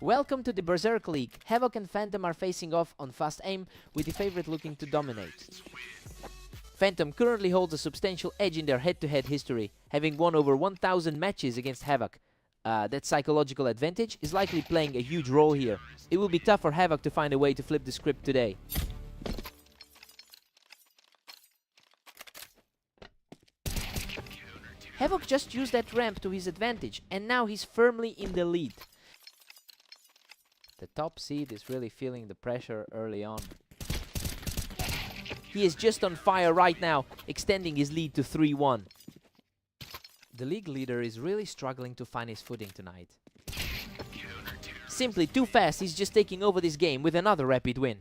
Welcome to the Berserk League. Havoc and Phantom are facing off on fast aim, with the favorite looking to dominate. Phantom currently holds a substantial edge in their head-to-head history, having won over 1,000 matches against Havoc. That psychological advantage is likely playing a huge role here. It will be tough for Havoc to find a way to flip the script today. Havoc just used that ramp to his advantage, and now he's firmly in the lead. The top seed is really feeling the pressure early on. He is just on fire right now, extending his lead to 3-1. The league leader is really struggling to find his footing tonight. Simply too fast, he's just taking over this game with another rapid win.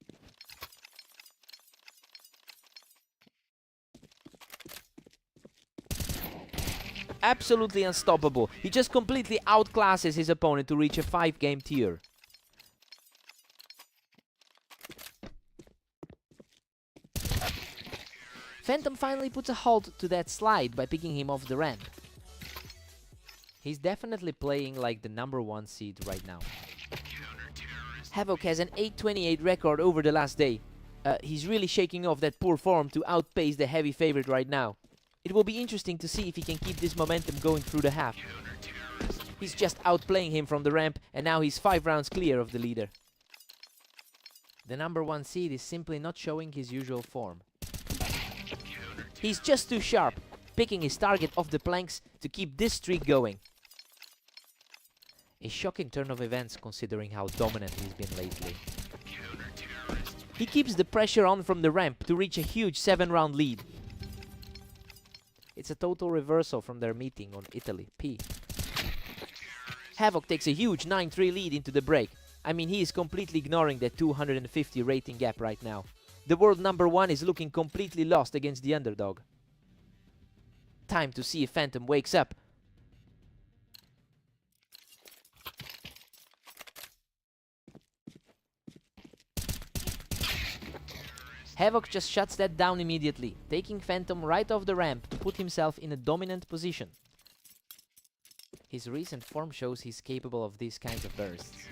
Absolutely unstoppable. He just completely outclasses his opponent to reach a 5-game tier. Phantom finally puts a halt to that slide by picking him off the ramp. He's definitely playing like the #1 seed right now. Havoc has an 8-28 record over the last day. He's really shaking off that poor form to outpace the heavy favorite right now. It will be interesting to see if he can keep this momentum going through the half. He's just outplaying him from the ramp, and now he's 5 rounds clear of the leader. The #1 seed is simply not showing his usual form. He's just too sharp, picking his target off the planks to keep this streak going. A shocking turn of events considering how dominant he's been lately. He keeps the pressure on from the ramp to reach a huge 7-round lead. It's a total reversal from their meeting on Italy, P. Havoc takes a huge 9-3 lead into the break. I mean, he is completely ignoring that 250 rating gap right now. The world #1 is looking completely lost against the underdog. Time to see if Phantom wakes up. Havoc just shuts that down immediately, taking Phantom right off the ramp to put himself in a dominant position. His recent form shows he's capable of these kinds of bursts.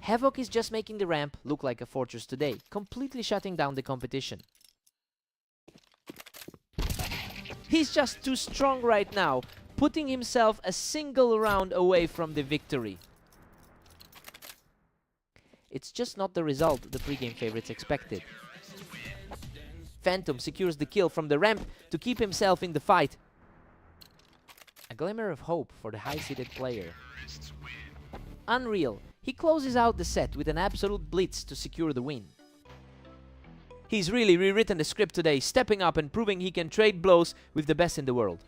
Havoc is just making the ramp look like a fortress today, completely shutting down the competition. He's just too strong right now, putting himself a single round away from the victory. It's just not the result the pregame favorites expected. Phantom secures the kill from the ramp to keep himself in the fight. A glimmer of hope for the high-seeded player. Unreal. He closes out the set with an absolute blitz to secure the win. He's really rewritten the script today, stepping up and proving he can trade blows with the best in the world.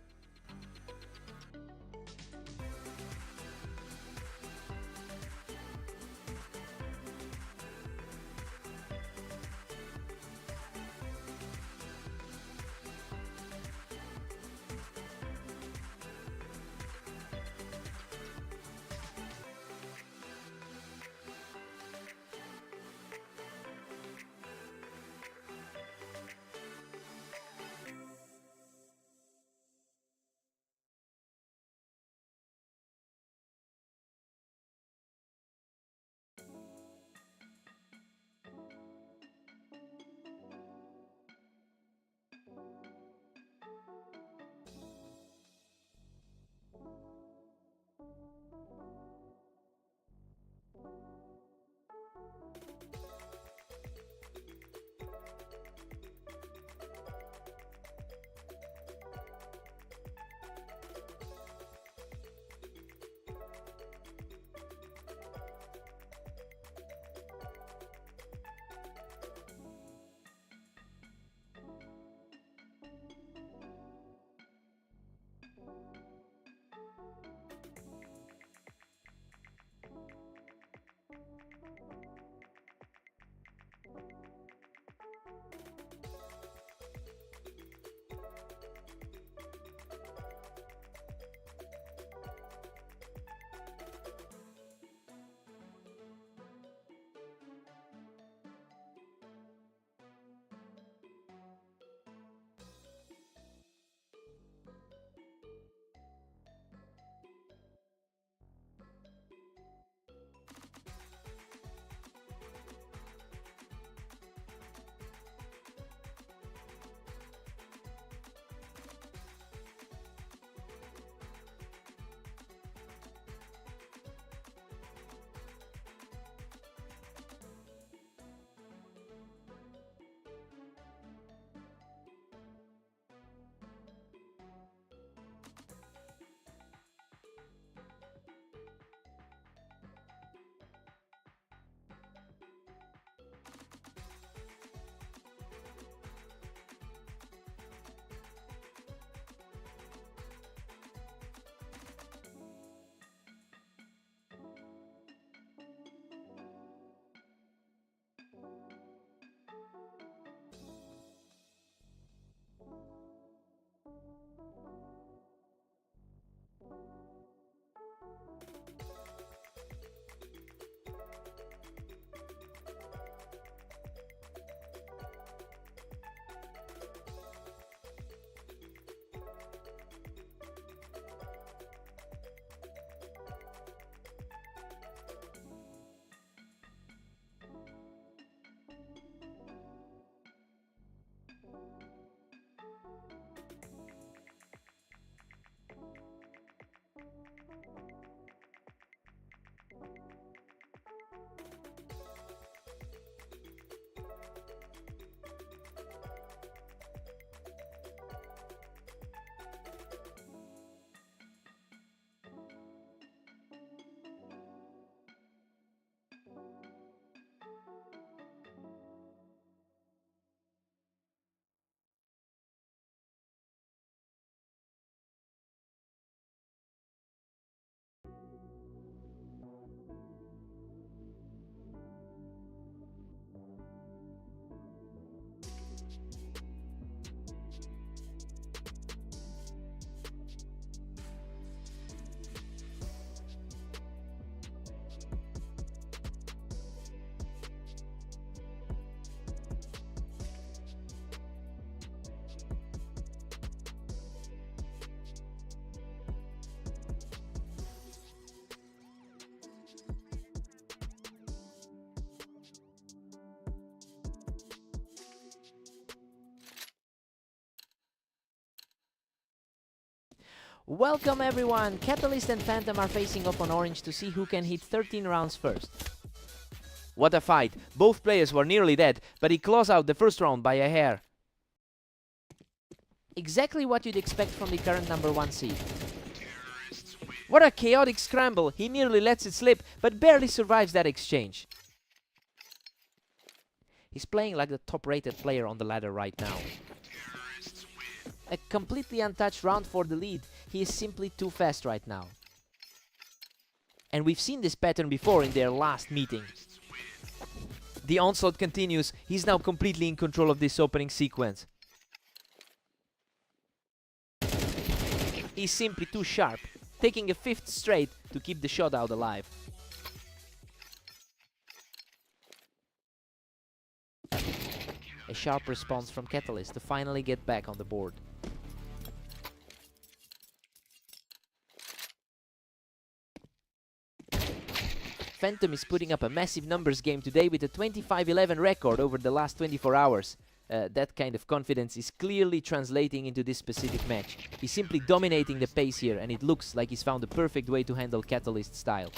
Welcome everyone! Catalyst and Phantom are facing off on Orange to see who can hit 13 rounds first. What a fight! Both players were nearly dead, but he closed out the first round by a hair. Exactly what you'd expect from the current #1 seed. What a chaotic scramble! He nearly lets it slip, but barely survives that exchange. He's playing like the top-rated player on the ladder right now. A completely untouched round for the lead. He is simply too fast right now. And we've seen this pattern before in their last meeting. The onslaught continues. He's now completely in control of this opening sequence. He's simply too sharp, taking a 5th straight to keep the shootout alive. A sharp response from Catalyst to finally get back on the board. Phantom is putting up a massive numbers game today with a 25-11 record over the last 24 hours. That kind of confidence is clearly translating into this specific match. He's simply dominating the pace here, and it looks like he's found the perfect way to handle Catalyst style.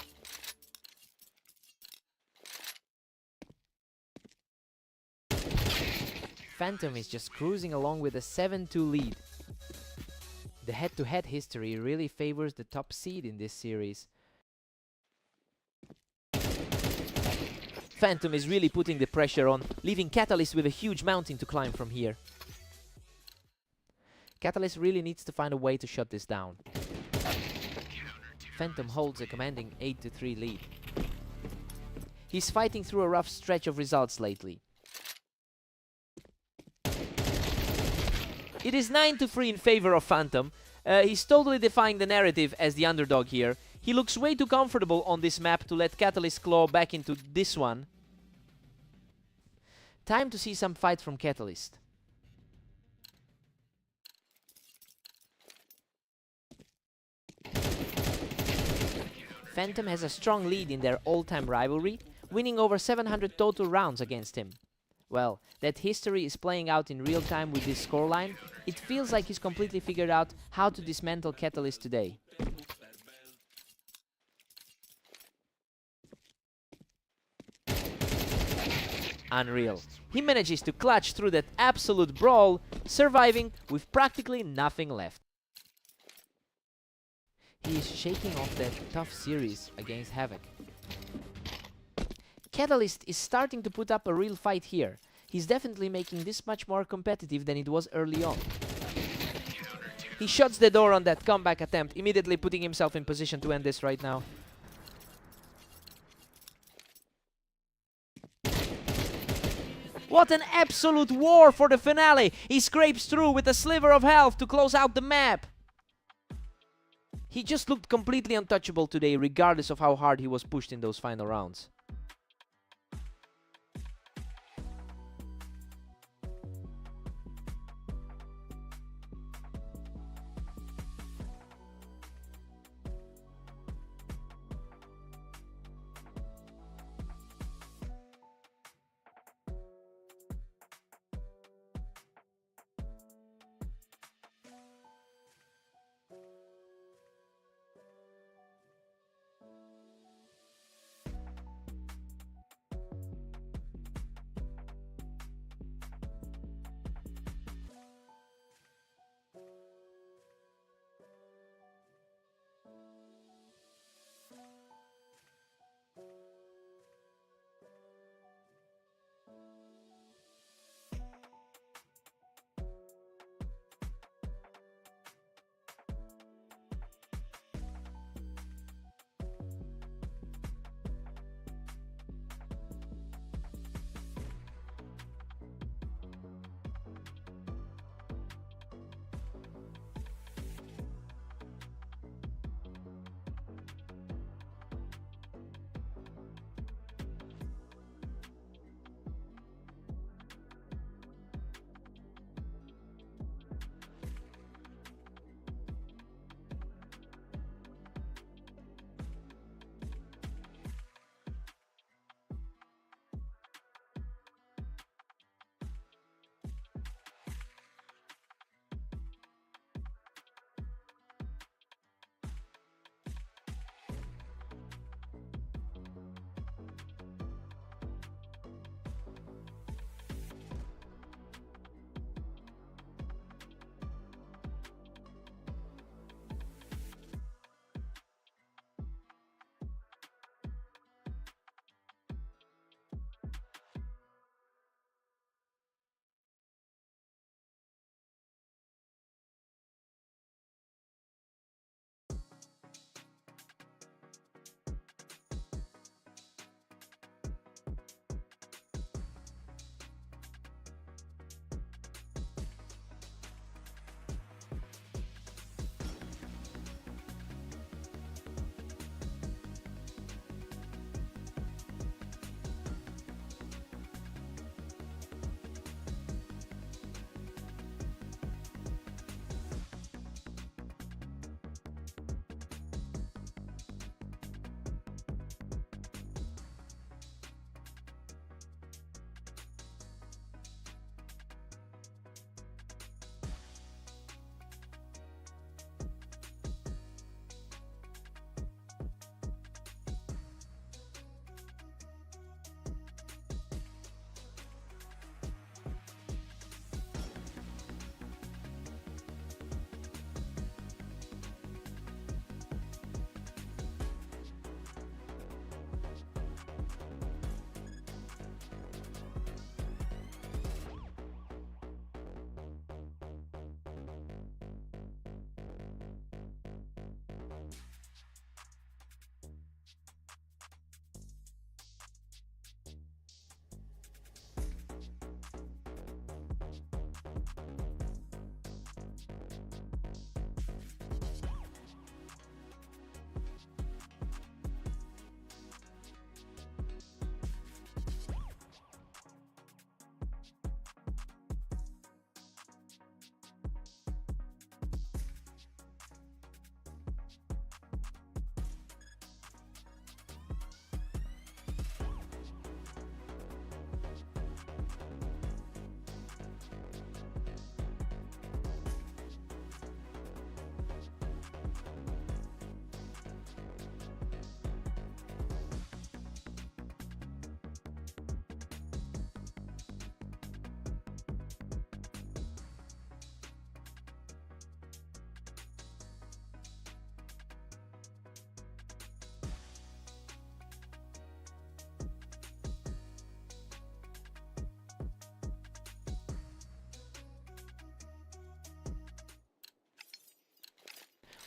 Phantom is just cruising along with a 7-2 lead. The head-to-head history really favors the top seed in this series. Phantom is really putting the pressure on, leaving Catalyst with a huge mountain to climb from here. Catalyst really needs to find a way to shut this down. Phantom holds a commanding 8-3 lead. He's fighting through a rough stretch of results lately. It is 9-3 in favor of Phantom. He's totally defying the narrative as the underdog here. He looks way too comfortable on this map to let Catalyst claw back into this one. Time to see some fight from Catalyst. Phantom has a strong lead in their all-time rivalry, winning over 700 total rounds against him. Well, that history is playing out in real time with this scoreline. It feels like he's completely figured out how to dismantle Catalyst today. Unreal. He manages to clutch through that absolute brawl, surviving with practically nothing left. He is shaking off that tough series against Havoc. Catalyst is starting to put up a real fight here. He's definitely making this much more competitive than it was early on. He shuts the door on that comeback attempt, immediately putting himself in position to end this right now. What an absolute war for the finale! He scrapes through with a sliver of health to close out the map. He just looked completely untouchable today, regardless of how hard he was pushed in those final rounds.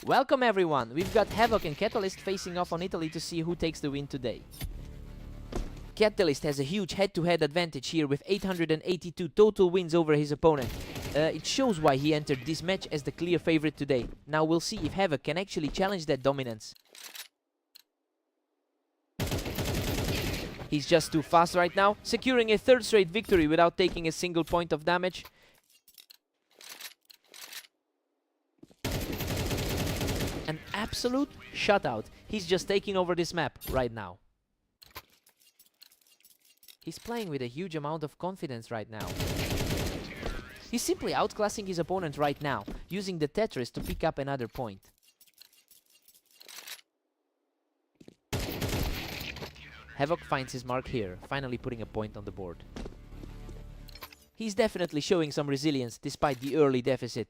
Welcome everyone, we've got Havoc and Catalyst facing off on Italy to see who takes the win today. Catalyst has a huge head-to-head advantage here with 882 total wins over his opponent. It shows why he entered this match as the clear favorite today. Now we'll see if Havoc can actually challenge that dominance. He's just too fast right now, securing a third straight victory without taking a single point of damage. An absolute shutout. He's just taking over this map right now. He's playing with a huge amount of confidence right now. He's simply outclassing his opponent right now, using the Tetris to pick up another point. Havoc finds his mark here, finally putting a point on the board. He's definitely showing some resilience despite the early deficit.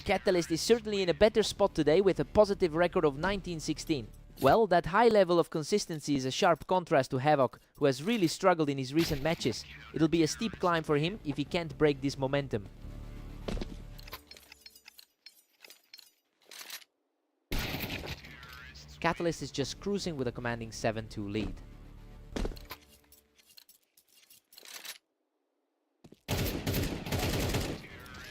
Catalyst is certainly in a better spot today with a positive record of 19-16. Well, that high level of consistency is a sharp contrast to Havoc, who has really struggled in his recent matches. It'll be a steep climb for him if he can't break this momentum. Catalyst is just cruising with a commanding 7-2 lead.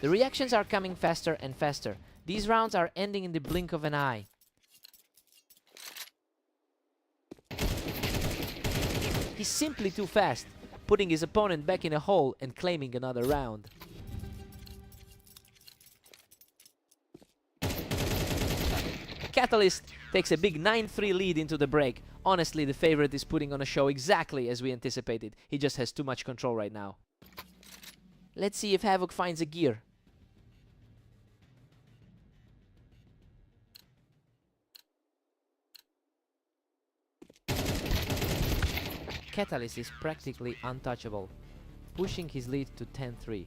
The reactions are coming faster and faster. These rounds are ending in the blink of an eye. He's simply too fast, putting his opponent back in a hole and claiming another round. Catalyst takes a big 9-3 lead into the break. Honestly, the favorite is putting on a show exactly as we anticipated. He just has too much control right now. Let's see if Havoc finds a gear. Catalyst is practically untouchable, pushing his lead to 10-3.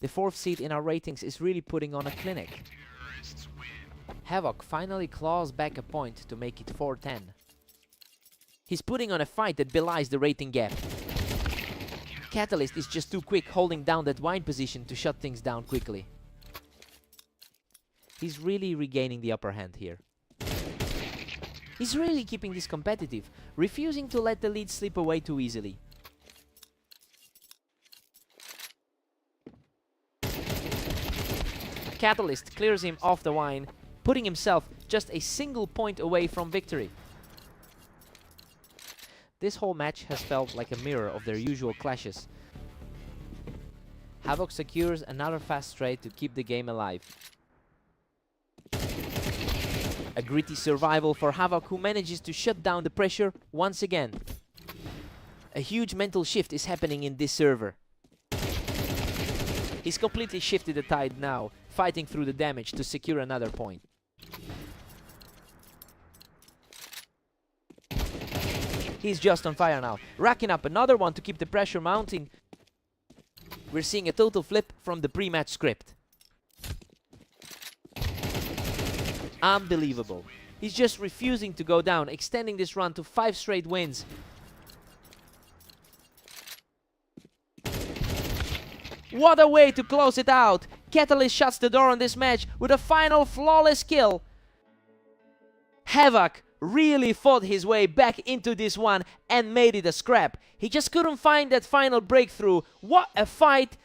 The 4th seed in our ratings is really putting on a clinic. Havoc finally claws back a point to make it 4-10. He's putting on a fight that belies the rating gap. Catalyst is just too quick holding down that wide position to shut things down quickly. He's really regaining the upper hand here. He's really keeping this competitive, refusing to let the lead slip away too easily. Catalyst clears him off the wine, putting himself just a single point away from victory. This whole match has felt like a mirror of their usual clashes. Havoc secures another fast straight to keep the game alive. A gritty survival for Havoc, who manages to shut down the pressure once again. A huge mental shift is happening in this server. He's completely shifted the tide now, fighting through the damage to secure another point. He's just on fire now, racking up another one to keep the pressure mounting. We're seeing a total flip from the pre-match script. Unbelievable. He's just refusing to go down, extending this run to 5 straight wins. What a way to close it out! Catalyst shuts the door on this match with a final flawless kill. Havoc really fought his way back into this one and made it a scrap. He just couldn't find that final breakthrough. What a fight!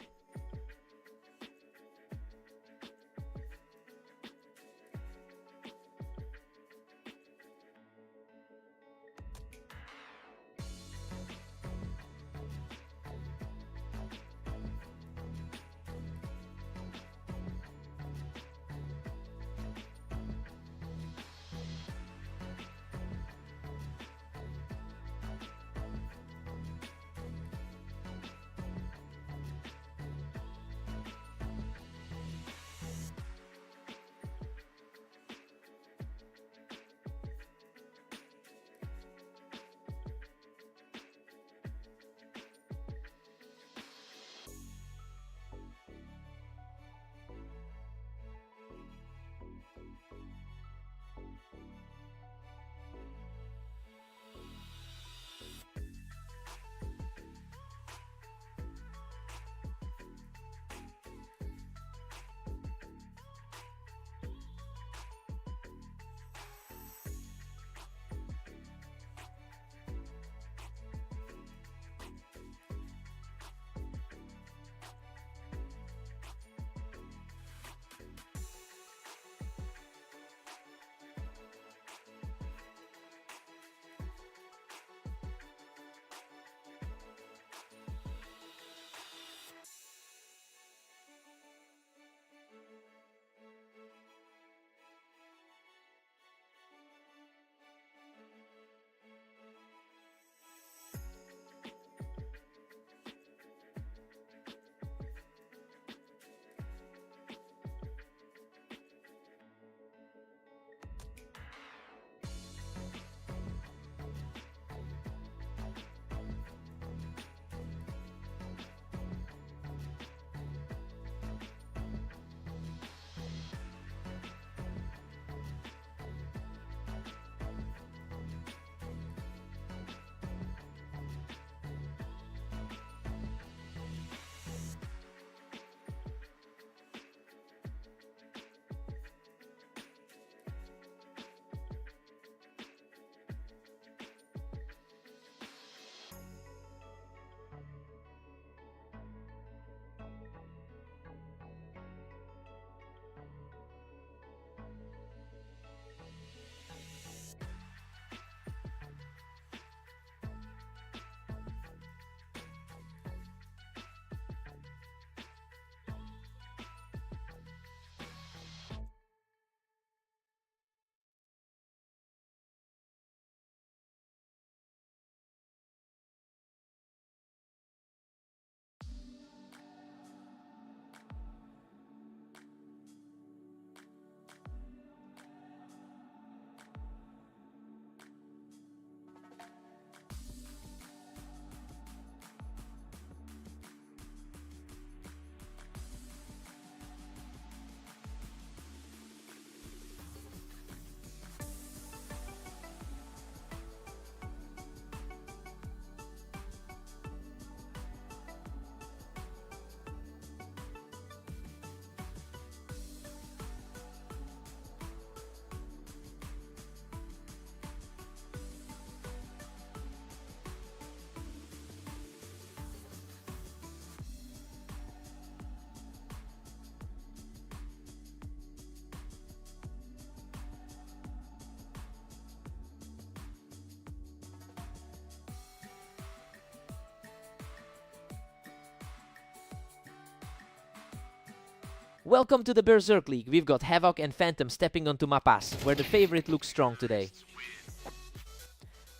Welcome to the Berserk League. We've got Havoc and Phantom stepping onto my pass, where the favorite looks strong today.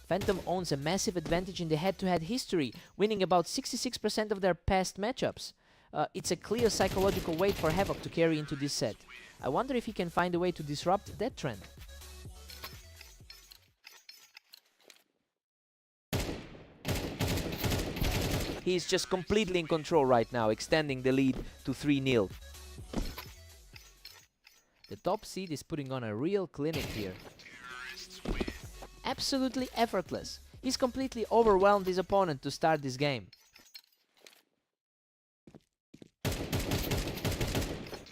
Phantom owns a massive advantage in the head-to-head history, winning about 66% of their past matchups. It's a clear psychological weight for Havoc to carry into this set. I wonder if he can find a way to disrupt that trend. He is just completely in control right now, extending the lead to 3-0. The top seed is putting on a real clinic here. Absolutely effortless. He's completely overwhelmed his opponent to start this game.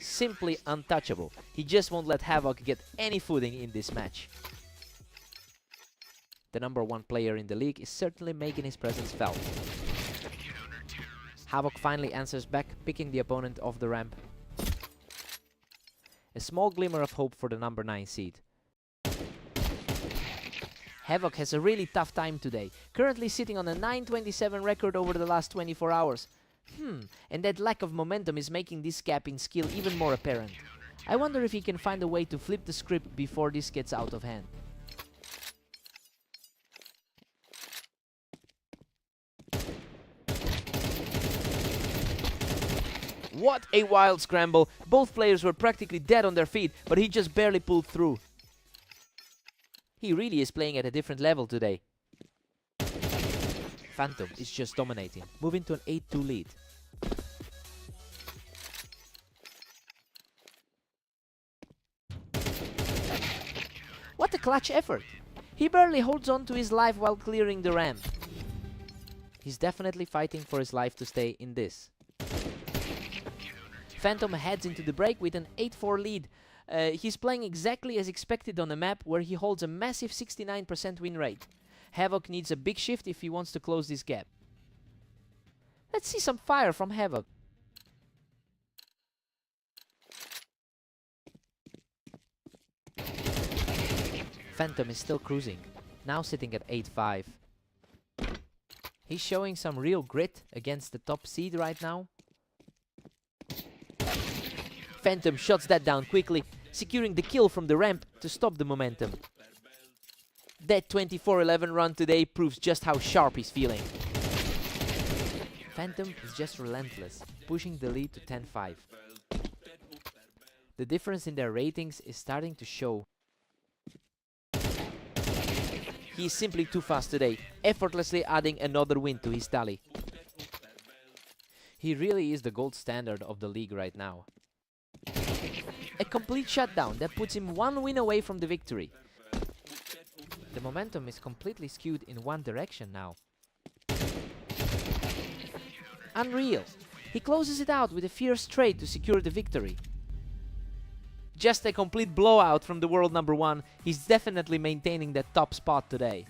Simply untouchable. He just won't let Havoc get any footing in this match. The #1 player in the league is certainly making his presence felt. Havoc finally answers back, picking the opponent off the ramp. A small glimmer of hope for the #9 seed. Havoc has a really tough time today, currently sitting on a 9-27 record over the last 24 hours. And that lack of momentum is making this gap in skill even more apparent. I wonder if he can find a way to flip the script before this gets out of hand. What a wild scramble! Both players were practically dead on their feet, but he just barely pulled through. He really is playing at a different level today. Phantom is just dominating, moving to an 8-2 lead. What a clutch effort! He barely holds on to his life while clearing the ramp. He's definitely fighting for his life to stay in this. Phantom heads into the break with an 8-4 lead. He's playing exactly as expected on a map where he holds a massive 69% win rate. Havoc needs a big shift if he wants to close this gap. Let's see some fire from Havoc. Phantom is still cruising, now sitting at 8-5. He's showing some real grit against the top seed right now. Phantom shuts that down quickly, securing the kill from the ramp to stop the momentum. That 24-11 run today proves just how sharp he's feeling. Phantom is just relentless, pushing the lead to 10-5. The difference in their ratings is starting to show. He is simply too fast today, effortlessly adding another win to his tally. He really is the gold standard of the league right now. A complete shutdown that puts him one win away from the victory. The momentum is completely skewed in one direction now. Unreal. He closes it out with a fierce trade to secure the victory. Just a complete blowout from the world #1. He's definitely maintaining that top spot today.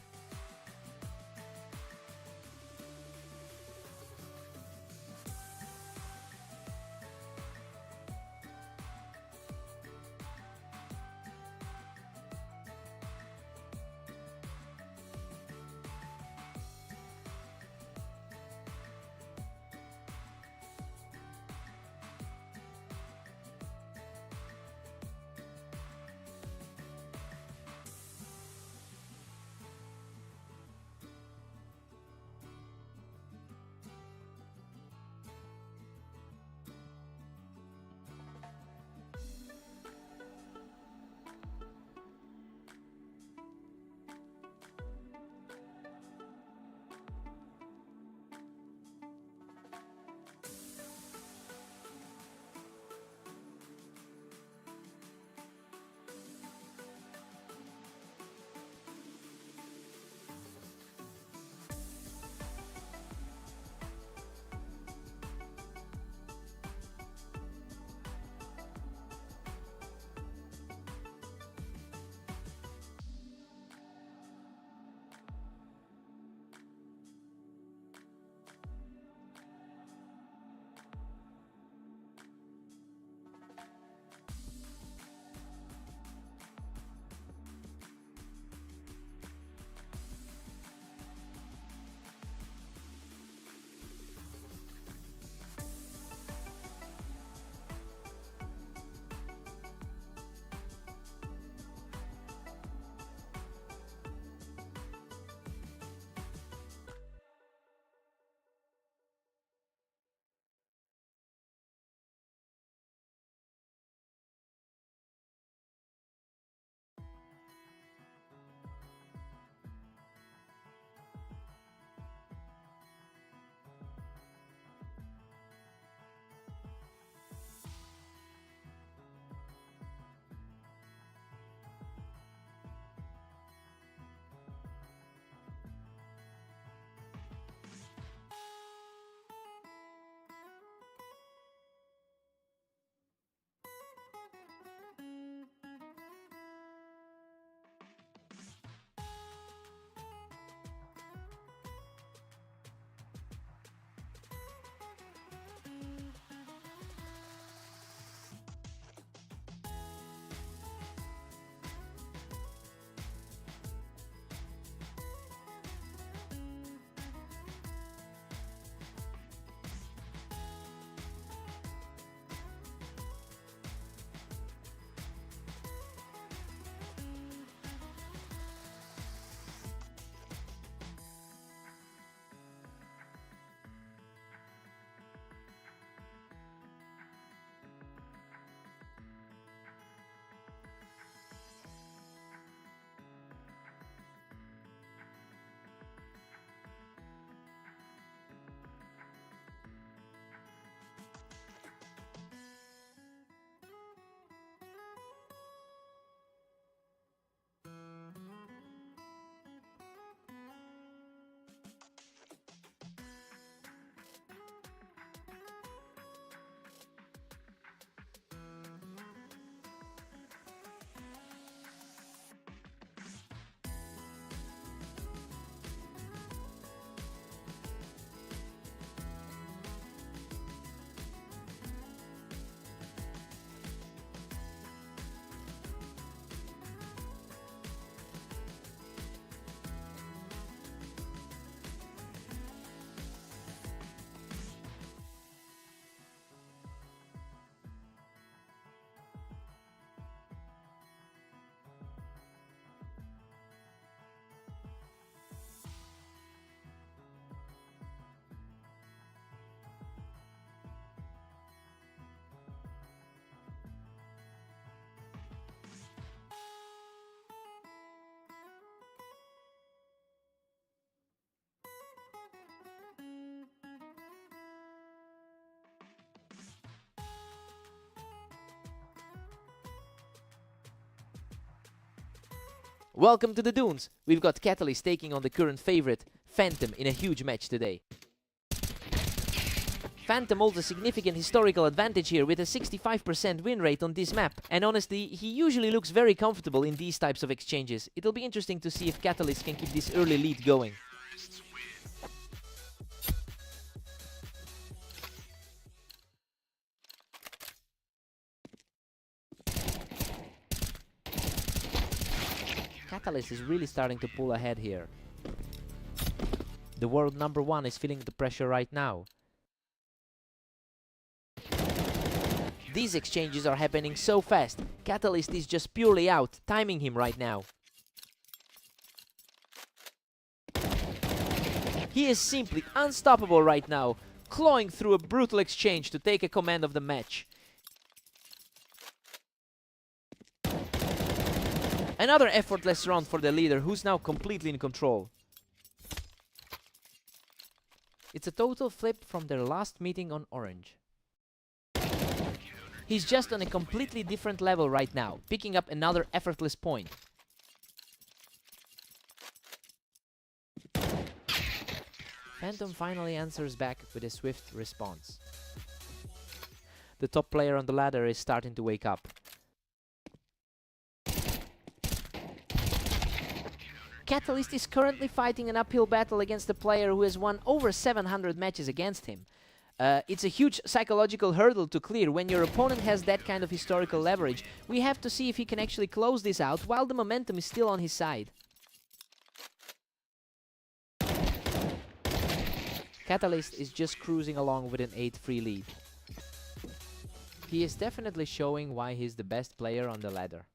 Welcome to the Dunes! We've got Catalyst taking on the current favorite, Phantom, in a huge match today. Phantom holds a significant historical advantage here with a 65% win rate on this map, and honestly, he usually looks very comfortable in these types of exchanges. It'll be interesting to see if Catalyst can keep this early lead going. Catalyst is really starting to pull ahead here. The world #1 is feeling the pressure right now. These exchanges are happening so fast. Catalyst is just purely out, timing him right now. He is simply unstoppable right now, clawing through a brutal exchange to take a command of the match. Another effortless round for the leader, who's now completely in control. It's a total flip from their last meeting on Orange. He's just on a completely different level right now, picking up another effortless point. Phantom finally answers back with a swift response. The top player on the ladder is starting to wake up. Catalyst is currently fighting an uphill battle against a player who has won over 700 matches against him. It's a huge psychological hurdle to clear when your opponent has that kind of historical leverage. We have to see if he can actually close this out while the momentum is still on his side. Catalyst is just cruising along with an 8-3 lead. He is definitely showing why he's the best player on the ladder.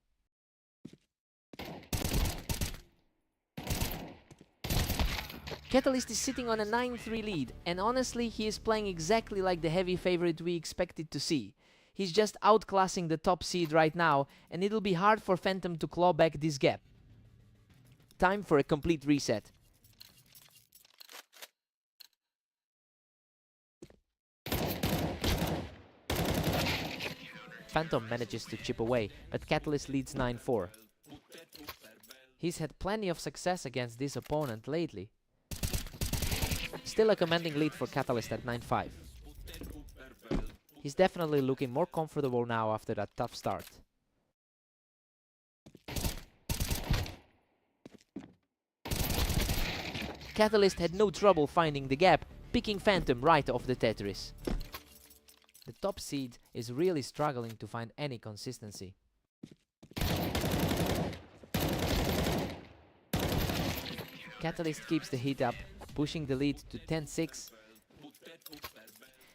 Catalyst is sitting on a 9-3 lead, and honestly, he is playing exactly like the heavy favorite we expected to see. He's just outclassing the top seed right now, and it'll be hard for Phantom to claw back this gap. Time for a complete reset. Phantom manages to chip away, but Catalyst leads 9-4. He's had plenty of success against this opponent lately. Still a commanding lead for Catalyst at 9-5. He's definitely looking more comfortable now after that tough start. Catalyst had no trouble finding the gap, picking Phantom right off the Tetris. The top seed is really struggling to find any consistency. Catalyst keeps the heat up, pushing the lead to 10-6.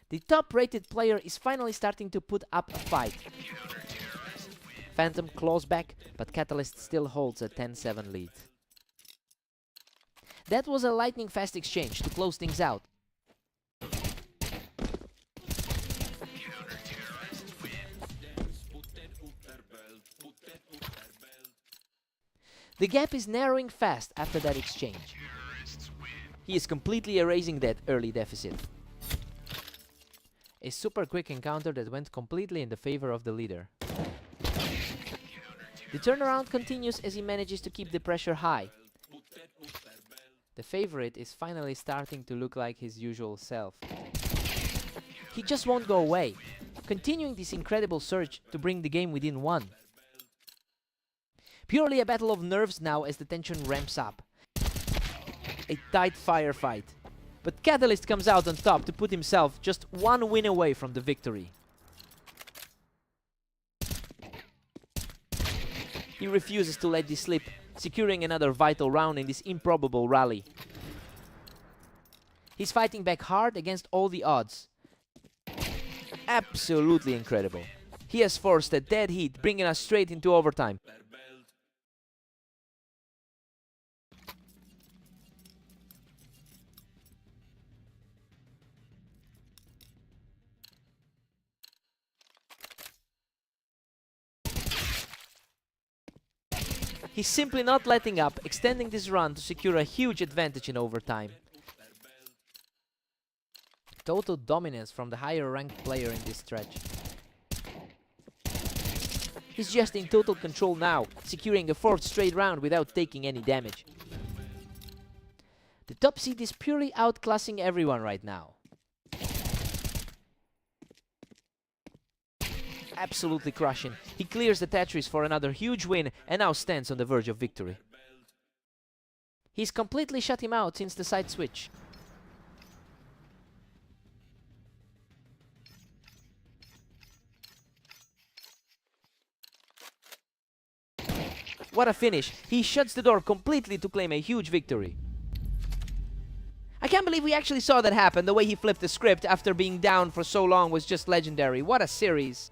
The top-rated player is finally starting to put up a fight. Phantom claws back, but Catalyst still holds a 10-7 lead. That was a lightning-fast exchange to close things out. The gap is narrowing fast after that exchange. He is completely erasing that early deficit. A super quick encounter that went completely in the favor of the leader. The turnaround continues as he manages to keep the pressure high. The favorite is finally starting to look like his usual self. He just won't go away, continuing this incredible surge to bring the game within 1. Purely a battle of nerves now as the tension ramps up. A tight firefight, but Catalyst comes out on top to put himself just 1 win away from the victory. He refuses to let this slip, securing another vital round in this improbable rally. He's fighting back hard against all the odds. Absolutely incredible. He has forced a dead heat, bringing us straight into overtime. He's simply not letting up, extending this run to secure a huge advantage in overtime. Total dominance from the higher ranked player in this stretch. He's just in total control now, securing a 4th straight round without taking any damage. The top seed is purely outclassing everyone right now. Absolutely crushing. He clears the Tetris for another huge win and now stands on the verge of victory. He's completely shut him out since the side switch. What a finish! He shuts the door completely to claim a huge victory. I can't believe we actually saw that happen. The way he flipped the script after being down for so long was just legendary. What a series!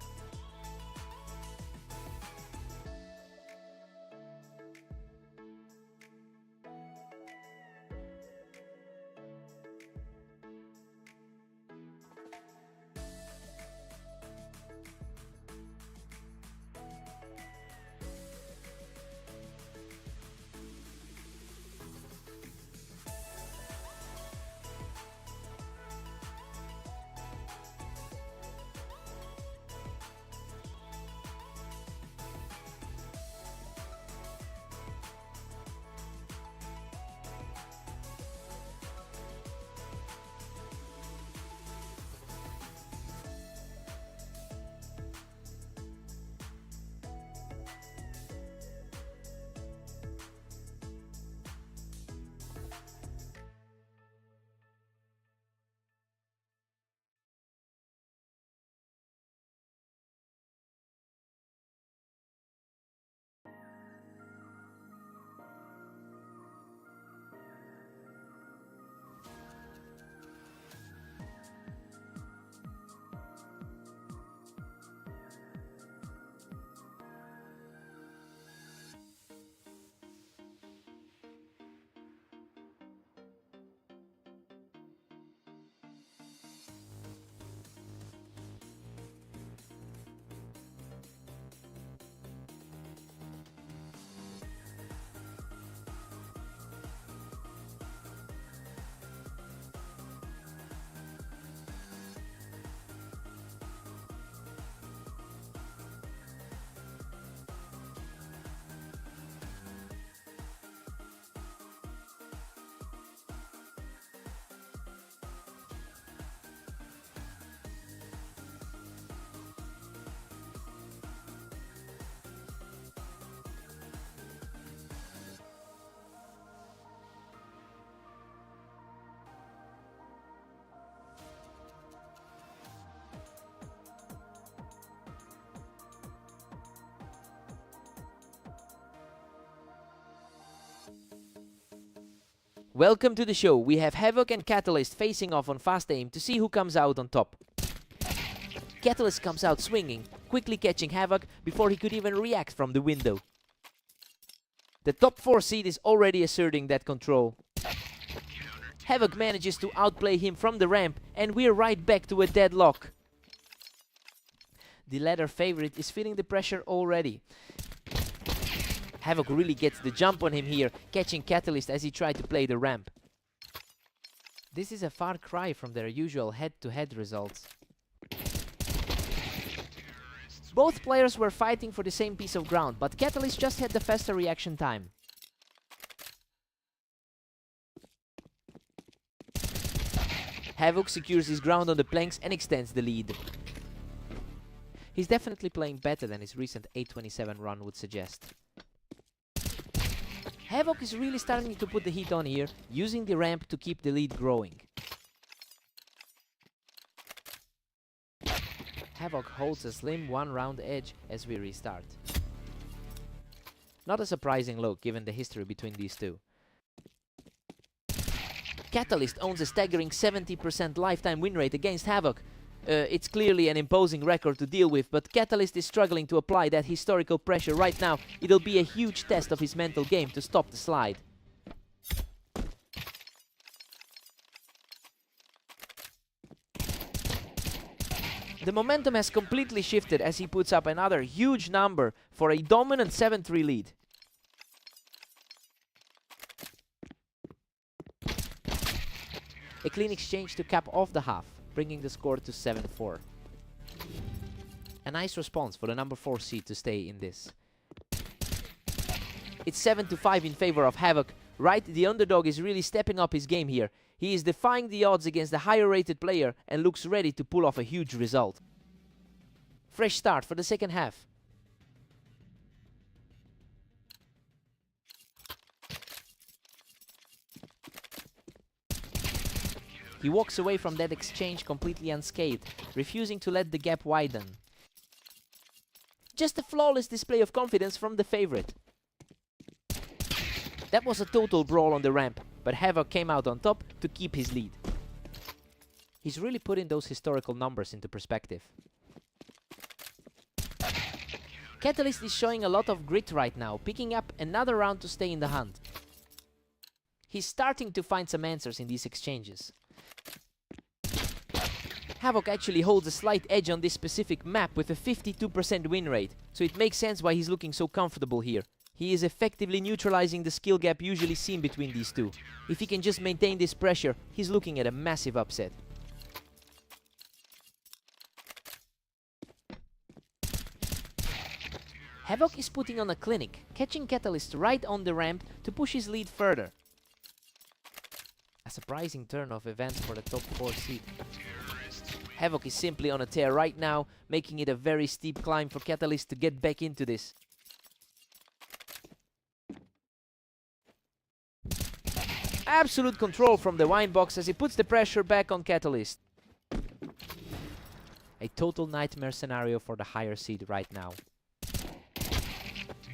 Welcome to the show. We have Havoc and Catalyst facing off on fast aim to see who comes out on top. Catalyst comes out swinging, quickly catching Havoc before he could even react from the window. The top 4 seed is already asserting that control. Havoc manages to outplay him from the ramp, and we're right back to a deadlock. The ladder favorite is feeling the pressure already. Havoc really gets the jump on him here, catching Catalyst as he tried to play the ramp. This is a far cry from their usual head-to-head results. Both players were fighting for the same piece of ground, but Catalyst just had the faster reaction time. Havoc secures his ground on the planks and extends the lead. He's definitely playing better than his recent 827 run would suggest. Havoc is really starting to put the heat on here, using the ramp to keep the lead growing. Havoc holds a slim 1-round edge as we restart. Not a surprising look given the history between these two. Catalyst owns a staggering 70% lifetime win rate against Havoc. It's clearly an imposing record to deal with, but Catalyst is struggling to apply that historical pressure right now. It'll be a huge test of his mental game to stop the slide. The momentum has completely shifted as he puts up another huge number for a dominant 7-3 lead. A clean exchange to cap off the half, bringing the score to 7-4. nice response for the number 4 seed to stay in this. It's 7-5 in favor of Havoc. Right, the underdog is really stepping up his game here. He is defying the odds against the higher rated player and looks ready to pull off a huge result. Fresh start for the second half. He walks away from that exchange completely unscathed, refusing to let the gap widen. Just a flawless display of confidence from the favorite. That was a total brawl on the ramp, but Havoc came out on top to keep his lead. He's really putting those historical numbers into perspective. Catalyst is showing a lot of grit right now, picking up another round to stay in the hunt. He's starting to find some answers in these exchanges. Havoc actually holds a slight edge on this specific map with a 52% win rate, so it makes sense why he's looking so comfortable here. He is effectively neutralizing the skill gap usually seen between these two. If he can just maintain this pressure, he's looking at a massive upset. Havoc is putting on a clinic, catching Catalyst right on the ramp to push his lead further. A surprising turn of events for the top 4 seed. Havoc is simply on a tear right now, making it a very steep climb for Catalyst to get back into this. Absolute control from the wine box as he puts the pressure back on Catalyst. A total nightmare scenario for the higher seed right now.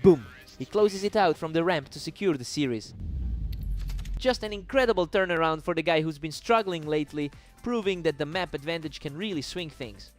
Boom! He closes it out from the ramp to secure the series. Just an incredible turnaround for the guy who's been struggling lately, proving that the map advantage can really swing things.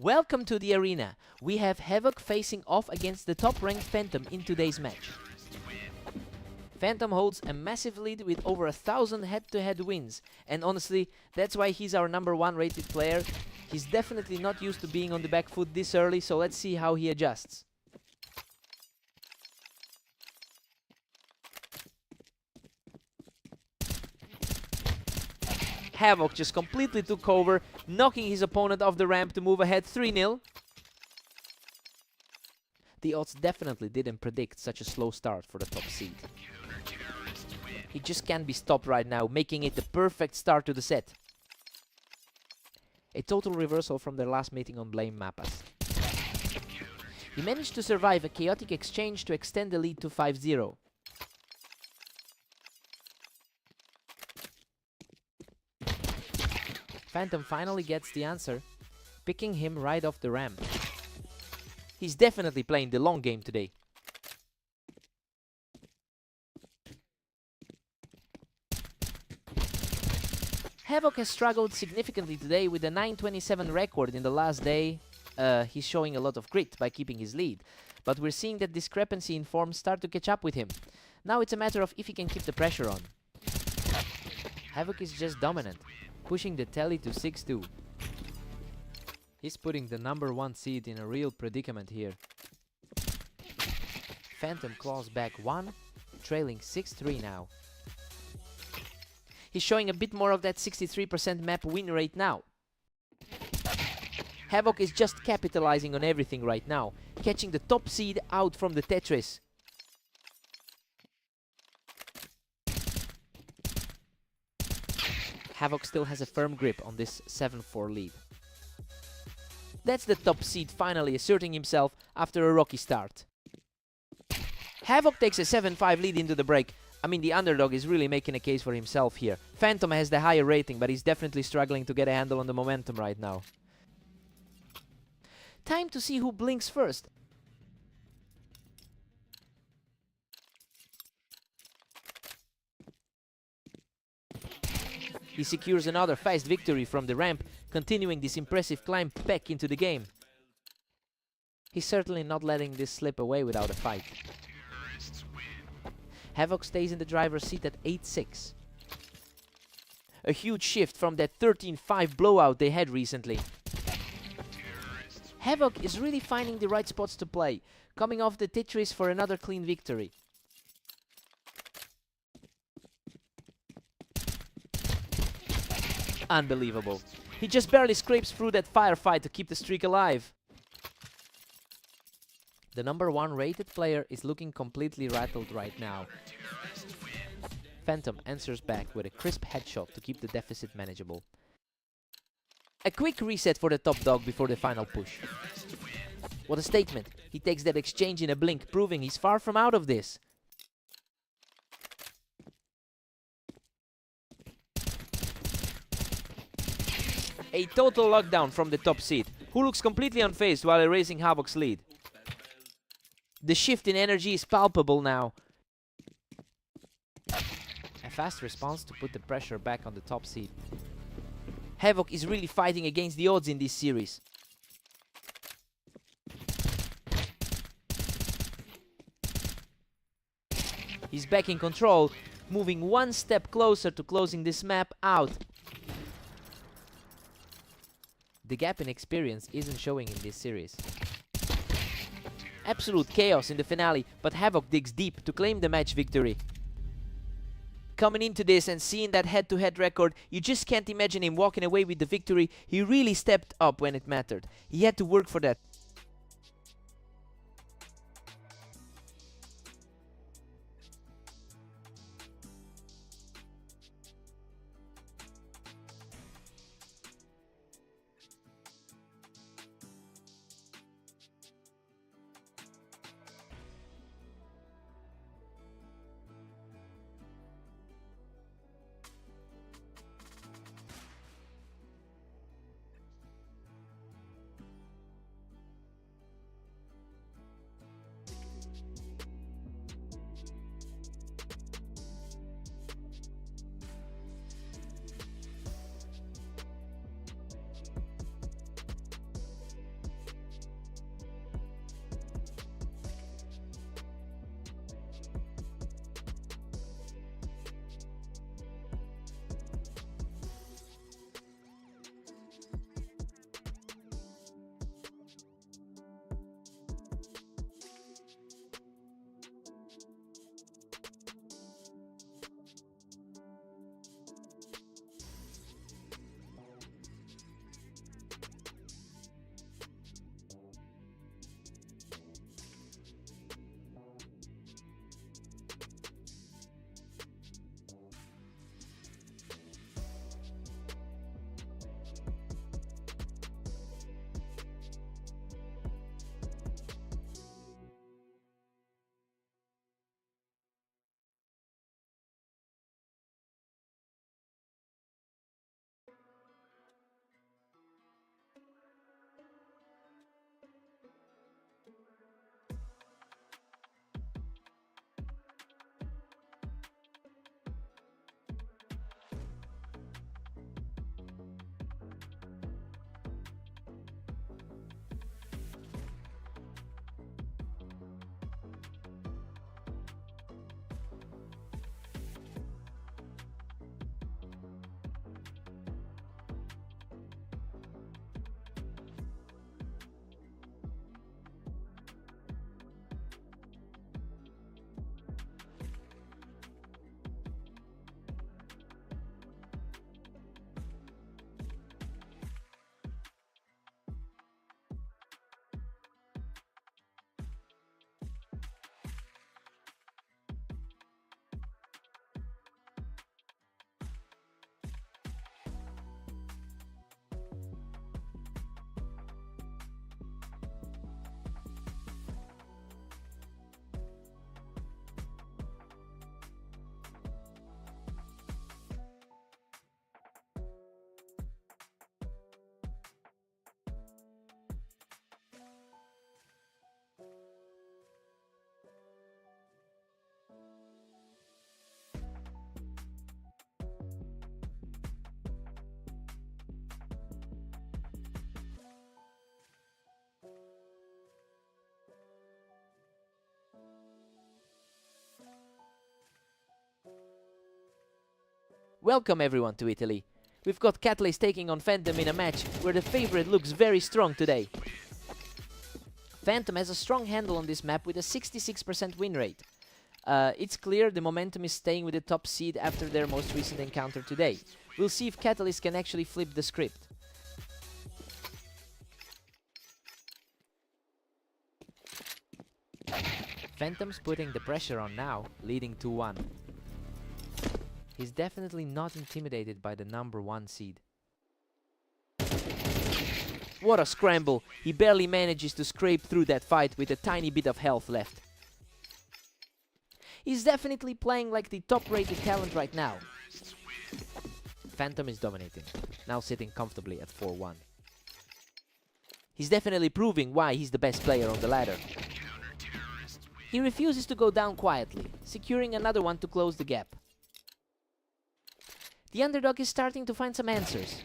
Welcome to the arena. We have Havoc facing off against the top-ranked Phantom in today's match. Phantom holds a massive lead with over 1,000 head-to-head wins, and honestly, that's why he's our #1 rated player. He's definitely not used to being on the back foot this early, so let's see how he adjusts. Havoc just completely took over, knocking his opponent off the ramp to move ahead 3-0. The odds definitely didn't predict such a slow start for the top seed. He just can't be stopped right now, making it the perfect start to the set. A total reversal from their last meeting on Blame Mappas. He managed to survive a chaotic exchange to extend the lead to 5-0. Phantom finally gets the answer, picking him right off the ramp. He's definitely playing the long game today. Havoc has struggled significantly today with a 927 record in the last day. He's showing a lot of grit by keeping his lead, but we're seeing that discrepancy in form start to catch up with him. Now it's a matter of if he can keep the pressure on. Havoc is just dominant, pushing the tally to 6-2. He's putting the #1 seed in a real predicament here. Phantom claws back 1, trailing 6-3 now. He's showing a bit more of that 63% map win rate now. Havoc is just capitalizing on everything right now, catching the top seed out from the Tetris. Havoc still has a firm grip on this 7-4 lead. That's the top seed finally asserting himself after a rocky start. Havoc takes a 7-5 lead into the break. I mean, the underdog is really making a case for himself here. Phantom has the higher rating, but he's definitely struggling to get a handle on the momentum right now. Time to see who blinks first. He secures another fast victory from the ramp, continuing this impressive climb back into the game. He's certainly not letting this slip away without a fight. Havoc stays in the driver's seat at 8-6. A huge shift from that 13-5 blowout they had recently. Havoc is really finding the right spots to play, coming off the Tetris for another clean victory. Unbelievable. He just barely scrapes through that firefight to keep the streak alive. The #1 rated player is looking completely rattled right now. Phantom answers back with a crisp headshot to keep the deficit manageable. A quick reset for the top dog before the final push. What a statement. He takes that exchange in a blink, proving he's far from out of this. A total lockdown from the top seed, who looks completely unfazed while erasing Havoc's lead. The shift in energy is palpable now. A fast response to put the pressure back on the top seed. Havoc is really fighting against the odds in this series. He's back in control, moving one step closer to closing this map out. The gap in experience isn't showing in this series. Absolute chaos in the finale, but Havoc digs deep to claim the match victory. Coming into this and seeing that head-to-head record, you just can't imagine him walking away with the victory. He really stepped up when it mattered. He had to work for that. Welcome everyone to Italy. We've got Catalyst taking on Phantom in a match where the favorite looks very strong today. Phantom has a strong handle on this map with a 66% win rate. It's clear the momentum is staying with the top seed after their most recent encounter today. We'll see if Catalyst can actually flip the script. Phantom's putting the pressure on now, leading 2-1. He's definitely not intimidated by the number 1 seed. What a scramble! He barely manages to scrape through that fight with a tiny bit of health left. He's definitely playing like the top-rated talent right now. Phantom is dominating, now sitting comfortably at 4-1. He's definitely proving why he's the best player on the ladder. He refuses to go down quietly, securing another one to close the gap. The underdog is starting to find some answers.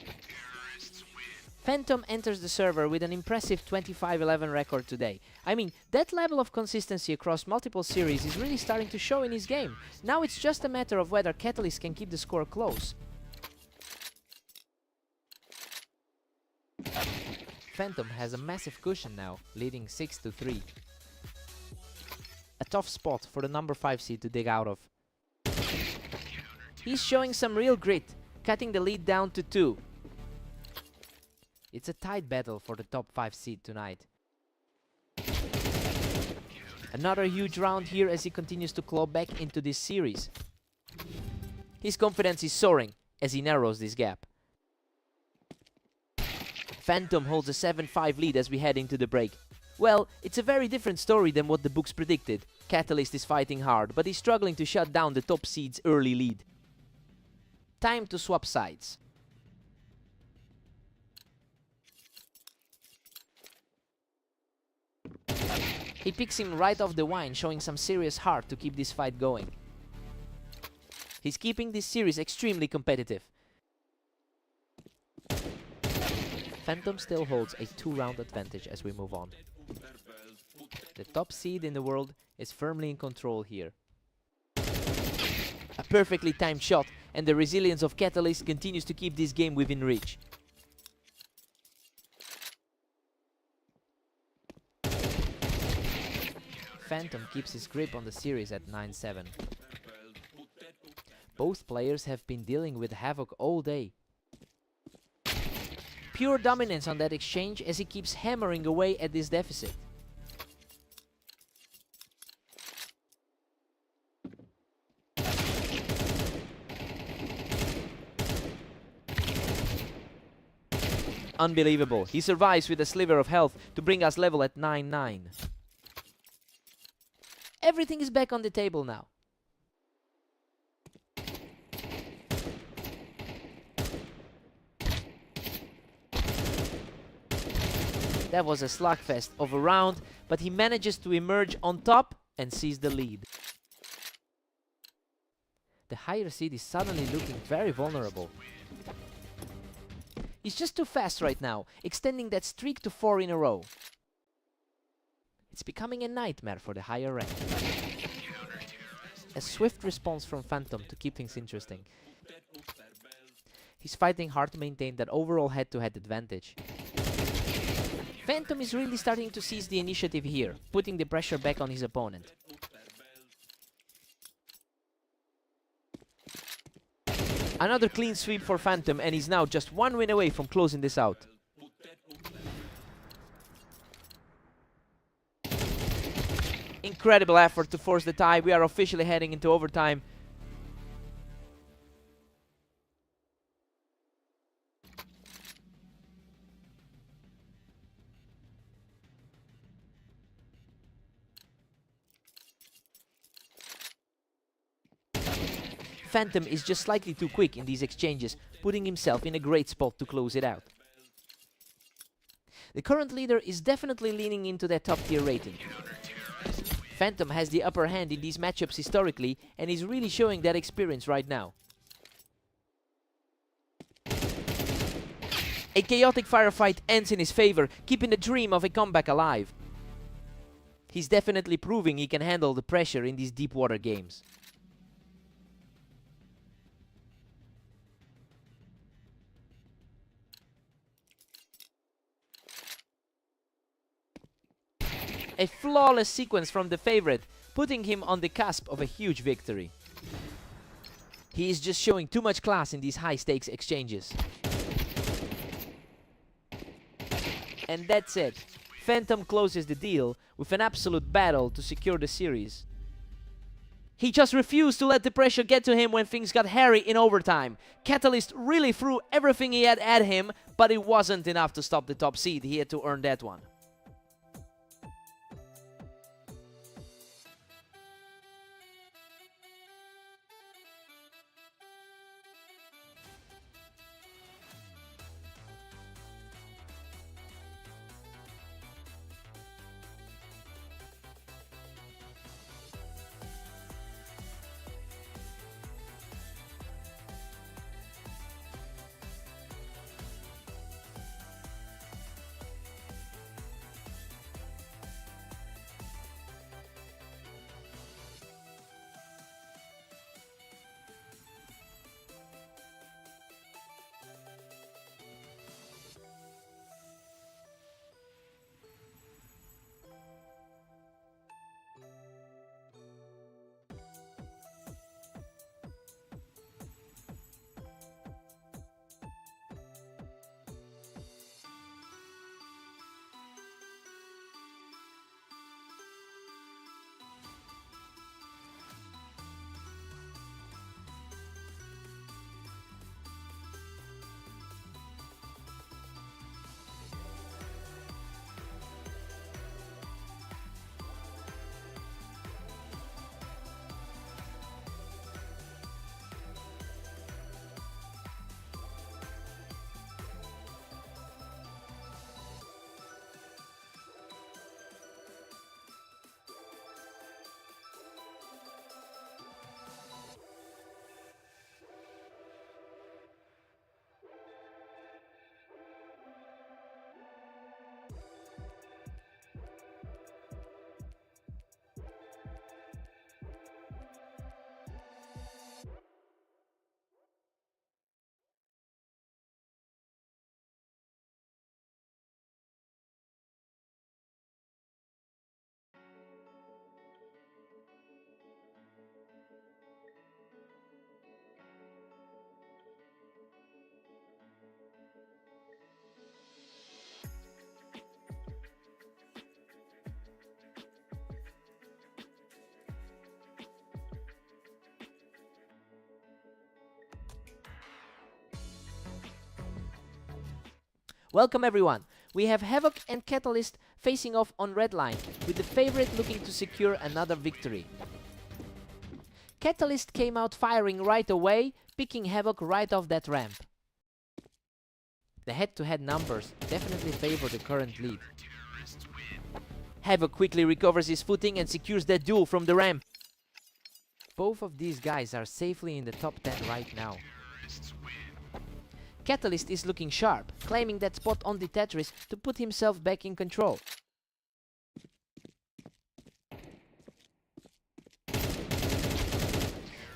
Phantom enters the server with an impressive 25-11 record today. I mean, that level of consistency across multiple series is really starting to show in his game. Now it's just a matter of whether Catalyst can keep the score close. Phantom has a massive cushion now, leading 6-3. A tough spot for the number 5 seed to dig out of. He's showing some real grit, cutting the lead down to 2. It's a tight battle for the top 5 seed tonight. Another huge round here as he continues to claw back into this series. His confidence is soaring as he narrows this gap. Phantom holds a 7-5 lead as we head into the break. Well, it's a very different story than what the books predicted. Catalyst is fighting hard, but he's struggling to shut down the top seed's early lead. Time to swap sides. He picks him right off the vine, showing some serious heart to keep this fight going. He's keeping this series extremely competitive. Phantom still holds a 2-round advantage as we move on. The top seed in the world is firmly in control here. A perfectly timed shot, and the resilience of Catalyst continues to keep this game within reach. Phantom keeps his grip on the series at 9-7. Both players have been dealing with Havoc all day. Pure dominance on that exchange as he keeps hammering away at this deficit. Unbelievable. He survives with a sliver of health to bring us level at 9-9. Everything is back on the table now. That was a slugfest of a round, but he manages to emerge on top and seize the lead. The higher seed is suddenly looking very vulnerable. He's just too fast right now, extending that streak to 4 in a row. It's becoming a nightmare for the higher rank. A swift response from Phantom to keep things interesting. He's fighting hard to maintain that overall head-to-head advantage. Phantom is really starting to seize the initiative here, putting the pressure back on his opponent. Another clean sweep for Phantom, and he's now just 1 win away from closing this out. Incredible effort to force the tie. We are officially heading into overtime. Phantom is just slightly too quick in these exchanges, putting himself in a great spot to close it out. The current leader is definitely leaning into that top tier rating. Phantom has the upper hand in these matchups historically and is really showing that experience right now. A chaotic firefight ends in his favor, keeping the dream of a comeback alive. He's definitely proving he can handle the pressure in these deep water games. A flawless sequence from the favorite, putting him on the cusp of a huge victory. He is just showing too much class in these high-stakes exchanges. And that's it. Phantom closes the deal with an absolute battle to secure the series. He just refused to let the pressure get to him when things got hairy in overtime. Catalyst really threw everything he had at him, but it wasn't enough to stop the top seed. He had to earn that one. Welcome everyone. We have Havoc and Catalyst facing off on red line, with the favorite looking to secure another victory. Catalyst came out firing right away, picking Havoc right off that ramp. The head-to-head numbers definitely favor the current lead. Havoc quickly recovers his footing and secures that duel from the ramp. Both of these guys are safely in the top 10 right now. Catalyst is looking sharp, claiming that spot on the Tetris to put himself back in control.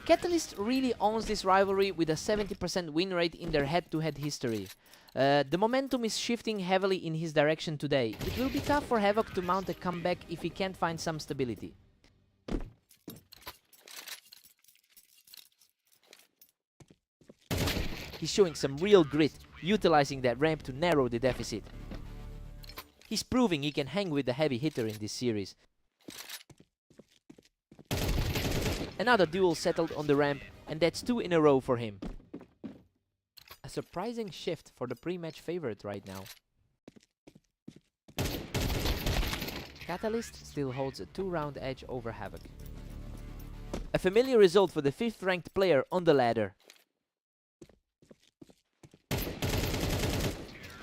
Catalyst really owns this rivalry with a 70% win rate in their head-to-head history. The momentum is shifting heavily in his direction today. It will be tough for Havoc to mount a comeback if he can't find some stability. He's showing some real grit, utilizing that ramp to narrow the deficit. He's proving he can hang with the heavy hitter in this series. Another duel settled on the ramp, and that's 2 in a row for him. A surprising shift for the pre-match favorite right now. Catalyst still holds a 2-round edge over Havoc. A familiar result for the 5th ranked player on the ladder.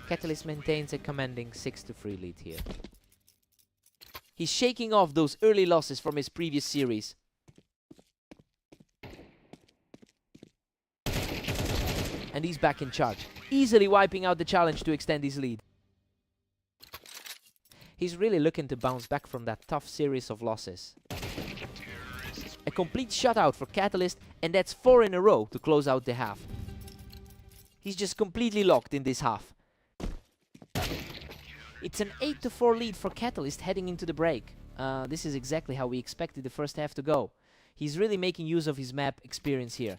Catalyst maintains a commanding 6-3 lead here. He's shaking off those early losses from his previous series. And he's back in charge, easily wiping out the challenge to extend his lead. He's really looking to bounce back from that tough series of losses. A complete shutout for Catalyst, and that's 4 in a row to close out the half. He's just completely locked in this half. It's an 8-4 lead for Catalyst heading into the break. This is exactly how we expected the first half to go. He's really making use of his map experience here.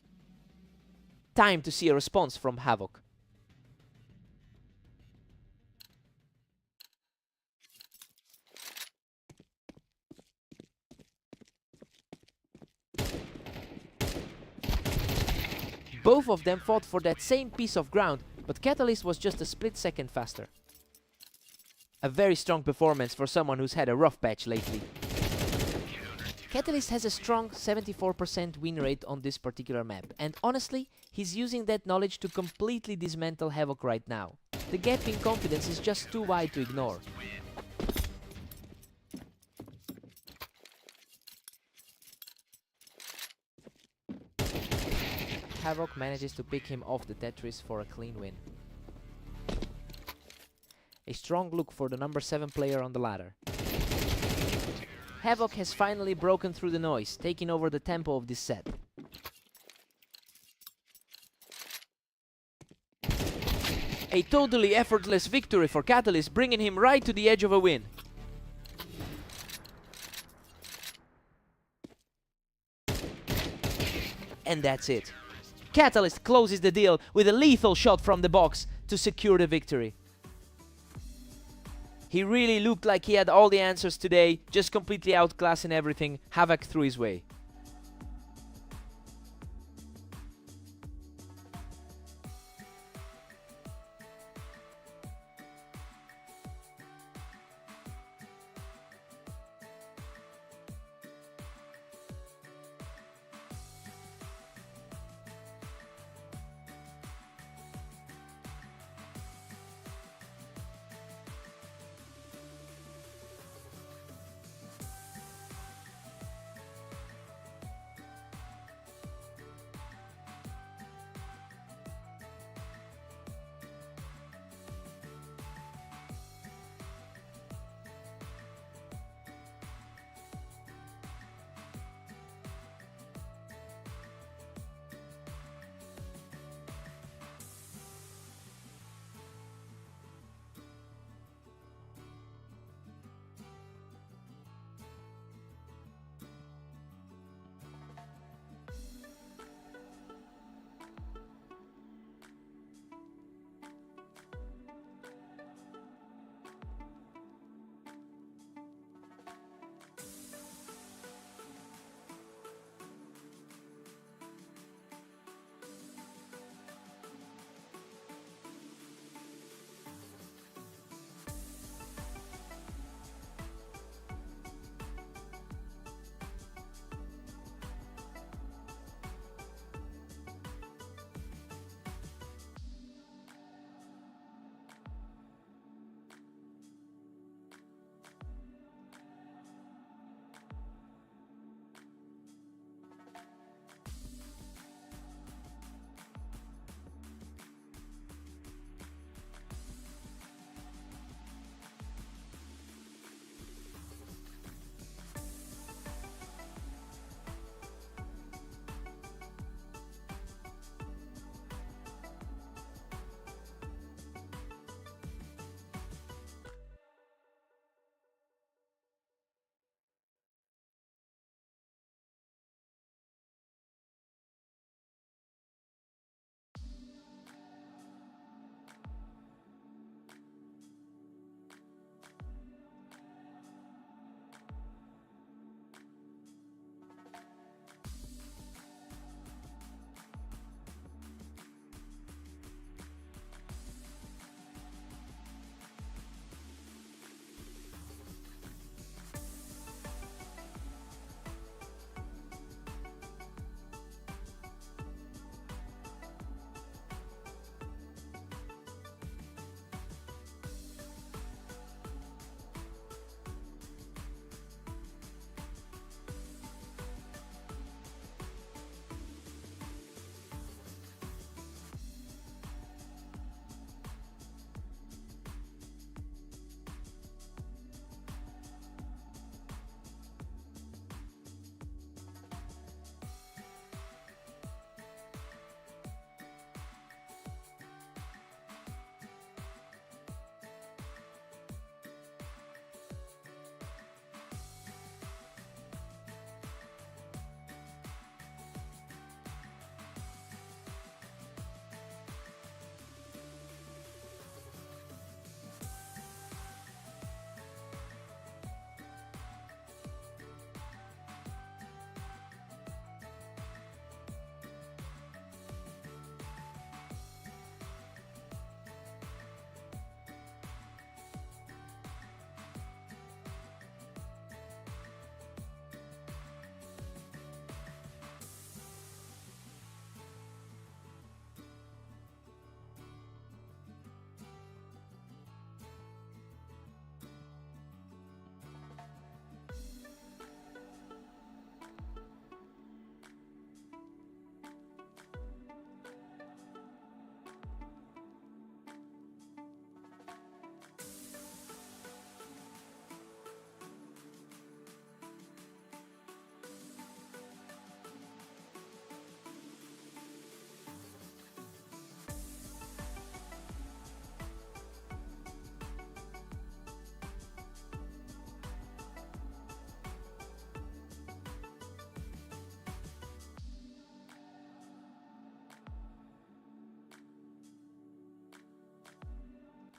Time to see a response from Havoc. Both of them fought for that same piece of ground, but Catalyst was just a split second faster. A very strong performance for someone who's had a rough patch lately. Catalyst has a strong 74% win rate on this particular map, and honestly, he's using that knowledge to completely dismantle Havoc right now. The gap in confidence is just too wide to ignore. Havoc manages to pick him off the Tetris for a clean win. A strong look for the number 7 player on the ladder. Havoc has finally broken through the noise, taking over the tempo of this set. A totally effortless victory for Catalyst, bringing him right to the edge of a win. And that's it. Catalyst closes the deal with a lethal shot from the box to secure the victory. He really looked like he had all the answers today, just completely outclassing everything. Havoc threw his way.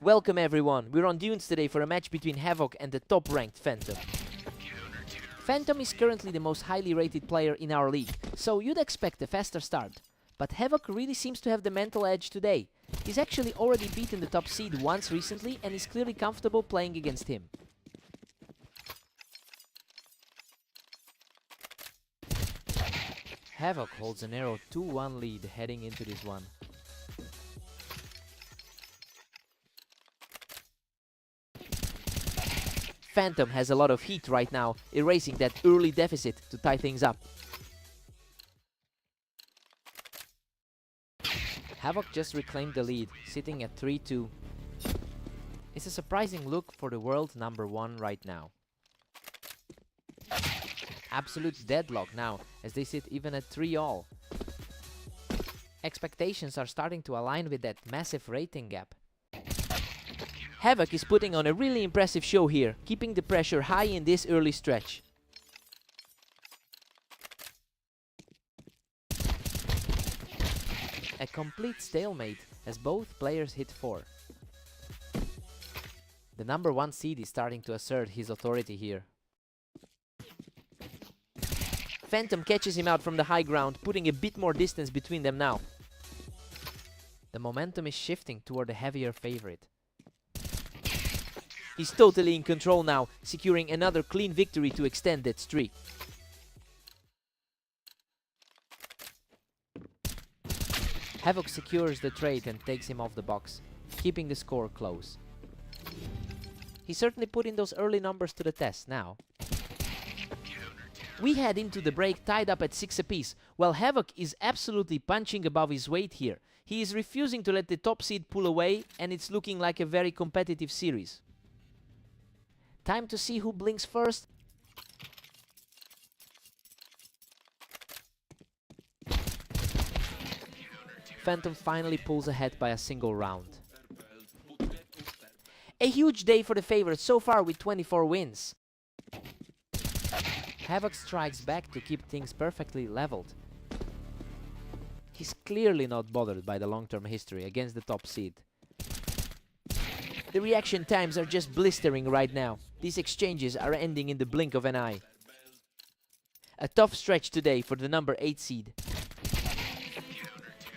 Welcome everyone, we're on Dunes today for a match between Havoc and the top-ranked Phantom. Phantom is currently the most highly rated player in our league, so you'd expect a faster start. But Havoc really seems to have the mental edge today. He's actually already beaten the top seed once recently and is clearly comfortable playing against him. Havoc holds a narrow 2-1 lead heading into this one. Phantom has a lot of heat right now, erasing that early deficit to tie things up. Havoc just reclaimed the lead, sitting at 3-2. It's a surprising look for the world #1 right now. Absolute deadlock now, as they sit even at 3-all. Expectations are starting to align with that massive rating gap. Havoc is putting on a really impressive show here, keeping the pressure high in this early stretch. A complete stalemate as both players hit 4. The #1 seed is starting to assert his authority here. Phantom catches him out from the high ground, putting a bit more distance between them now. The momentum is shifting toward the heavier favorite. He's totally in control now, securing another clean victory to extend that streak. Havoc secures the trade and takes him off the box, keeping the score close. He certainly put in those early numbers to the test now. We head into the break tied up at 6 apiece, while Havoc is absolutely punching above his weight here. He is refusing to let the top seed pull away, and it's looking like a very competitive series. Time to see who blinks first. Phantom finally pulls ahead by a single round. A huge day for the favorite so far with 24 wins. Havoc strikes back to keep things perfectly leveled. He's clearly not bothered by the long-term history against the top seed. The reaction times are just blistering right now. These exchanges are ending in the blink of an eye. A tough stretch today for the #8 seed.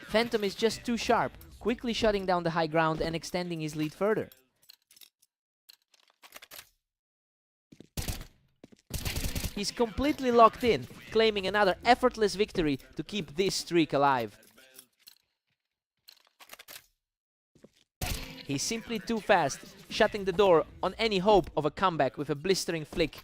Phantom is just too sharp, quickly shutting down the high ground and extending his lead further. He's completely locked in, claiming another effortless victory to keep this streak alive. He's simply too fast, shutting the door on any hope of a comeback with a blistering flick.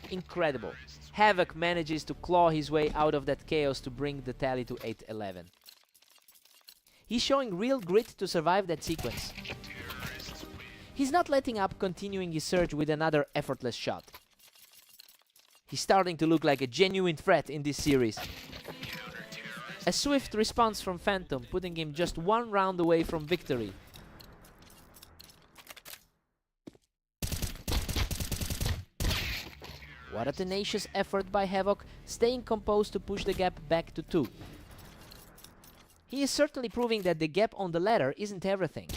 Incredible. Havoc manages to claw his way out of that chaos to bring the tally to 8-11. He's showing real grit to survive that sequence. He's not letting up, continuing his surge with another effortless shot. He's starting to look like a genuine threat in this series. A swift response from Phantom, putting him just 1 round away from victory. What a tenacious effort by Havoc, staying composed to push the gap back to 2. He is certainly proving that the gap on the ladder isn't everything.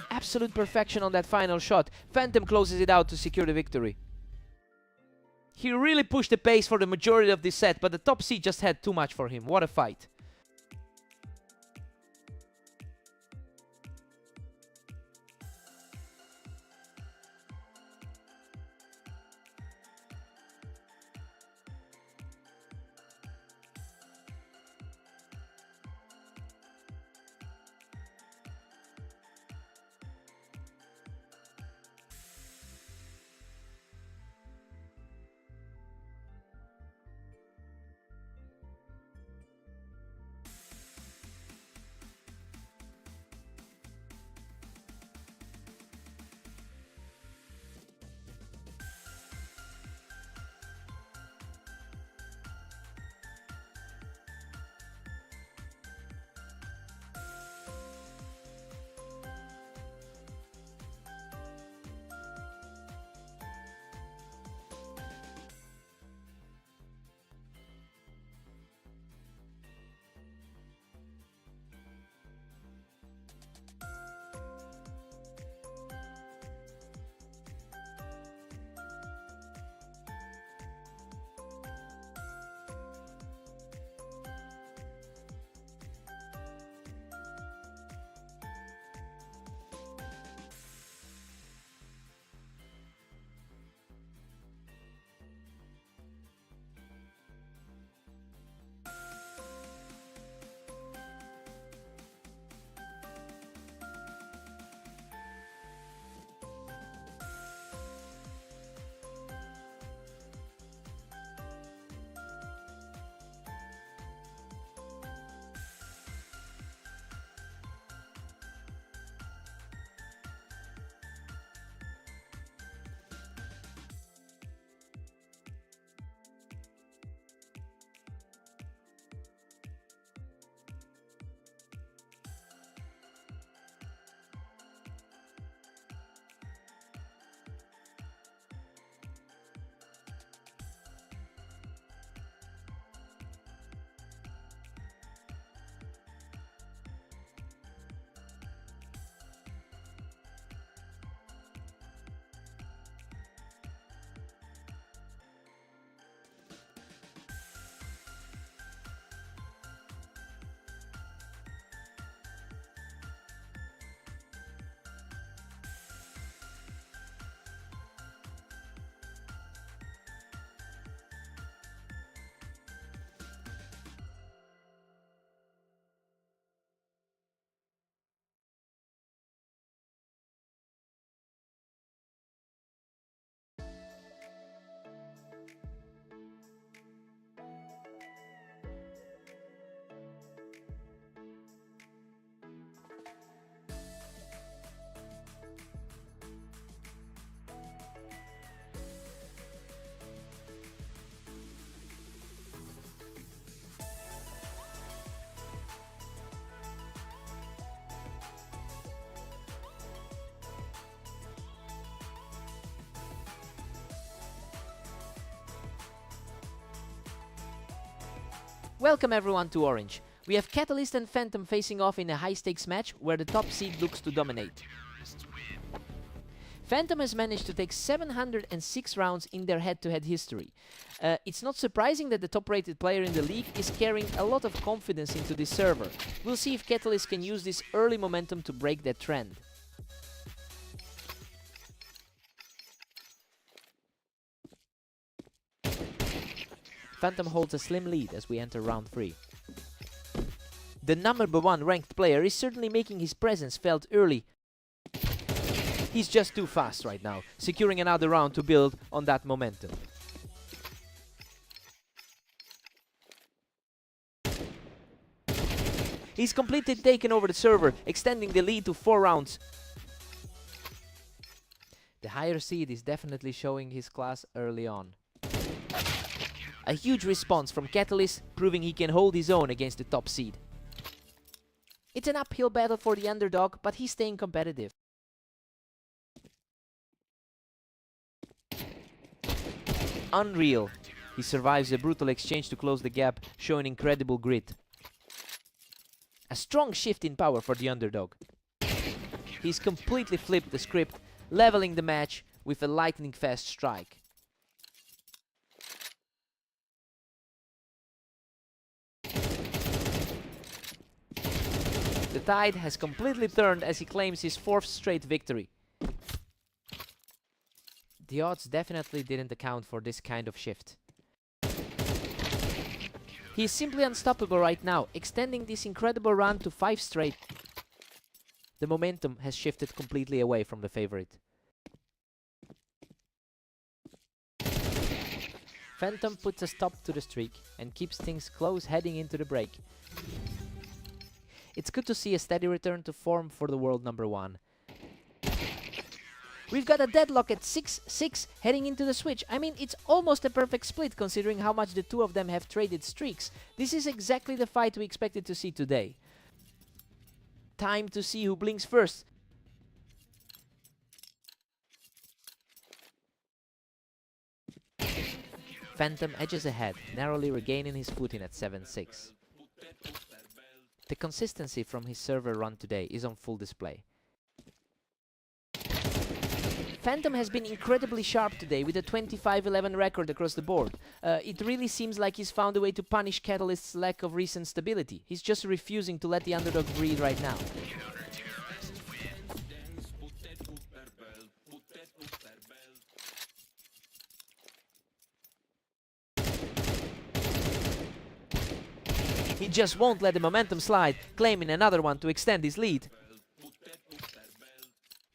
Absolute perfection on that final shot. Phantom closes it out to secure the victory. He really pushed the pace for the majority of this set, but the top seed just had too much for him. What a fight. Welcome everyone to Orange. We have Catalyst and Phantom facing off in a high-stakes match where the top seed looks to dominate. Phantom has managed to take 706 rounds in their head-to-head history. It's not surprising that the top-rated player in the league is carrying a lot of confidence into this server. We'll see if Catalyst can use this early momentum to break that trend. Phantom holds a slim lead as we enter round 3. The number 1 ranked player is certainly making his presence felt early. He's just too fast right now, securing another round to build on that momentum. He's completely taken over the server, extending the lead to 4 rounds. The higher seed is definitely showing his class early on. A huge response from Catalyst, proving he can hold his own against the top seed. It's an uphill battle for the underdog, but he's staying competitive. Unreal. He survives a brutal exchange to close the gap, showing incredible grit. A strong shift in power for the underdog. He's completely flipped the script, leveling the match with a lightning-fast strike. The tide has completely turned as he claims his 4th straight victory. The odds definitely didn't account for this kind of shift. He is simply unstoppable right now, extending this incredible run to 5 straight. The momentum has shifted completely away from the favorite. Phantom puts a stop to the streak and keeps things close heading into the break. It's good to see a steady return to form for the world number 1. We've got a deadlock at 6-6 heading into the switch. I mean, it's almost a perfect split considering how much the two of them have traded streaks. This is exactly the fight we expected to see today. Time to see who blinks first. Phantom edges ahead, narrowly regaining his footing at 7-6. The consistency from his server run today is on full display. Phantom has been incredibly sharp today with a 25-11 record across the board. It really seems like he's found a way to punish Catalyst's lack of recent stability. He's just refusing to let the underdog breathe right now. He just won't let the momentum slide, claiming another one to extend his lead.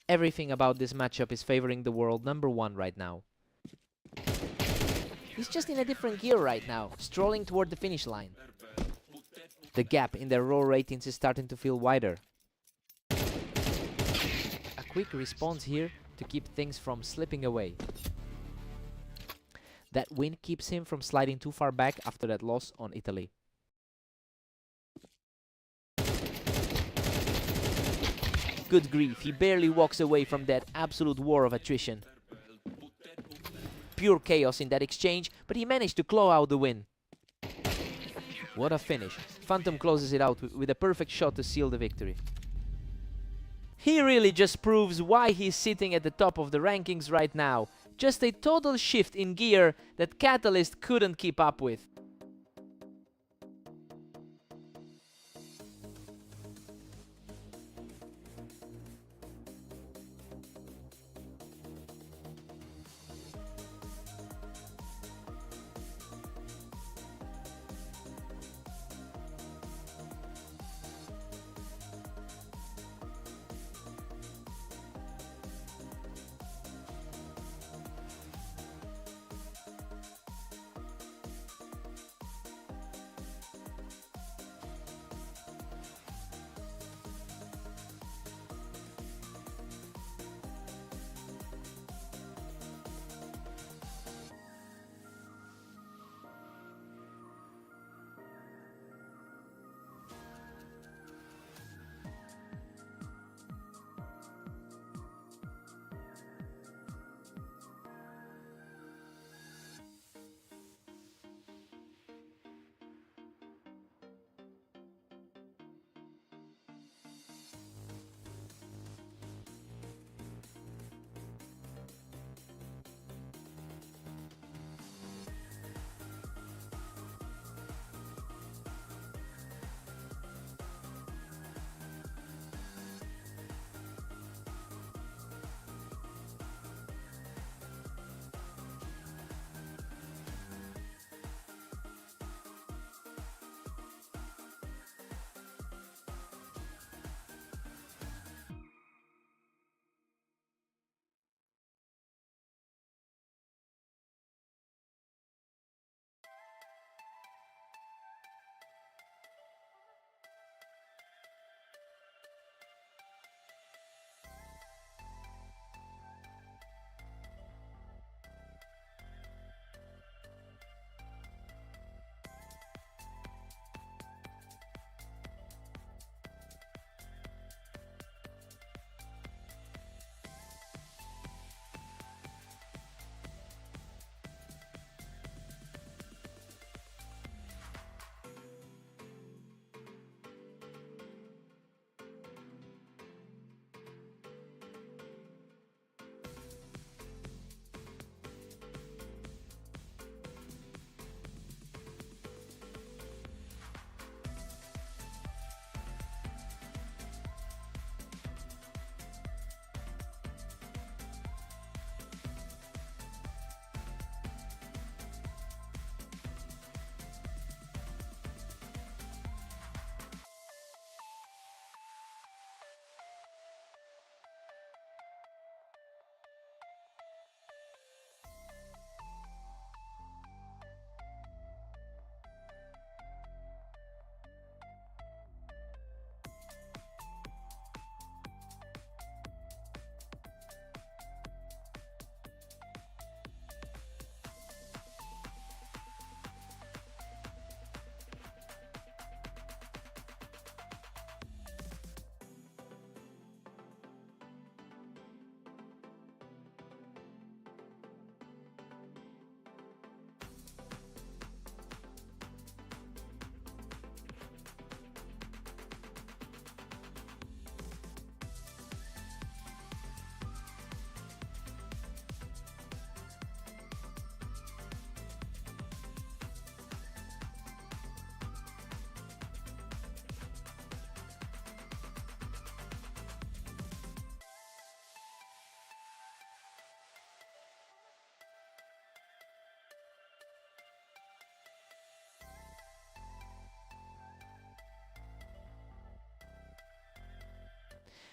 Everything about this matchup is favoring the world number 1 right now. He's just in a different gear right now, strolling toward the finish line. The gap in their raw ratings is starting to feel wider. A quick response here to keep things from slipping away. That win keeps him from sliding too far back after that loss on Italy. Good grief, he barely walks away from that absolute war of attrition. Pure chaos in that exchange, but he managed to claw out the win. What a finish. Phantom closes it out with a perfect shot to seal the victory. He really just proves why he's sitting at the top of the rankings right now. Just a total shift in gear that Catalyst couldn't keep up with.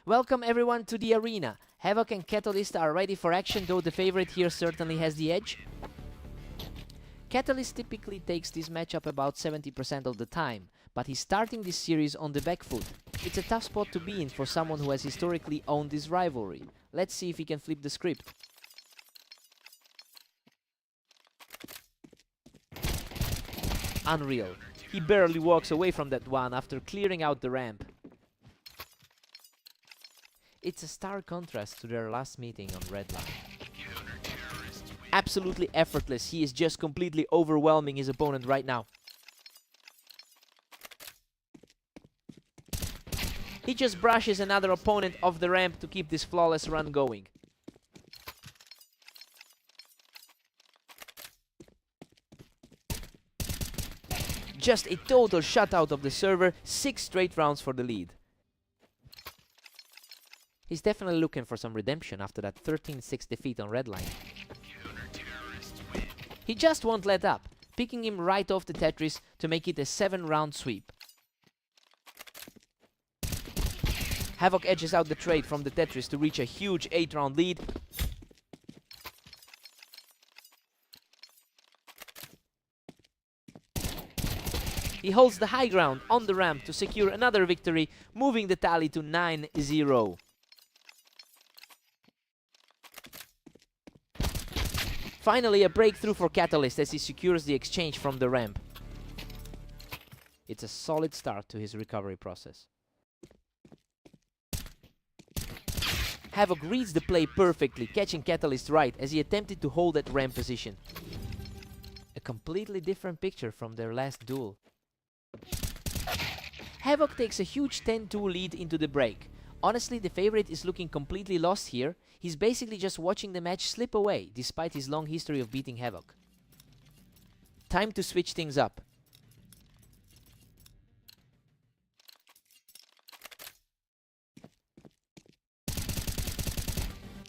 Welcome everyone to the arena. Havoc and Catalyst are ready for action, though the favorite here certainly has the edge. Catalyst typically takes this matchup about 70% of the time, but he's starting this series on the back foot. It's a tough spot to be in for someone who has historically owned this rivalry. Let's see if he can flip the script. Unreal. He barely walks away from that one after clearing out the ramp. It's a stark contrast to their last meeting on red line. Absolutely effortless, he is just completely overwhelming his opponent right now. He just brushes another opponent off the ramp to keep this flawless run going. Just a total shutout of the server, 6 straight rounds for the lead. He's definitely looking for some redemption after that 13-6 defeat on red line. He just won't let up, picking him right off the Tetris to make it a 7-round sweep. Havoc edges out the trade from the Tetris to reach a huge 8-round lead. He holds the high ground on the ramp to secure another victory, moving the tally to 9-0. Finally, a breakthrough for Catalyst as he secures the exchange from the ramp. It's a solid start to his recovery process. Havoc reads the play perfectly, catching Catalyst right as he attempted to hold that ramp position. A completely different picture from their last duel. Havoc takes a huge 10-2 lead into the break. Honestly, the favorite is looking completely lost here. He's basically just watching the match slip away, despite his long history of beating Havoc. Time to switch things up.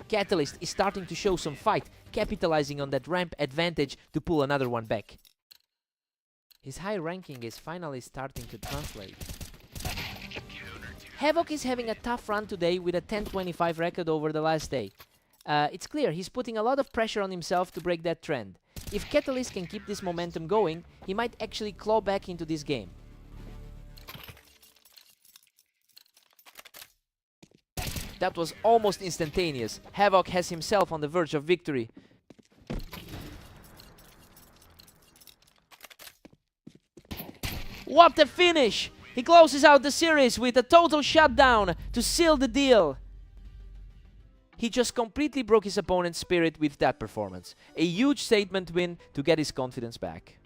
Catalyst is starting to show some fight, capitalizing on that ramp advantage to pull another one back. His high ranking is finally starting to translate. Havoc is having a tough run today with a 10-25 record over the last day. It's clear he's putting a lot of pressure on himself to break that trend. If Catalyst can keep this momentum going, he might actually claw back into this game. That was almost instantaneous. Havoc has himself on the verge of victory. What a finish! He closes out the series with a total shutdown to seal the deal. He just completely broke his opponent's spirit with that performance. A huge statement win to get his confidence back.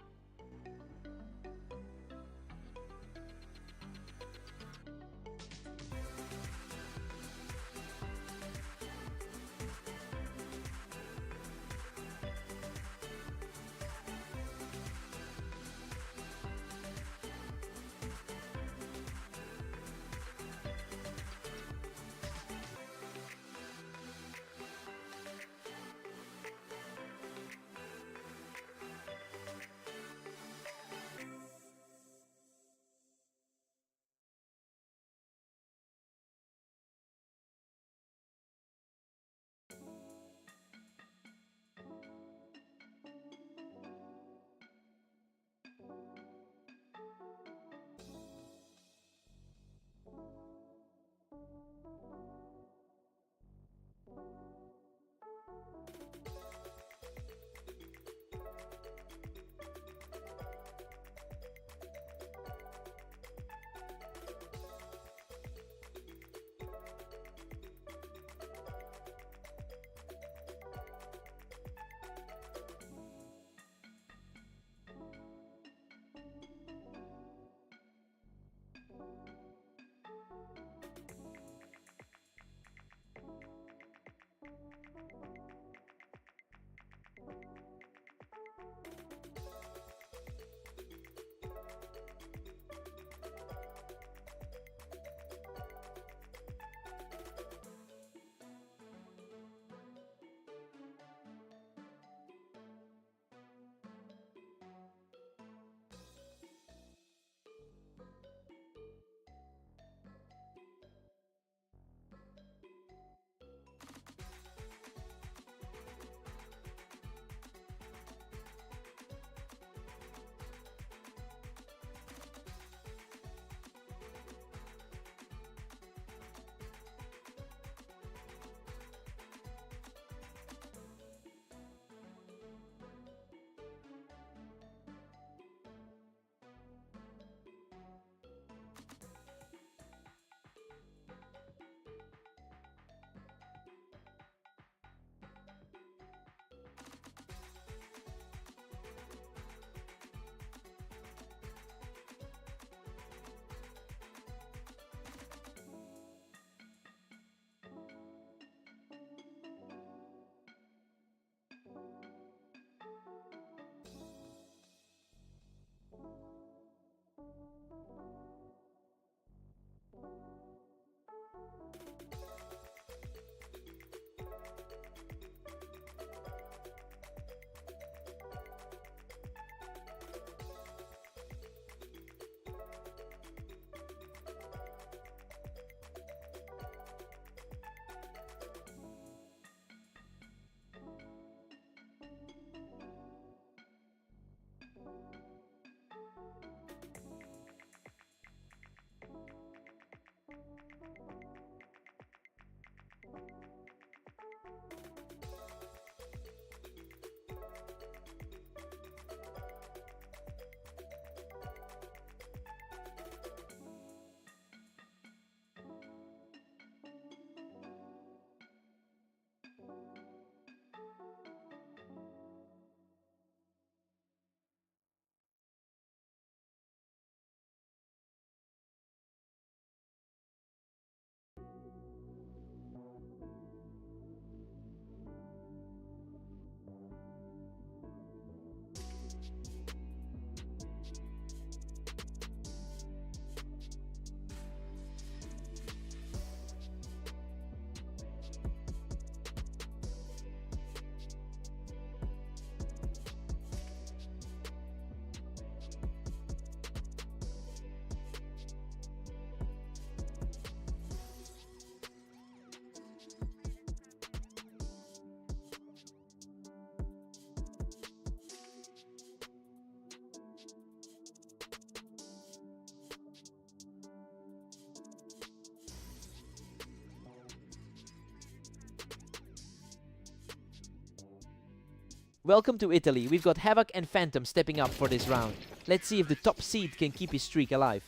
Welcome to Italy. We've got Havoc and Phantom stepping up for this round. Let's see if the top seed can keep his streak alive.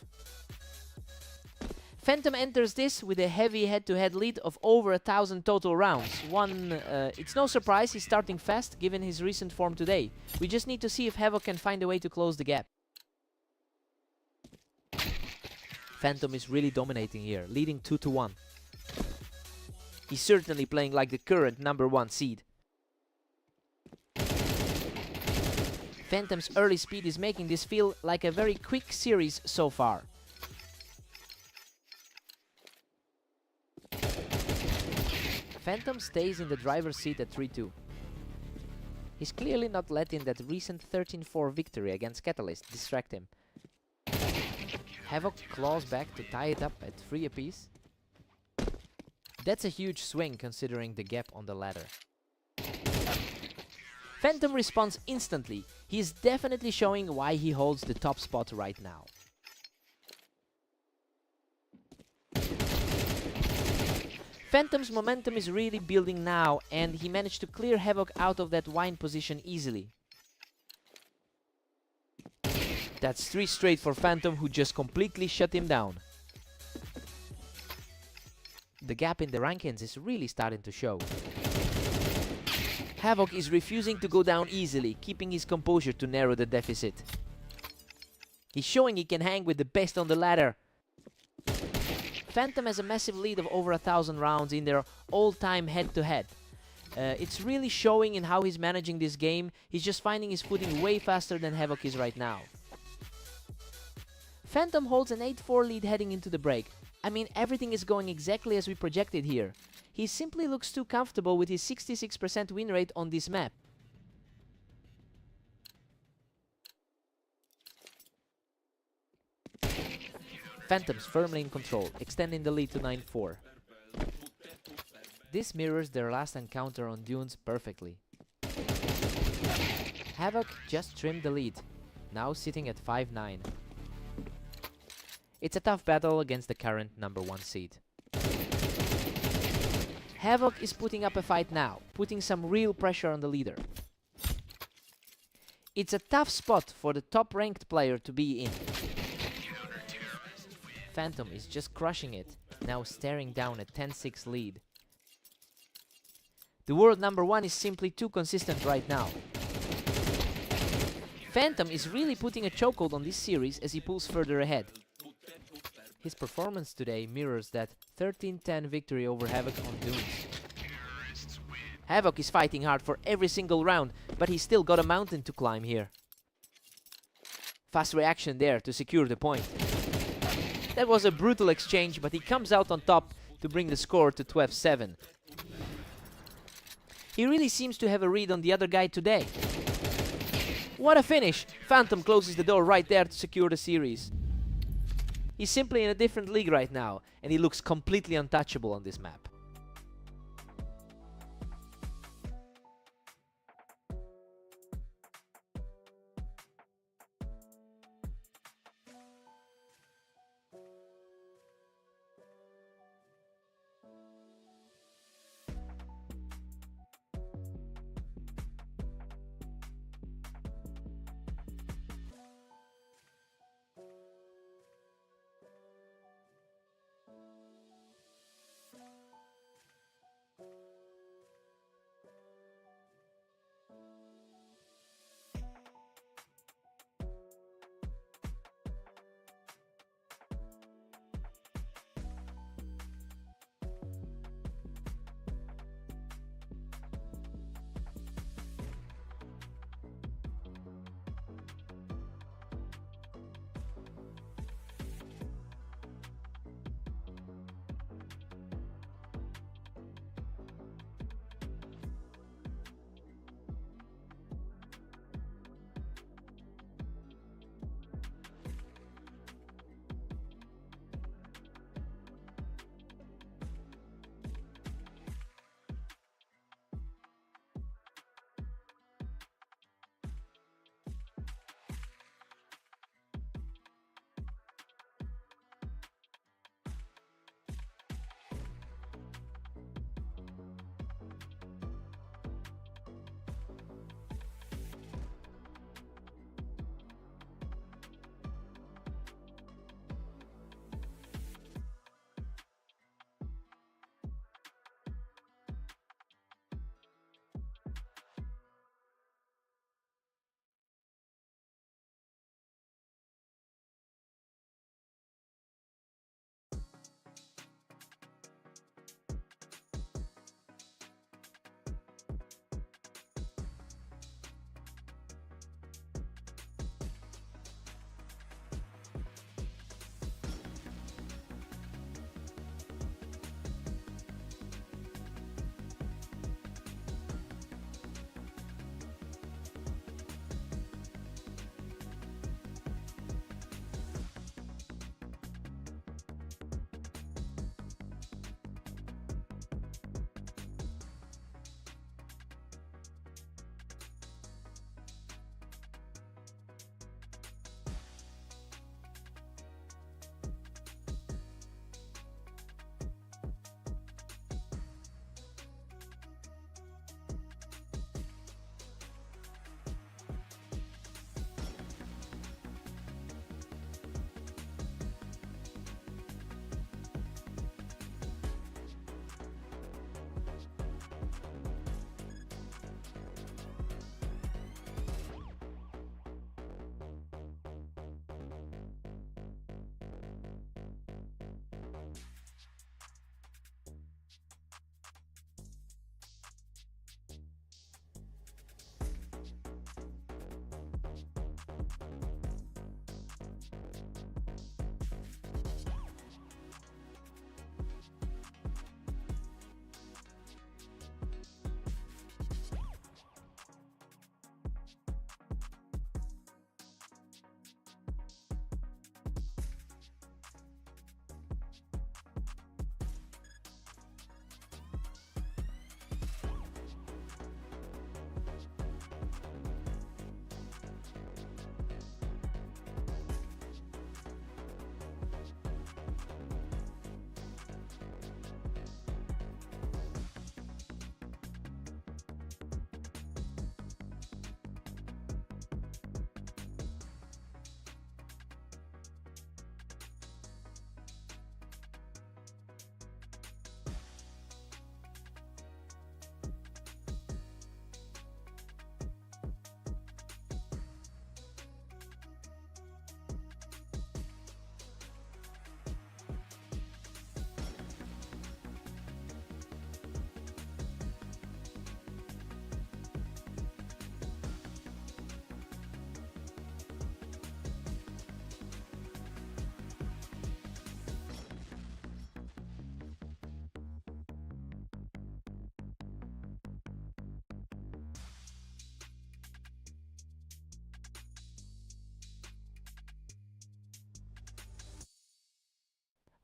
Phantom enters this with a heavy head-to-head lead of over 1,000 total rounds. It's no surprise he's starting fast given his recent form today. We just need to see if Havoc can find a way to close the gap. Phantom is really dominating here, leading 2-1. He's certainly playing like the current #1 seed. Phantom's early speed is making this feel like a very quick series so far. Phantom stays in the driver's seat at 3-2. He's clearly not letting that recent 13-4 victory against Catalyst distract him. Havoc claws back to tie it up at 3 apiece. That's a huge swing considering the gap on the ladder. Phantom responds instantly. He is definitely showing why he holds the top spot right now. Phantom's momentum is really building now, and he managed to clear Havoc out of that wine position easily. That's 3 straight for Phantom, who just completely shut him down. The gap in the rankings is really starting to show. Havoc is refusing to go down easily, keeping his composure to narrow the deficit. He's showing he can hang with the best on the ladder. Phantom has a massive lead of over 1,000 rounds in their all-time head-to-head. It's really showing in how he's managing this game. He's just finding his footing way faster than Havoc is right now. Phantom holds an 8-4 lead heading into the break. I mean, everything is going exactly as we projected here. He simply looks too comfortable with his 66% win rate on this map. Phantom's firmly in control, extending the lead to 9-4. This mirrors their last encounter on Dunes perfectly. Havoc just trimmed the lead, now sitting at 5-9. It's a tough battle against the current #1 seed. Havoc is putting up a fight now, putting some real pressure on the leader. It's a tough spot for the top-ranked player to be in. Phantom is just crushing it, now staring down a 10-6 lead. The world #1 is simply too consistent right now. Phantom is really putting a chokehold on this series as he pulls further ahead. His performance today mirrors that 13-10 victory over Havoc on Dunes. Havoc is fighting hard for every single round, but he's still got a mountain to climb here. Fast reaction there to secure the point. That was a brutal exchange, but he comes out on top to bring the score to 12-7. He really seems to have a read on the other guy today. What a finish! Phantom closes the door right there to secure the series. He's simply in a different league right now, and he looks completely untouchable on this map.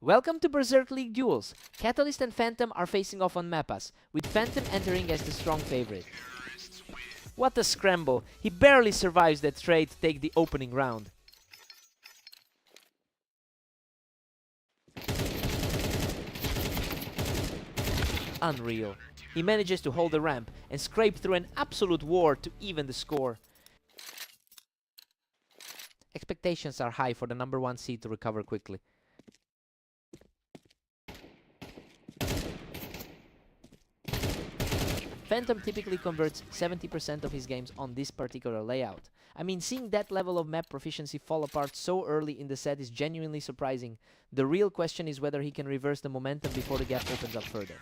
Welcome to Berserk League duels. Catalyst and Phantom are facing off on Mappas, with Phantom entering as the strong favorite. What a scramble! He barely survives that trade to take the opening round. Unreal. He manages to hold the ramp and scrape through an absolute war to even the score. Expectations are high for the number 1 seed to recover quickly. Phantom typically converts 70% of his games on this particular layout. I mean, seeing that level of map proficiency fall apart so early in the set is genuinely surprising. The real question is whether he can reverse the momentum before the gap opens up further.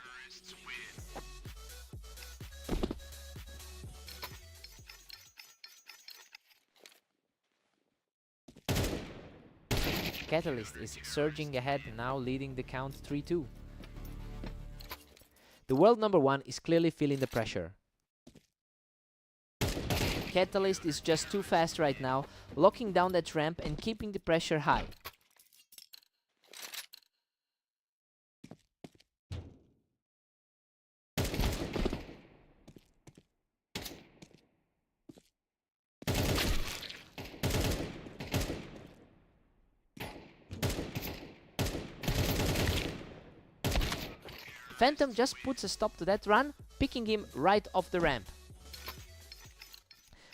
Catalyst is surging ahead, now leading the count 3-2. The world number 1 is clearly feeling the pressure. Catalyst is just too fast right now, locking down that ramp and keeping the pressure high. Phantom just puts a stop to that run, picking him right off the ramp.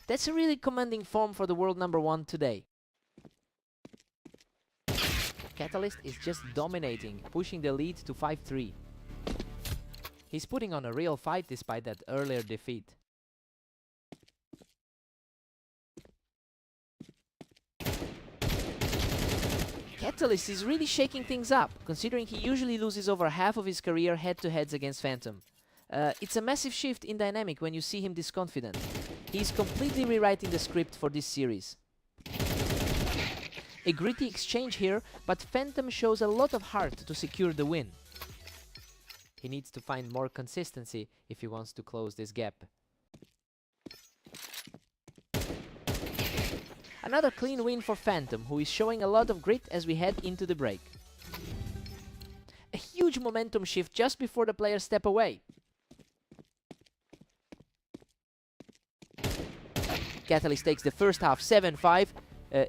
That's a really commanding form for the world number 1 today. Catalyst is just dominating, pushing the lead to 5-3. He's putting on a real fight despite that earlier defeat. Catalyst is really shaking things up, considering he usually loses over half of his career head-to-heads against Phantom. It's a massive shift in dynamic when you see him this confident. He's completely rewriting the script for this series. A gritty exchange here, but Phantom shows a lot of heart to secure the win. He needs to find more consistency if he wants to close this gap. Another clean win for Phantom, who is showing a lot of grit as we head into the break. A huge momentum shift just before the players step away. Catalyst takes the first half 7-5.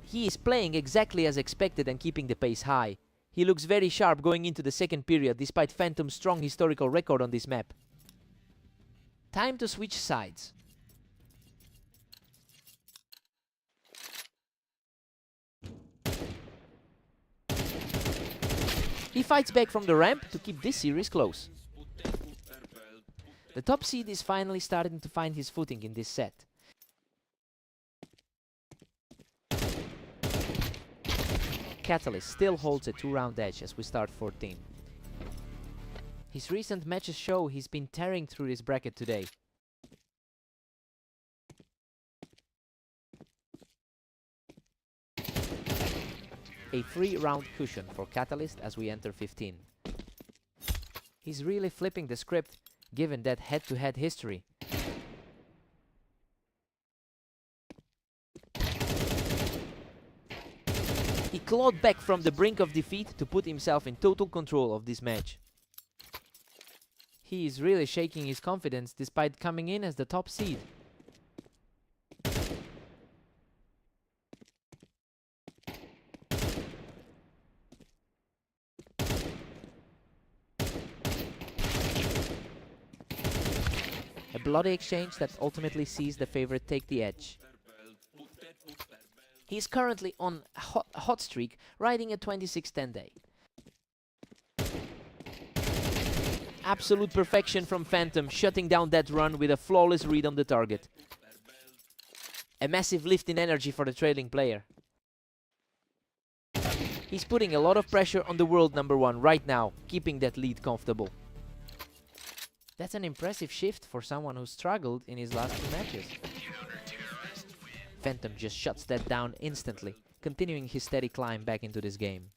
He is playing exactly as expected and keeping the pace high. He looks very sharp going into the second period despite Phantom's strong historical record on this map. Time to switch sides. He fights back from the ramp to keep this series close. The top seed is finally starting to find his footing in this set. Catalyst still holds a 2-round edge as we start 14. His recent matches show he's been tearing through this bracket today. A 3-round cushion for Catalyst as we enter 15. He's really flipping the script, given that head-to-head history. He clawed back from the brink of defeat to put himself in total control of this match. He is really shaking his confidence despite coming in as the top seed. A bloody exchange that ultimately sees the favorite take the edge. He is currently on a hot streak, riding a 26-10 day. Absolute perfection from Phantom, shutting down that run with a flawless read on the target. A massive lift in energy for the trailing player. He's putting a lot of pressure on the world number 1 right now, keeping that lead comfortable. That's an impressive shift for someone who struggled in his last 2 matches. Phantom just shuts that down instantly, continuing his steady climb back into this game.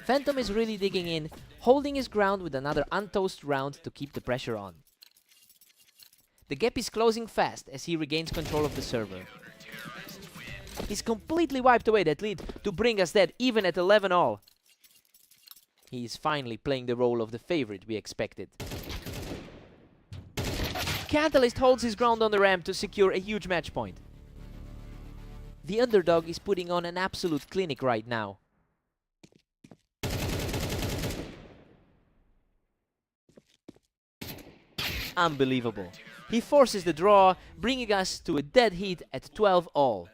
Phantom is really digging in, holding his ground with another untoast round to keep the pressure on. The gap is closing fast as he regains control of the server. He's completely wiped away that lead to bring us dead even at 11-all. He is finally playing the role of the favorite we expected. Catalyst holds his ground on the ramp to secure a huge match point. The underdog is putting on an absolute clinic right now. Unbelievable. He forces the draw, bringing us to a dead heat at 12-all.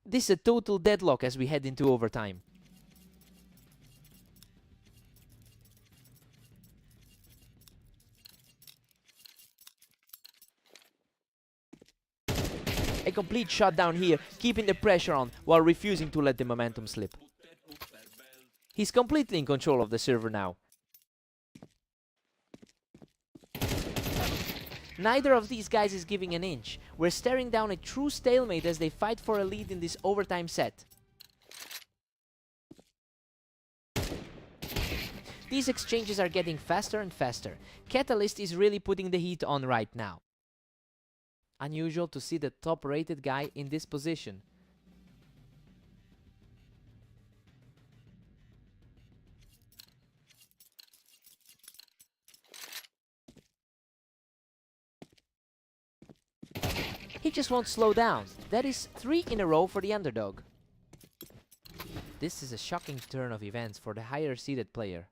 This is a total deadlock as we head into overtime. A complete shutdown here, keeping the pressure on while refusing to let the momentum slip. He's completely in control of the server now. Neither of these guys is giving an inch. We're staring down a true stalemate as they fight for a lead in this overtime set. These exchanges are getting faster and faster. Catalyst is really putting the heat on right now. Unusual to see the top-rated guy in this position. He just won't slow down. That is 3 in a row for the underdog. This is a shocking turn of events for the higher-seeded player.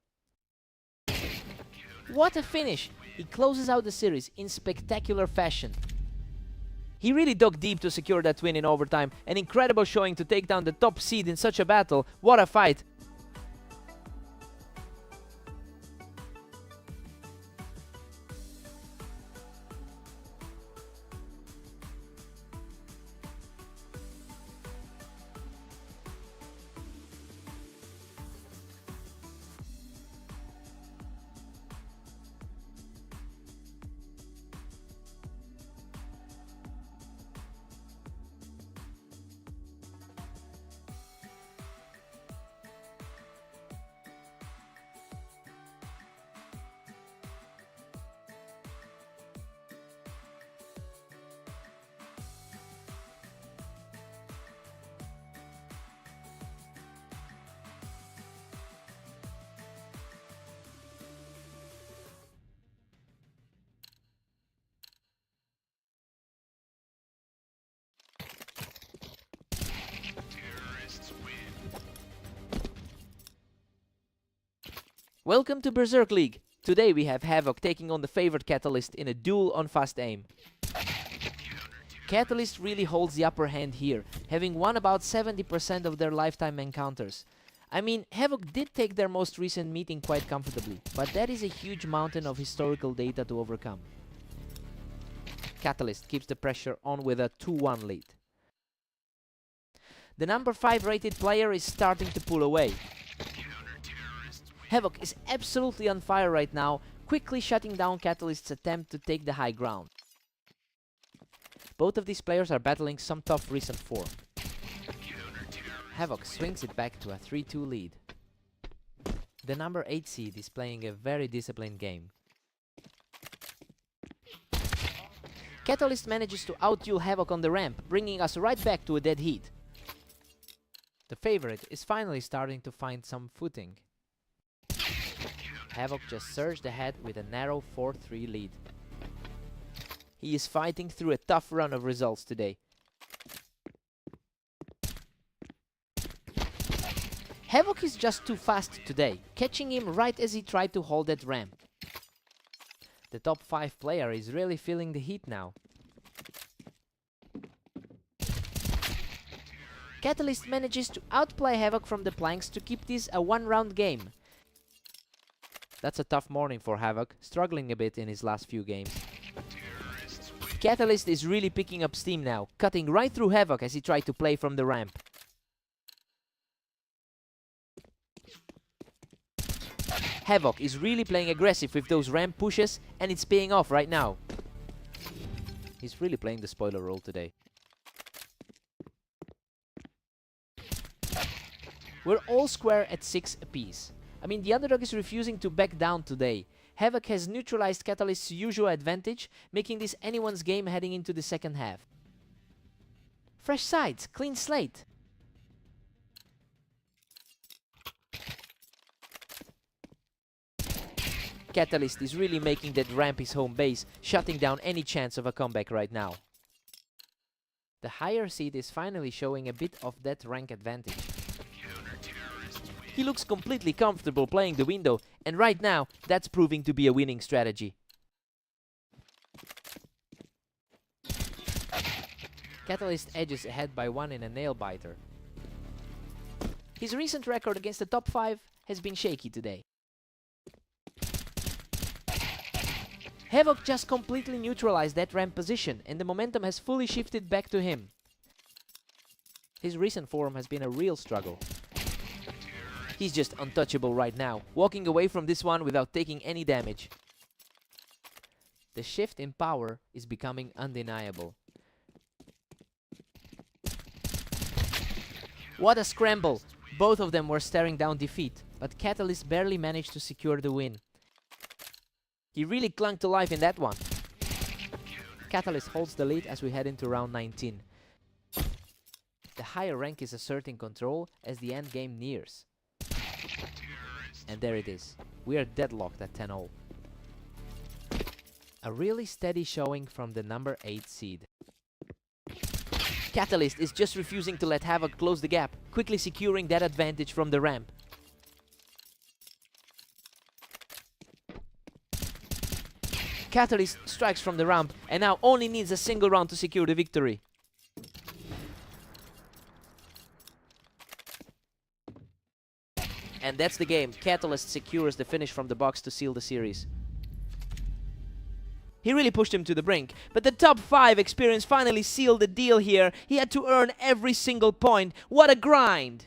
What a finish! He closes out the series in spectacular fashion. He really dug deep to secure that win in overtime. An incredible showing to take down the top seed in such a battle. What a fight! Welcome to Berserk League. Today we have Havoc taking on the favorite Catalyst in a duel on fast aim. Catalyst really holds the upper hand here, having won about 70% of their lifetime encounters. I mean, Havoc did take their most recent meeting quite comfortably, but that is a huge mountain of historical data to overcome. Catalyst keeps the pressure on with a 2-1 lead. The number 5 rated player is starting to pull away. Havoc is absolutely on fire right now, quickly shutting down Catalyst's attempt to take the high ground. Both of these players are battling some tough recent form. Havoc swings it back to a 3-2 lead. The number 8 seed is playing a very disciplined game. Catalyst manages to outduel Havoc on the ramp, bringing us right back to a dead heat. The favorite is finally starting to find some footing. Havoc just surged ahead with a narrow 4-3 lead. He is fighting through a tough run of results today. Havoc is just too fast today, catching him right as he tried to hold that ramp. The top 5 player is really feeling the heat now. Catalyst manages to outplay Havoc from the planks to keep this a 1-round game. That's a tough morning for Havoc, struggling a bit in his last few games. Catalyst is really picking up steam now, cutting right through Havoc as he tried to play from the ramp. Havoc is really playing aggressive with those ramp pushes, and it's paying off right now. He's really playing the spoiler role today. We're all square at 6 apiece. I mean, the underdog is refusing to back down today. Havoc has neutralized Catalyst's usual advantage, making this anyone's game heading into the second half. Fresh sides, clean slate. Catalyst is really making that ramp his home base, shutting down any chance of a comeback right now. The higher seed is finally showing a bit of that rank advantage. He looks completely comfortable playing the window, and right now, that's proving to be a winning strategy. Catalyst edges ahead by 1 in a nail-biter. His recent record against the top 5 has been shaky today. Havoc just completely neutralized that ramp position, and the momentum has fully shifted back to him. His recent form has been a real struggle. He's just untouchable right now, walking away from this one without taking any damage. The shift in power is becoming undeniable. What a scramble! Both of them were staring down defeat, but Catalyst barely managed to secure the win. He really clung to life in that one. Catalyst holds the lead as we head into round 19. The higher rank is asserting control as the end game nears. And there it is. We are deadlocked at 10-0. A really steady showing from the number 8 seed. Catalyst is just refusing to let Havoc close the gap, quickly securing that advantage from the ramp. Catalyst strikes from the ramp and now only needs a single round to secure the victory. And that's the game. Catalyst secures the finish from the box to seal the series. He really pushed him to the brink, but the top 5 experience finally sealed the deal here. He had to earn every single point. What a grind!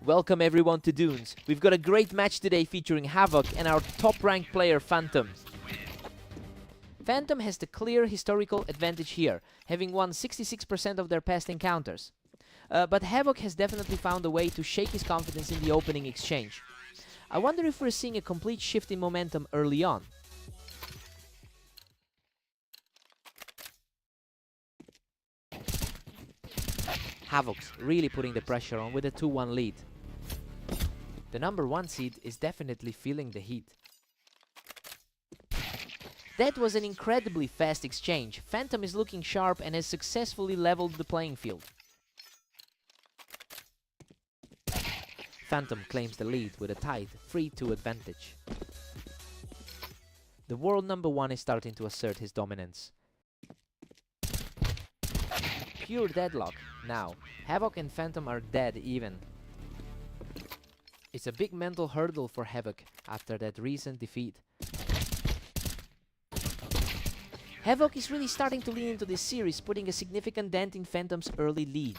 Welcome everyone to Dunes. We've got a great match today featuring Havoc and our top-ranked player Phantom. Phantom has the clear historical advantage here, having won 66% of their past encounters. But Havoc has definitely found a way to shake his confidence in the opening exchange. I wonder if we're seeing a complete shift in momentum early on. Havoc's really putting the pressure on with a 2-1 lead. The number 1 seed is definitely feeling the heat. That was an incredibly fast exchange. Phantom is looking sharp and has successfully leveled the playing field. Phantom claims the lead with a tight 3-2 advantage. The world number 1 is starting to assert his dominance. Pure deadlock. Now, Havoc and Phantom are dead even. It's a big mental hurdle for Havoc after that recent defeat. Havoc is really starting to lean into this series, putting a significant dent in Phantom's early lead.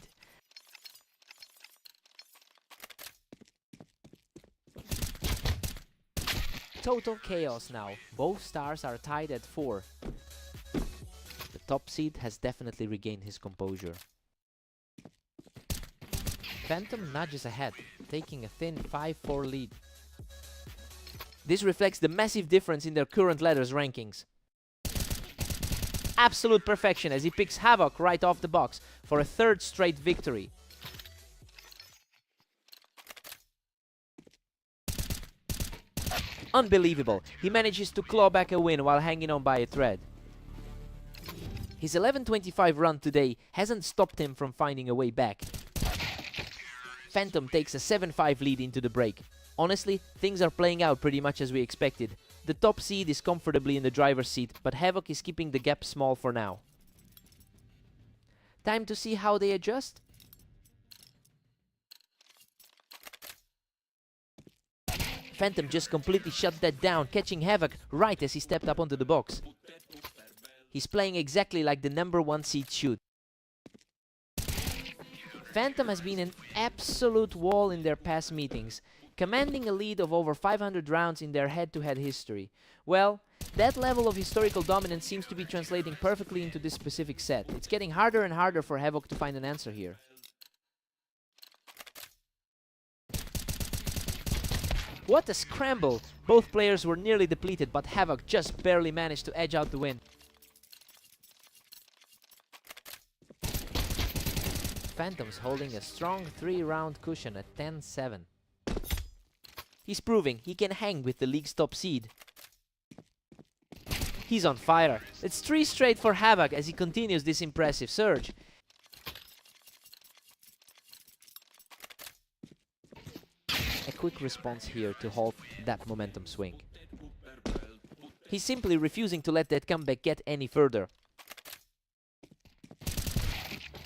Total chaos now. Both stars are tied at 4. The top seed has definitely regained his composure. Phantom nudges ahead, taking a thin 5-4 lead. This reflects the massive difference in their current ladder's rankings. Absolute perfection as he picks Havoc right off the box for a 3rd straight victory. Unbelievable, he manages to claw back a win while hanging on by a thread. His 11:25 run today hasn't stopped him from finding a way back. Phantom takes a 7-5 lead into the break. Honestly, things are playing out pretty much as we expected. The top seed is comfortably in the driver's seat, but Havoc is keeping the gap small for now. Time to see how they adjust? Phantom just completely shut that down, catching Havoc right as he stepped up onto the box. He's playing exactly like the number 1 seed should. Phantom has been an absolute wall in their past meetings, commanding a lead of over 500 rounds in their head-to-head history. Well, that level of historical dominance seems to be translating perfectly into this specific set. It's getting harder and harder for Havoc to find an answer here. What a scramble! Both players were nearly depleted, but Havoc just barely managed to edge out the win. Phantom's holding a strong 3-round cushion at 10-7. He's proving he can hang with the league's top seed. He's on fire. It's 3 straight for Havoc as he continues this impressive surge. A quick response here to halt that momentum swing. He's simply refusing to let that comeback get any further.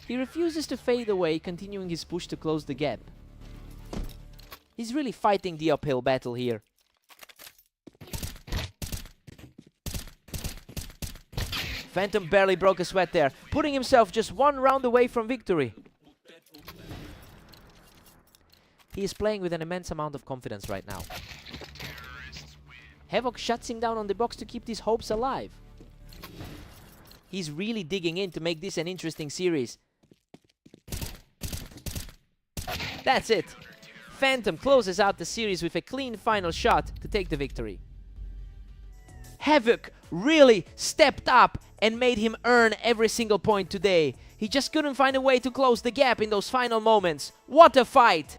He refuses to fade away, continuing his push to close the gap. He's really fighting the uphill battle here. Phantom barely broke a sweat there, putting himself just 1 round away from victory. He is playing with an immense amount of confidence right now. Havoc shuts him down on the box to keep these hopes alive. He's really digging in to make this an interesting series. That's it. Phantom closes out the series with a clean final shot to take the victory. Havoc really stepped up and made him earn every single point today. He just couldn't find a way to close the gap in those final moments. What a fight!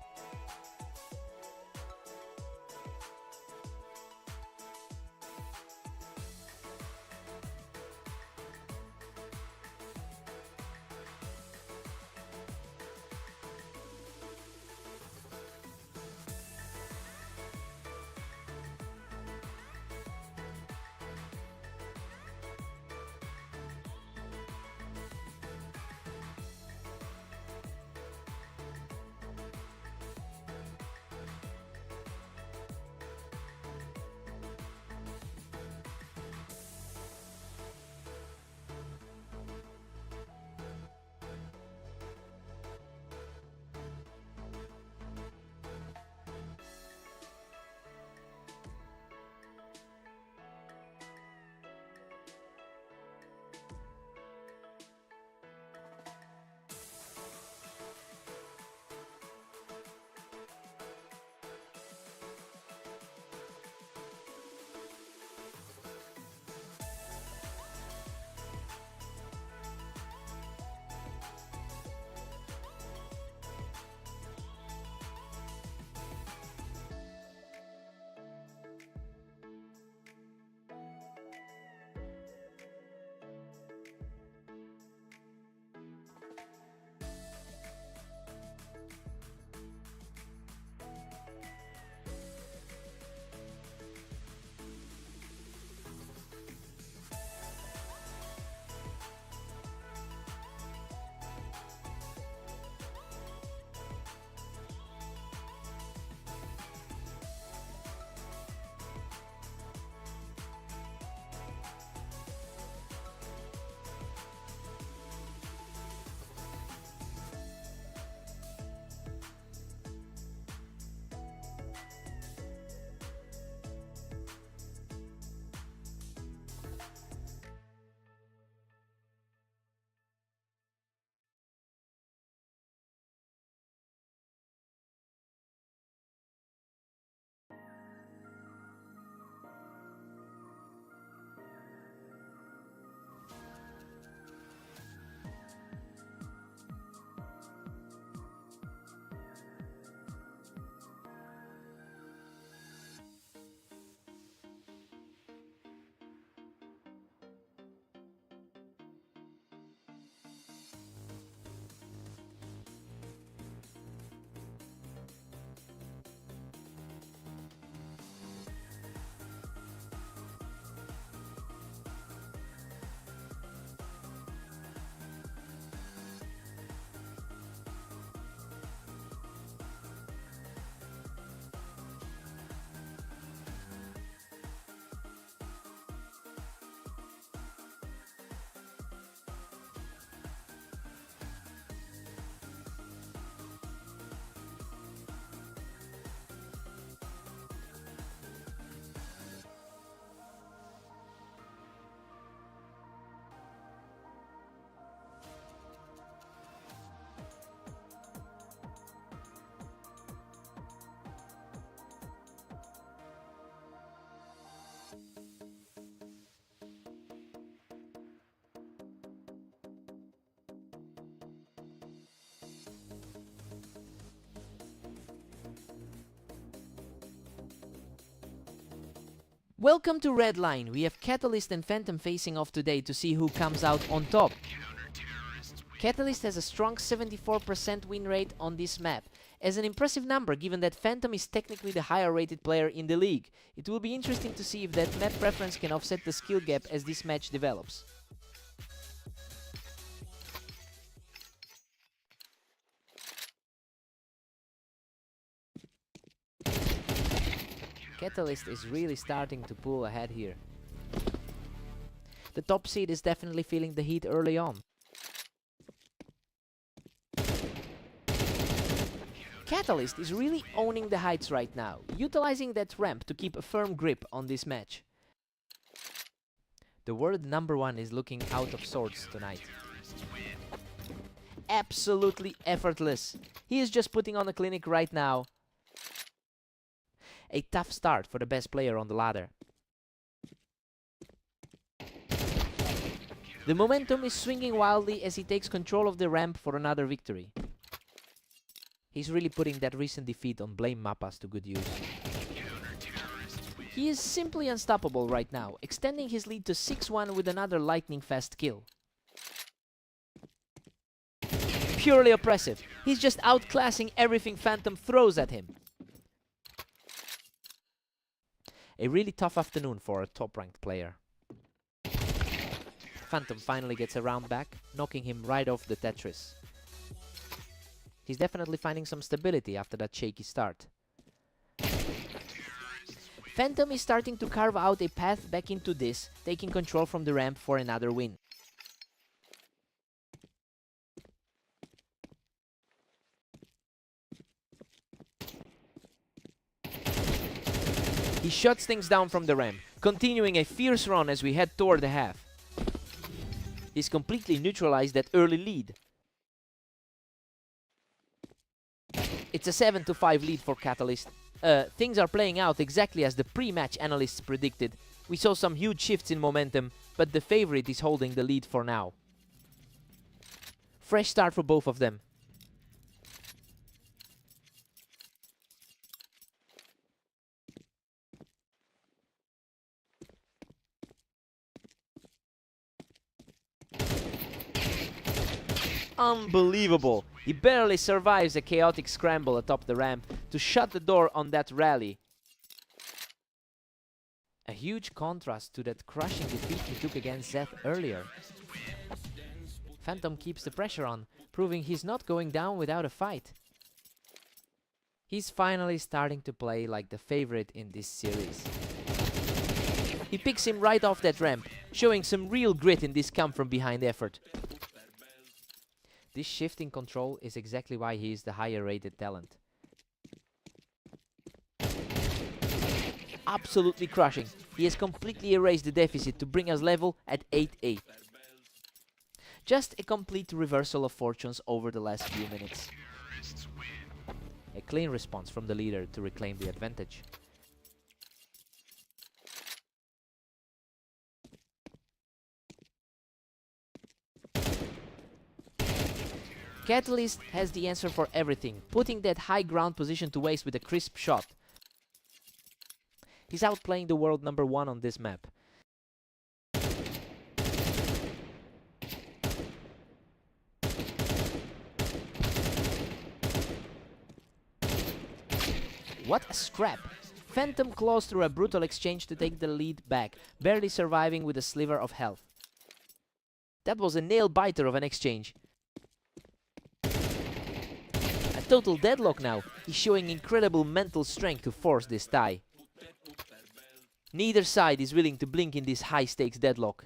Welcome to Red Line. We have Catalyst and Phantom facing off today to see who comes out on top. Catalyst has a strong 74% win rate on this map, as an impressive number given that Phantom is technically the higher rated player in the league. It will be interesting to see if that map preference can offset the skill gap as this match develops. Catalyst is really starting to pull ahead here. The top seed is definitely feeling the heat early on. Catalyst is really owning the heights right now, utilizing that ramp to keep a firm grip on this match. The world #1 is looking out of sorts tonight. Absolutely effortless. He is just putting on a clinic right now. A tough start for the best player on the ladder. The momentum is swinging wildly as he takes control of the ramp for another victory. He's really putting that recent defeat on Blame Mappas to good use. He is simply unstoppable right now, extending his lead to 6-1 with another lightning-fast kill. Purely oppressive. He's just outclassing everything Phantom throws at him. A really tough afternoon for a top-ranked player. Phantom finally gets a round back, knocking him right off the Tetris. He's definitely finding some stability after that shaky start. Phantom is starting to carve out a path back into this, taking control from the ramp for another win. He shuts things down from the ramp, continuing a fierce run as we head toward the half. He's completely neutralized that early lead. It's a 7-5 lead for Catalyst. Things are playing out exactly as the pre-match analysts predicted. We saw some huge shifts in momentum, but the favorite is holding the lead for now. Fresh start for both of them. Unbelievable! He barely survives a chaotic scramble atop the ramp to shut the door on that rally. A huge contrast to that crushing defeat he took against Zeth earlier. Phantom keeps the pressure on, proving he's not going down without a fight. He's finally starting to play like the favorite in this series. He picks him right off that ramp, showing some real grit in this come-from-behind effort. This shift in control is exactly why he is the higher rated talent. Absolutely crushing. He has completely erased the deficit to bring us level at 8-8. Just a complete reversal of fortunes over the last few minutes. A clean response from the leader to reclaim the advantage. Catalyst has the answer for everything, putting that high ground position to waste with a crisp shot. He's outplaying the world #1 on this map. What a scrap! Phantom claws through a brutal exchange to take the lead back, barely surviving with a sliver of health. That was a nail-biter of an exchange. Total deadlock now. He's showing incredible mental strength to force this tie. Neither side is willing to blink in this high-stakes deadlock.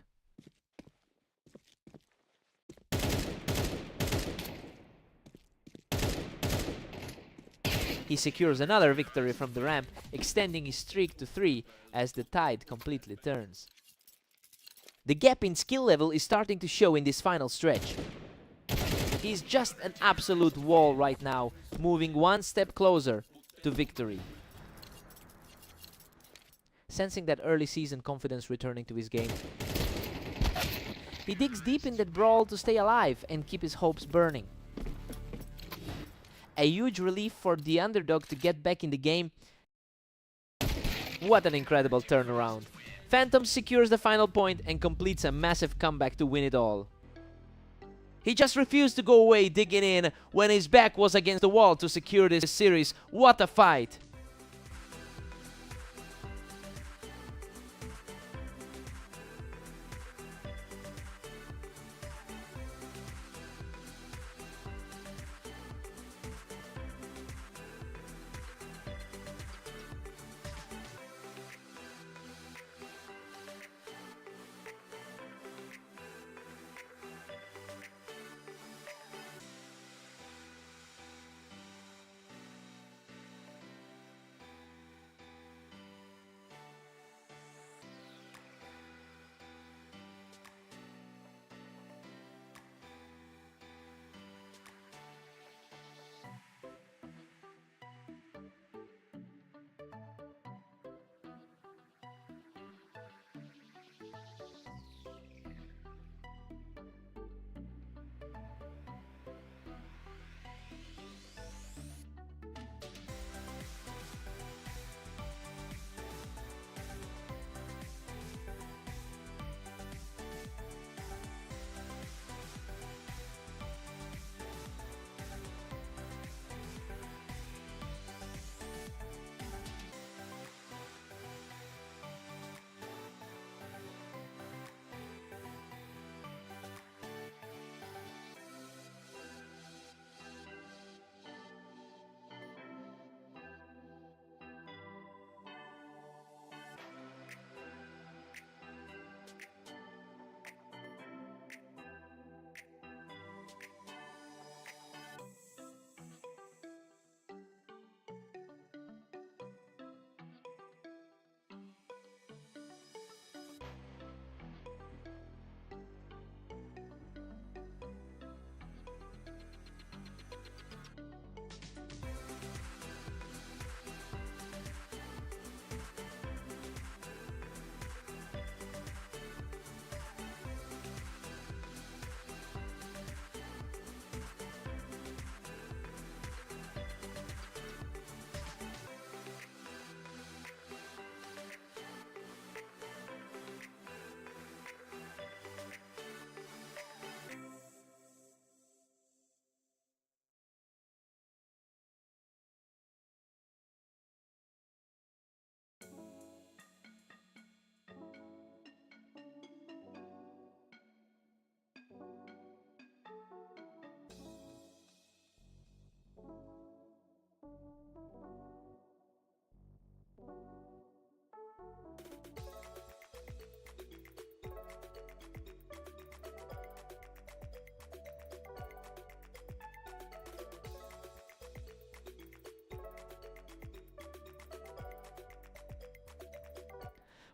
He secures another victory from the ramp, extending his streak to 3 as the tide completely turns. The gap in skill level is starting to show in this final stretch. He's just an absolute wall right now, moving one step closer to victory. Sensing that early season confidence returning to his game, he digs deep in that brawl to stay alive and keep his hopes burning. A huge relief for the underdog to get back in the game. What an incredible turnaround. Phantom secures the final point and completes a massive comeback to win it all. He just refused to go away, digging in when his back was against the wall to secure this series. What a fight!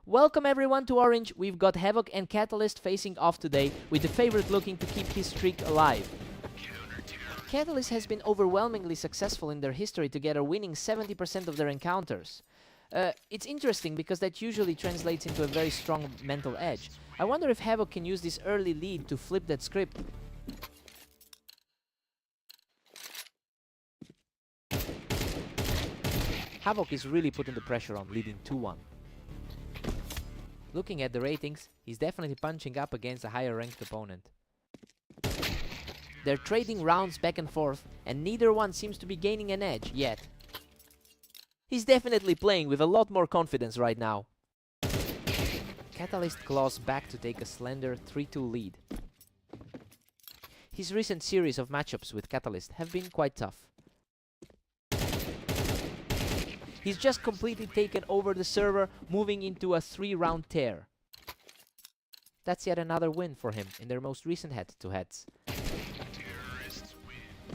Welcome everyone to Orange. We've got Havoc and Catalyst facing off today, with the favorite looking to keep his streak alive. Catalyst has been overwhelmingly successful in their history together, winning 70% of their encounters. It's interesting because that usually translates into a very strong mental edge. I wonder if Havoc can use this early lead to flip that script. Havoc is really putting the pressure on, leading 2-1. Looking at the ratings, he's definitely punching up against a higher ranked opponent. They're trading rounds back and forth, and neither one seems to be gaining an edge yet. He's definitely playing with a lot more confidence right now. Catalyst claws back to take a slender 3-2 lead. His recent series of matchups with Catalyst have been quite tough. He's just completely taken over the server, moving into a 3-round tear. That's yet another win for him in their most recent head-to-heads.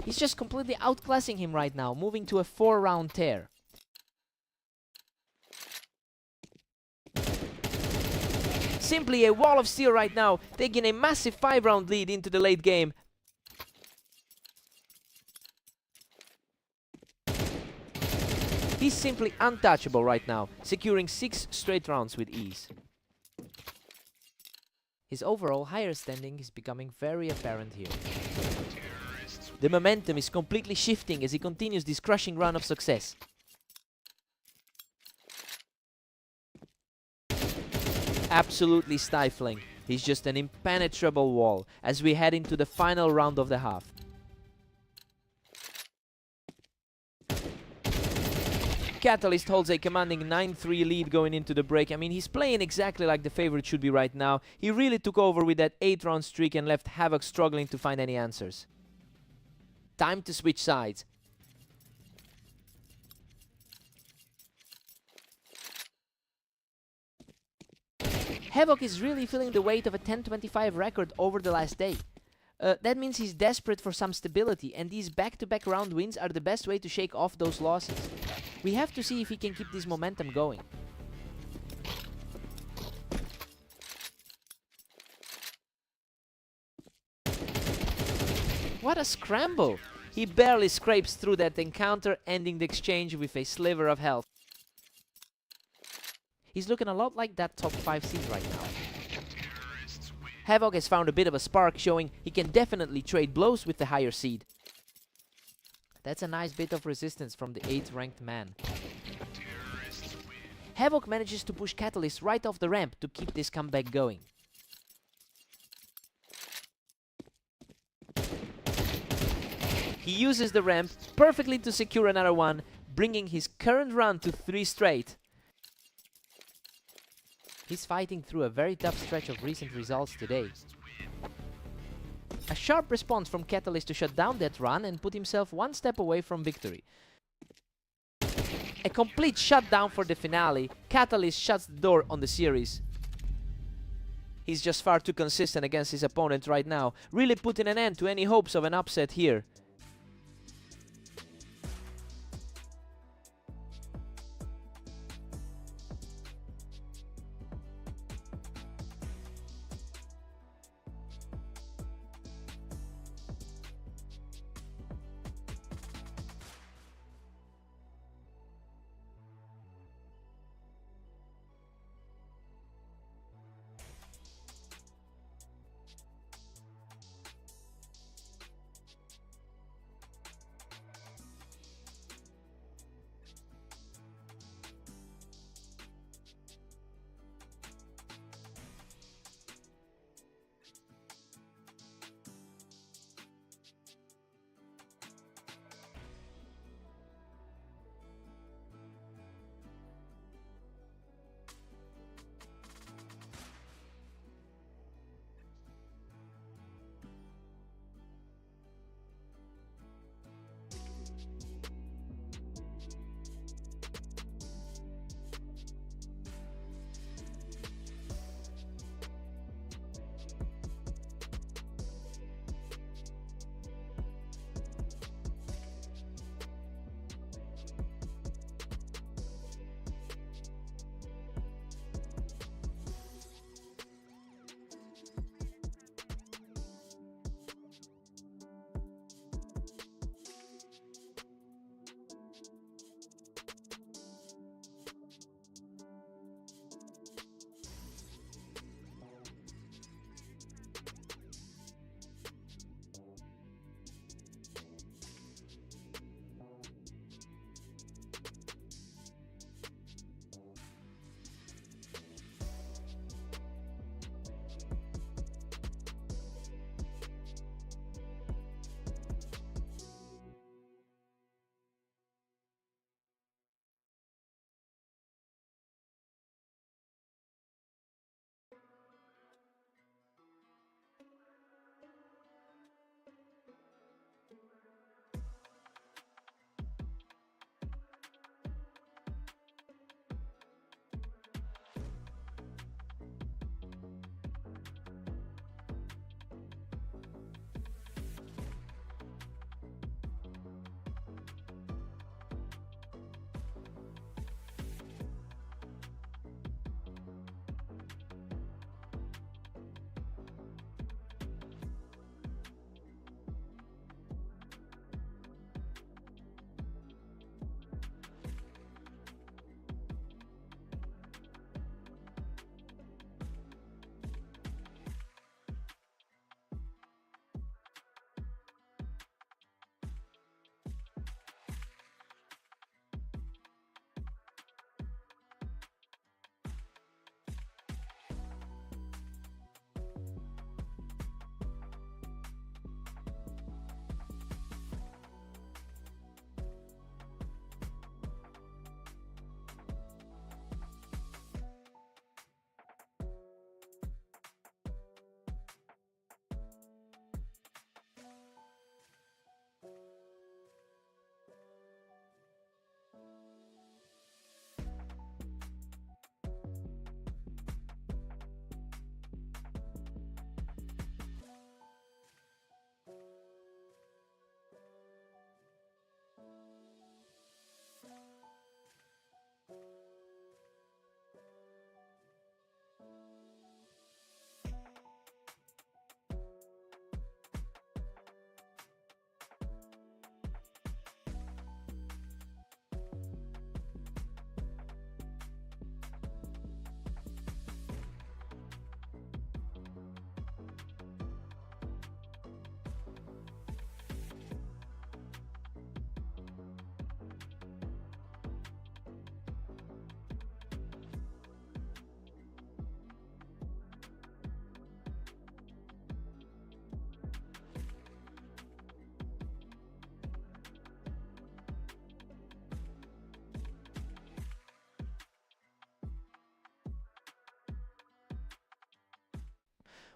He's just completely outclassing him right now, moving to a 4-round tear. Simply a wall of steel right now, taking a massive 5-round lead into the late game. He's simply untouchable right now, securing 6 straight rounds with ease. His overall higher standing is becoming very apparent here. The momentum is completely shifting as he continues this crushing run of success. absolutely stifling. He's just an impenetrable wall as we head into the final round of the half. Catalyst holds a commanding 9-3 lead going into the break. I mean, he's playing exactly like the favorite should be right now. He really took over with that 8-round streak and left Havoc struggling to find any answers. Time to switch sides. Havoc is really feeling the weight of a 10-25 record over the last day. That means he's desperate for some stability, and these back-to-back round wins are the best way to shake off those losses. We have to see if he can keep this momentum going. What a scramble! He barely scrapes through that encounter, ending the exchange with a sliver of health. He's looking a lot like that top 5 seed right now. Havoc has found a bit of a spark, showing he can definitely trade blows with the higher seed. That's a nice bit of resistance from the 8th ranked man. Havoc manages to push Catalyst right off the ramp to keep this comeback going. He uses the ramp perfectly to secure another one, bringing his current run to 3 straight. He's fighting through a very tough stretch of recent results today. A sharp response from Catalyst to shut down that run and put himself one step away from victory. A complete shutdown for the finale. Catalyst shuts the door on the series. He's just far too consistent against his opponent right now, really putting an end to any hopes of an upset here.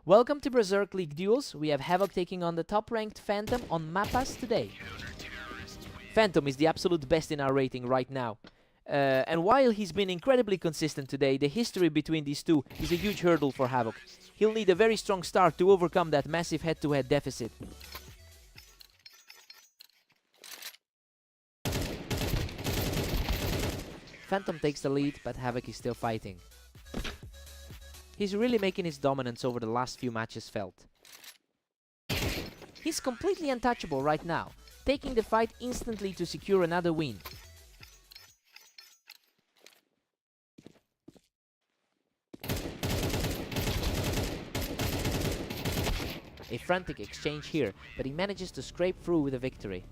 Welcome to Berserk League duels. We have Havoc taking on the top-ranked Phantom on Mappas today. Phantom is the absolute best in our rating right now. And while he's been incredibly consistent today, the history between these two is a huge hurdle for Havoc. He'll need a very strong start to overcome that massive head-to-head deficit. Phantom takes the lead, but Havoc is still fighting. He's really making his dominance over the last few matches felt. He's completely untouchable right now, taking the fight instantly to secure another win. A frantic exchange here, but he manages to scrape through with a victory.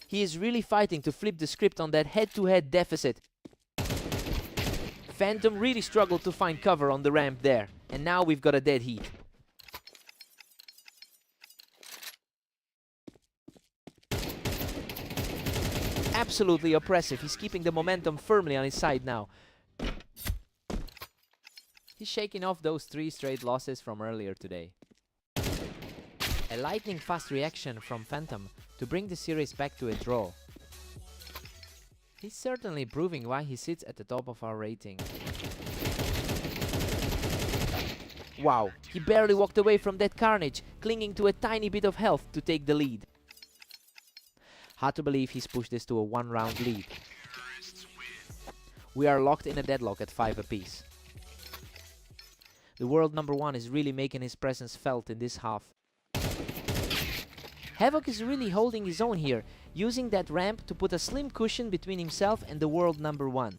He is really fighting to flip the script on that head-to-head deficit. Phantom really struggled to find cover on the ramp there, and now we've got a dead heat. Absolutely oppressive. He's keeping the momentum firmly on his side now. He's shaking off those 3 straight losses from earlier today. A lightning-fast reaction from Phantom to bring the series back to a draw. He's certainly proving why he sits at the top of our rating. Wow, he barely walked away from that carnage, clinging to a tiny bit of health to take the lead. Hard to believe he's pushed this to a 1-round lead. We are locked in a deadlock at 5 apiece. The world number 1 is really making his presence felt in this half. Havoc is really holding his own here, using that ramp to put a slim cushion between himself and the world number 1.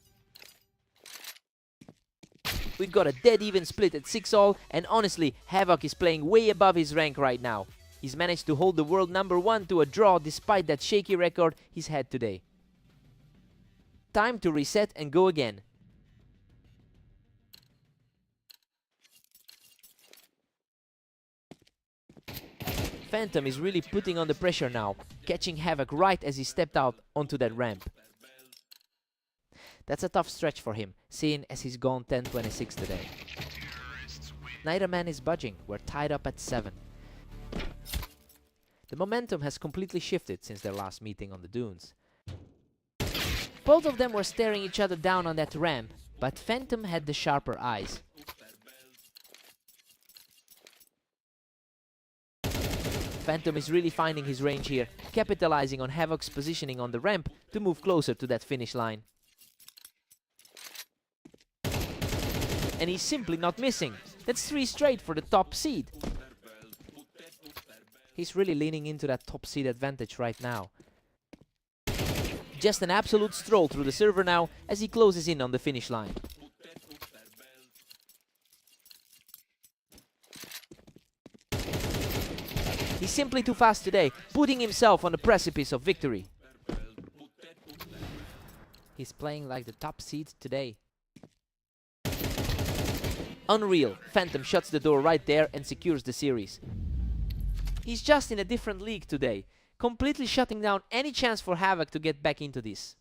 We've got a dead even split at 6-all, and honestly, Havoc is playing way above his rank right now. He's managed to hold the world number 1 to a draw despite that shaky record he's had today. Time to reset and go again. Phantom is really putting on the pressure now, catching Havoc right as he stepped out onto that ramp. That's a tough stretch for him, seeing as he's gone 10-26 today. Neither man is budging. We're tied up at 7. The momentum has completely shifted since their last meeting on the dunes. Both of them were staring each other down on that ramp, but Phantom had the sharper eyes. Phantom is really finding his range here, capitalizing on Havoc's positioning on the ramp to move closer to that finish line. And he's simply not missing. That's 3 straight for the top seed. He's really leaning into that top seed advantage right now. Just an absolute stroll through the server now as he closes in on the finish line. He's simply too fast today, putting himself on the precipice of victory. He's playing like the top seed today. Unreal. Phantom shuts the door right there and secures the series. He's just in a different league today, completely shutting down any chance for Havoc to get back into this.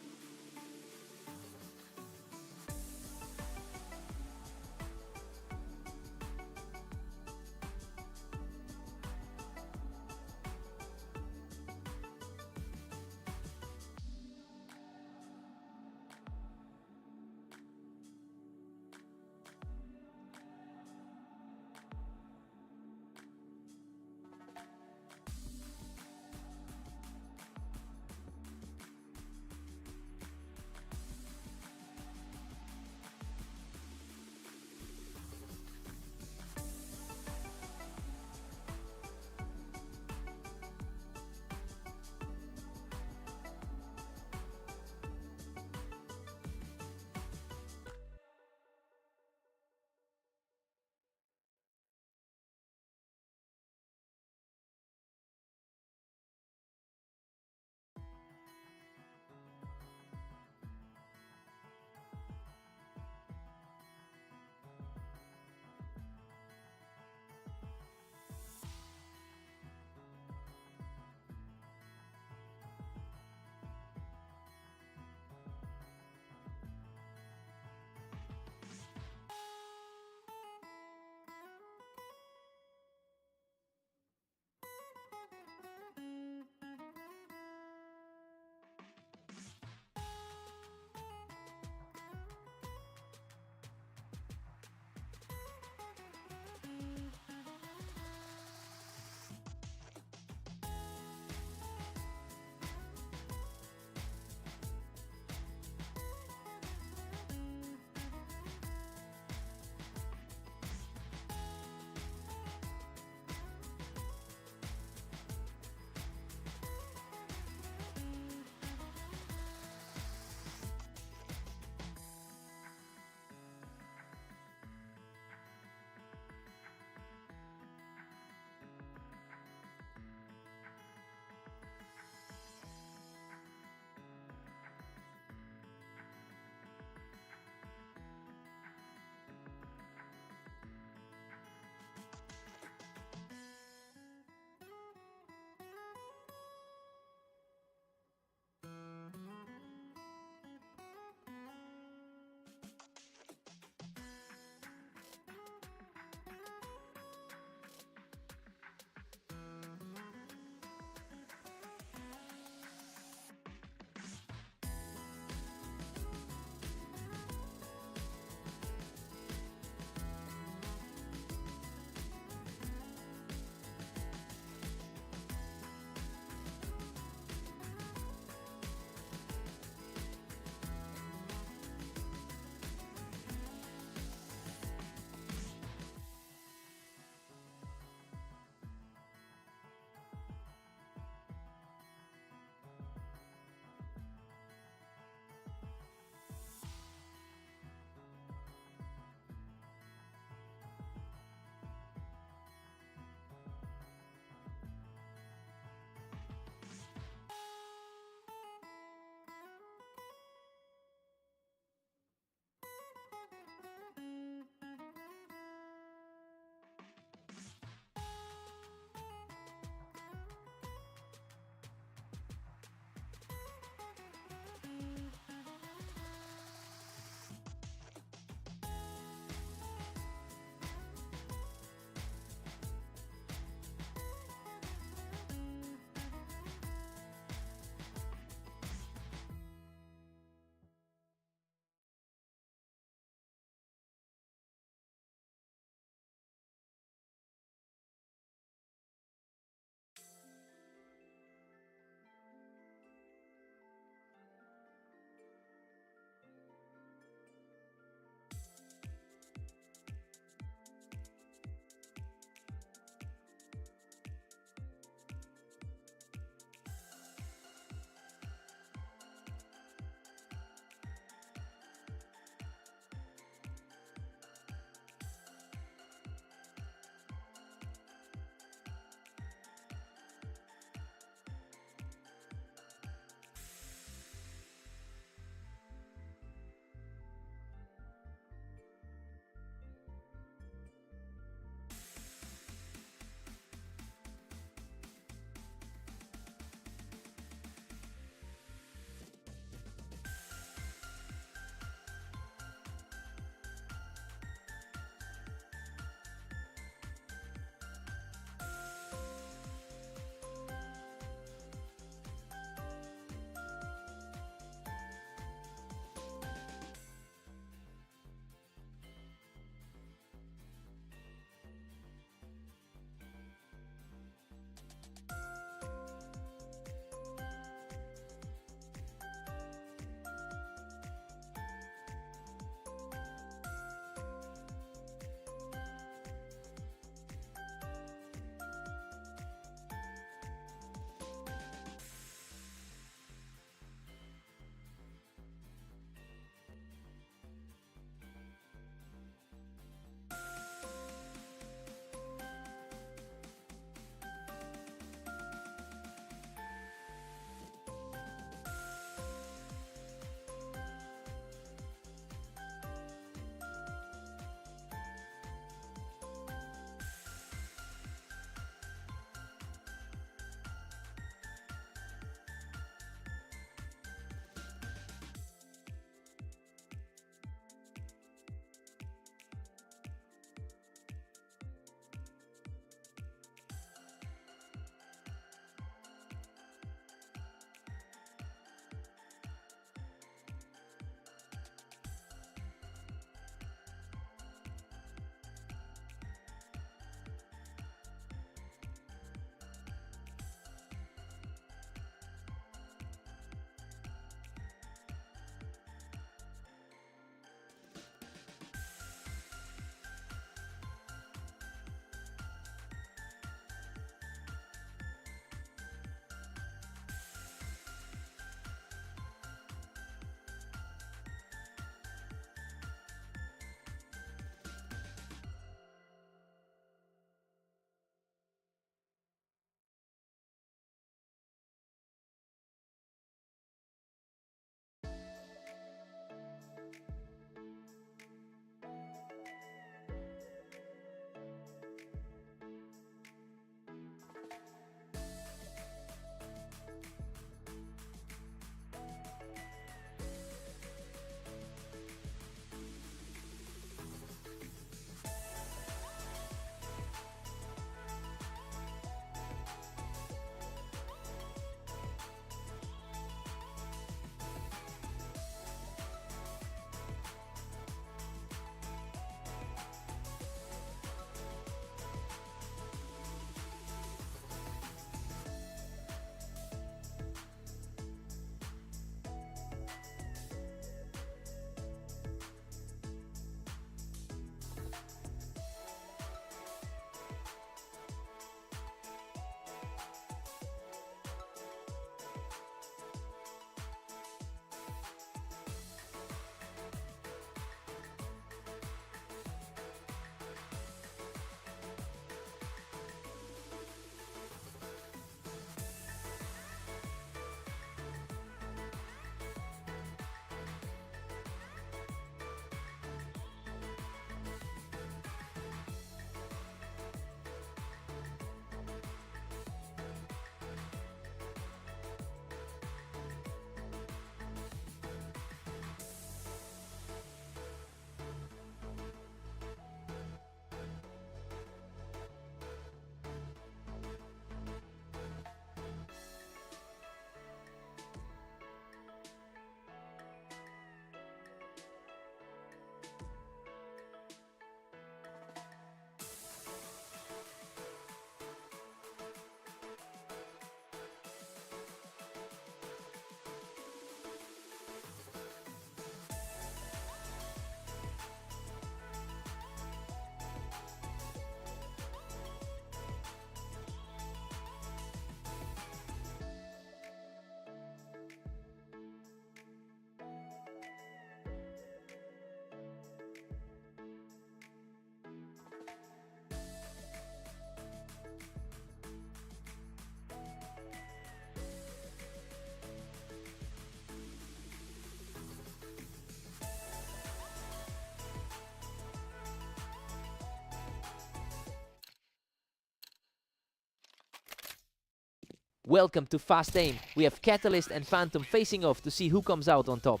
Welcome to Fast Aim. We have Catalyst and Phantom facing off to see who comes out on top.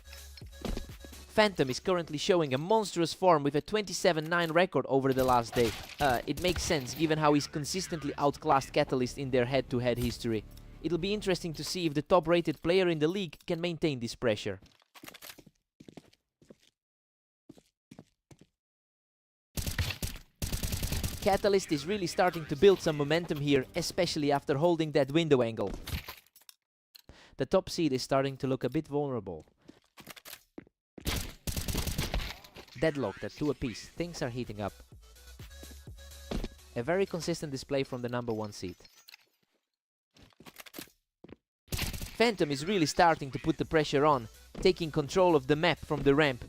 Phantom is currently showing a monstrous form with a 27-9 record over the last day. It makes sense given how he's consistently outclassed Catalyst in their head-to-head history. It'll be interesting to see if the top-rated player in the league can maintain this pressure. Catalyst is really starting to build some momentum here, especially after holding that window angle. The top seed is starting to look a bit vulnerable. Deadlocked at 2 apiece, things are heating up. A very consistent display from the number 1 seed. Phantom is really starting to put the pressure on, taking control of the map from the ramp.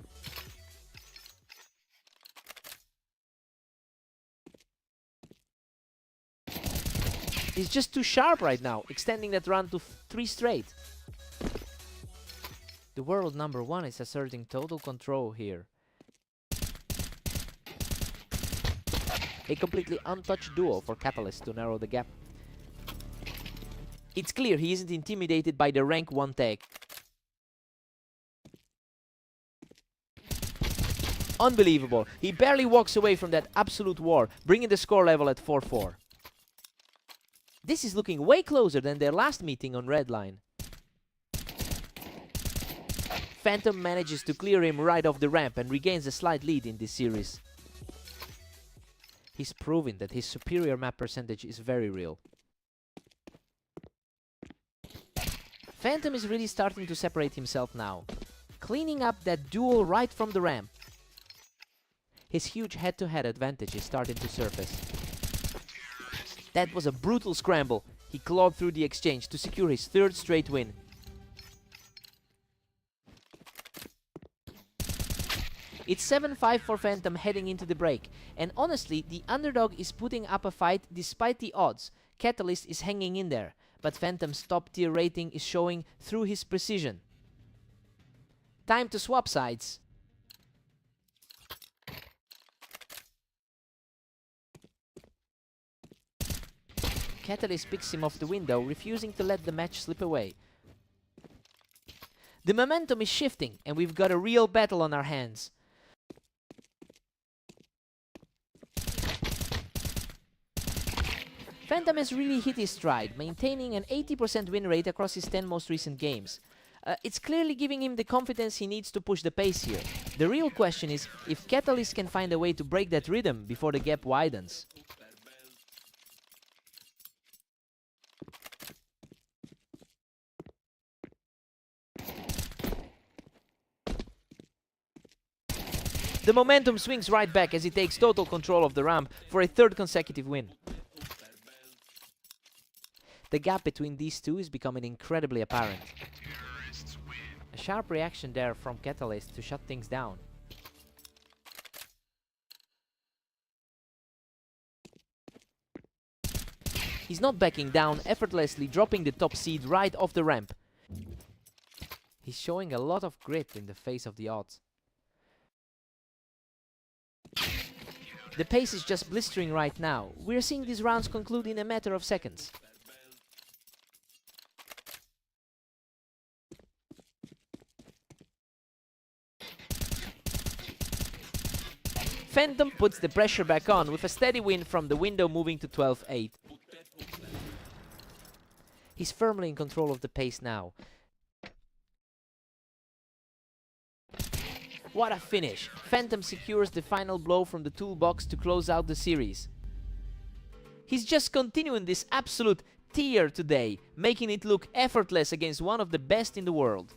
He's just too sharp right now, extending that run to 3 straight. The world number 1 is asserting total control here. A completely untouched duo for Catalyst to narrow the gap. It's clear he isn't intimidated by the rank 1 tag. Unbelievable, he barely walks away from that absolute war, bringing the score level at 4-4. This is looking way closer than their last meeting on red line. Phantom manages to clear him right off the ramp and regains a slight lead in this series. He's proven that his superior map percentage is very real. Phantom is really starting to separate himself now, cleaning up that duel right from the ramp. His huge head-to-head advantage is starting to surface. That was a brutal scramble. He clawed through the exchange to secure his 3rd straight win. It's 7-5 for Phantom heading into the break, and honestly, the underdog is putting up a fight despite the odds. Catalyst is hanging in there, but Phantom's top-tier rating is showing through his precision. Time to swap sides. Catalyst picks him off the window, refusing to let the match slip away. The momentum is shifting, and we've got a real battle on our hands. Phantom has really hit his stride, maintaining an 80% win rate across his 10 most recent games. It's clearly giving him the confidence he needs to push the pace here. The real question is if Catalyst can find a way to break that rhythm before the gap widens. The momentum swings right back as he takes total control of the ramp for a 3rd consecutive win. The gap between these two is becoming incredibly apparent. A sharp reaction there from Catalyst to shut things down. He's not backing down, effortlessly dropping the top seed right off the ramp. He's showing a lot of grit in the face of the odds. The pace is just blistering right now. We're seeing these rounds conclude in a matter of seconds. Phantom puts the pressure back on with a steady win from the window moving to 12-8. He's firmly in control of the pace now. What a finish! Phantom secures the final blow from the toolbox to close out the series. He's just continuing this absolute tier today, making it look effortless against one of the best in the world.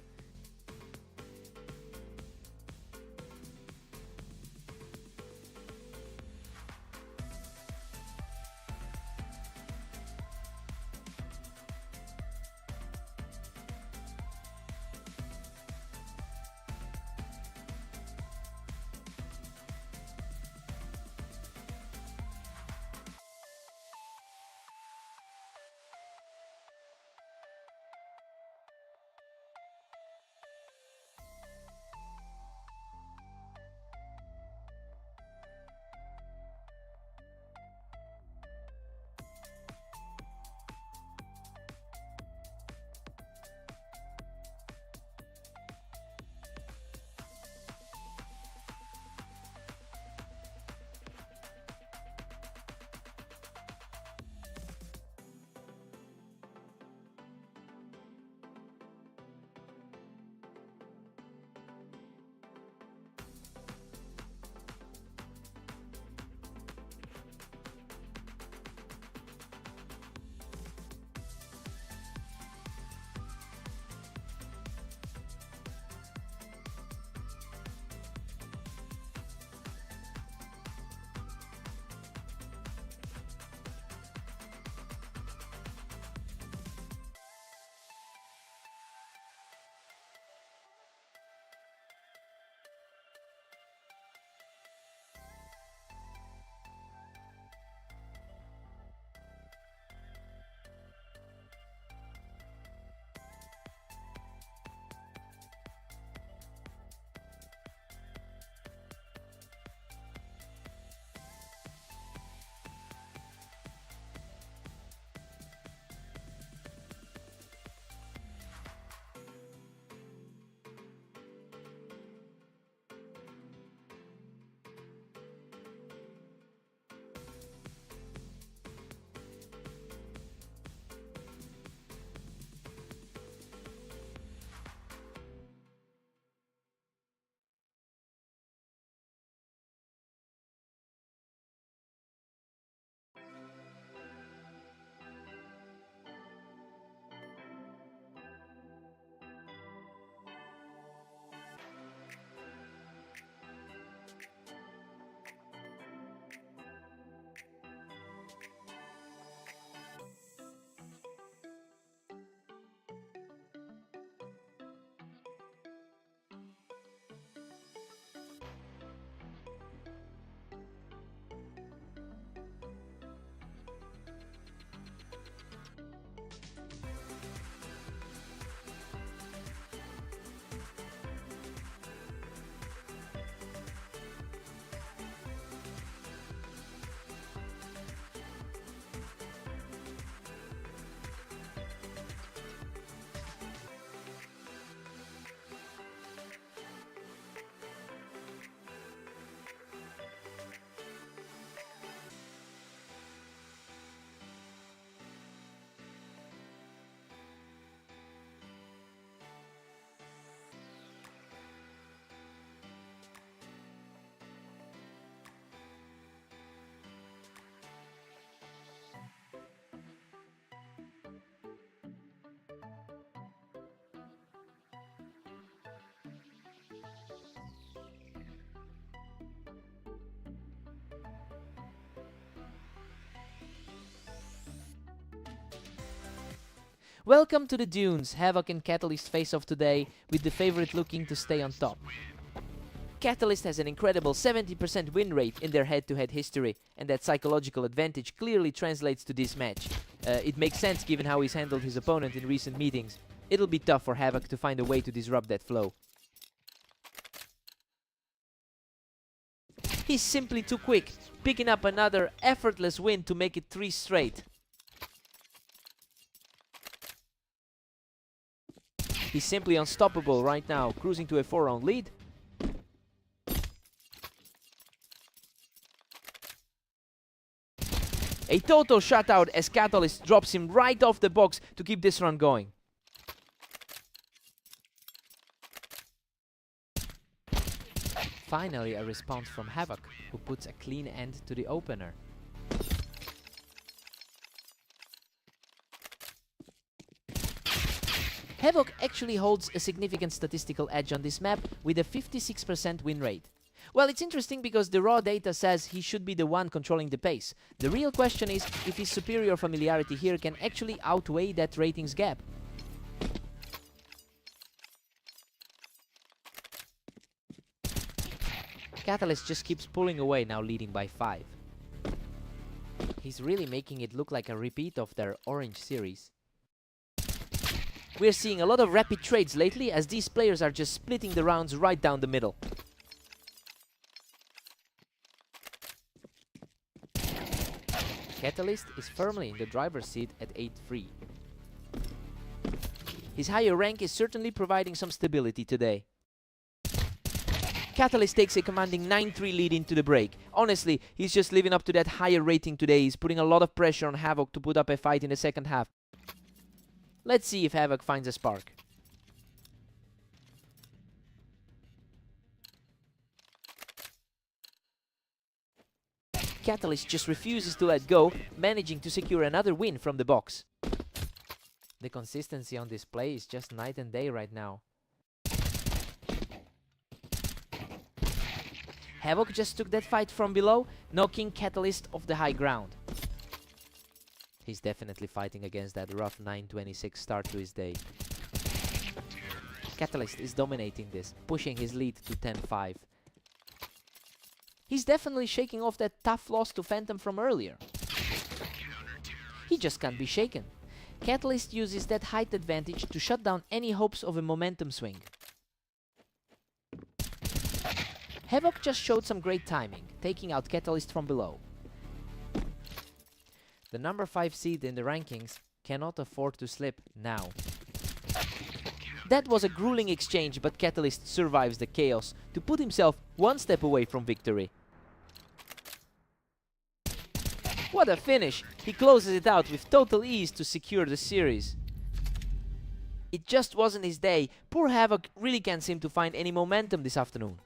Welcome to the Dunes. Havoc and Catalyst face off today, with the favorite looking to stay on top. Catalyst has an incredible 70% win rate in their head-to-head history, and that psychological advantage clearly translates to this match. It makes sense given how he's handled his opponent in recent meetings. It'll be tough for Havoc to find a way to disrupt that flow. He's simply too quick, picking up another effortless win to make it 3 straight. He's simply unstoppable right now, cruising to a 4-round lead. A total shutout as Catalyst drops him right off the box to keep this run going. Finally, a response from Havoc, who puts a clean end to the opener. Havoc actually holds a significant statistical edge on this map with a 56% win rate. Well, it's interesting because the raw data says he should be the one controlling the pace. The real question is if his superior familiarity here can actually outweigh that ratings gap. Catalyst just keeps pulling away, now leading by 5. He's really making it look like a repeat of their Orange series. We're seeing a lot of rapid trades lately as these players are just splitting the rounds right down the middle. Catalyst is firmly in the driver's seat at 8-3. His higher rank is certainly providing some stability today. Catalyst takes a commanding 9-3 lead into the break. Honestly, he's just living up to that higher rating today. He's putting a lot of pressure on Havoc to put up a fight in the second half. Let's see if Havoc finds a spark. Catalyst just refuses to let go, managing to secure another win from the box. The consistency on this play is just night and day right now. Havoc just took that fight from below, knocking Catalyst off the high ground. He's definitely fighting against that rough 9-26 start to his day. Catalyst is dominating this, pushing his lead to 10-5. He's definitely shaking off that tough loss to Phantom from earlier. He just can't be shaken. Catalyst uses that height advantage to shut down any hopes of a momentum swing. Havoc just showed some great timing, taking out Catalyst from below. The number 5 seed in the rankings cannot afford to slip now. That was a grueling exchange, but Catalyst survives the chaos to put himself one step away from victory. What a finish! He closes it out with total ease to secure the series. It just wasn't his day. Poor Havoc really can't seem to find any momentum this afternoon.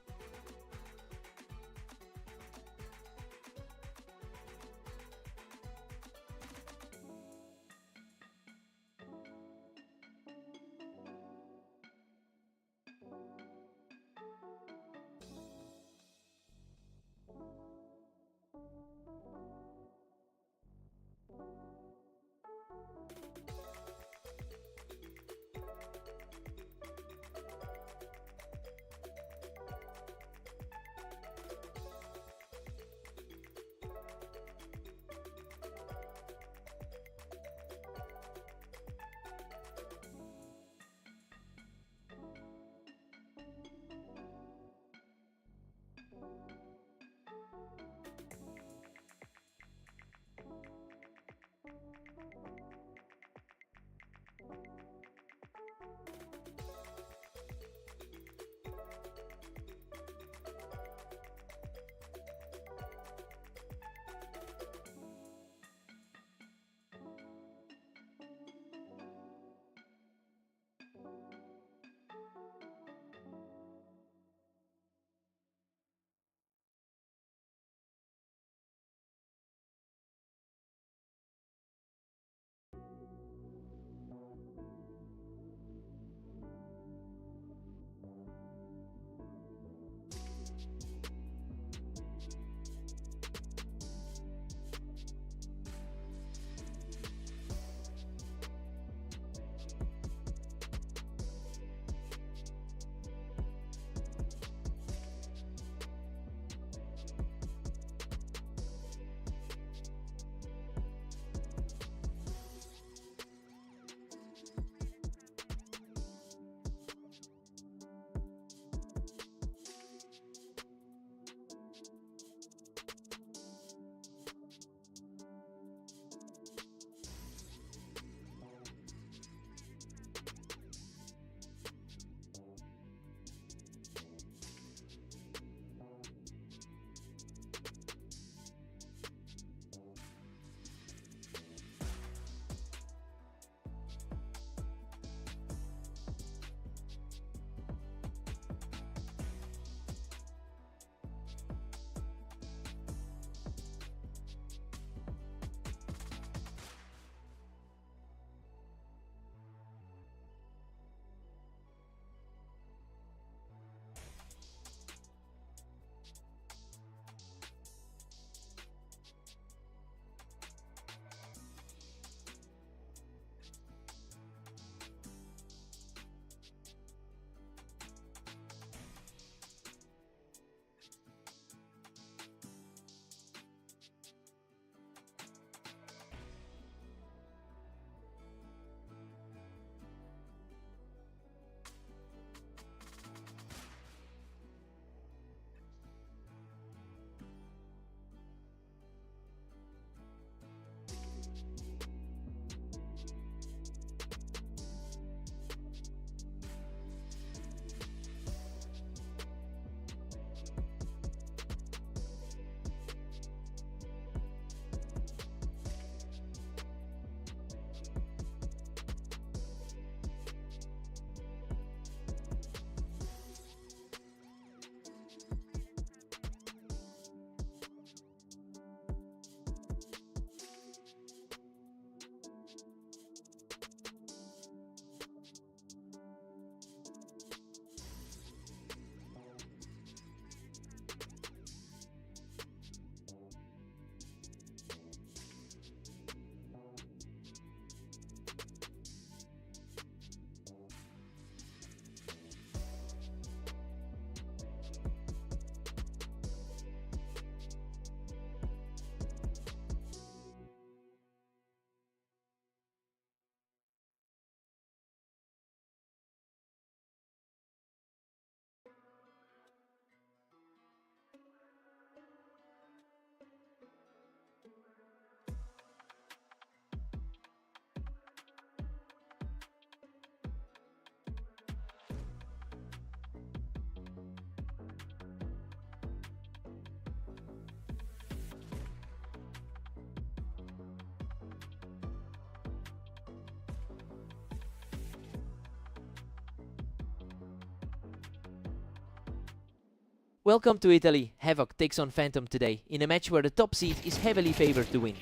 Welcome to Italy. Havoc takes on Phantom today, in a match where the top seed is heavily favored to win.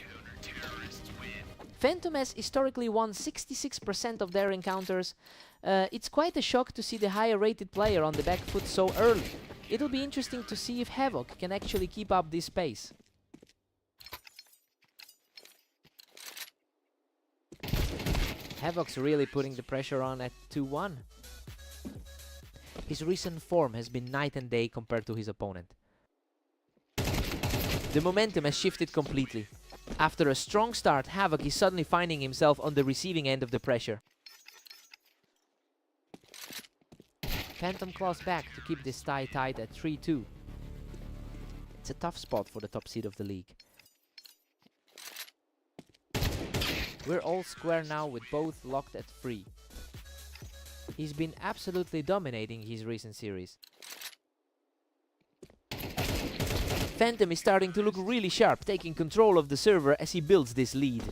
Phantom has historically won 66% of their encounters. It's quite a shock to see the higher rated player on the back foot so early. It'll be interesting to see if Havoc can actually keep up this pace. Havoc's really putting the pressure on at 2-1. His recent form has been night and day compared to his opponent. The momentum has shifted completely. After a strong start, Havoc is suddenly finding himself on the receiving end of the pressure. Phantom claws back to keep this tie tied at 3-2. It's a tough spot for the top seed of the league. We're all square now with both locked at 3. He's been absolutely dominating his recent series. Phantom is starting to look really sharp, taking control of the server as he builds this lead.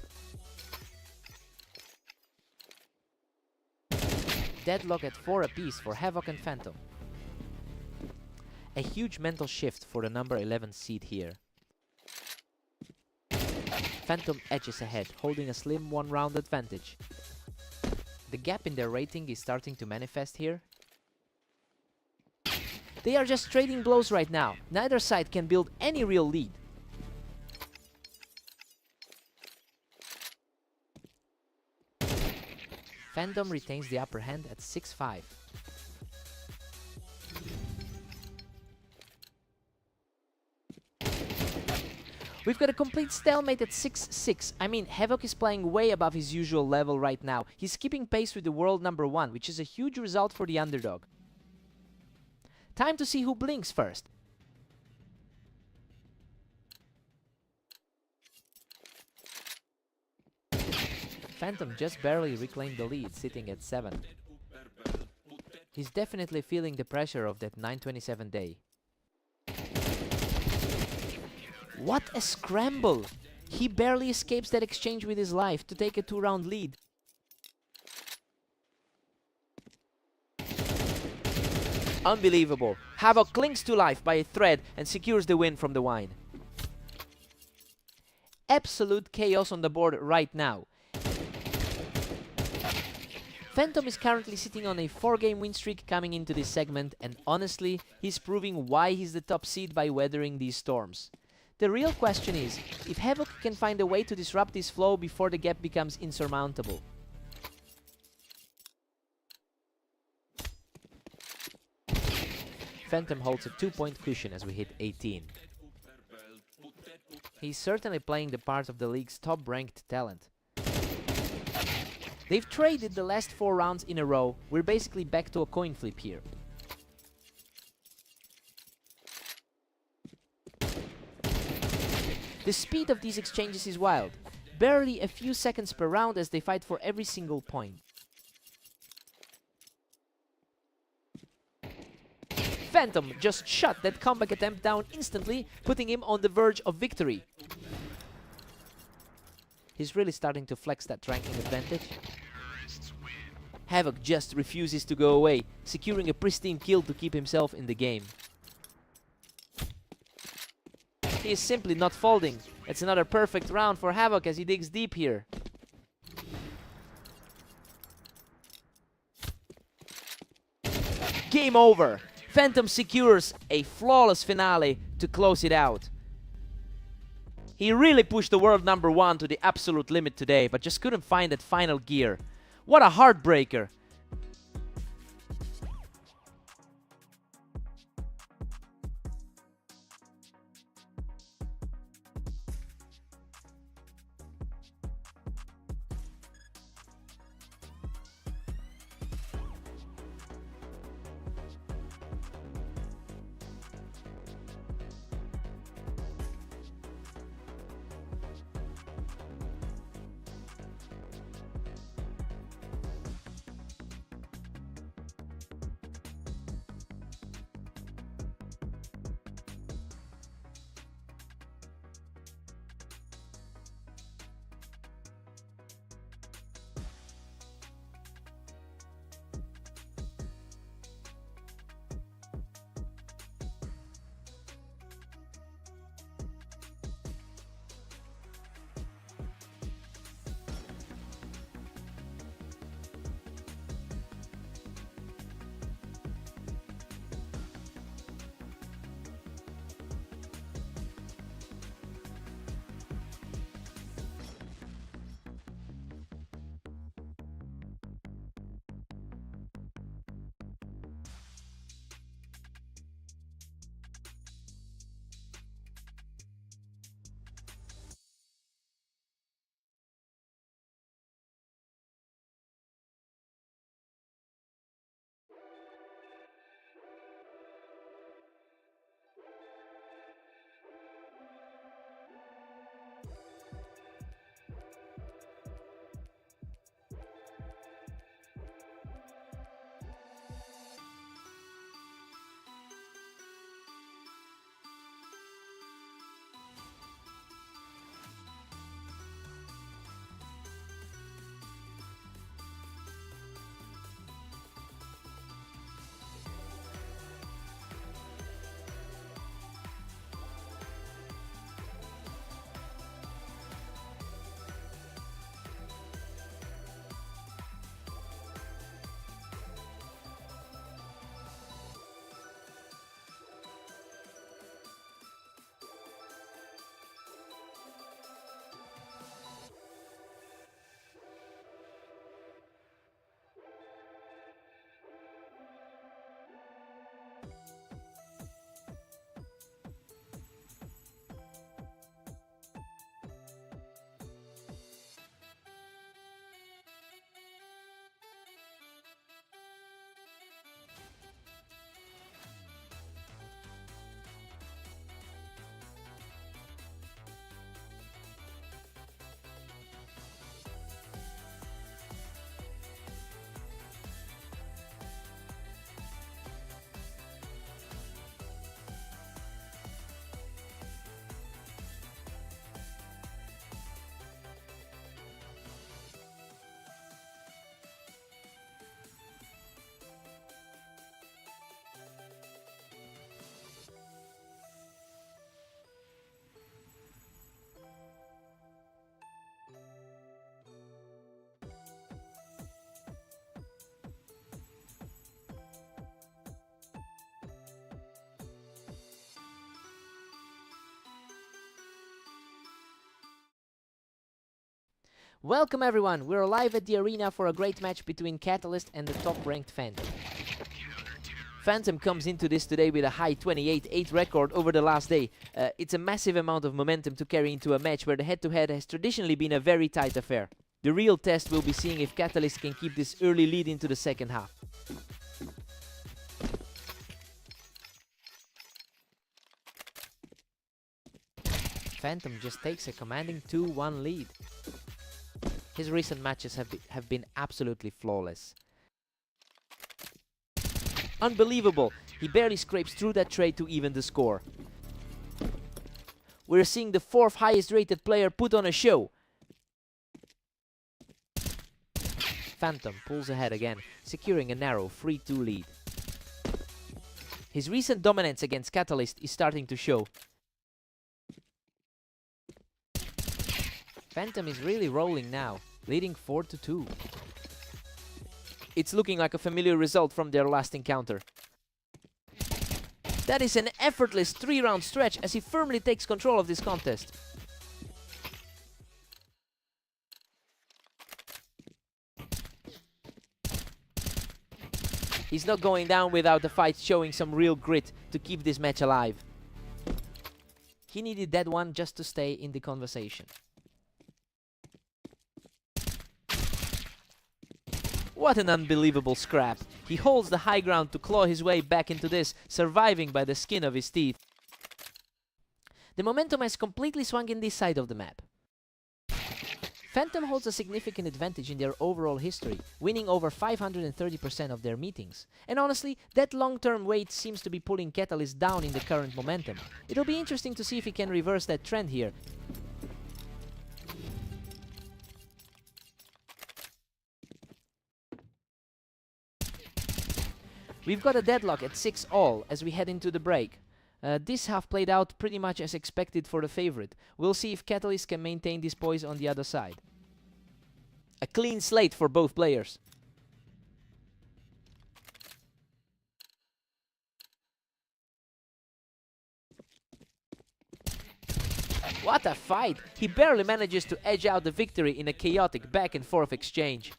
Deadlock at 4 apiece for Havoc and Phantom. A huge mental shift for the number 11 seed here. Phantom edges ahead, holding a slim one-round advantage. The gap in their rating is starting to manifest here. They are just trading blows right now. Neither side can build any real lead. Phantom retains the upper hand at 6-5. We've got a complete stalemate at 6-6. I mean, Havoc is playing way above his usual level right now. He's keeping pace with the world number 1, which is a huge result for the underdog. Time to see who blinks first. Phantom just barely reclaimed the lead, sitting at 7. He's definitely feeling the pressure of that 927 day. What a scramble! He barely escapes that exchange with his life to take a 2-round lead. Unbelievable. Havoc clings to life by a thread and secures the win from the wine. Absolute chaos on the board right now. Phantom is currently sitting on a 4-game win streak coming into this segment, and honestly, he's proving why he's the top seed by weathering these storms. The real question is, if Havoc can find a way to disrupt this flow before the gap becomes insurmountable. Phantom holds a 2-point cushion as we hit 18. He's certainly playing the part of the league's top-ranked talent. They've traded the last 4 rounds in a row. We're basically back to a coin flip here. The speed of these exchanges is wild. Barely a few seconds per round as they fight for every single point. Phantom just shut that comeback attempt down instantly, putting him on the verge of victory. He's really starting to flex that ranking advantage. Havoc just refuses to go away, securing a pristine kill to keep himself in the game. He is simply not folding. It's another perfect round for Havoc as he digs deep here. Game over! Phantom secures a flawless finale to close it out. He really pushed the world number 1 to the absolute limit today, but just couldn't find that final gear. What a heartbreaker! Welcome everyone, we're live at the arena for a great match between Catalyst and the top-ranked Phantom. Phantom comes into this today with a high 28-8 record over the last day. It's a massive amount of momentum to carry into a match where the head-to-head has traditionally been a very tight affair. The real test will be seeing if Catalyst can keep this early lead into the second half. Phantom just takes a commanding 2-1 lead. His recent matches have been absolutely flawless. Unbelievable! He barely scrapes through that trade to even the score. We're seeing the 4th highest rated player put on a show. Phantom pulls ahead again, securing a narrow 3-2 lead. His recent dominance against Catalyst is starting to show. Phantom is really rolling now, leading 4-2. It's looking like a familiar result from their last encounter. That is an effortless 3-round stretch as he firmly takes control of this contest. He's not going down without the fight showing some real grit to keep this match alive. He needed that one just to stay in the conversation. What an unbelievable scrap. He holds the high ground to claw his way back into this, surviving by the skin of his teeth. The momentum has completely swung in this side of the map. Phantom holds a significant advantage in their overall history, winning over 530% of their meetings. And honestly, that long-term wait seems to be pulling Catalyst down in the current momentum. It'll be interesting to see if he can reverse that trend here. We've got a deadlock at 6-all as we head into the break. This half played out pretty much as expected for the favorite. We'll see if Catalyst can maintain this poise on the other side. A clean slate for both players. What a fight! He barely manages to edge out the victory in a chaotic back and forth exchange.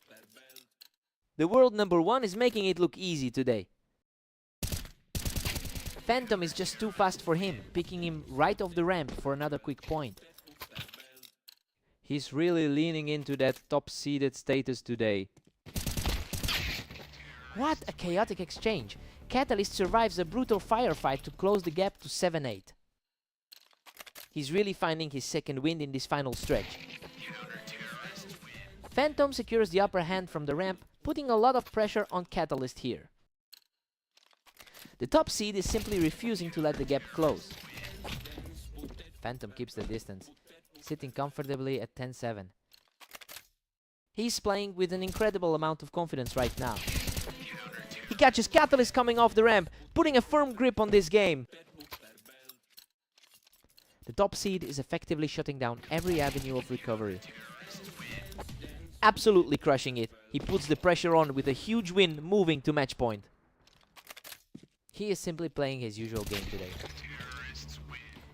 The world number 1 is making it look easy today. Phantom is just too fast for him, picking him right off the ramp for another quick point. He's really leaning into that top-seeded status today. What a chaotic exchange! Catalyst survives a brutal firefight to close the gap to 7-8. He's really finding his second wind in this final stretch. Phantom secures the upper hand from the ramp, putting a lot of pressure on Catalyst here. The top seed is simply refusing to let the gap close. Phantom keeps the distance, sitting comfortably at 10-7. He's playing with an incredible amount of confidence right now. He catches Catalyst coming off the ramp, putting a firm grip on this game. The top seed is effectively shutting down every avenue of recovery. Absolutely crushing it. He puts the pressure on with a huge win moving to match point. He is simply playing his usual game today.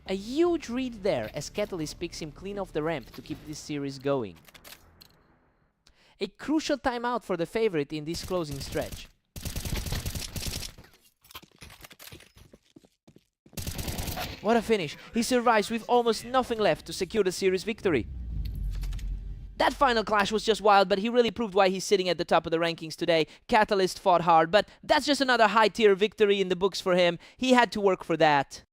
A huge read there as Catalyst picks him clean off the ramp to keep this series going. A crucial timeout for the favorite in this closing stretch. What a finish! He survives with almost nothing left to secure the series victory. That final clash was just wild, but he really proved why he's sitting at the top of the rankings today. Catalyst fought hard, but that's just another high-tier victory in the books for him. He had to work for that.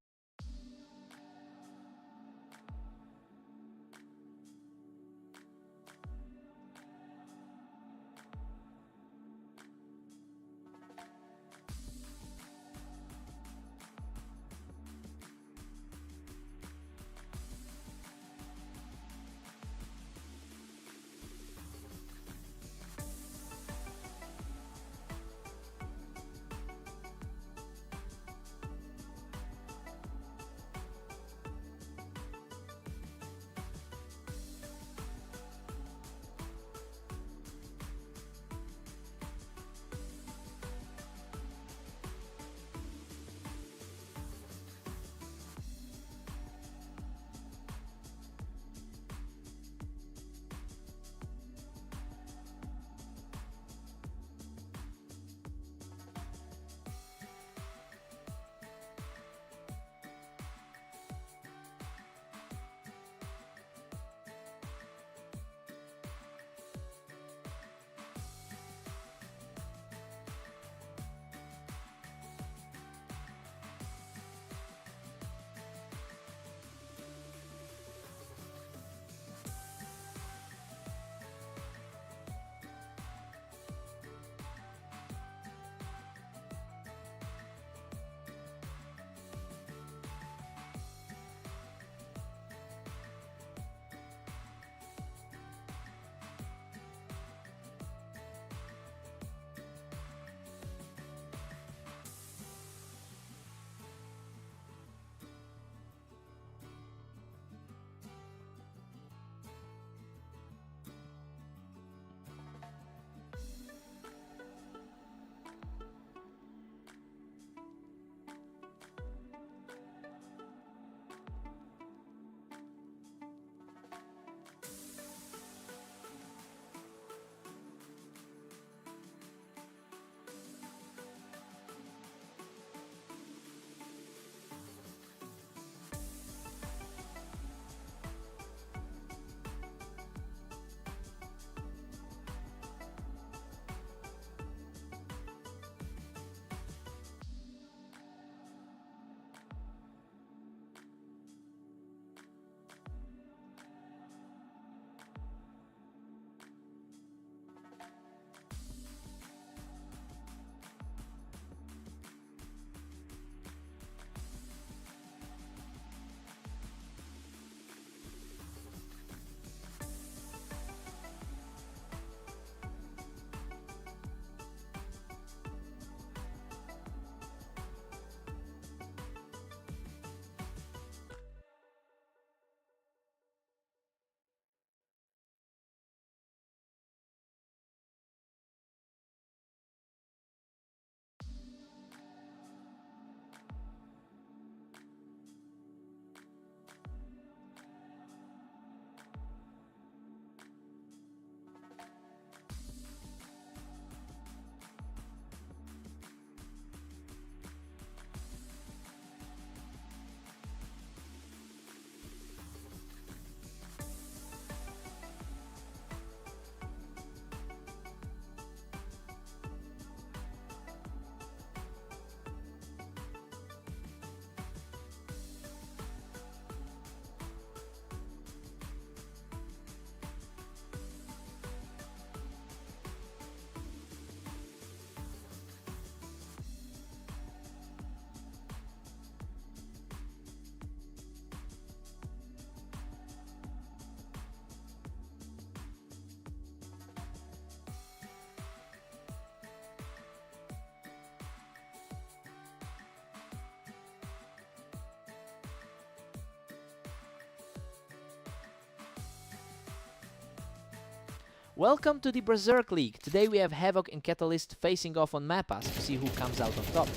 Welcome to the Berserk League. Today we have Havoc and Catalyst facing off on Mappas to see who comes out on top.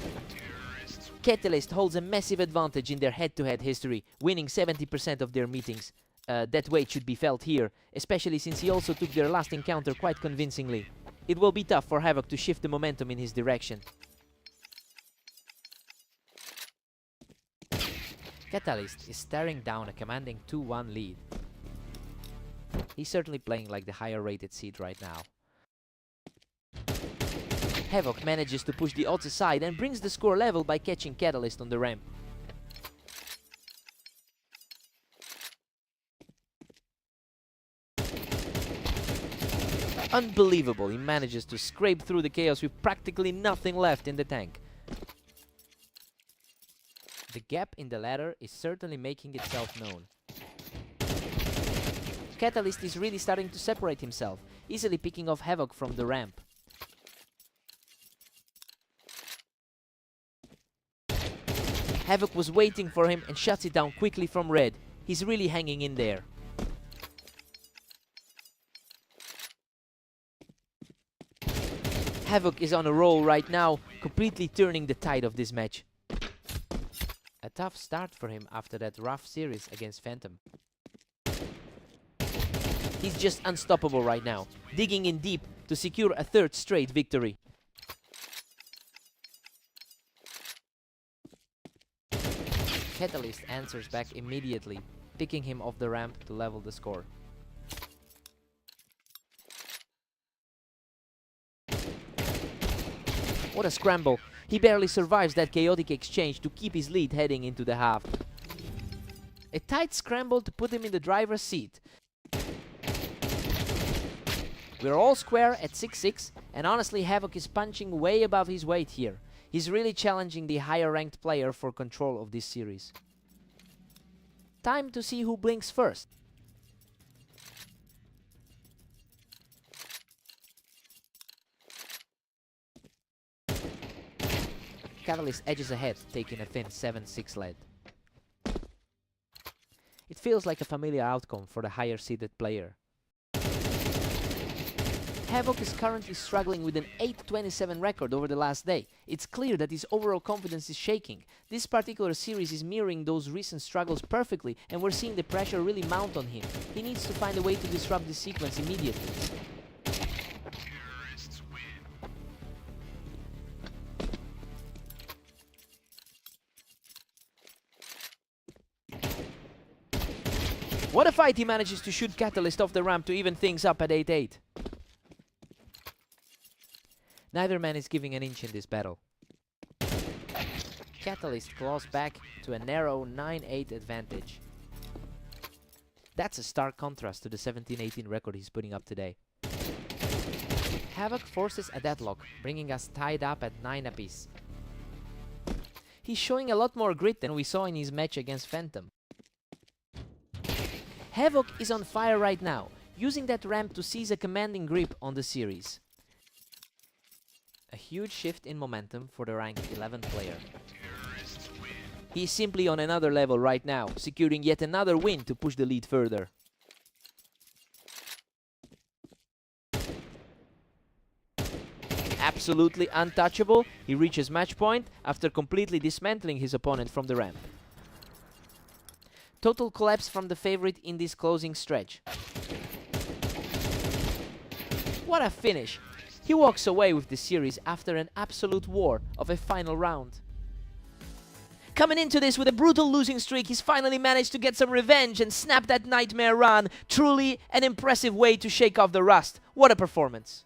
Catalyst holds a massive advantage in their head-to-head history, winning 70% of their meetings. That weight should be felt here, especially since he also took their last encounter quite convincingly. It will be tough for Havoc to shift the momentum in his direction. Catalyst is staring down a commanding 2-1 lead. He's certainly playing like the higher rated seed right now. Havoc manages to push the odds aside and brings the score level by catching Catalyst on the ramp. Unbelievable, he manages to scrape through the chaos with practically nothing left in the tank. The gap in the ladder is certainly making itself known. Catalyst is really starting to separate himself, easily picking off Havoc from the ramp. Havoc was waiting for him and shuts it down quickly from red. He's really hanging in there. Havoc is on a roll right now, completely turning the tide of this match. A tough start for him after that rough series against Phantom. He's just unstoppable right now, digging in deep to secure a third straight victory. Catalyst answers back immediately, picking him off the ramp to level the score. What a scramble! He barely survives that chaotic exchange to keep his lead heading into the half. A tight scramble to put him in the driver's seat. We're all square at 6-6, and honestly Havoc is punching way above his weight here. He's really challenging the higher ranked player for control of this series. Time to see who blinks first. Catalyst edges ahead, taking a thin 7-6 lead. It feels like a familiar outcome for the higher seeded player. Havoc is currently struggling with an 8-27 record over the last day. It's clear that his overall confidence is shaking. This particular series is mirroring those recent struggles perfectly, and we're seeing the pressure really mount on him. He needs to find a way to disrupt this sequence immediately. What a fight! He manages to shoot Catalyst off the ramp to even things up at 8-8. Neither man is giving an inch in this battle. Catalyst claws back to a narrow 9-8 advantage. That's a stark contrast to the 17-18 record he's putting up today. Havoc forces a deadlock, bringing us tied up at 9 apiece. He's showing a lot more grit than we saw in his match against Phantom. Havoc is on fire right now, using that ramp to seize a commanding grip on the series. A huge shift in momentum for the ranked 11th player. He's simply on another level right now, securing yet another win to push the lead further. Absolutely untouchable, he reaches match point after completely dismantling his opponent from the ramp. Total collapse from the favorite in this closing stretch. What a finish! He walks away with the series after an absolute war of a final round. Coming into this with a brutal losing streak, he's finally managed to get some revenge and snap that nightmare run. Truly an impressive way to shake off the rust. What a performance!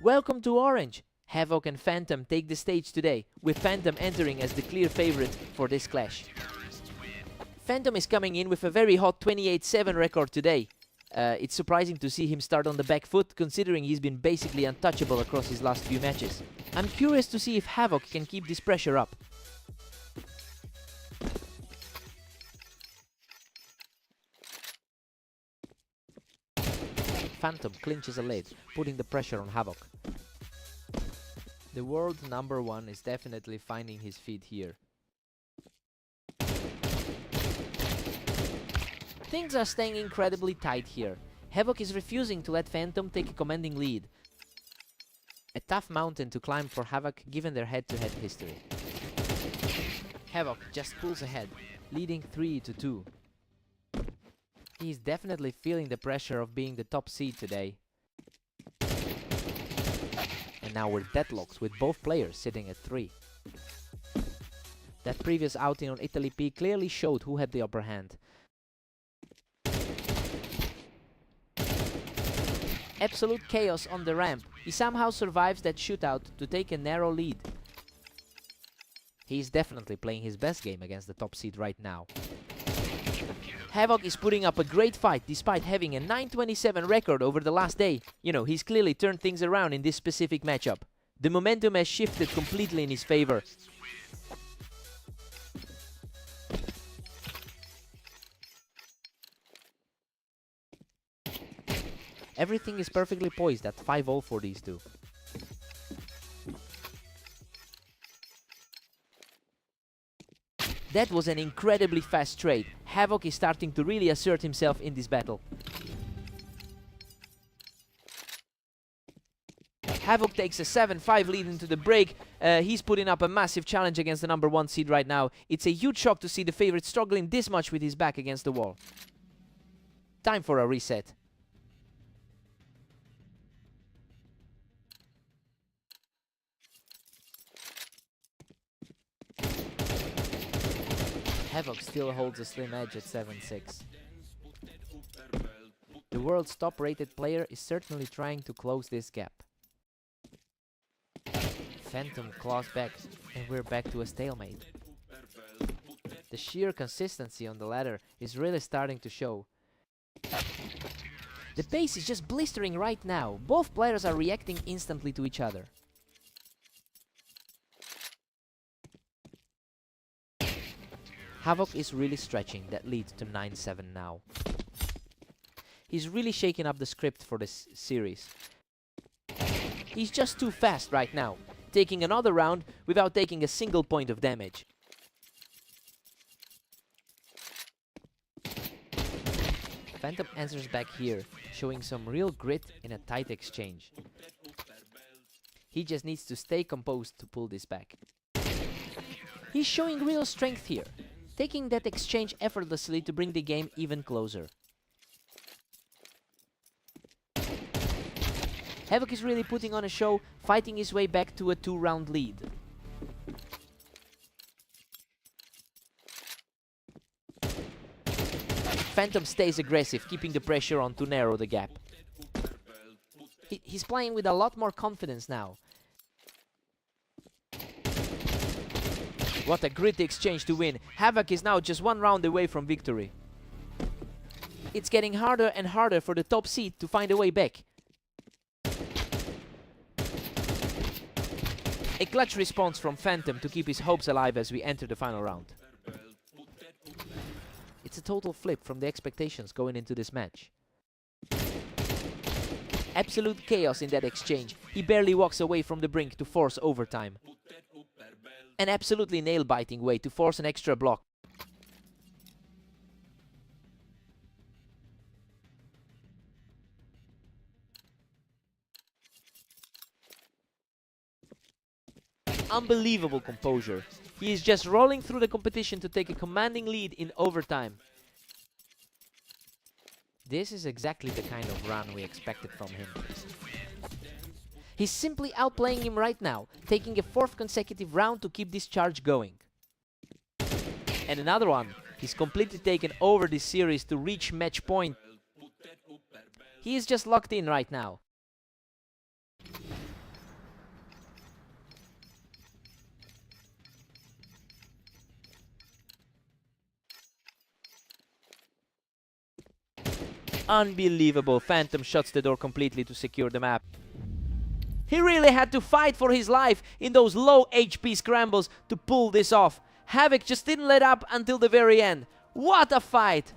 Welcome to Orange! Havoc and Phantom take the stage today, with Phantom entering as the clear favorite for this clash. Phantom is coming in with a very hot 28-7 record today. It's surprising to see him start on the back foot, considering he's been basically untouchable across his last few matches. I'm curious to see if Havoc can keep this pressure up. Phantom clinches a lead, putting the pressure on Havoc. The world #1 is definitely finding his feet here. Things are staying incredibly tight here. Havoc is refusing to let Phantom take a commanding lead. A tough mountain to climb for Havoc given their head-to-head history. Havoc just pulls ahead, leading 3-2. He's definitely feeling the pressure of being the top seed today. And now we're deadlocked with both players sitting at 3. That previous outing on Italy P clearly showed who had the upper hand. Absolute chaos on the ramp. He somehow survives that shootout to take a narrow lead. He's definitely playing his best game against the top seed right now. Havoc is putting up a great fight despite having a 9-27 record over the last day. You know, he's clearly turned things around in this specific matchup. The momentum has shifted completely in his favor. Everything is perfectly poised at 5-0 for these two. That was an incredibly fast trade. Havoc is starting to really assert himself in this battle. Havoc takes a 7-5 lead into the break. He's putting up a massive challenge against the #1 seed right now. It's a huge shock to see the favorite struggling this much with his back against the wall. Time for a reset. Havoc still holds a slim edge at 7-6. The world's top-rated player is certainly trying to close this gap. Phantom claws back, and we're back to a stalemate. The sheer consistency on the ladder is really starting to show. The pace is just blistering right now. Both players are reacting instantly to each other. Havoc is really stretching that lead to 9-7 now. He's really shaking up the script for this series. He's just too fast right now, taking another round without taking a single point of damage. Phantom answers back here, showing some real grit in a tight exchange. He just needs to stay composed to pull this back. He's showing real strength here, taking that exchange effortlessly to bring the game even closer. Havoc is really putting on a show, fighting his way back to a 2-round lead. Phantom stays aggressive, keeping the pressure on to narrow the gap. He's playing with a lot more confidence now. What a gritty exchange to win. Havoc is now just 1 round away from victory. It's getting harder and harder for the top seed to find a way back. A clutch response from Phantom to keep his hopes alive as we enter the final round. It's a total flip from the expectations going into this match. Absolute chaos in that exchange. He barely walks away from the brink to force overtime. An absolutely nail-biting way to force an extra block. Unbelievable composure. He is just rolling through the competition to take a commanding lead in overtime. This is exactly the kind of run we expected from him. He's simply outplaying him right now, taking a 4th consecutive round to keep this charge going. And another one. He's completely taken over this series to reach match point. He is just locked in right now. Unbelievable. Phantom shuts the door completely to secure the map. He really had to fight for his life in those low HP scrambles to pull this off. Havoc just didn't let up until the very end. What a fight!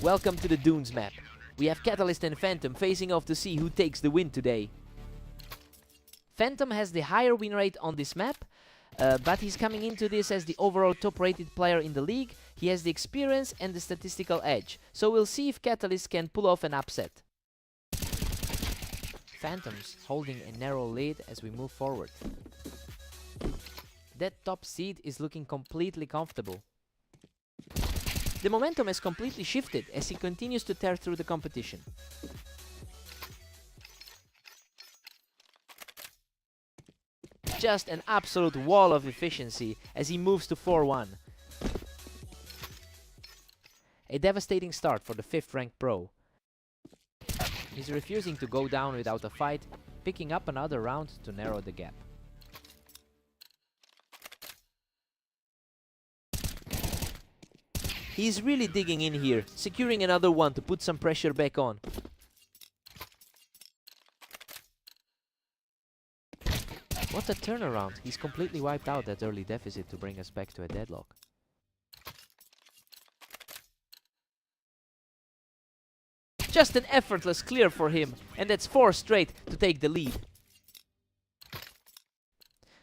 Welcome to the Dunes map. We have Catalyst and Phantom facing off to see who takes the win today. Phantom has the higher win rate on this map, but he's coming into this as the overall top rated player in the league. He has the experience and the statistical edge, so we'll see if Catalyst can pull off an upset. Phantom's holding a narrow lead as we move forward. That top seed is looking completely comfortable. The momentum has completely shifted as he continues to tear through the competition. Just an absolute wall of efficiency as he moves to 4-1. A devastating start for the 5th ranked pro. He's refusing to go down without a fight, picking up another round to narrow the gap. He's really digging in here, securing another one to put some pressure back on. What a turnaround. He's completely wiped out that early deficit to bring us back to a deadlock. Just an effortless clear for him, and that's 4 straight to take the lead.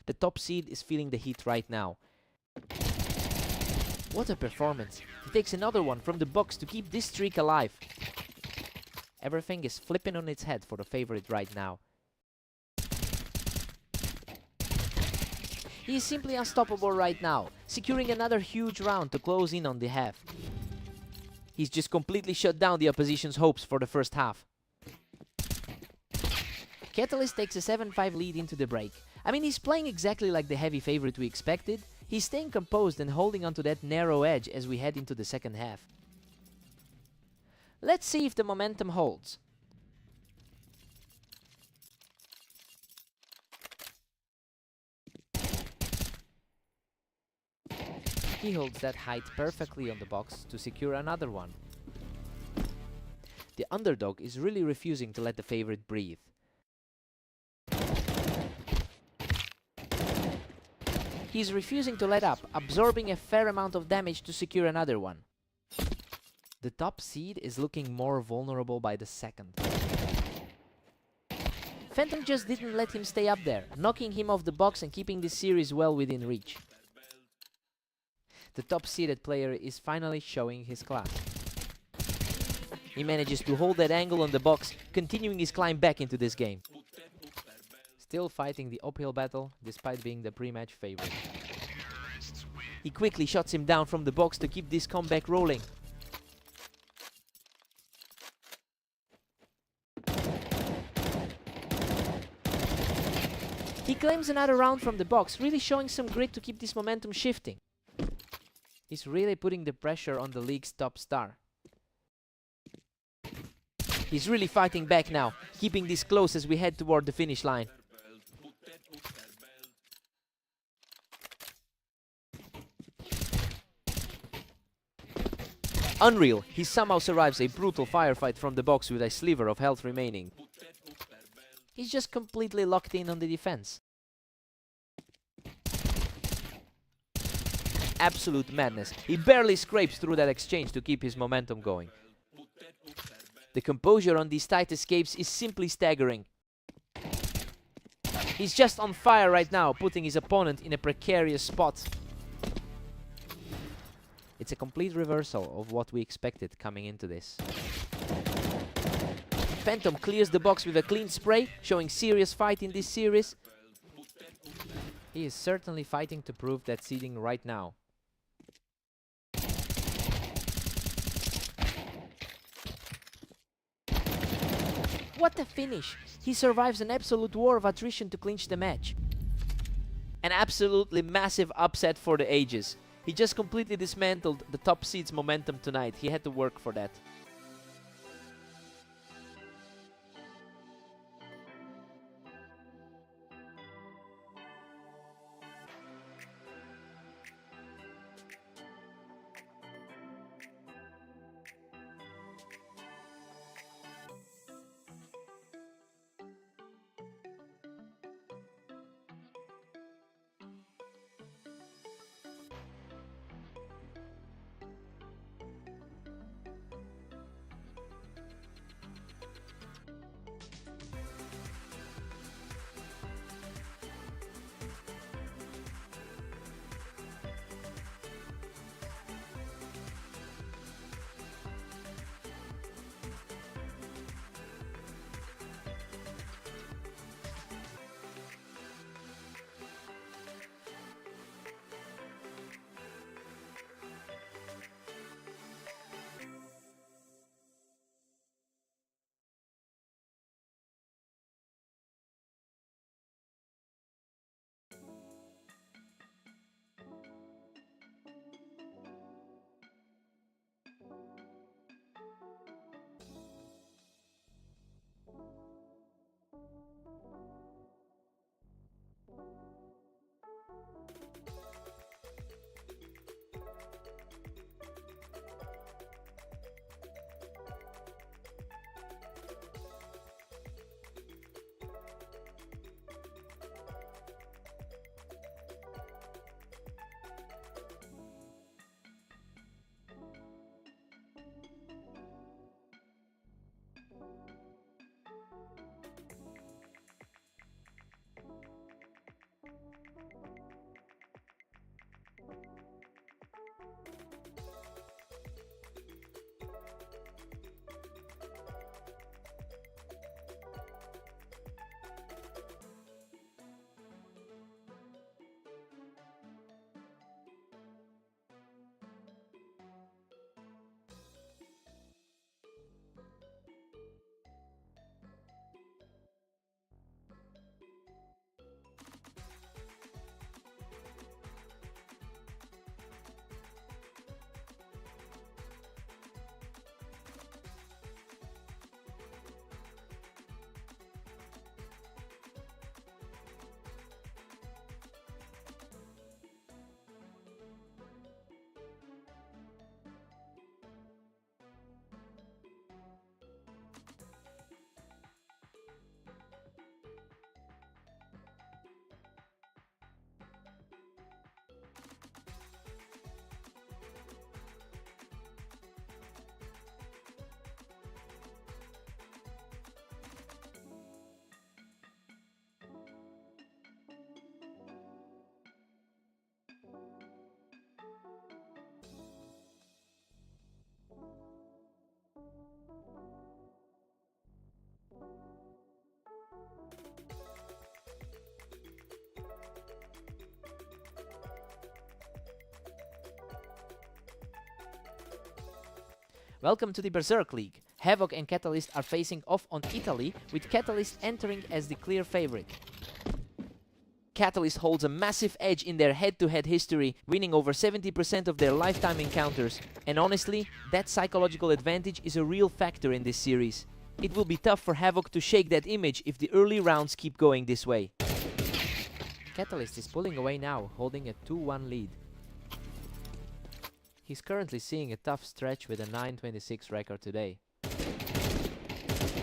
The top seed is feeling the heat right now. What a performance. He takes another one from the box to keep this streak alive. Everything is flipping on its head for the favorite right now. He is simply unstoppable right now, securing another huge round to close in on the half. He's just completely shut down the opposition's hopes for the first half. Catalyst takes a 7-5 lead into the break. I mean, he's playing exactly like the heavy favorite we expected. He's staying composed and holding onto that narrow edge as we head into the second half. Let's see if the momentum holds. He holds that height perfectly on the box to secure another one. The underdog is really refusing to let the favorite breathe. He's refusing to let up, absorbing a fair amount of damage to secure another one. The top seed is looking more vulnerable by the second. Phantom just didn't let him stay up there, knocking him off the box and keeping this series well within reach. The top seeded player is finally showing his class. He manages to hold that angle on the box, continuing his climb back into this game. Still fighting the uphill battle, despite being the pre-match favorite. He quickly shuts him down from the box to keep this comeback rolling. He claims another round from the box, really showing some grit to keep this momentum shifting. He's really putting the pressure on the league's top star. He's really fighting back now, keeping this close as we head toward the finish line. Unreal, he somehow survives a brutal firefight from the box with a sliver of health remaining. He's just completely locked in on the defense. Absolute madness. He barely scrapes through that exchange to keep his momentum going. The composure on these tight escapes is simply staggering. He's just on fire right now, putting his opponent in a precarious spot. It's a complete reversal of what we expected coming into this. Phantom clears the box with a clean spray, showing serious fight in this series. He is certainly fighting to prove that seeding right now. What a finish! He survives an absolute war of attrition to clinch the match. An absolutely massive upset for the ages. He just completely dismantled the top seed's momentum tonight. He had to work for that. Welcome to the Berserk League. Havoc and Catalyst are facing off on Italy, with Catalyst entering as the clear favorite. Catalyst holds a massive edge in their head-to-head history, winning over 70% of their lifetime encounters. And honestly, that psychological advantage is a real factor in this series. It will be tough for Havoc to shake that image if the early rounds keep going this way. Catalyst is pulling away now, holding a 2-1 lead. He's currently seeing a tough stretch with a 9-26 record today.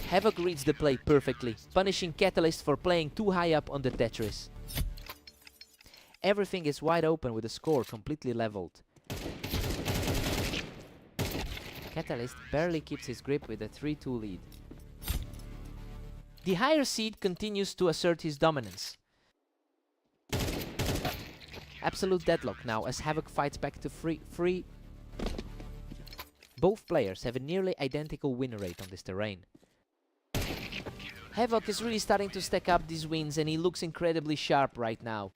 Havoc reads the play perfectly, punishing Catalyst for playing too high up on the Tetris. Everything is wide open with the score completely leveled. Catalyst barely keeps his grip with a 3-2 lead. The higher seed continues to assert his dominance. Absolute deadlock now as Havoc fights back to free. Both players have a nearly identical win rate on this terrain. Havoc is really starting to stack up these wins and he looks incredibly sharp right now.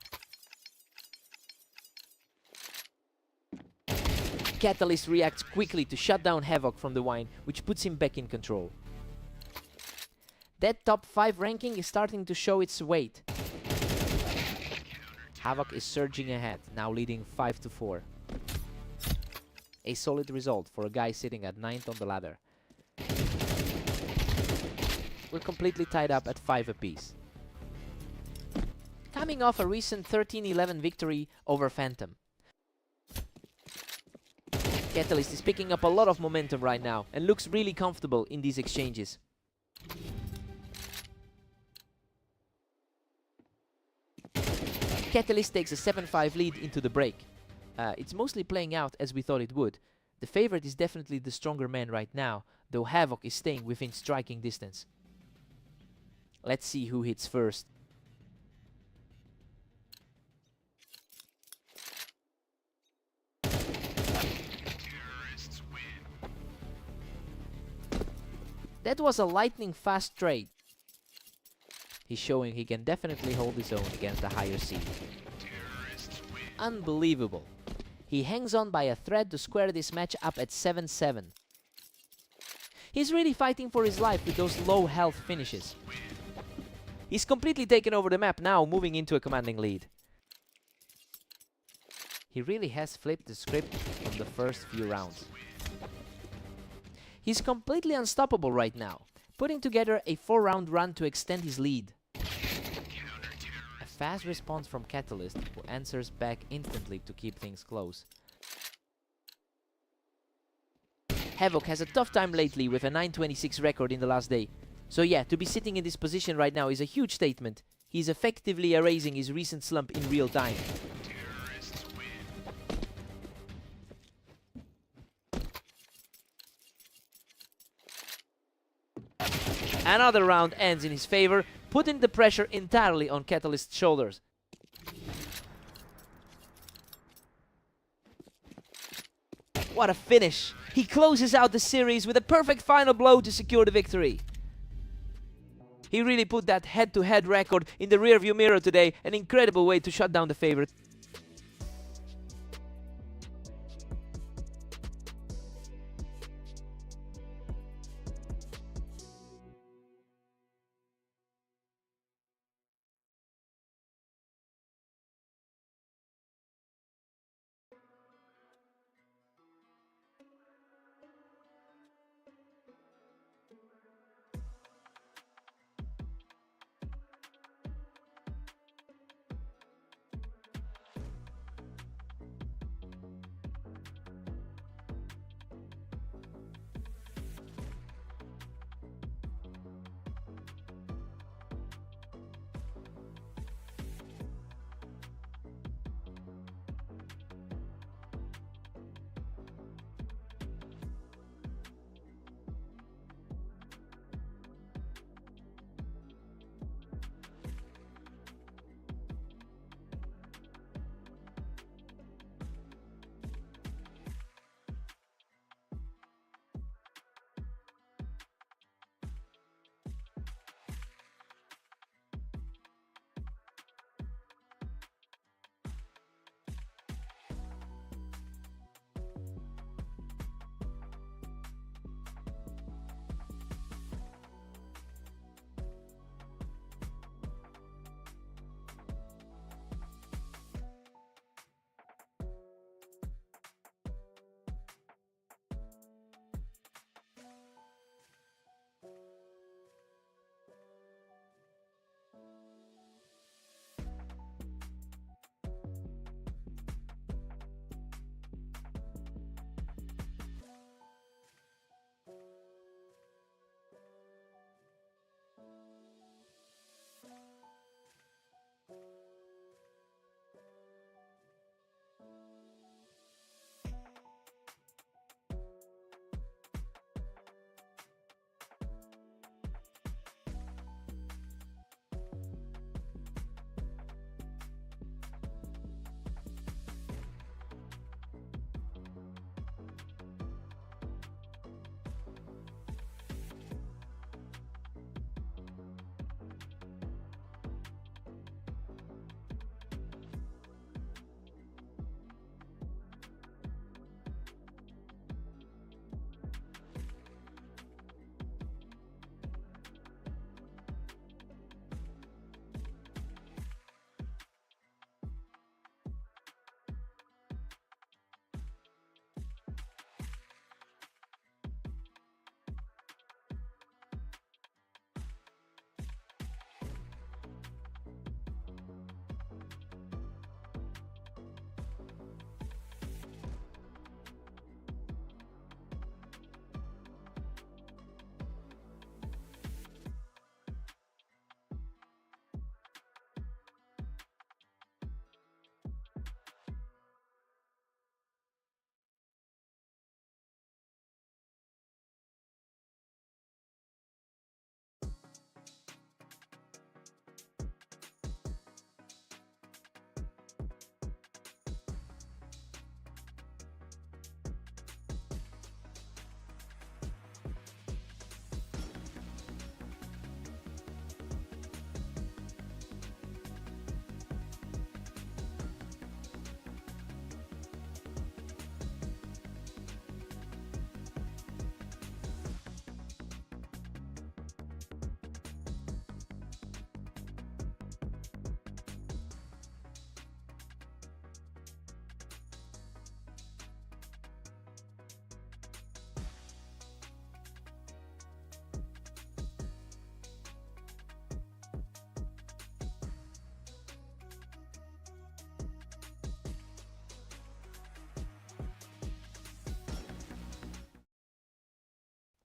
Catalyst reacts quickly to shut down Havoc from the wine, which puts him back in control. That top 5 ranking is starting to show its weight. Havoc is surging ahead, now leading 5-4. A solid result for a guy sitting at 9th on the ladder. We're completely tied up at 5 apiece. Coming off a recent 13-11 victory over Phantom. Catalyst is picking up a lot of momentum right now and looks really comfortable in these exchanges. Catalyst takes a 7-5 lead into the break. It's mostly playing out as we thought it would. The favorite is definitely the stronger man right now, though Havoc is staying within striking distance. Let's see who hits first. That was a lightning fast trade. He's showing he can definitely hold his own against the higher seed. Unbelievable. He hangs on by a thread to square this match up at 7-7. He's really fighting for his life with those low health finishes. He's completely taken over the map now, moving into a commanding lead. He really has flipped the script from the first few rounds. He's completely unstoppable right now, putting together a 4-round run to extend his lead. A fast response from Catalyst, who answers back instantly to keep things close. Havoc has a tough time lately with a 9-26 record in the last day. So yeah, to be sitting in this position right now is a huge statement. He's effectively erasing his recent slump in real time. Another round ends in his favor, putting the pressure entirely on Catalyst's shoulders. What a finish! He closes out the series with a perfect final blow to secure the victory. He really put that head-to-head record in the rearview mirror today, an incredible way to shut down the favorite.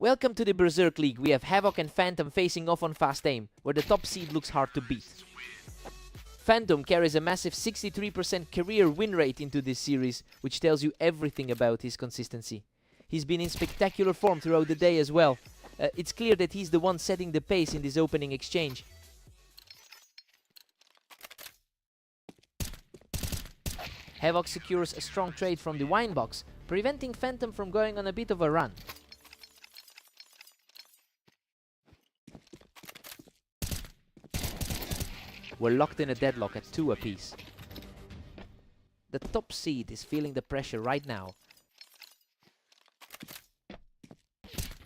Welcome to the Berserk League. We have Havoc and Phantom facing off on Fast Aim, where the top seed looks hard to beat. Phantom carries a massive 63% career win rate into this series, which tells you everything about his consistency. He's been in spectacular form throughout the day as well. It's clear that he's the one setting the pace in this opening exchange. Havoc secures a strong trade from the wine box, preventing Phantom from going on a bit of a run. We're locked in a deadlock at 2 apiece. The top seed is feeling the pressure right now.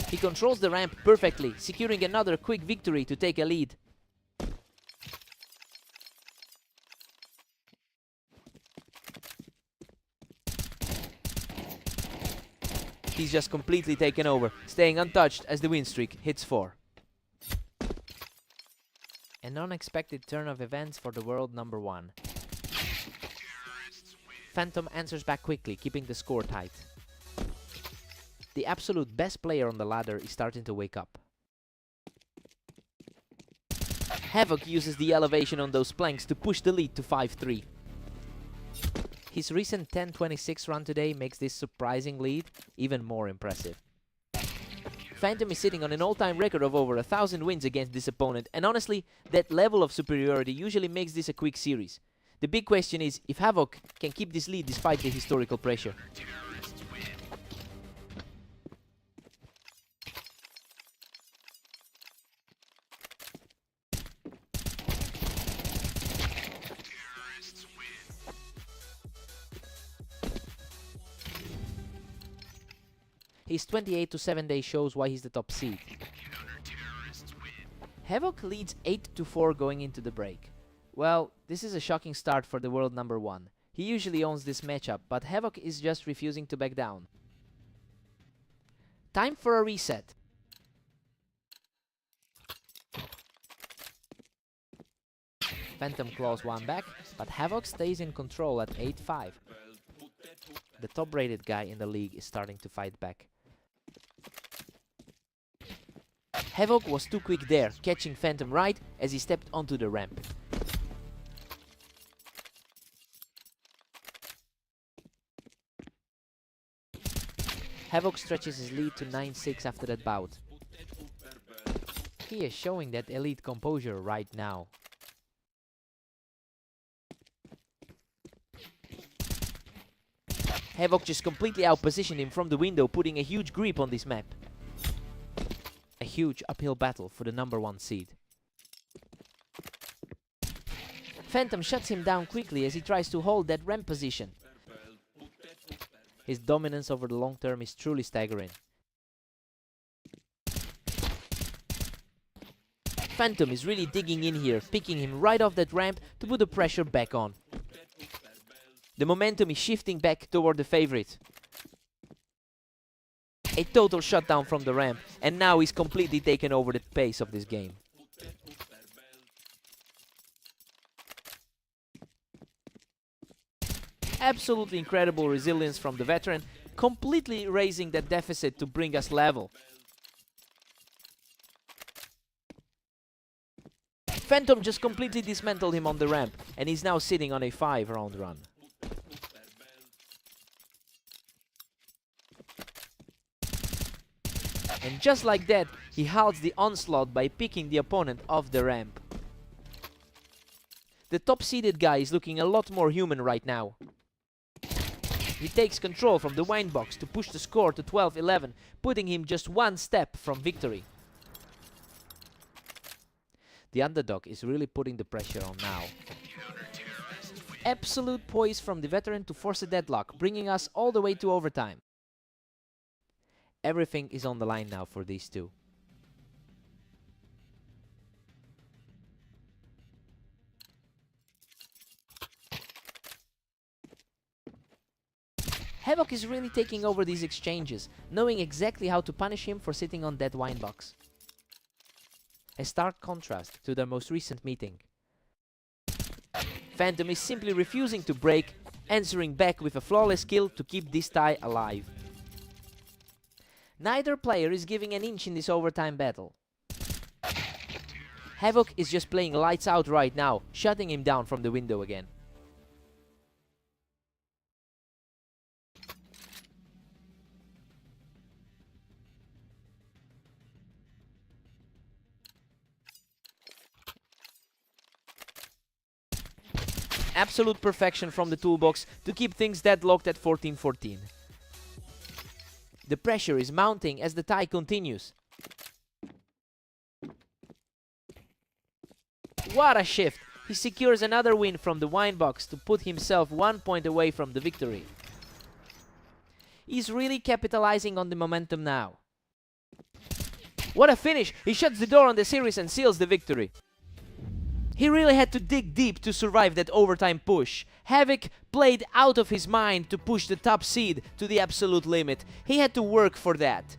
He controls the ramp perfectly, securing another quick victory to take a lead. He's just completely taken over, staying untouched as the win streak hits 4. An unexpected turn of events for the world number 1. Phantom answers back quickly, keeping the score tight. The absolute best player on the ladder is starting to wake up. Havoc uses the elevation on those planks to push the lead to 5-3. His recent 10-26 run today makes this surprising lead even more impressive. Phantom is sitting on an all-time record of over 1,000 wins against this opponent, and honestly, that level of superiority usually makes this a quick series. The big question is if Havoc can keep this lead despite the historical pressure. His 28 to 7 days shows why he's the top seed. Havoc leads 8-4 going into the break. Well, this is a shocking start for the world number 1. He usually owns this matchup, but Havoc is just refusing to back down. Time for a reset. Phantom claws one back, but Havoc stays in control at 8-5. The top-rated guy in the league is starting to fight back. Havoc was too quick there, catching Phantom right as he stepped onto the ramp. Havoc stretches his lead to 9-6 after that bout. He is showing that elite composure right now. Havoc just completely outpositioned him from the window, putting a huge grip on this map. A huge uphill battle for the number 1 seed. Phantom shuts him down quickly as he tries to hold that ramp position. His dominance over the long term is truly staggering. Phantom is really digging in here, picking him right off that ramp to put the pressure back on. The momentum is shifting back toward the favorite. A total shutdown from the ramp, and now he's completely taken over the pace of this game. Absolutely incredible resilience from the veteran, completely raising that deficit to bring us level. Phantom just completely dismantled him on the ramp, and he's now sitting on a 5-round run. And just like that, he halts the onslaught by picking the opponent off the ramp. The top-seeded guy is looking a lot more human right now. He takes control from the wine box to push the score to 12-11, putting him just 1 step from victory. The underdog is really putting the pressure on now. Absolute poise from the veteran to force a deadlock, bringing us all the way to overtime. Everything is on the line now for these two. Havoc is really taking over these exchanges, knowing exactly how to punish him for sitting on that wine box. A stark contrast to their most recent meeting. Phantom is simply refusing to break, answering back with a flawless kill to keep this tie alive. Neither player is giving an inch in this overtime battle. Havoc is just playing lights out right now, shutting him down from the window again. Absolute perfection from the toolbox to keep things deadlocked at 14-14. The pressure is mounting as the tie continues. What a shift! He secures another win from the wine box to put himself 1 point away from the victory. He's really capitalizing on the momentum now. What a finish! He shuts the door on the series and seals the victory. He really had to dig deep to survive that overtime push. Havoc played out of his mind to push the top seed to the absolute limit. He had to work for that.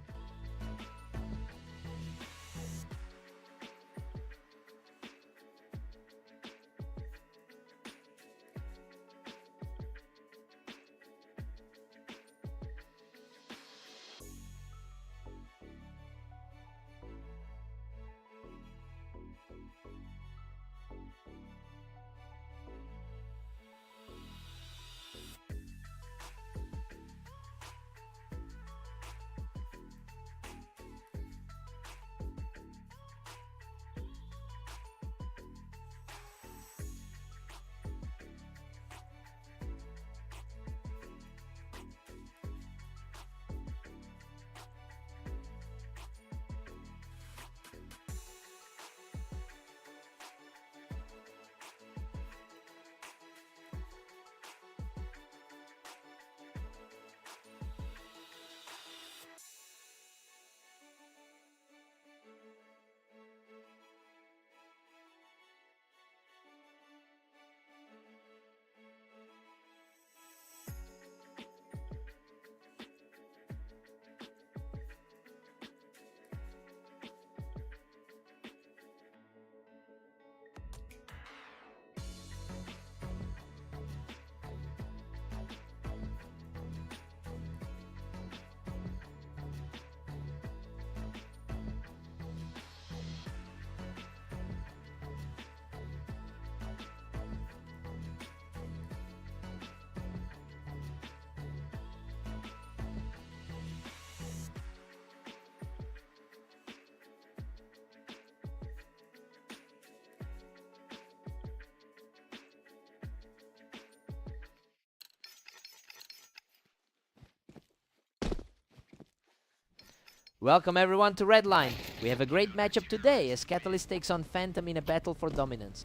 Welcome everyone to Redline. We have a great matchup today as Catalyst takes on Phantom in a battle for dominance.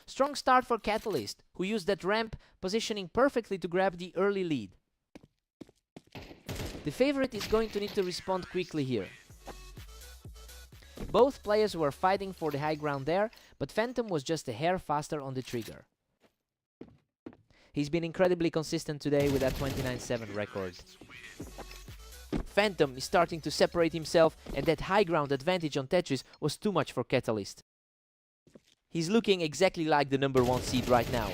Strong start for Catalyst, who used that ramp positioning perfectly to grab the early lead. The favorite is going to need to respond quickly here. Both players were fighting for the high ground there, but Phantom was just a hair faster on the trigger. He's been incredibly consistent today with that 29-7 record. Phantom is starting to separate himself, and that high ground advantage on Tetris was too much for Catalyst. He's looking exactly like the #1 seed right now.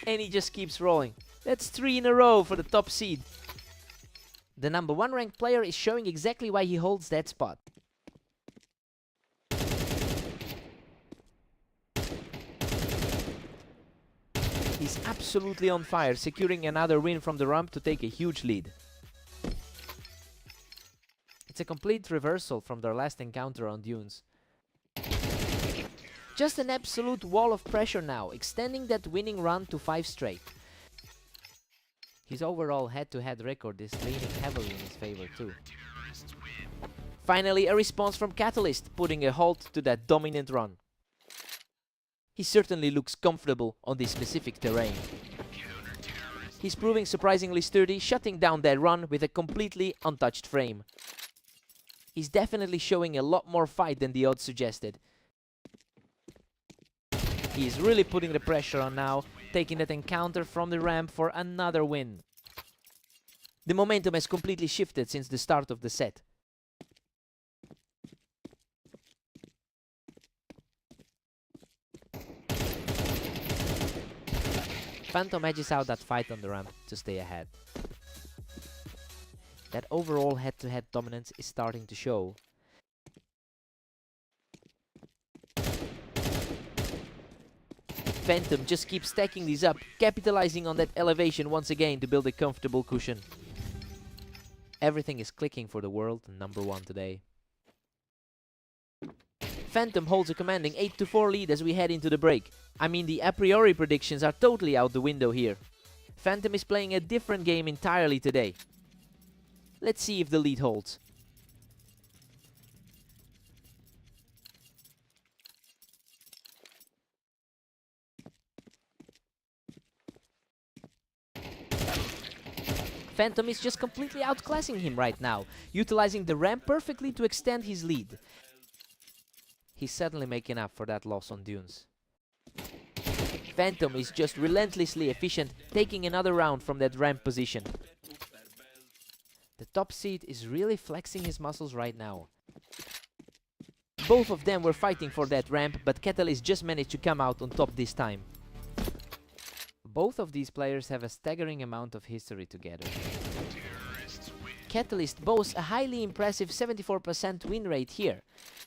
And he just keeps rolling. That's 3 in a row for the top seed. The #1 ranked player is showing exactly why he holds that spot. He's absolutely on fire, securing another win from the ramp to take a huge lead. It's a complete reversal from their last encounter on Dunes. Just an absolute wall of pressure now, extending that winning run to 5 straight. His overall head-to-head record is leaning heavily in his favor too. Finally, a response from Catalyst, putting a halt to that dominant run. He certainly looks comfortable on this specific terrain. He's proving surprisingly sturdy, shutting down that run with a completely untouched frame. He's definitely showing a lot more fight than the odds suggested. He is really putting the pressure on now, taking that encounter from the ramp for another win. The momentum has completely shifted since the start of the set. Phantom edges out that fight on the ramp to stay ahead. That overall head-to-head dominance is starting to show. Phantom just keeps stacking these up, capitalizing on that elevation once again to build a comfortable cushion. Everything is clicking for the world number 1 today. Phantom holds a commanding 8-4 lead as we head into the break. I mean, the a priori predictions are totally out the window here. Phantom is playing a different game entirely today. Let's see if the lead holds. Phantom is just completely outclassing him right now, utilizing the ramp perfectly to extend his lead. He's certainly making up for that loss on dunes. Phantom is just relentlessly efficient, taking another round from that ramp position. The top seed is really flexing his muscles right now. Both of them were fighting for that ramp, but Catalyst just managed to come out on top this time. Both of these players have a staggering amount of history together. Catalyst boasts a highly impressive 74% win rate here.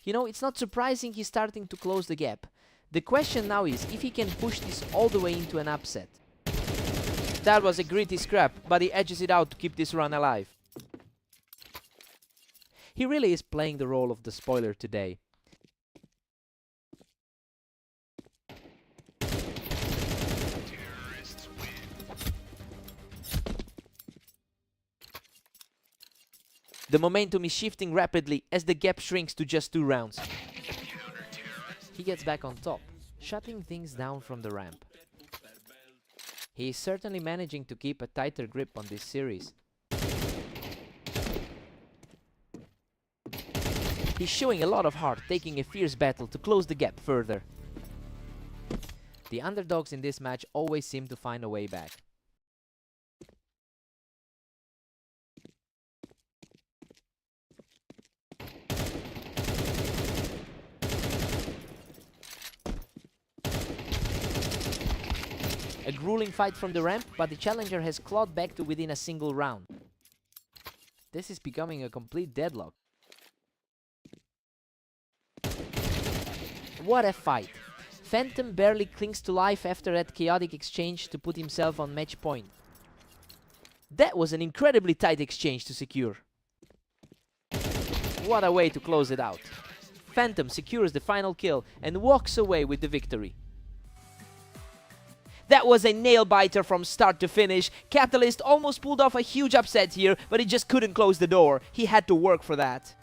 You know, it's not surprising he's starting to close the gap. The question now is if he can push this all the way into an upset. That was a gritty scrap, but he edges it out to keep this run alive. He really is playing the role of the spoiler today. The momentum is shifting rapidly as the gap shrinks to just 2 rounds. He gets back on top, shutting things down from the ramp. He is certainly managing to keep a tighter grip on this series. He's showing a lot of heart, taking a fierce battle to close the gap further. The underdogs in this match always seem to find a way back. A grueling fight from the ramp, but the challenger has clawed back to within a single round. This is becoming a complete deadlock. What a fight! Phantom barely clings to life after that chaotic exchange to put himself on match point. That was an incredibly tight exchange to secure. What a way to close it out. Phantom secures the final kill and walks away with the victory. That was a nail-biter from start to finish. Catalyst almost pulled off a huge upset here, but he just couldn't close the door. He had to work for that.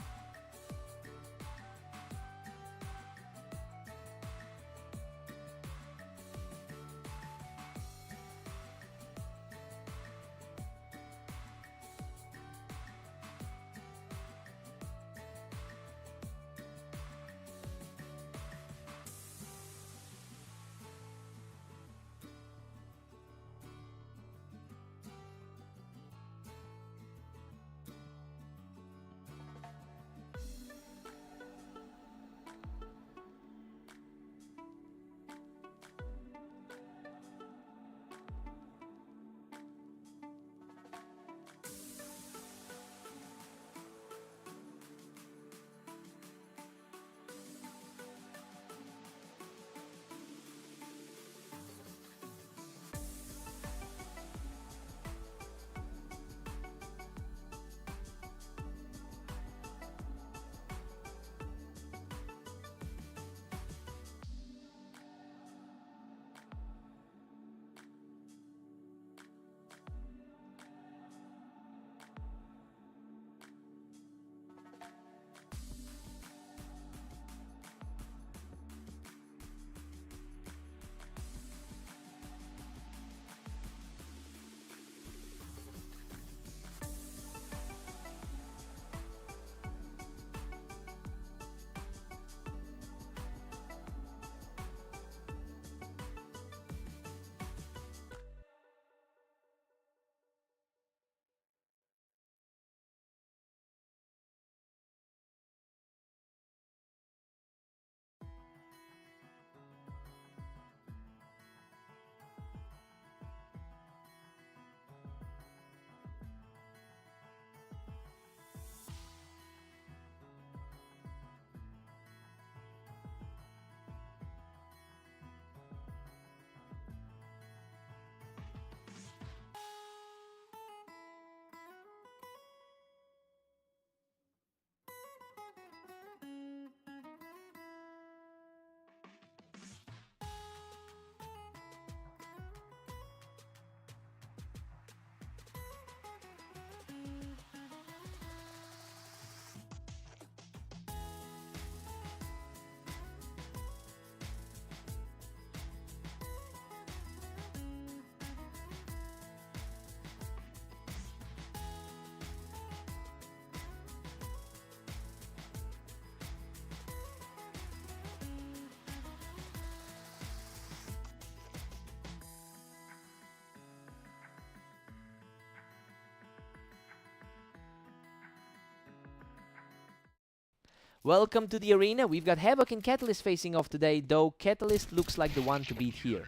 Welcome to the arena. We've got Havoc and Catalyst facing off today, though Catalyst looks like the one to beat here.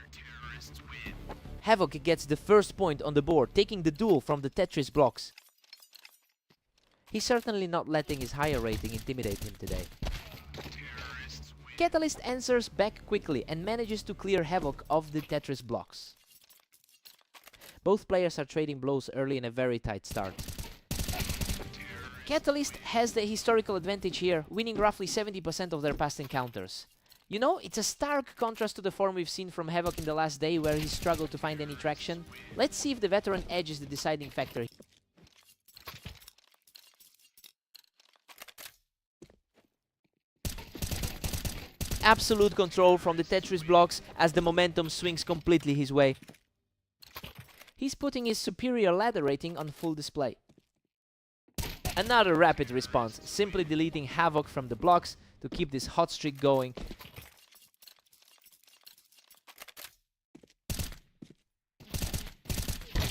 Havoc gets the first point on the board, taking the duel from the Tetris blocks. He's certainly not letting his higher rating intimidate him today. Catalyst answers back quickly and manages to clear Havoc of the Tetris blocks. Both players are trading blows early in a very tight start. Catalyst has the historical advantage here, winning roughly 70% of their past encounters. You know, it's a stark contrast to the form we've seen from Havoc in the last day, where he struggled to find any traction. Let's see if the veteran edge is the deciding factor. Absolute control from the Tetris blocks as the momentum swings completely his way. He's putting his superior ladder rating on full display. Another rapid response, simply deleting Havoc from the blocks to keep this hot streak going.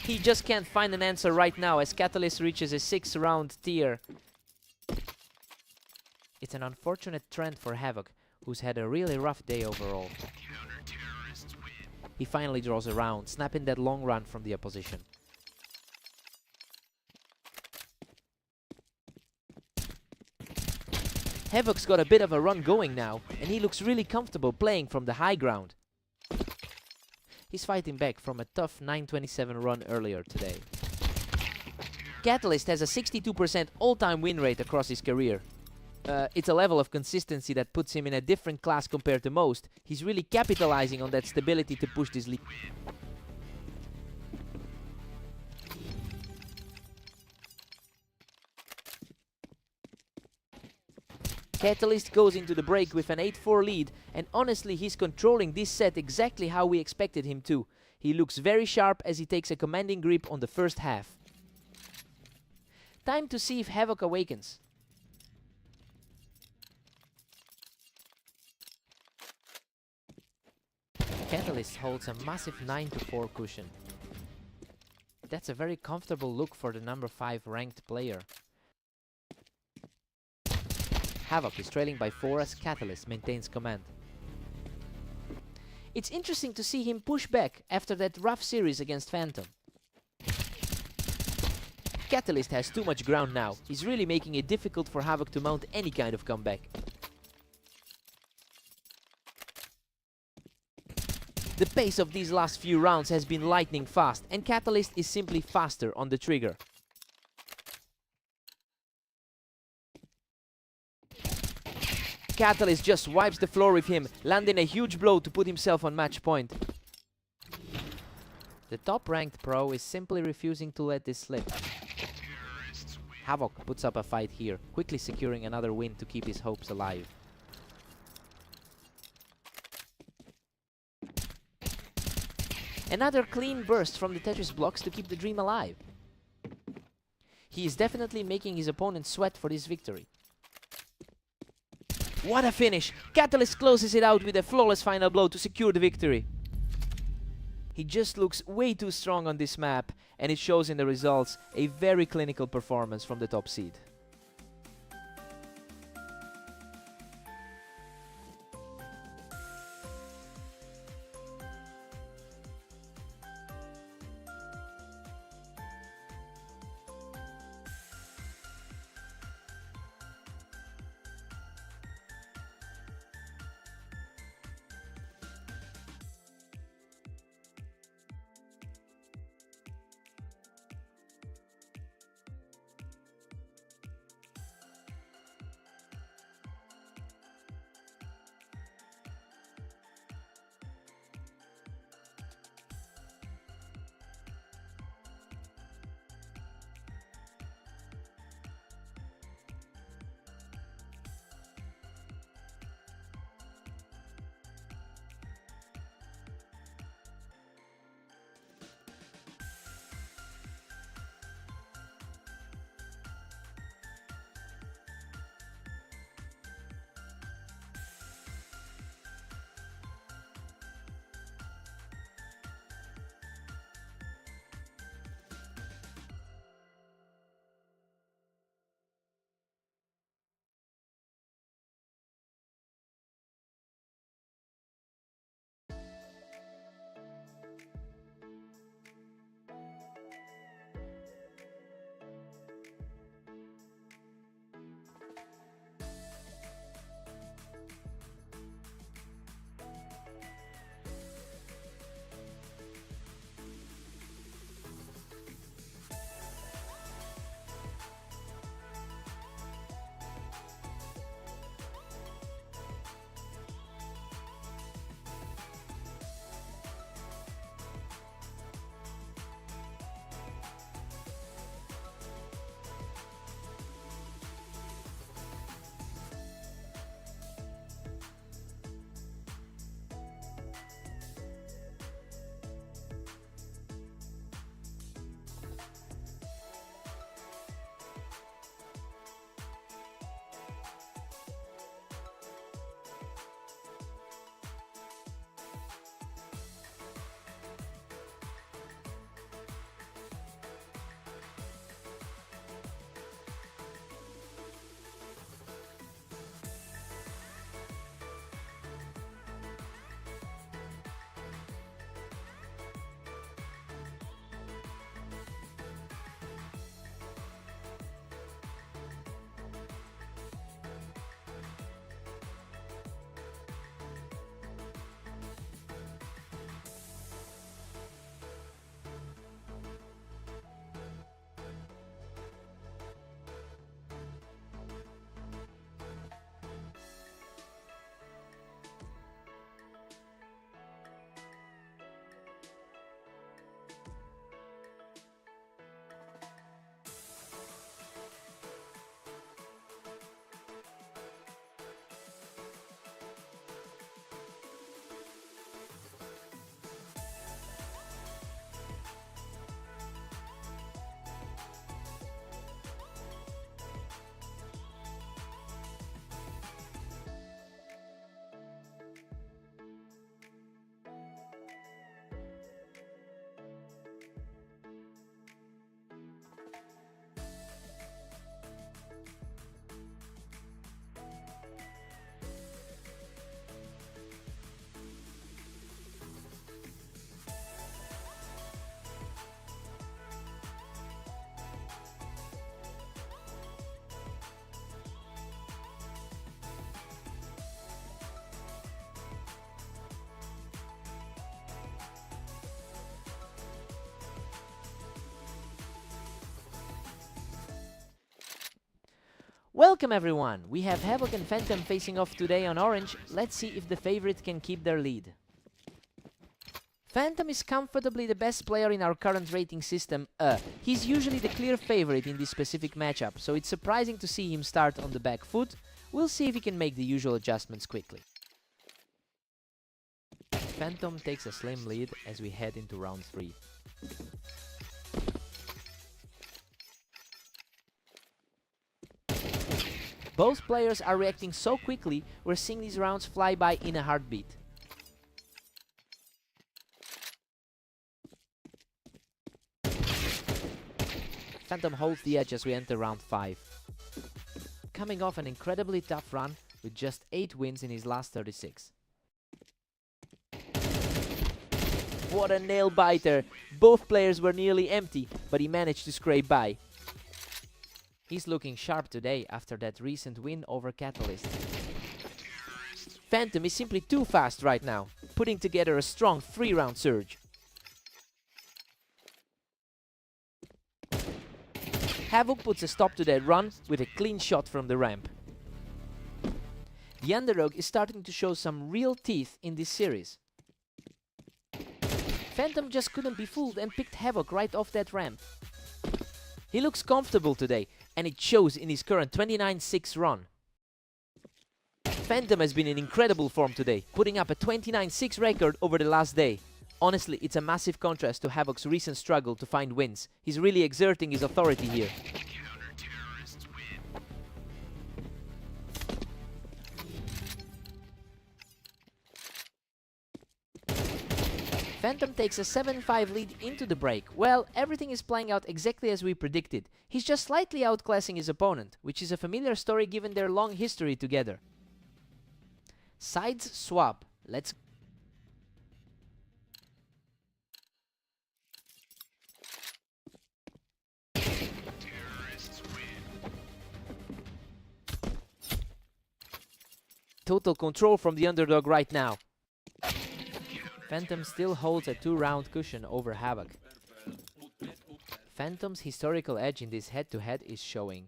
He just can't find an answer right now as Catalyst reaches a 6-round tier. It's an unfortunate trend for Havoc, who's had a really rough day overall. He finally draws a round, snapping that long run from the opposition. Havoc's got a bit of a run going now, and he looks really comfortable playing from the high ground. He's fighting back from a tough 927 run earlier today. Catalyst has a 62% all-time win rate across his career. It's a level of consistency that puts him in a different class compared to most. He's really capitalizing on that stability to push this league. Catalyst goes into the break with an 8-4 lead, and honestly he's controlling this set exactly how we expected him to. He looks very sharp as he takes a commanding grip on the first half. Time to see if Havoc awakens. Catalyst holds a massive 9-4 cushion. That's a very comfortable look for the number 5 ranked player. Havoc is trailing by 4 as Catalyst maintains command. It's interesting to see him push back after that rough series against Phantom. Catalyst has too much ground now. He's really making it difficult for Havoc to mount any kind of comeback. The pace of these last few rounds has been lightning fast, and Catalyst is simply faster on the trigger. Catalyst just wipes the floor with him, landing a huge blow to put himself on match point. The top-ranked pro is simply refusing to let this slip. Havoc puts up a fight here, quickly securing another win to keep his hopes alive. Another clean burst from the Tetris blocks to keep the dream alive. He is definitely making his opponent sweat for this victory. What a finish! Catalyst closes it out with a flawless final blow to secure the victory. He just looks way too strong on this map, and it shows in the results. A very clinical performance from the top seed. Welcome everyone! We have Havoc and Phantom facing off today on orange. Let's see if the favorite can keep their lead. Phantom is comfortably the best player in our current rating system. He's usually the clear favorite in this specific matchup, so it's surprising to see him start on the back foot. We'll see if he can make the usual adjustments quickly. Phantom takes a slim lead as we head into round 3. Both players are reacting so quickly, we're seeing these rounds fly by in a heartbeat. Phantom holds the edge as we enter round 5. Coming off an incredibly tough run with just 8 wins in his last 36. What a nail biter! Both players were nearly empty, but he managed to scrape by. He's looking sharp today after that recent win over Catalyst. Phantom is simply too fast right now, putting together a strong 3-round surge. Havoc puts a stop to that run with a clean shot from the ramp. The underdog is starting to show some real teeth in this series. Phantom just couldn't be fooled and picked Havoc right off that ramp. He looks comfortable today, and it shows in his current 29-6 run. Phantom has been in incredible form today, putting up a 29-6 record over the last day. Honestly, it's a massive contrast to Havoc's recent struggle to find wins. He's really exerting his authority here. Phantom takes a 7-5 lead into the break. Well, everything is playing out exactly as we predicted. He's just slightly outclassing his opponent, which is a familiar story given their long history together. Sides swap. Let's total control from the underdog right now. Phantom still holds a 2-round cushion over Havoc. Phantom's historical edge in this head-to-head is showing.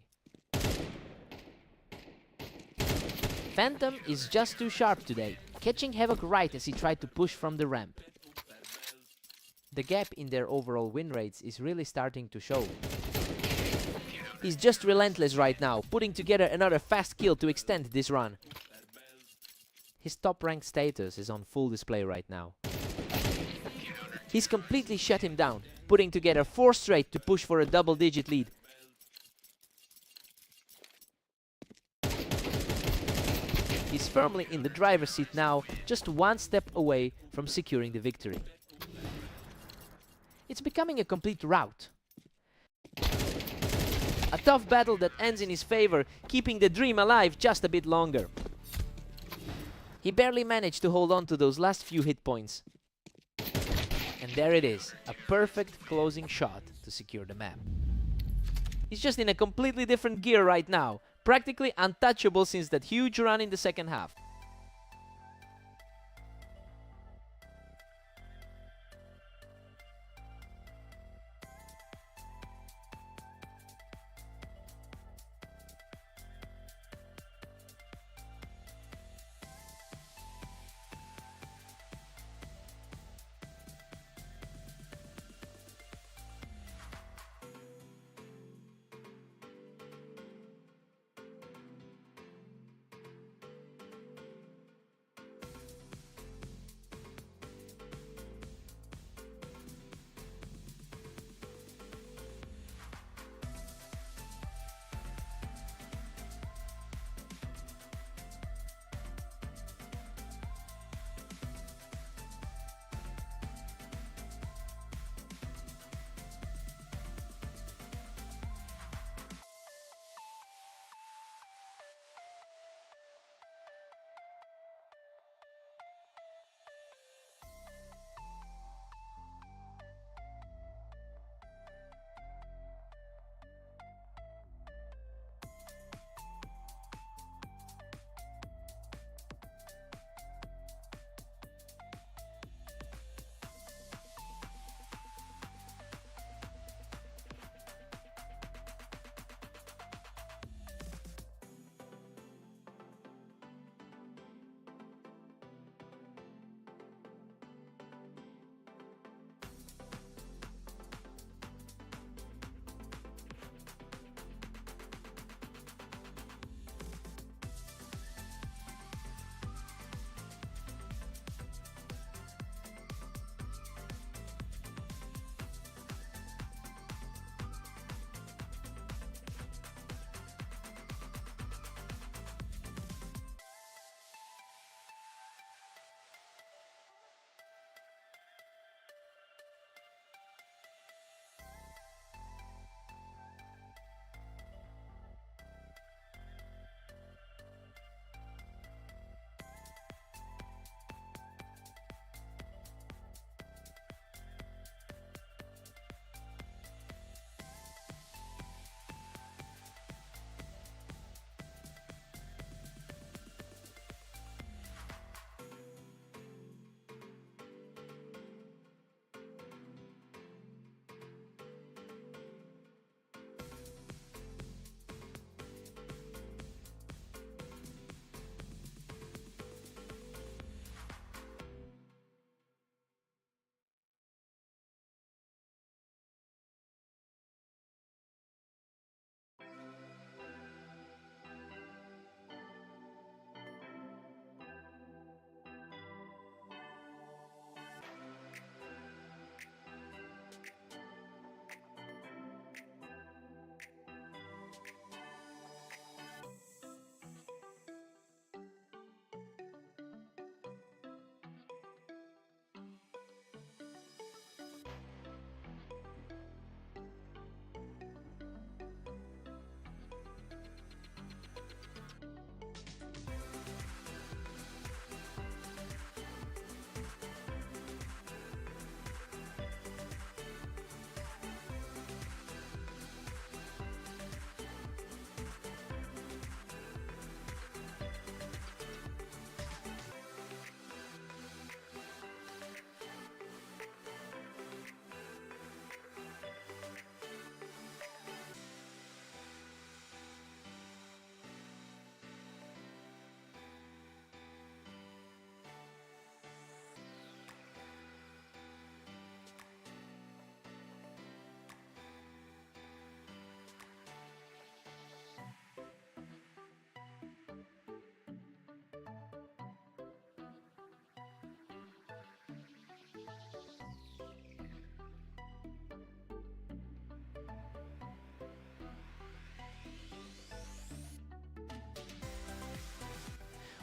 Phantom is just too sharp today, catching Havoc right as he tried to push from the ramp. The gap in their overall win rates is really starting to show. He's just relentless right now, putting together another fast kill to extend this run. His top-ranked status is on full display right now. He's completely shut him down, putting together 4 straight to push for a double-digit lead. He's firmly in the driver's seat now, just 1 step away from securing the victory. It's becoming a complete rout. A tough battle that ends in his favor, keeping the dream alive just a bit longer. He barely managed to hold on to those last few hit points. And there it is, a perfect closing shot to secure the map. He's just in a completely different gear right now, practically untouchable since that huge run in the second half.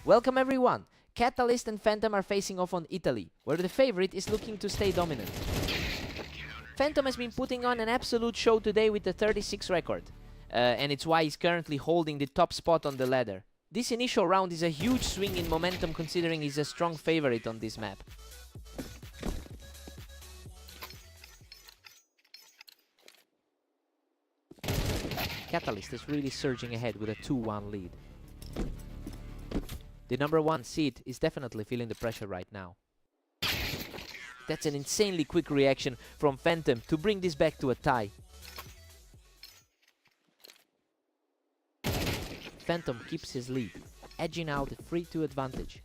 Welcome everyone! Catalyst and Phantom are facing off on Italy, where the favorite is looking to stay dominant. Phantom has been putting on an absolute show today with the 36 record, and it's why he's currently holding the top spot on the ladder. This initial round is a huge swing in momentum considering he's a strong favorite on this map. Catalyst is really surging ahead with a 2-1 lead. The number 1 seed is definitely feeling the pressure right now. That's an insanely quick reaction from Phantom to bring this back to a tie. Phantom keeps his lead, edging out a 3-2 advantage.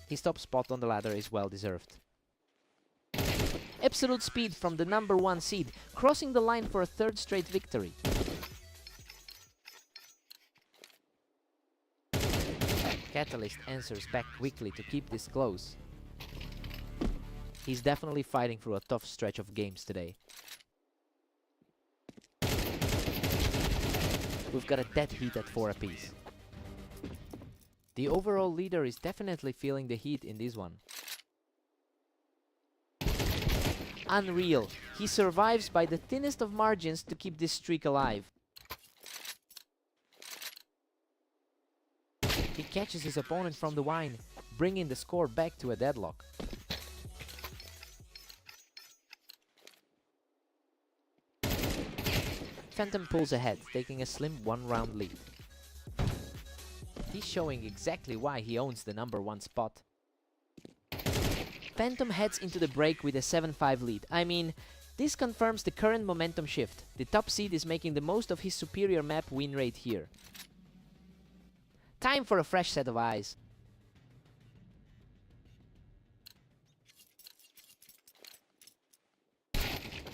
His top spot on the ladder is well deserved. Absolute speed from the number 1 seed, crossing the line for a 3rd straight victory. Catalyst answers back quickly to keep this close. He's definitely fighting through a tough stretch of games today. We've got a dead heat at 4 apiece. The overall leader is definitely feeling the heat in this one. Unreal. He survives by the thinnest of margins to keep this streak alive. He catches his opponent from the wine, bringing the score back to a deadlock. Phantom pulls ahead, taking a slim 1-round lead. He's showing exactly why he owns the number 1 spot. Phantom heads into the break with a 7-5 lead. I mean, this confirms the current momentum shift. The top seed is making the most of his superior map win rate here. Time for a fresh set of eyes.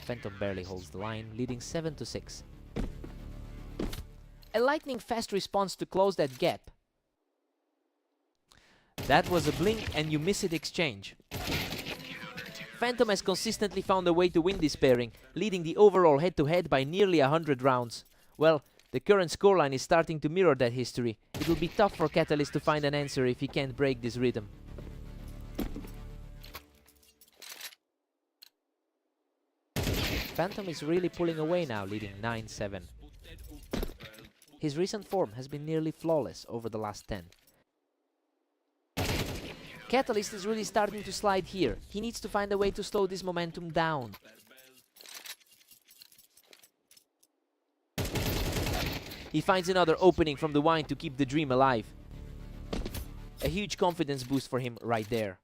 Phantom barely holds the line, leading 7-6. A lightning-fast response to close that gap. That was a blink and you miss it exchange. Phantom has consistently found a way to win this pairing, leading the overall head-to-head by nearly 100 rounds. Well, the current scoreline is starting to mirror that history. It will be tough for Catalyst to find an answer if he can't break this rhythm. Phantom is really pulling away now, leading 9-7. His recent form has been nearly flawless over the last 10. Catalyst is really starting to slide here. He needs to find a way to slow this momentum down. He finds another opening from the wine to keep the dream alive. A huge confidence boost for him right there.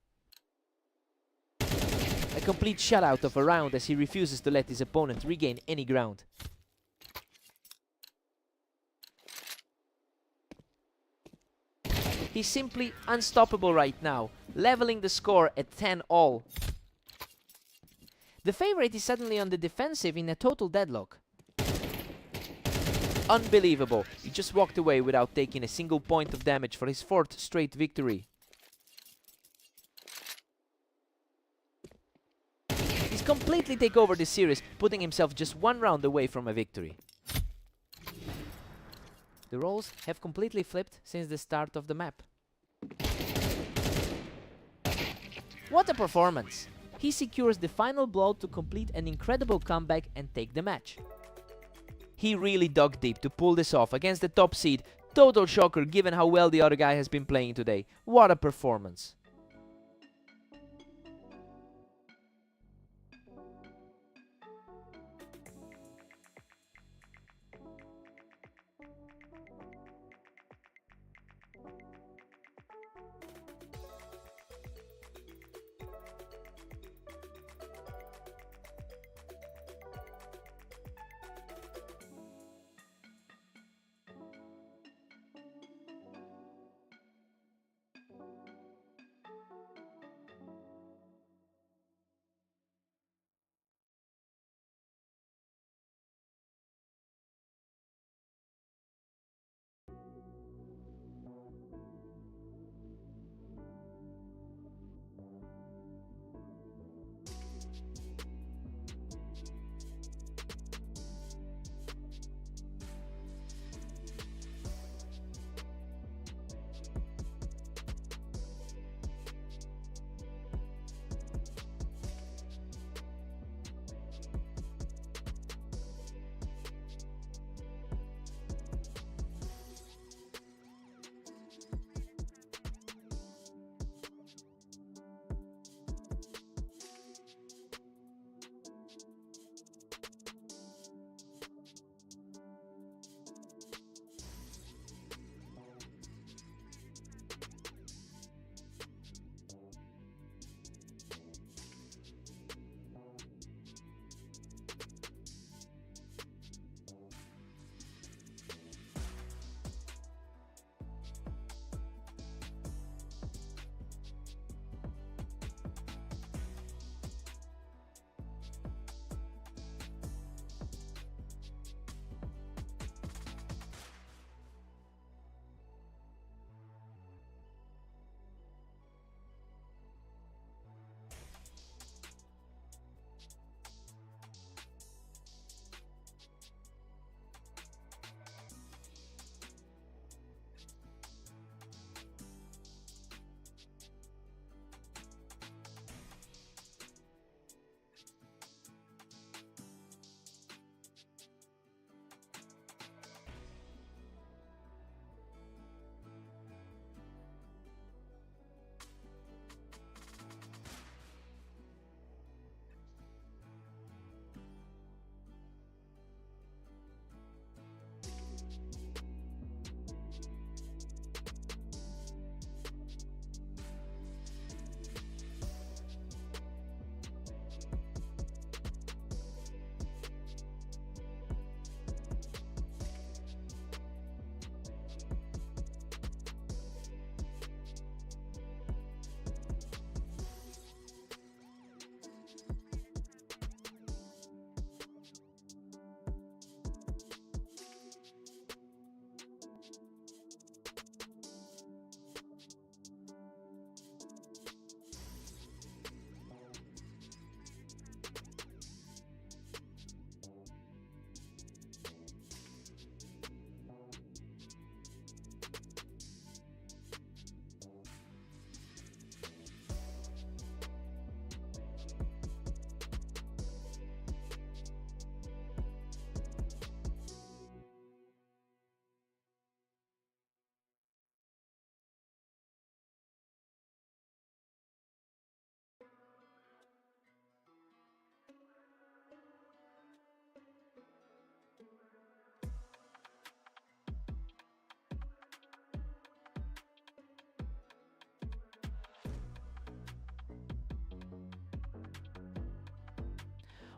A complete shutout of a round as he refuses to let his opponent regain any ground. He's simply unstoppable right now, leveling the score at 10-all. The favorite is suddenly on the defensive in a total deadlock. Unbelievable, he just walked away without taking a single point of damage for his 4th straight victory. He's completely take over this series, putting himself just 1 round away from a victory. The roles have completely flipped since the start of the map. What a performance! He secures the final blow to complete an incredible comeback and take the match. He really dug deep to pull this off against the top seed. Total shocker given how well the other guy has been playing today. What a performance!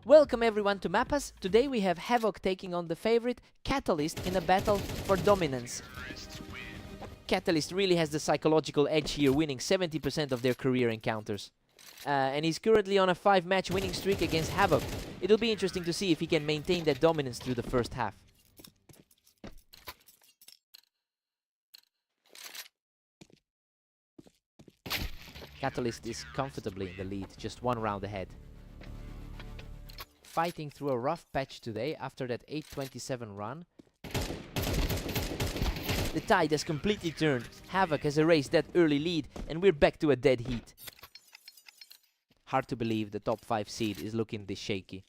Welcome everyone to Mappas. Today we have Havoc taking on the favorite Catalyst in a battle for dominance. Catalyst really has the psychological edge here, winning 70% of their career encounters. And he's currently on a 5-match winning streak against Havoc. It'll be interesting to see if he can maintain that dominance through the first half. Catalyst is comfortably in the lead, just 1 round ahead. Fighting through a rough patch today after that 8:27 run. The tide has completely turned. Havoc has erased that early lead and we're back to a dead heat. Hard to believe the top 5 seed is looking this shaky.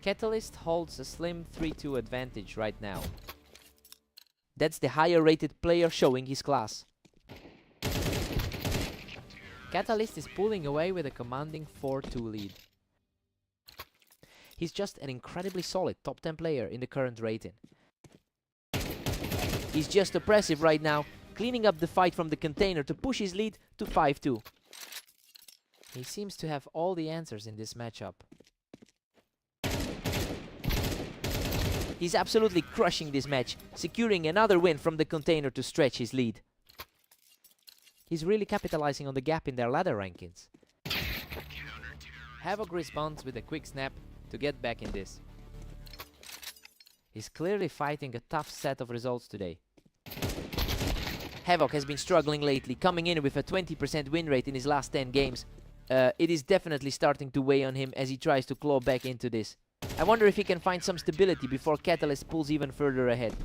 Catalyst holds a slim 3-2 advantage right now. That's the higher rated player showing his class. Catalyst is pulling away with a commanding 4-2 lead. He's just an incredibly solid top 10 player in the current rating. He's just oppressive right now, cleaning up the fight from the container to push his lead to 5-2. He seems to have all the answers in this matchup. He's absolutely crushing this match, securing another win from the container to stretch his lead. He's really capitalizing on the gap in their ladder rankings. Havoc responds with a quick snap to get back in this. He's clearly fighting a tough set of results today. Havoc has been struggling lately, coming in with a 20% win rate in his last 10 games. It is definitely starting to weigh on him as he tries to claw back into this. I wonder if he can find some stability before Catalyst pulls even further ahead.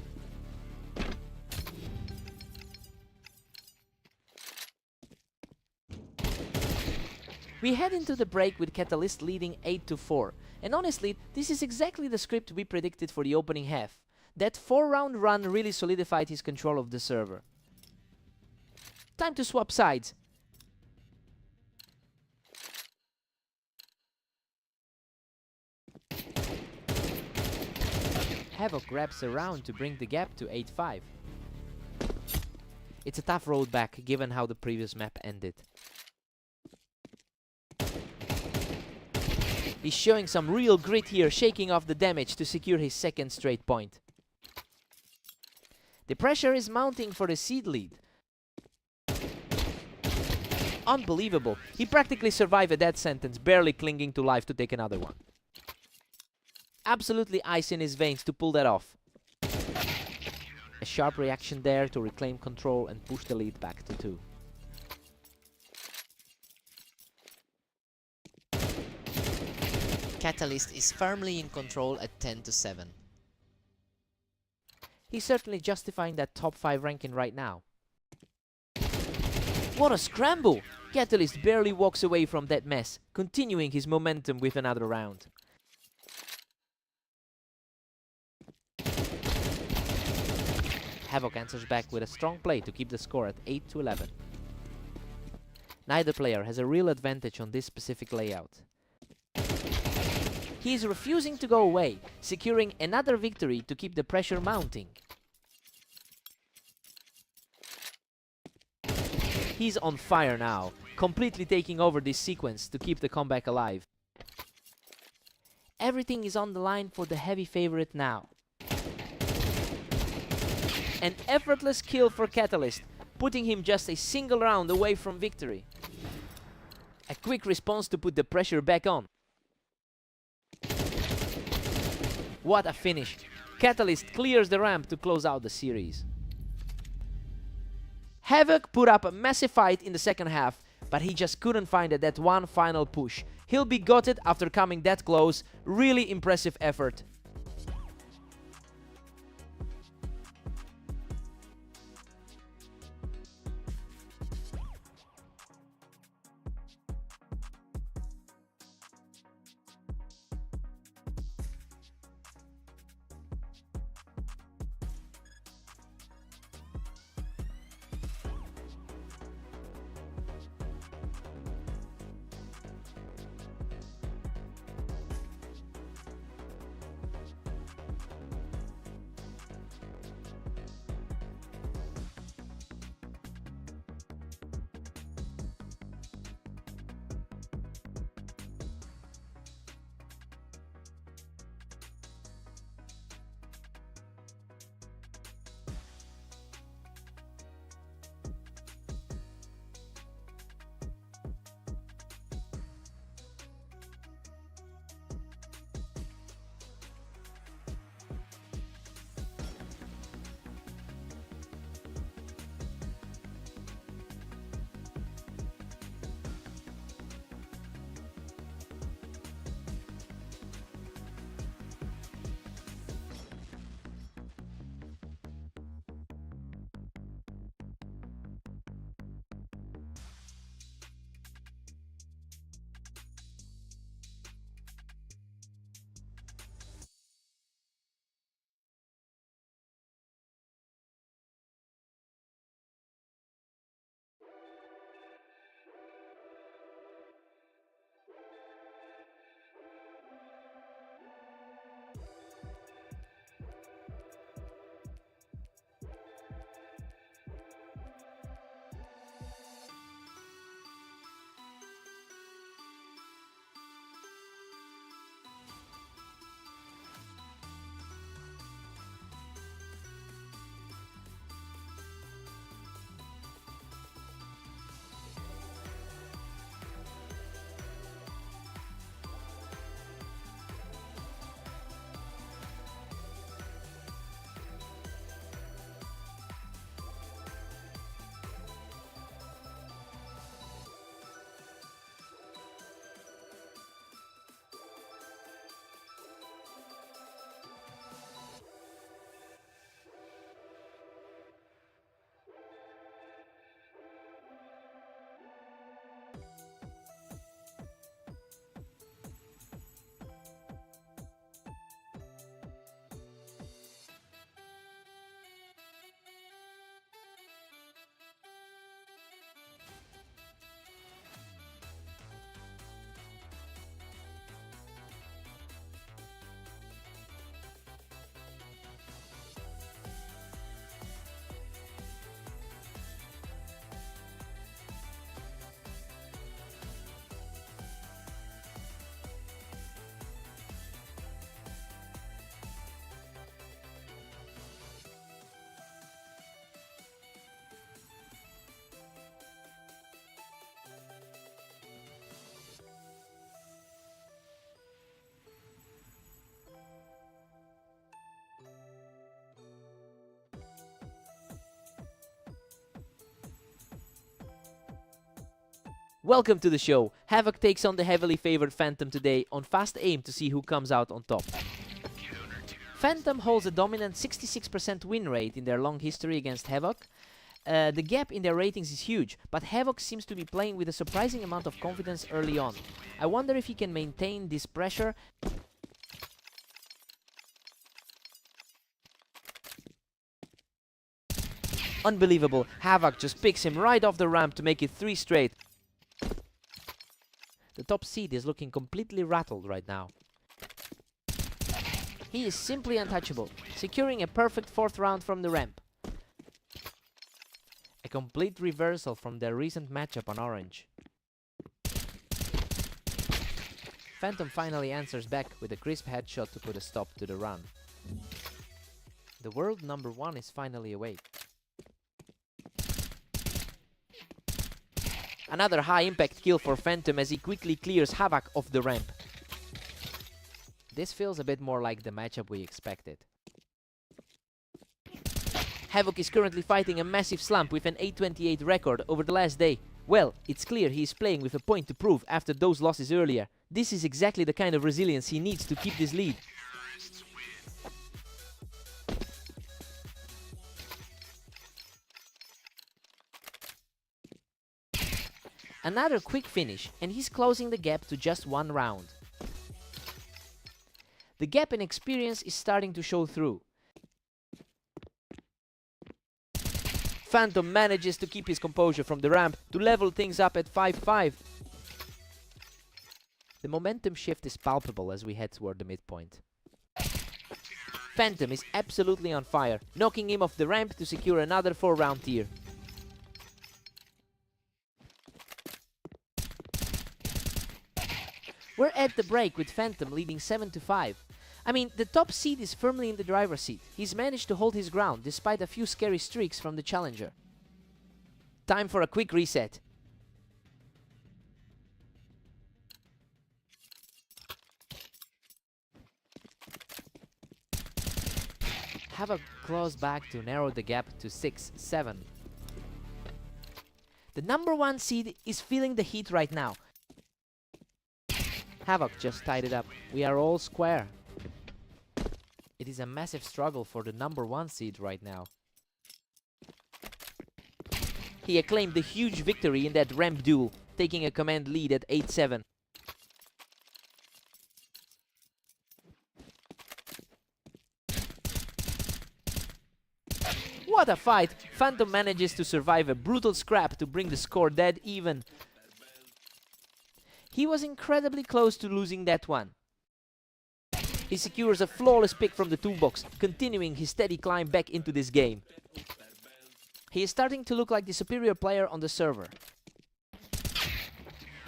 We head into the break with Catalyst leading 8-4, and honestly, this is exactly the script we predicted for the opening half. That 4-round run really solidified his control of the server. Time to swap sides. Havoc grabs around to bring the gap to 8-5. It's a tough road back given how the previous map ended. He's showing some real grit here, shaking off the damage to secure his second straight point. The pressure is mounting for the seed lead. Unbelievable. He practically survived a death sentence, barely clinging to life to take another one. Absolutely ice in his veins to pull that off. A sharp reaction there to reclaim control and push the lead back to 2. Catalyst is firmly in control at 10-7. He's certainly justifying that top 5 ranking right now. What a scramble! Catalyst barely walks away from that mess, continuing his momentum with another round. Havoc answers back with a strong play to keep the score at 8-11. Neither player has a real advantage on this specific layout. He is refusing to go away, securing another victory to keep the pressure mounting. He's on fire now, completely taking over this sequence to keep the comeback alive. Everything is on the line for the heavy favorite now. An effortless kill for Catalyst, putting him just a single round away from victory. A quick response to put the pressure back on. What a finish! Catalyst clears the ramp to close out the series. Havoc put up a massive fight in the second half, but he just couldn't find that one final push. He'll be gutted after coming that close. Really impressive effort. Welcome to the show. Havoc takes on the heavily favored Phantom today on fast aim to see who comes out on top. Phantom holds a dominant 66% win rate in their long history against Havoc. The gap in their ratings is huge, but Havoc seems to be playing with a surprising amount of confidence early on. I wonder if he can maintain this pressure. Unbelievable, Havoc just picks him right off the ramp to make it 3 straight. The top seed is looking completely rattled right now. He is simply untouchable, securing a perfect 4th round from the ramp. A complete reversal from their recent matchup on orange. Phantom finally answers back with a crisp headshot to put a stop to the run. The world number 1 is finally awake. Another high impact kill for Phantom as he quickly clears Havoc off the ramp. This feels a bit more like the matchup we expected. Havoc is currently fighting a massive slump with an 828 record over the last day. Well, it's clear he is playing with a point to prove after those losses earlier. This is exactly the kind of resilience he needs to keep this lead. Another quick finish, and he's closing the gap to just 1 round. The gap in experience is starting to show through. Phantom manages to keep his composure from the ramp to level things up at 5-5. The momentum shift is palpable as we head toward the midpoint. Phantom is absolutely on fire, knocking him off the ramp to secure another 4-round tier. We're at the break with Phantom leading 7-5. I mean, the top seed is firmly in the driver's seat. He's managed to hold his ground despite a few scary streaks from the challenger. Time for a quick reset. Havoc claws back to narrow the gap to 6-7. The number 1 seed is feeling the heat right now. Havoc just tied it up. We are all square. It is a massive struggle for the number 1 seed right now. He acclaimed the huge victory in that ramp duel, taking a command lead at 8-7. What a fight! Phantom manages to survive a brutal scrap to bring the score dead even. He was incredibly close to losing that one. He secures a flawless pick from the toolbox, continuing his steady climb back into this game. He is starting to look like the superior player on the server.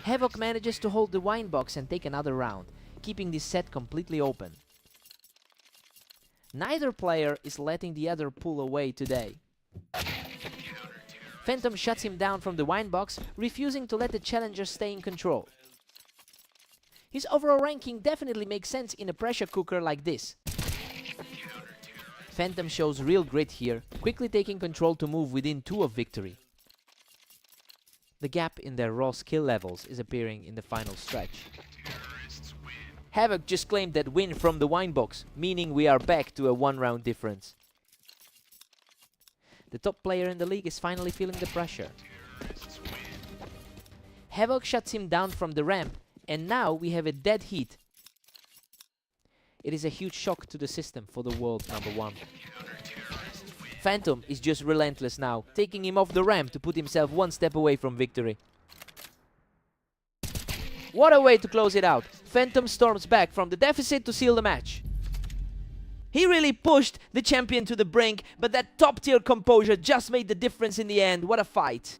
Havoc manages to hold the wine box and take another round, keeping this set completely open. Neither player is letting the other pull away today. Phantom shuts him down from the wine box, refusing to let the challenger stay in control. His overall ranking definitely makes sense in a pressure cooker like this. Phantom shows real grit here, quickly taking control to move within 2 of victory. The gap in their raw skill levels is appearing in the final stretch. Havoc just claimed that win from the wine box, meaning we are back to a 1-round difference. The top player in the league is finally feeling the pressure. Havoc shuts him down from the ramp, and now we have a dead heat. It is a huge shock to the system for the world number 1. Phantom is just relentless now, taking him off the ramp to put himself 1 step away from victory. What a way to close it out! Phantom storms back from the deficit to seal the match. He really pushed the champion to the brink, but that top tier composure just made the difference in the end. What a fight!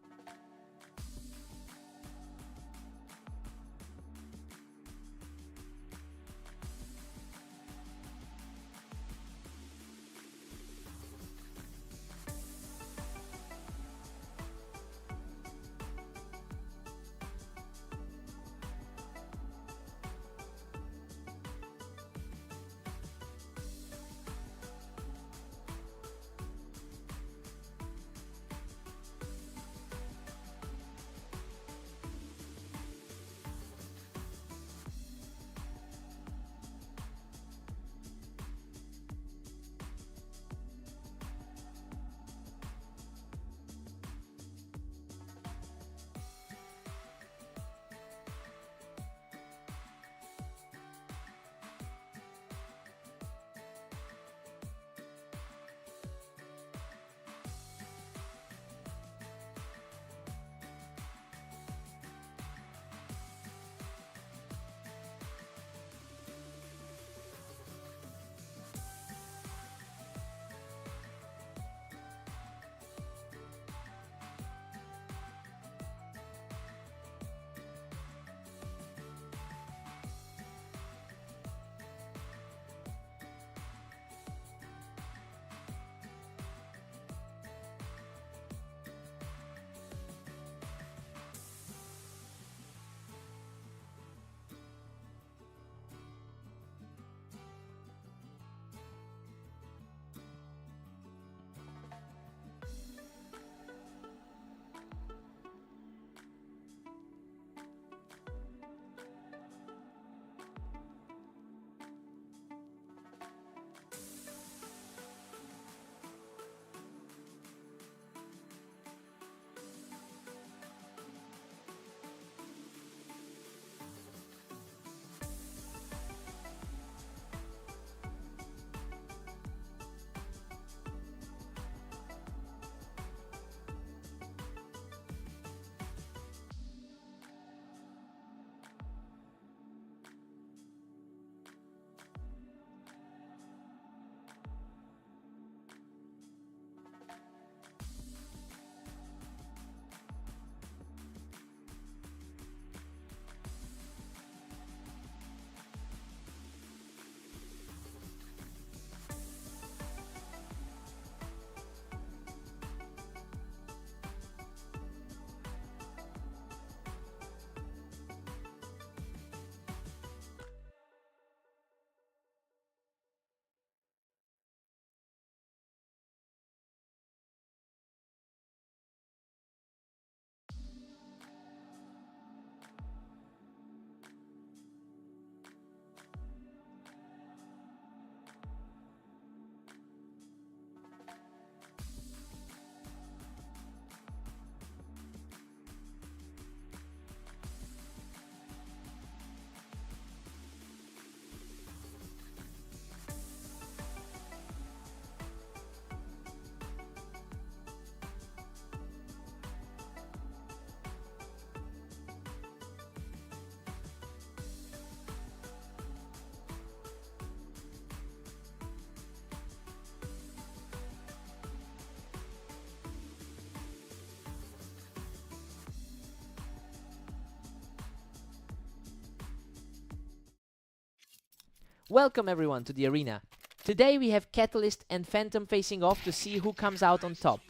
Welcome everyone to the arena. Today we have Catalyst and Phantom facing off to see who comes out on top.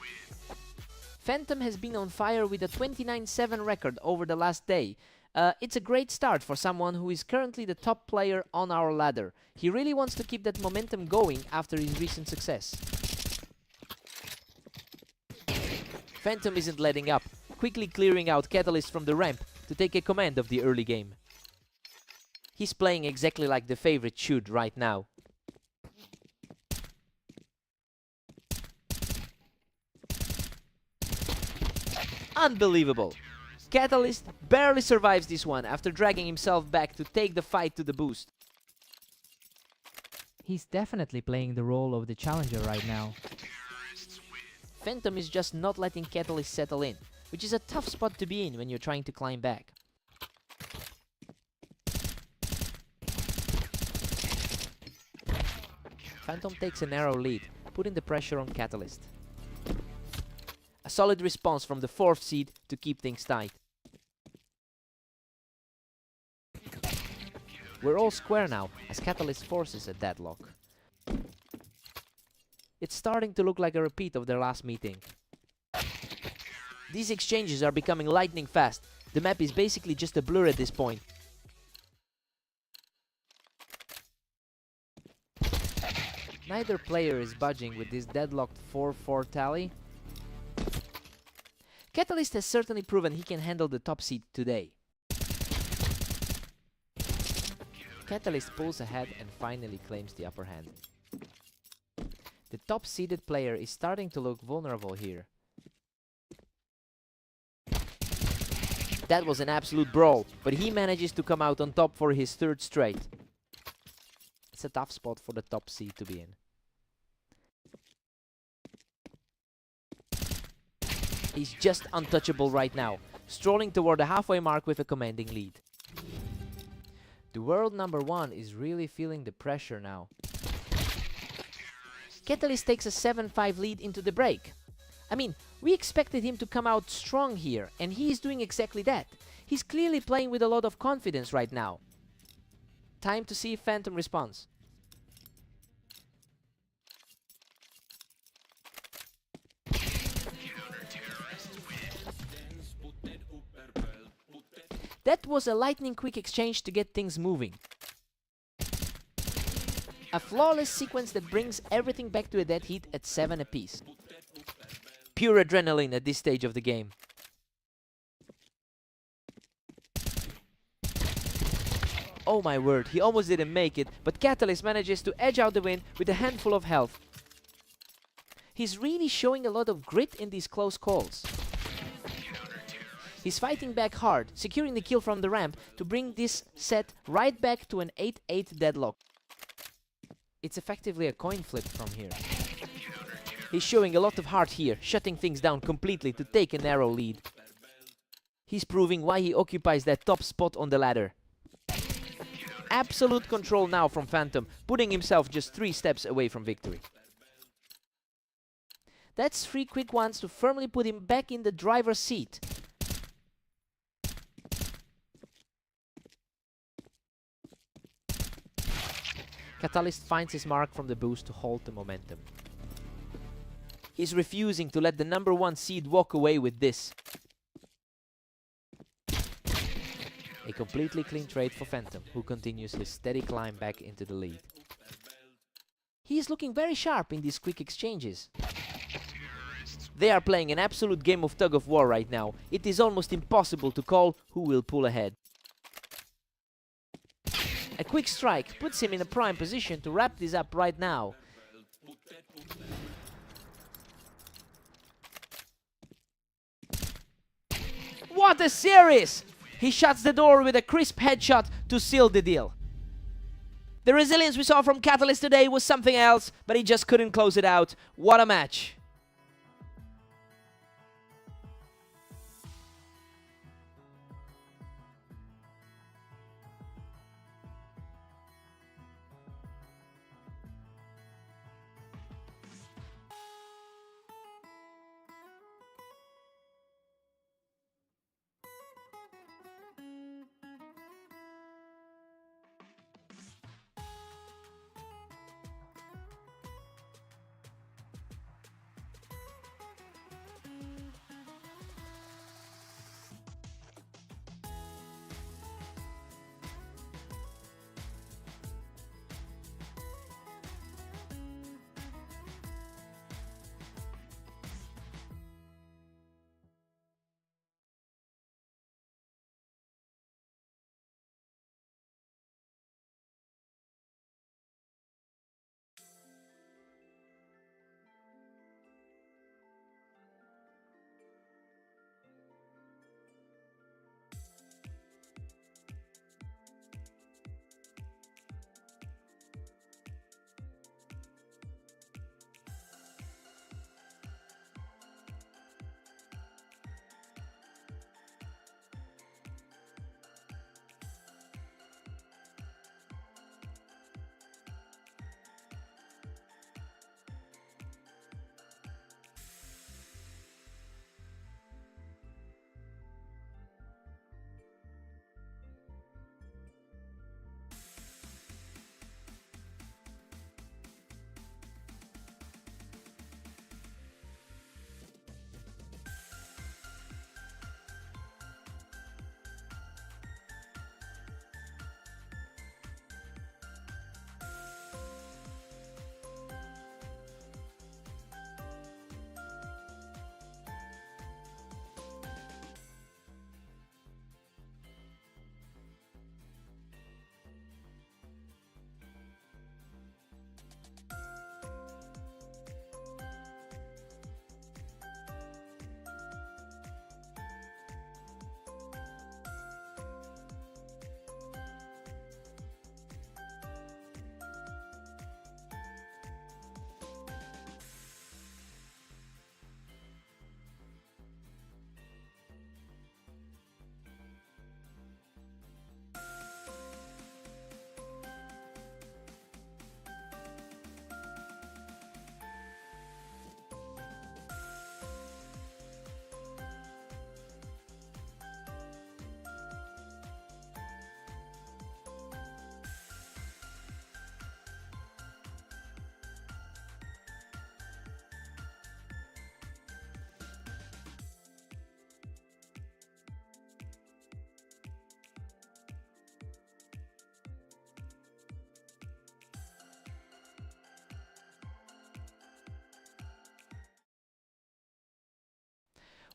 Phantom has been on fire with a 29-7 record over the last day. It's a great start for someone who is currently the top player on our ladder. He really wants to keep that momentum going after his recent success. Phantom isn't letting up, quickly clearing out Catalyst from the ramp to take a command of the early game. He's playing exactly like the favorite should right now. Unbelievable! Catalyst barely survives this one after dragging himself back to take the fight to the boost. He's definitely playing the role of the challenger right now. Phantom is just not letting Catalyst settle in, which is a tough spot to be in when you're trying to climb back. Phantom takes a narrow lead, putting the pressure on Catalyst. A solid response from the 4th seed to keep things tight. We're all square now, as Catalyst forces a deadlock. It's starting to look like a repeat of their last meeting. These exchanges are becoming lightning fast. The map is basically just a blur at this point. Neither player is budging with this deadlocked 4-4 tally. Catalyst has certainly proven he can handle the top seed today. Catalyst pulls ahead and finally claims the upper hand. The top seeded player is starting to look vulnerable here. That was an absolute brawl, but he manages to come out on top for his 3rd straight. It's a tough spot for the top seed to be in. He's just untouchable right now, strolling toward the halfway mark with a commanding lead. The world number 1 is really feeling the pressure now. Catalyst takes a 7-5 lead into the break. I mean, we expected him to come out strong here, and he is doing exactly that. He's clearly playing with a lot of confidence right now. Time to see if Phantom responds. That was a lightning quick exchange to get things moving. A flawless sequence that brings everything back to a dead heat at 7 apiece. Pure adrenaline at this stage of the game. Oh my word, he almost didn't make it, but Catalyst manages to edge out the win with a handful of health. He's really showing a lot of grit in these close calls. He's fighting back hard, securing the kill from the ramp to bring this set right back to an 8-8 deadlock. It's effectively a coin flip from here. He's showing a lot of heart here, shutting things down completely to take a narrow lead. He's proving why he occupies that top spot on the ladder. Absolute control now from Phantom, putting himself just 3 steps away from victory. That's 3 quick ones to firmly put him back in the driver's seat. Catalyst finds his mark from the boost to halt the momentum. He's refusing to let the number 1 seed walk away with this. A completely clean trade for Phantom, who continues his steady climb back into the lead. He is looking very sharp in these quick exchanges. They are playing an absolute game of tug of war right now. It is almost impossible to call who will pull ahead. A quick strike puts him in a prime position to wrap this up right now. What a series! He shuts the door with a crisp headshot to seal the deal. The resilience we saw from Catalyst today was something else, but he just couldn't close it out. What a match!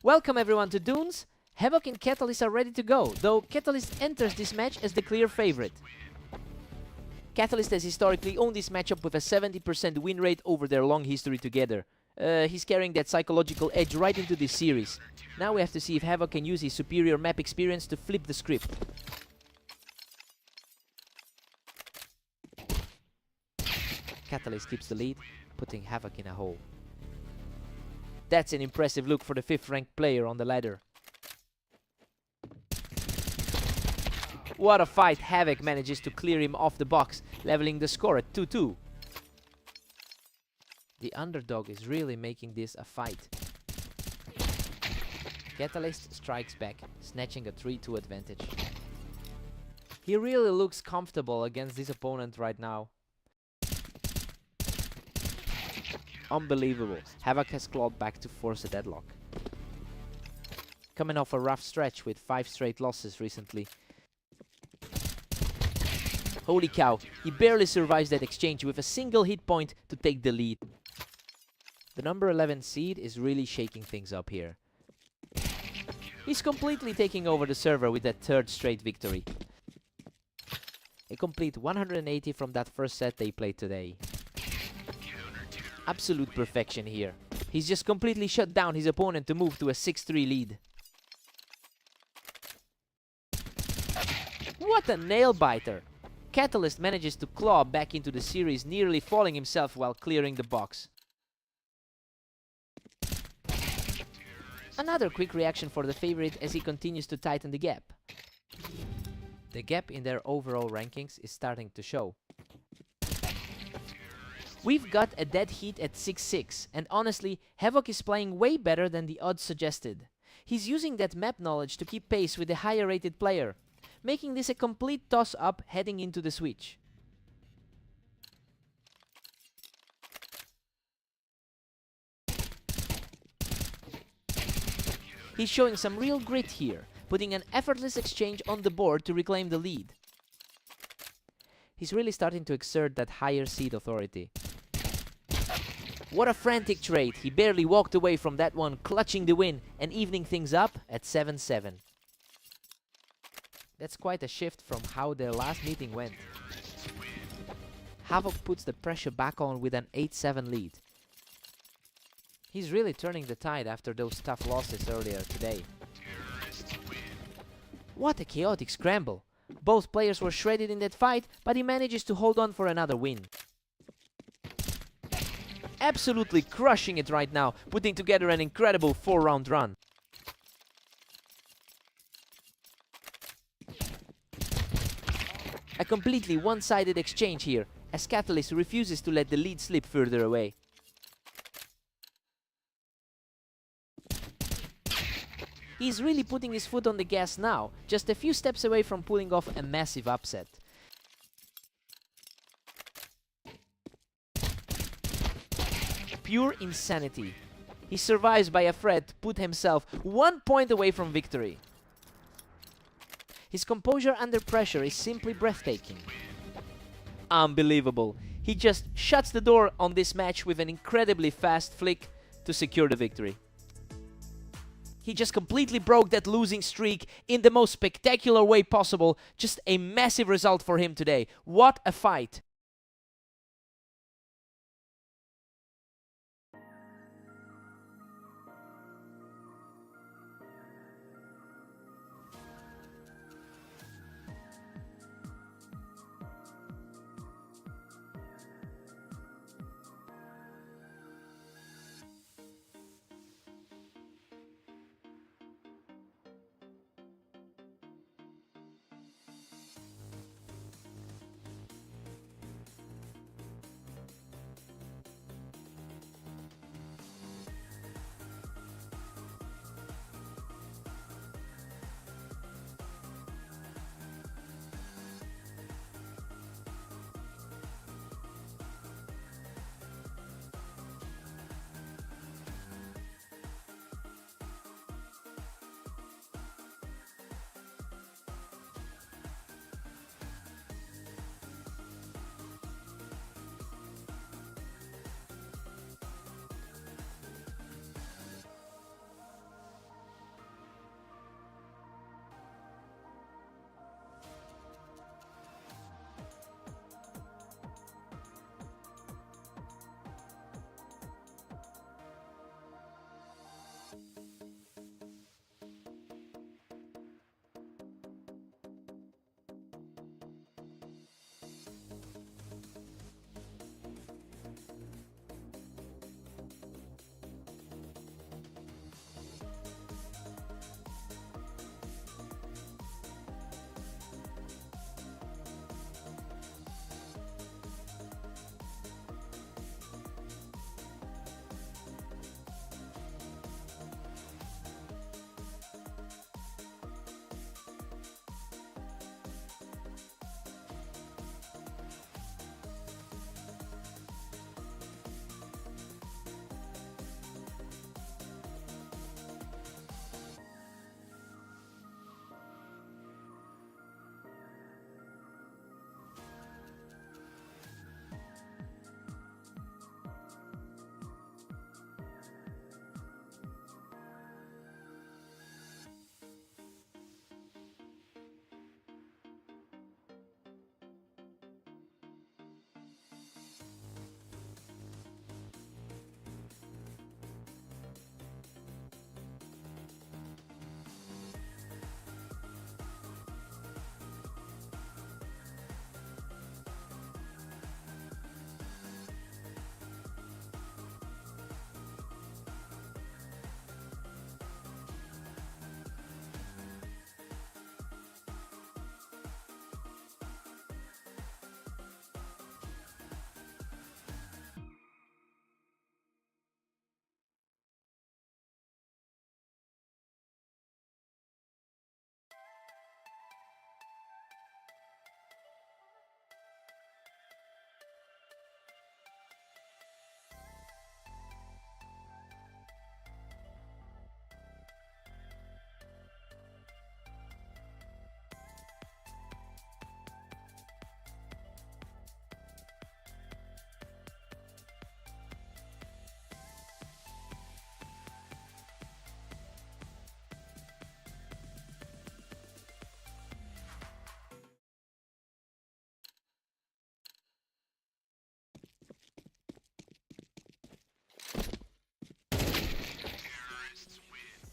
Welcome everyone to Dunes. Havoc and Catalyst are ready to go, though Catalyst enters this match as the clear favorite. Catalyst has historically owned this matchup with a 70% win rate over their long history together. He's carrying that psychological edge right into this series. Now we have to see if Havoc can use his superior map experience to flip the script. Catalyst keeps the lead, putting Havoc in a hole. That's an impressive look for the 5th ranked player on the ladder. What a fight! Havoc manages to clear him off the box, leveling the score at 2-2. The underdog is really making this a fight. Catalyst strikes back, snatching a 3-2 advantage. He really looks comfortable against this opponent right now. Unbelievable. Havoc has clawed back to force a deadlock. Coming off a rough stretch with 5 straight losses recently. Holy cow, he barely survives that exchange with a single hit point to take the lead. The number 11 seed is really shaking things up here. He's completely taking over the server with that 3rd straight victory. A complete 180 from that first set they played today. Absolute perfection here. He's just completely shut down his opponent to move to a 6-3 lead. What a nail-biter! Catalyst manages to claw back into the series, nearly falling himself while clearing the box. Another quick reaction for the favorite as he continues to tighten the gap. The gap in their overall rankings is starting to show. We've got a dead heat at 6-6, and honestly, Havoc is playing way better than the odds suggested. He's using that map knowledge to keep pace with the higher rated player, making this a complete toss-up heading into the switch. He's showing some real grit here, putting an effortless exchange on the board to reclaim the lead. He's really starting to exert that higher seed authority. What a frantic trade! He barely walked away from that one, clutching the win and evening things up at 7-7. That's quite a shift from how their last meeting went. Havoc puts the pressure back on with an 8-7 lead. He's really turning the tide after those tough losses earlier today. What a chaotic scramble! Both players were shredded in that fight, but he manages to hold on for another win. Absolutely crushing it right now, putting together an incredible 4-round run. A completely one-sided exchange here, as Catalyst refuses to let the lead slip further away. He's really putting his foot on the gas now, just a few steps away from pulling off a massive upset. Pure insanity. He survives by a threat to put himself 1 point away from victory. His composure under pressure is simply breathtaking. Unbelievable. He just shuts the door on this match with an incredibly fast flick to secure the victory. He just completely broke that losing streak in the most spectacular way possible. Just a massive result for him today. What a fight!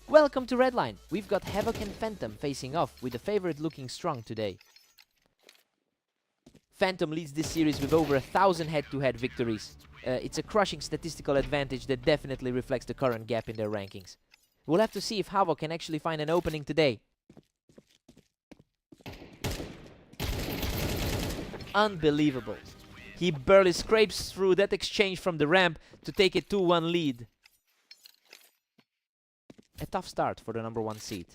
Welcome to Redline. We've got Havoc and Phantom facing off, with the favorite looking strong today. Phantom leads this series with over 1,000 head-to-head victories. It's a crushing statistical advantage that definitely reflects the current gap in their rankings. We'll have to see if Havoc can actually find an opening today. Unbelievable. He barely scrapes through that exchange from the ramp to take a 2-1 lead. A tough start for the number 1 seed.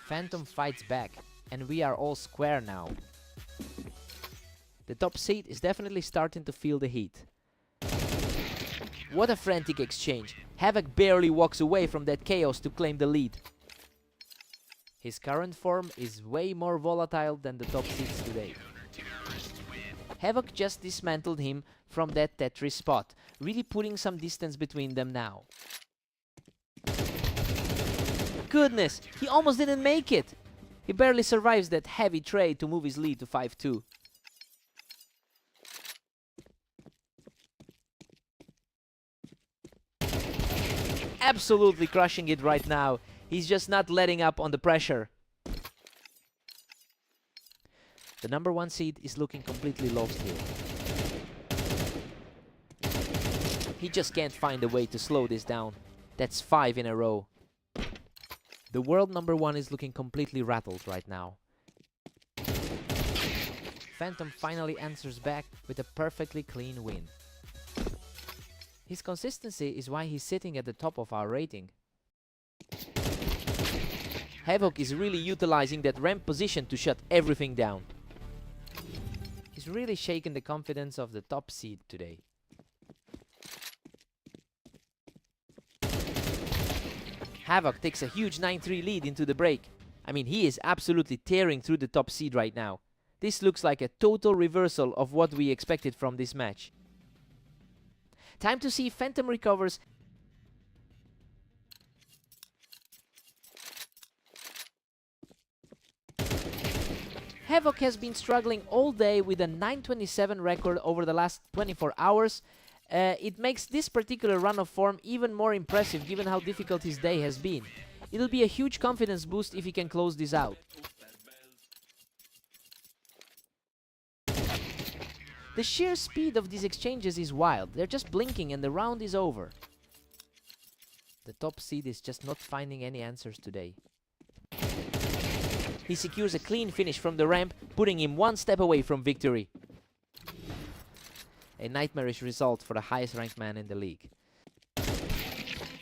Phantom fights back, and we are all square now. The top seed is definitely starting to feel the heat. What a frantic exchange. Havoc barely walks away from that chaos to claim the lead. His current form is way more volatile than the top seeds today. Havoc just dismantled him from that Tetris spot, really putting some distance between them now. Goodness, he almost didn't make it! He barely survives that heavy trade to move his lead to 5-2. Absolutely crushing it right now. He's just not letting up on the pressure. The number 1 seed is looking completely lost here. He just can't find a way to slow this down. That's 5 in a row. The world number 1 is looking completely rattled right now. Phantom finally answers back with a perfectly clean win. His consistency is why he's sitting at the top of our rating. Havoc is really utilizing that ramp position to shut everything down. He's really shaken the confidence of the top seed today. Havoc takes a huge 9-3 lead into the break. I mean, he is absolutely tearing through the top seed right now. This looks like a total reversal of what we expected from this match. Time to see if Phantom recovers. Havoc has been struggling all day with a 927 record over the last 24 hours. It makes this particular run of form even more impressive given how difficult his day has been. It'll be a huge confidence boost if he can close this out. The sheer speed of these exchanges is wild. They're just blinking and the round is over. The top seed is just not finding any answers today. He secures a clean finish from the ramp, putting him one step away from victory. A nightmarish result for the highest ranked man in the league.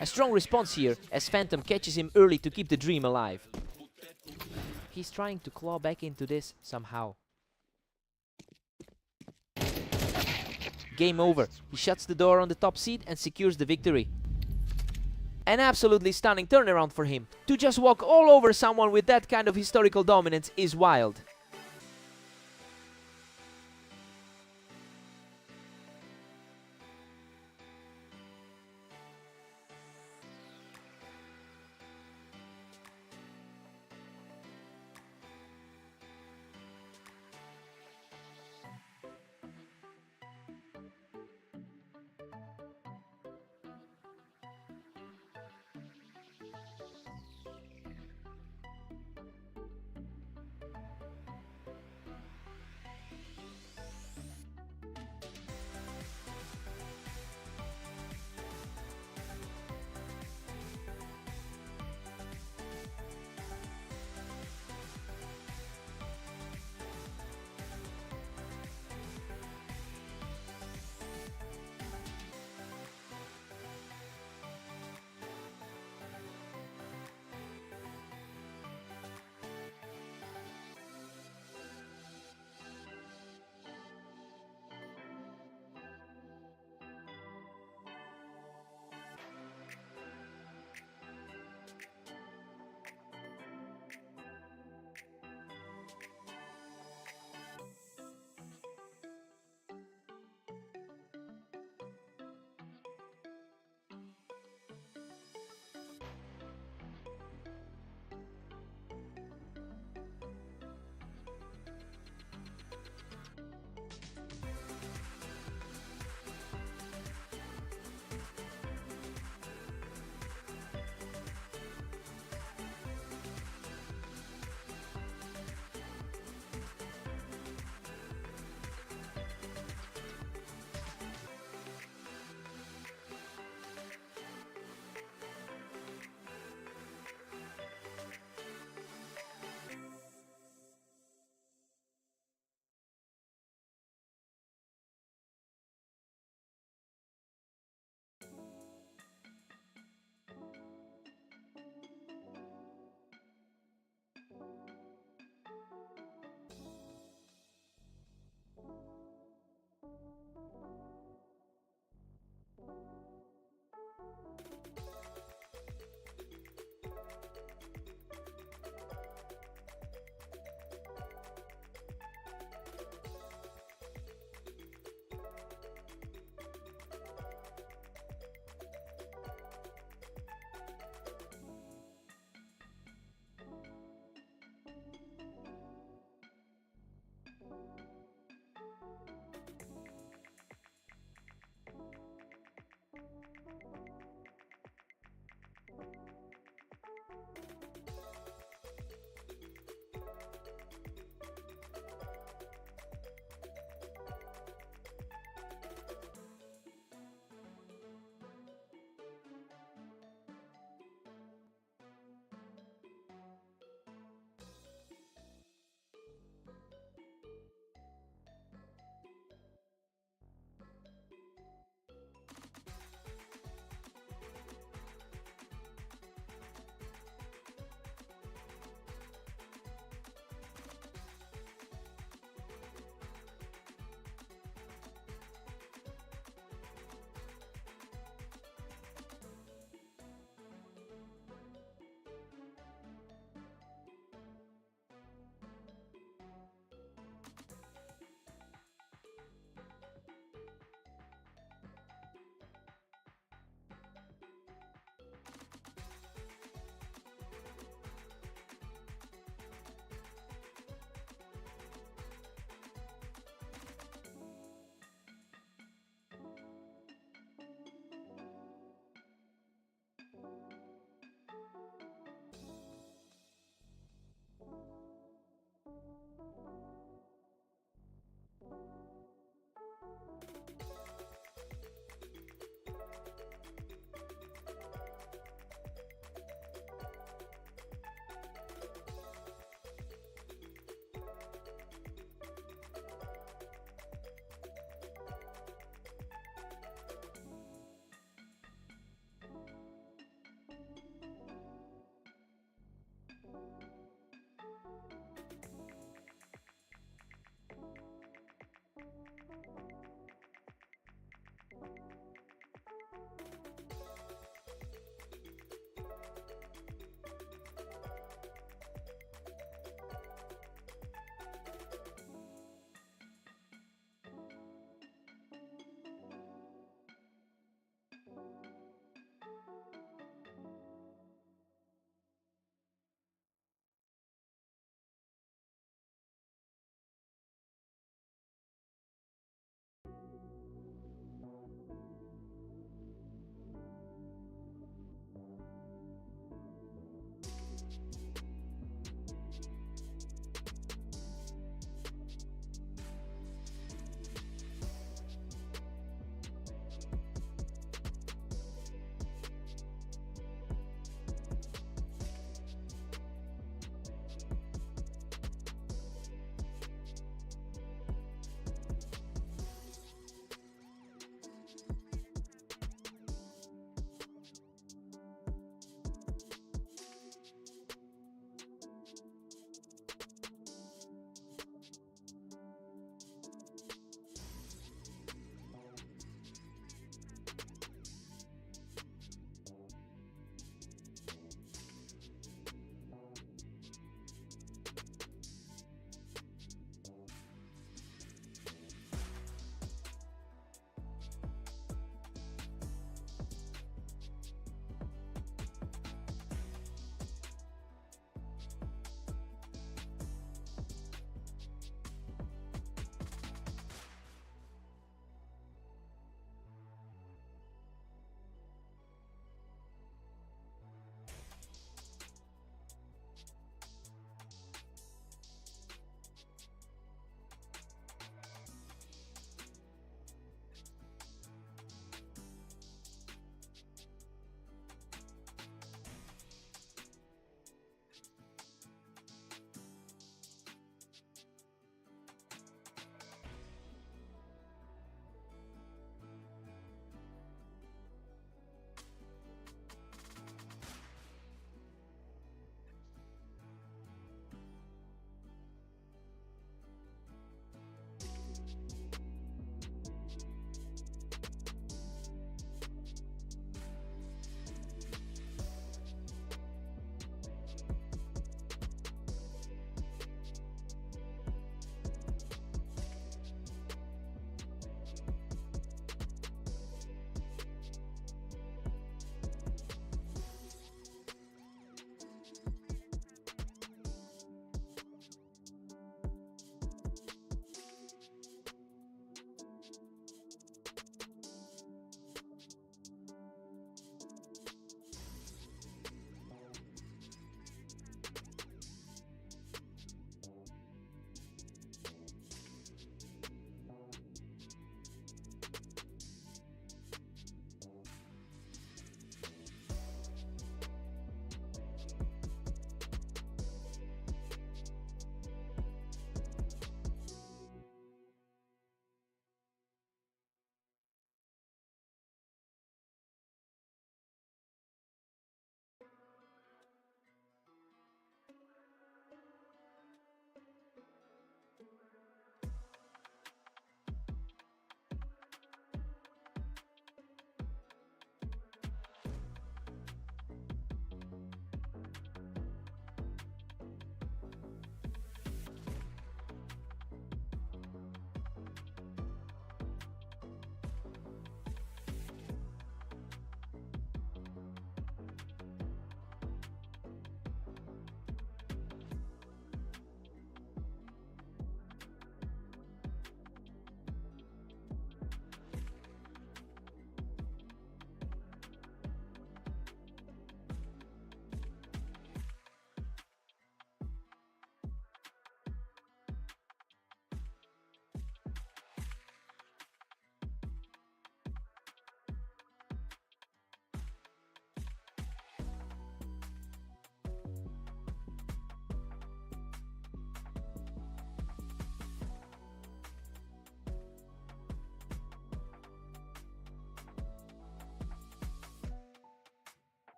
A strong response here as Phantom catches him early to keep the dream alive. He's trying to claw back into this somehow. Game over. He shuts the door on the top seed and secures the victory. An absolutely stunning turnaround for him. To just walk all over someone with that kind of historical dominance is wild.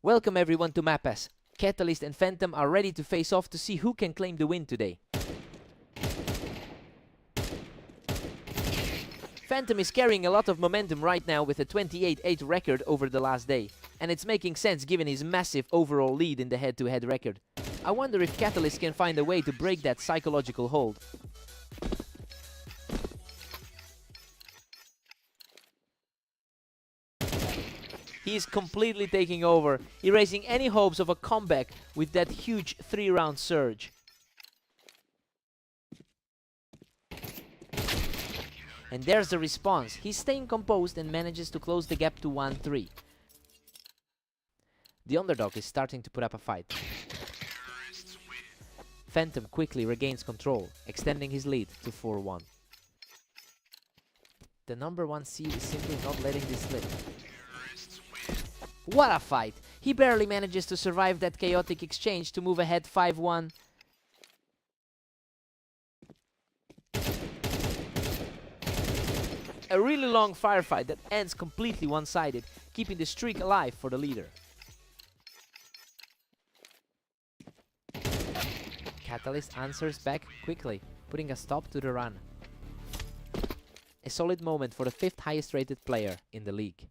Welcome everyone to Mapas. Catalyst and Phantom are ready to face off to see who can claim the win today. Phantom is carrying a lot of momentum right now with a 28-8 record over the last day, and it's making sense given his massive overall lead in the head-to-head record. I wonder if Catalyst can find a way to break that psychological hold. He is completely taking over, erasing any hopes of a comeback with that huge 3-round surge. And there's the response. He's staying composed and manages to close the gap to 1-3. The underdog is starting to put up a fight. Phantom quickly regains control, extending his lead to 4-1. The number 1 seed is simply not letting this slip. What a fight! He barely manages to survive that chaotic exchange to move ahead 5-1. A really long firefight that ends completely one-sided, keeping the streak alive for the leader. Catalyst answers back quickly, putting a stop to the run. A solid moment for the 5th highest rated player in the league.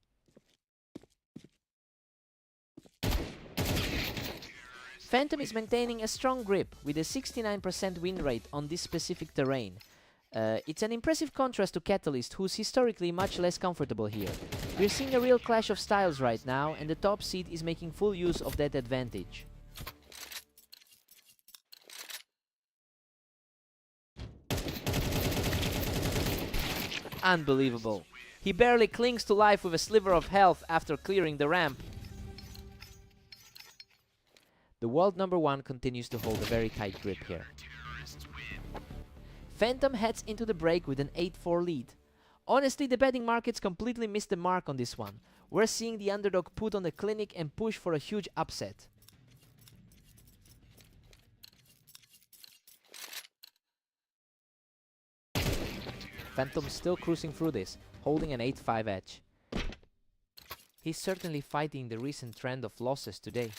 Phantom is maintaining a strong grip with a 69% win rate on this specific terrain. It's an impressive contrast to Catalyst, who's historically much less comfortable here. We're seeing a real clash of styles right now, and the top seed is making full use of that advantage. Unbelievable. He barely clings to life with a sliver of health after clearing the ramp. The world number 1 continues to hold a very tight grip here. Phantom heads into the break with an 8-4 lead. Honestly, the betting markets completely missed the mark on this one. We're seeing the underdog put on the clinic and push for a huge upset. Phantom still cruising through this, holding an 8-5 edge. He's certainly fighting the recent trend of losses today.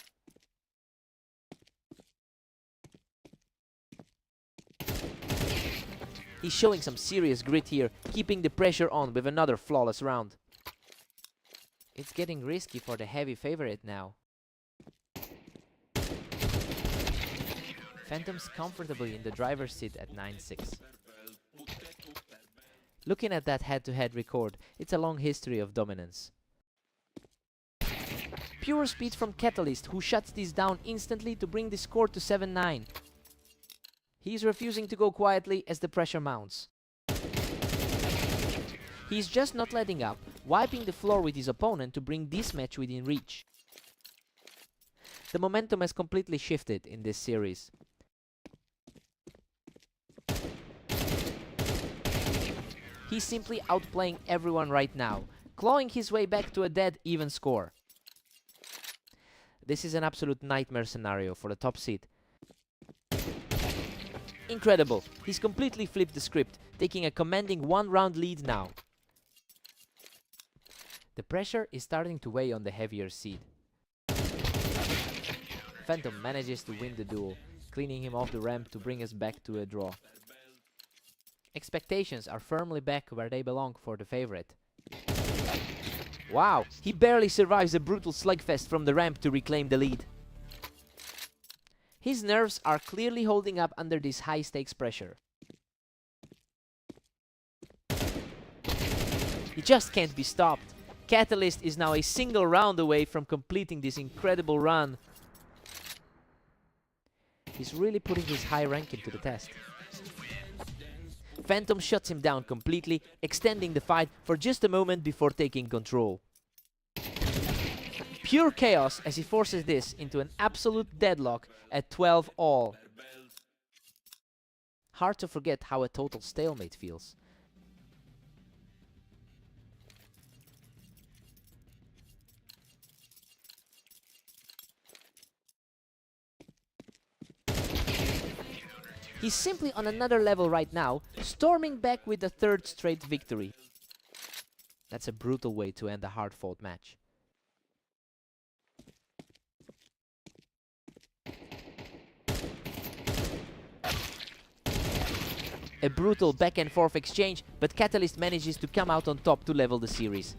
He's showing some serious grit here, keeping the pressure on with another flawless round. It's getting risky for the heavy favorite now. Phantom's comfortably in the driver's seat at 9-6. Looking at that head-to-head record, it's a long history of dominance. Pure speed from Catalyst, who shuts this down instantly to bring the score to 7-9. He's refusing to go quietly as the pressure mounts. He's just not letting up, wiping the floor with his opponent to bring this match within reach. The momentum has completely shifted in this series. He's simply outplaying everyone right now, clawing his way back to a dead even score. This is an absolute nightmare scenario for the top seed. Incredible, he's completely flipped the script, taking a commanding 1-round lead now. The pressure is starting to weigh on the heavier seed. Phantom manages to win the duel, cleaning him off the ramp to bring us back to a draw. Expectations are firmly back where they belong for the favorite. Wow, he barely survives a brutal slugfest from the ramp to reclaim the lead. His nerves are clearly holding up under this high-stakes pressure. He just can't be stopped. Catalyst is now a single round away from completing this incredible run. He's really putting his high ranking to the test. Phantom shuts him down completely, extending the fight for just a moment before taking control. Pure chaos as he forces this into an absolute deadlock at 12-all. Hard to forget how a total stalemate feels. He's simply on another level right now, storming back with the 3rd straight victory. That's a brutal way to end a hard-fought match. A brutal back and forth exchange, but Catalyst manages to come out on top to level the series.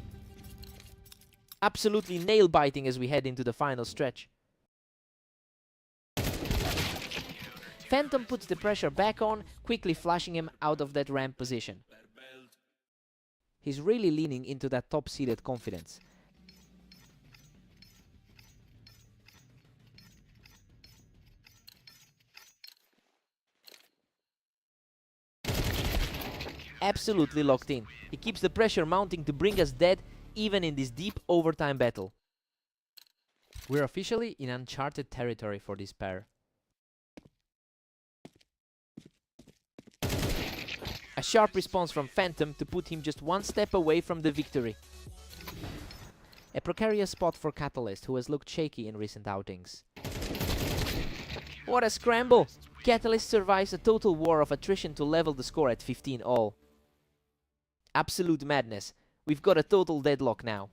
Absolutely nail-biting as we head into the final stretch. Phantom puts the pressure back on, quickly flushing him out of that ramp position. He's really leaning into that top-seeded confidence. Absolutely locked in. He keeps the pressure mounting to bring us dead, even in this deep overtime battle. We're officially in uncharted territory for this pair. A sharp response from Phantom to put him just one step away from the victory. A precarious spot for Catalyst, who has looked shaky in recent outings. What a scramble! Catalyst survives a total war of attrition to level the score at 15 all. Absolute madness. We've got a total deadlock now.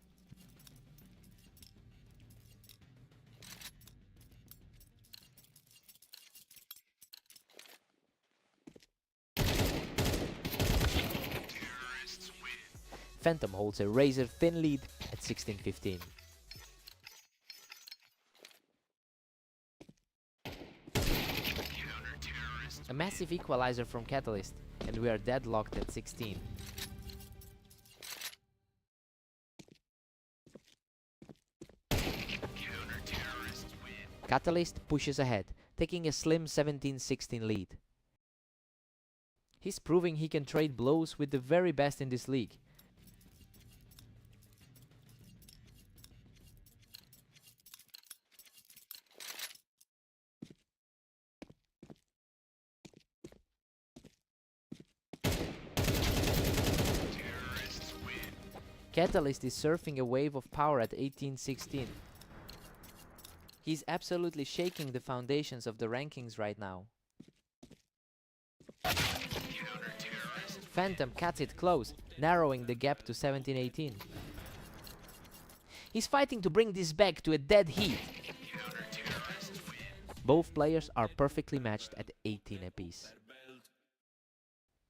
Phantom holds a razor-thin lead at 16-15. A massive equalizer from Catalyst, and we are deadlocked at 16. Catalyst pushes ahead, taking a slim 17-16 lead. He's proving he can trade blows with the very best in this league. Catalyst is surfing a wave of power at 18-16. He's absolutely shaking the foundations of the rankings right now. Phantom cuts it close, narrowing the gap to 17-18. He's fighting to bring this back to a dead heat. Both players are perfectly matched at 18 apiece.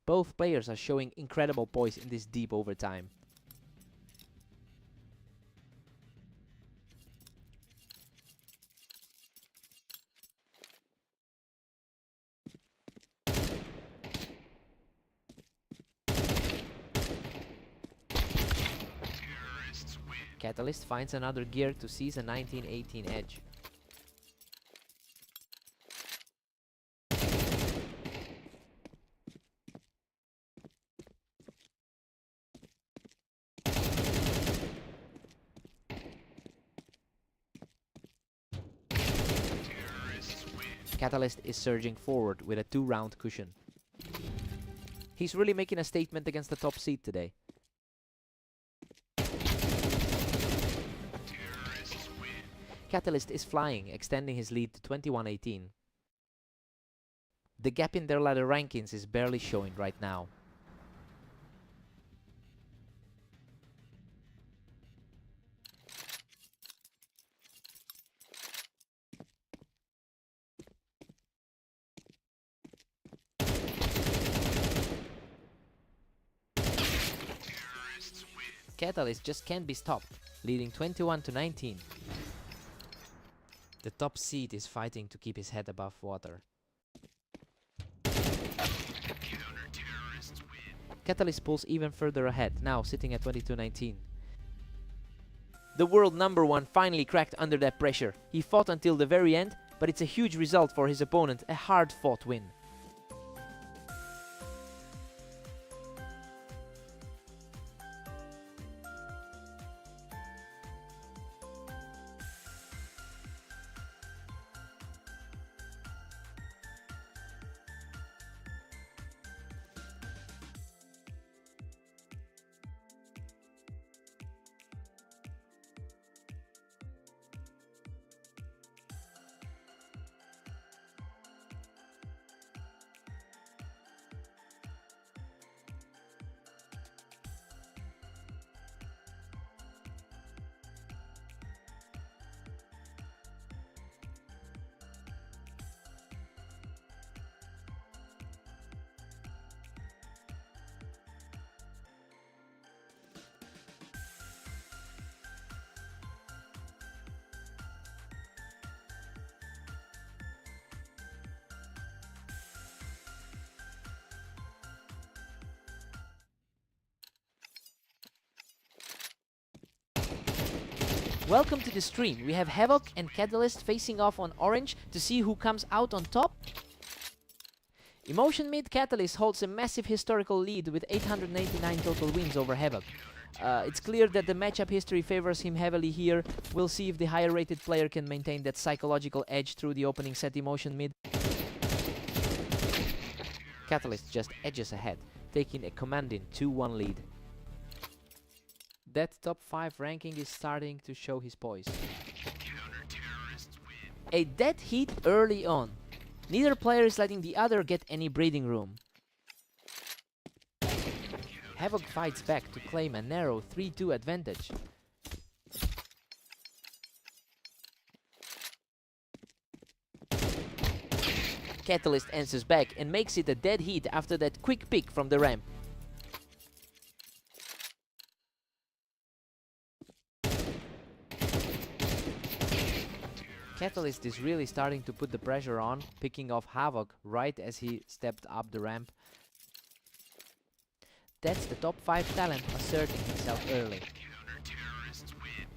Both players are showing incredible poise in this deep overtime. Catalyst finds another gear to seize a 19-18 edge. Catalyst is surging forward with a 2-round cushion. He's really making a statement against the top seed today. Catalyst is flying, extending his lead to 21-18. The gap in their ladder rankings is barely showing right now. Catalyst just can't be stopped, leading 21-19. The top seed is fighting to keep his head above water. Catalyst pulls even further ahead, now sitting at 22-19. The world #1 finally cracked under that pressure. He fought until the very end, but it's a huge result for his opponent, a hard-fought win. Welcome to the stream. We have Havoc and Catalyst facing off on orange to see who comes out on top. Emotion mid, Catalyst holds a massive historical lead with 889 total wins over Havoc. It's clear that the matchup history favors him heavily here. We'll see if the higher rated player can maintain that psychological edge through the opening set. Emotion mid. Catalyst just edges ahead, taking a commanding 2-1 lead. That top 5 ranking is starting to show his poise. A dead heat early on. Neither player is letting the other get any breathing room. Havoc fights back to claim a narrow 3-2 advantage. Catalyst answers back and makes it a dead heat after that quick pick from the ramp. Catalyst is really starting to put the pressure on, picking off Havoc right as he stepped up the ramp. That's the top 5 talent asserting himself early.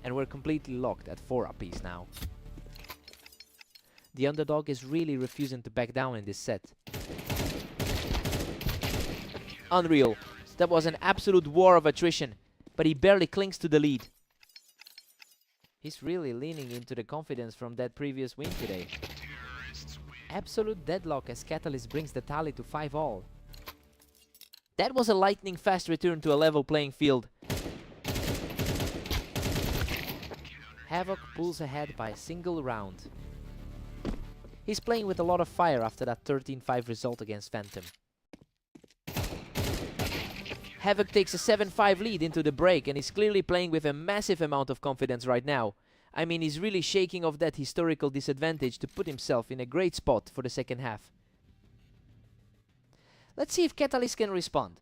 And we're completely locked at 4 apiece now. The underdog is really refusing to back down in this set. Unreal. That was an absolute war of attrition, but he barely clings to the lead. He's really leaning into the confidence from that previous win today. Absolute deadlock as Catalyst brings the tally to 5-all. That was a lightning fast return to a level playing field. Havoc pulls ahead by a single round. He's playing with a lot of fire after that 13-5 result against Phantom. Havoc takes a 7-5 lead into the break and is clearly playing with a massive amount of confidence right now. I mean, he's really shaking off that historical disadvantage to put himself in a great spot for the second half. Let's see if Catalyst can respond.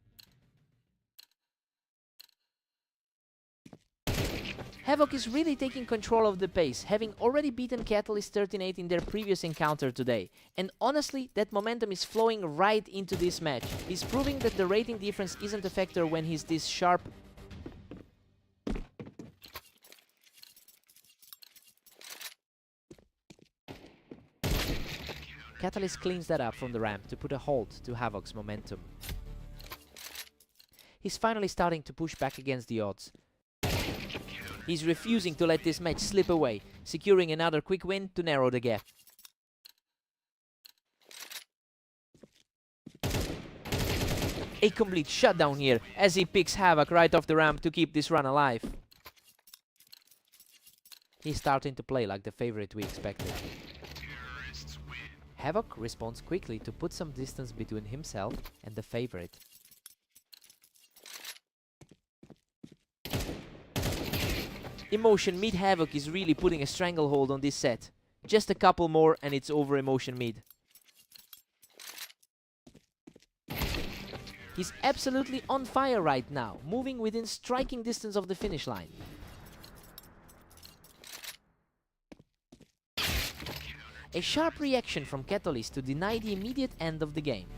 Havoc is really taking control of the pace, having already beaten Catalyst 13-8 in their previous encounter today. And honestly, that momentum is flowing right into this match. He's proving that the rating difference isn't a factor when he's this sharp. Catalyst cleans that up from the ramp to put a halt to Havoc's momentum. He's finally starting to push back against the odds. He's refusing to let this match slip away, securing another quick win to narrow the gap. A complete shutdown here as he picks Havoc right off the ramp to keep this run alive. He's starting to play like the favorite we expected. Havoc responds quickly to put some distance between himself and the favorite. Emotion mid Havoc is really putting a stranglehold on this set. Just a couple more and it's over Emotion mid. He's absolutely on fire right now, moving within striking distance of the finish line. A sharp reaction from Catalyst to deny the immediate end of the game.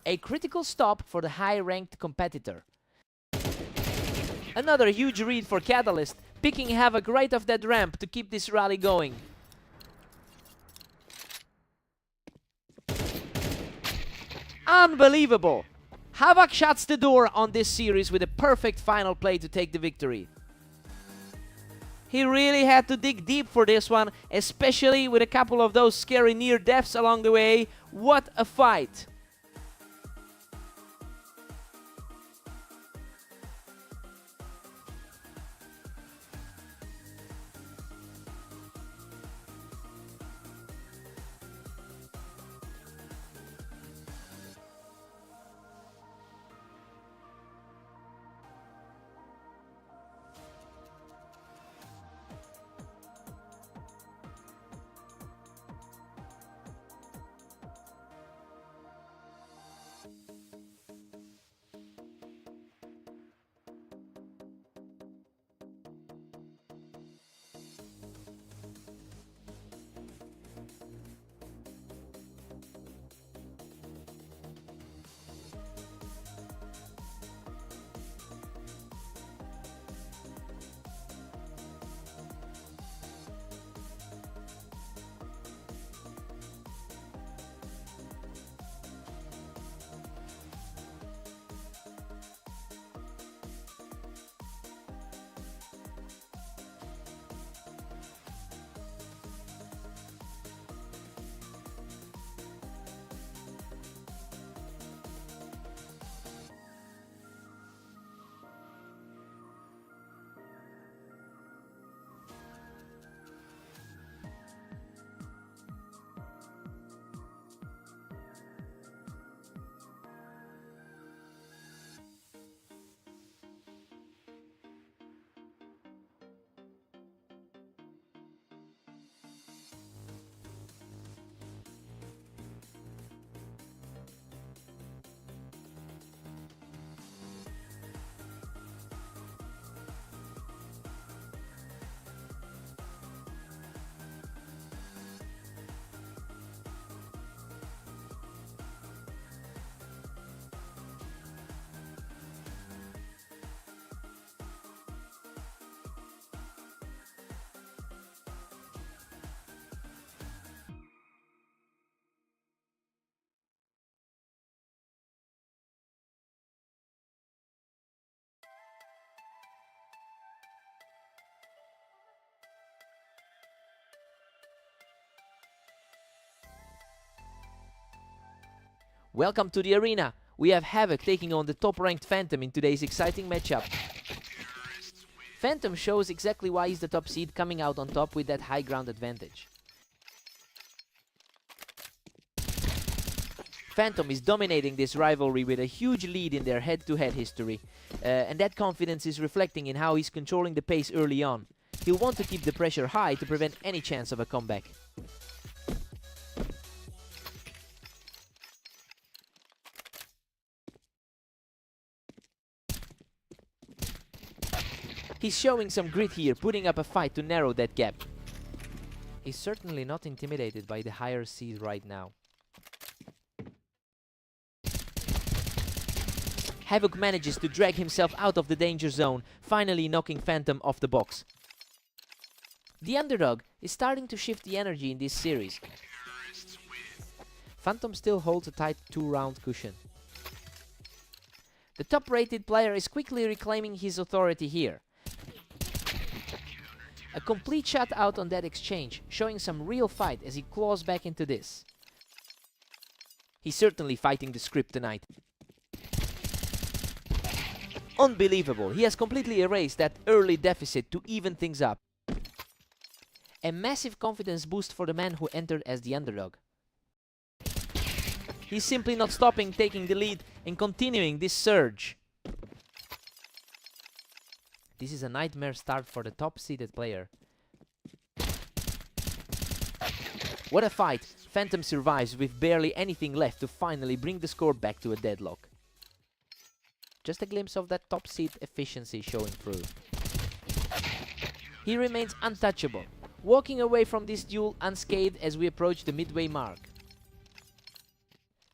A critical stop for the high-ranked competitor. Another huge read for Catalyst, picking Havoc right off that ramp to keep this rally going. Unbelievable! Havoc shuts the door on this series with a perfect final play to take the victory. He really had to dig deep for this one, especially with a couple of those scary near deaths along the way. What a fight! Welcome to the arena. We have Havoc taking on the top-ranked Phantom in today's exciting matchup. Phantom shows exactly why he's the top seed, coming out on top with that high ground advantage. Phantom is dominating this rivalry with a huge lead in their head-to-head history, and that confidence is reflecting in how he's controlling the pace early on. He'll want to keep the pressure high to prevent any chance of a comeback. He's showing some grit here, putting up a fight to narrow that gap. He's certainly not intimidated by the higher seed right now. Havoc manages to drag himself out of the danger zone, finally knocking Phantom off the box. The underdog is starting to shift the energy in this series. Phantom still holds a tight 2-round cushion. The top-rated player is quickly reclaiming his authority here. A complete shutout on that exchange, showing some real fight as he claws back into this. He's certainly fighting the script tonight. Unbelievable, he has completely erased that early deficit to even things up. A massive confidence boost for the man who entered as the underdog. He's simply not stopping, taking the lead and continuing this surge. This is a nightmare start for the top-seeded player. What a fight! Phantom survives with barely anything left to finally bring the score back to a deadlock. Just a glimpse of that top-seed efficiency showing through. He remains untouchable, walking away from this duel unscathed as we approach the midway mark.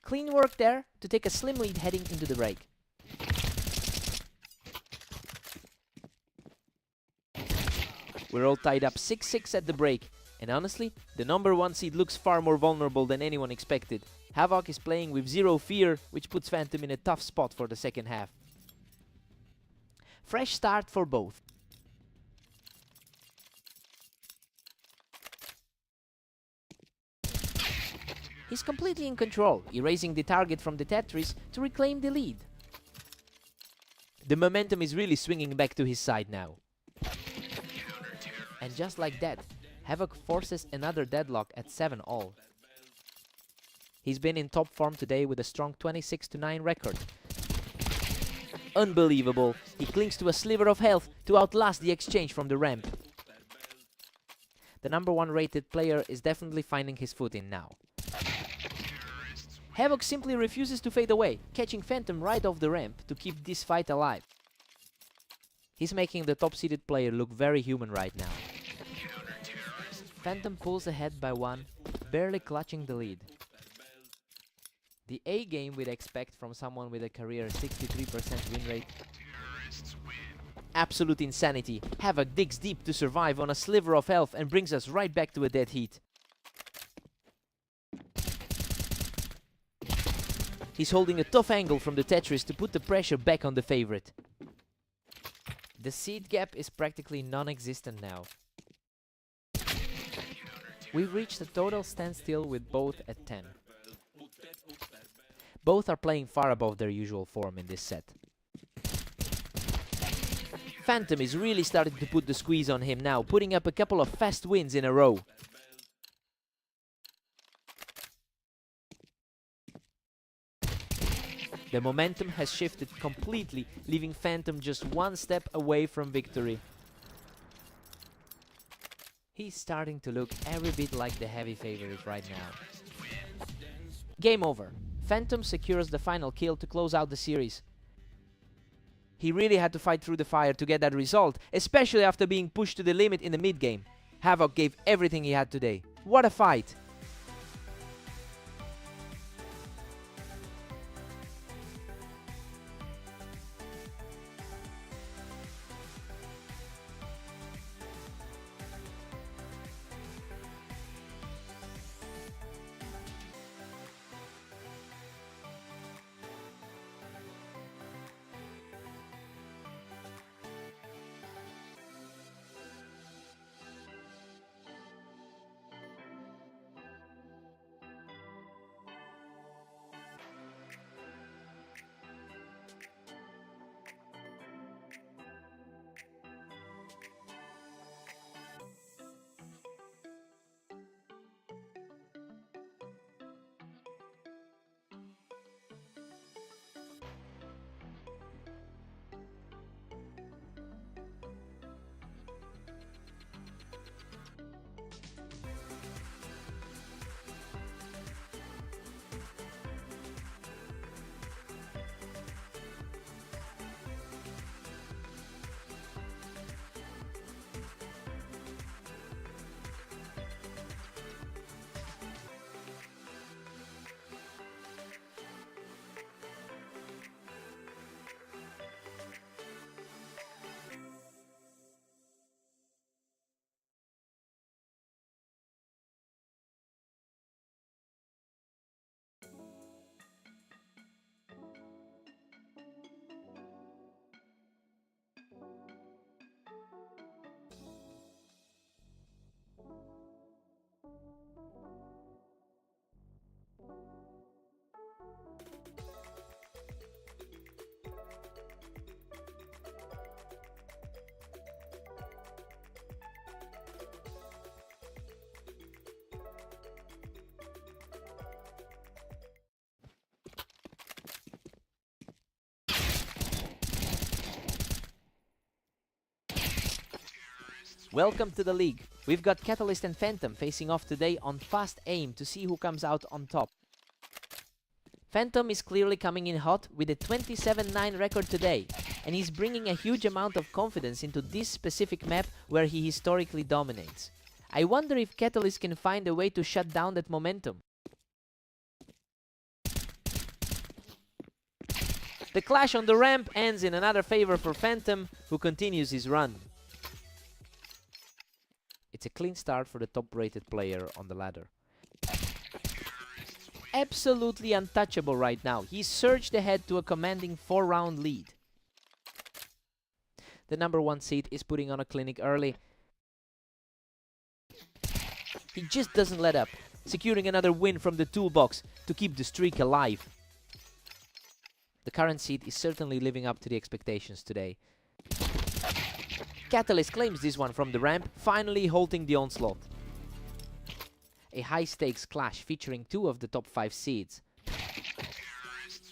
Clean work there to take a slim lead heading into the break. We're all tied up 6-6 at the break, and honestly, the number 1 seed looks far more vulnerable than anyone expected. Havoc is playing with zero fear, which puts Phantom in a tough spot for the second half. Fresh start for both. He's completely in control, erasing the target from the Tetris to reclaim the lead. The momentum is really swinging back to his side now. And just like that, Havoc forces another deadlock at 7-all. He's been in top form today with a strong 26-9 record. Unbelievable, he clings to a sliver of health to outlast the exchange from the ramp. The number 1 rated player is definitely finding his footing now. Havoc simply refuses to fade away, catching Phantom right off the ramp to keep this fight alive. He's making the top-seeded player look very human right now. Phantom pulls ahead by 1, barely clutching the lead. The A game we'd expect from someone with a career 63% win rate. Absolute insanity. Havoc digs deep to survive on a sliver of health and brings us right back to a dead heat. He's holding a tough angle from the Tetris to put the pressure back on the favorite. The seed gap is practically non-existent now. We've reached a total standstill with both at 10. Both are playing far above their usual form in this set. Phantom is really starting to put the squeeze on him now, putting up a couple of fast wins in a row. The momentum has shifted completely, leaving Phantom just 1 step away from victory. He's starting to look every bit like the heavy favorite right now. Game over. Phantom secures the final kill to close out the series. He really had to fight through the fire to get that result, especially after being pushed to the limit in the mid-game. Havoc gave everything he had today. What a fight! Welcome to the league. We've got Catalyst and Phantom facing off today on fast aim to see who comes out on top. Phantom is clearly coming in hot with a 27-9 record today, and he's bringing a huge amount of confidence into this specific map where he historically dominates. I wonder if Catalyst can find a way to shut down that momentum. The clash on the ramp ends in another favor for Phantom, who continues his run. It's a clean start for the top-rated player on the ladder. Absolutely untouchable right now. He surged ahead to a commanding 4-round lead. The number 1 seed is putting on a clinic early. He just doesn't let up, securing another win from the toolbox to keep the streak alive. The current seed is certainly living up to the expectations today. Catalyst claims this one from the ramp, finally halting the onslaught. A high-stakes clash featuring 2 of the top 5 seeds.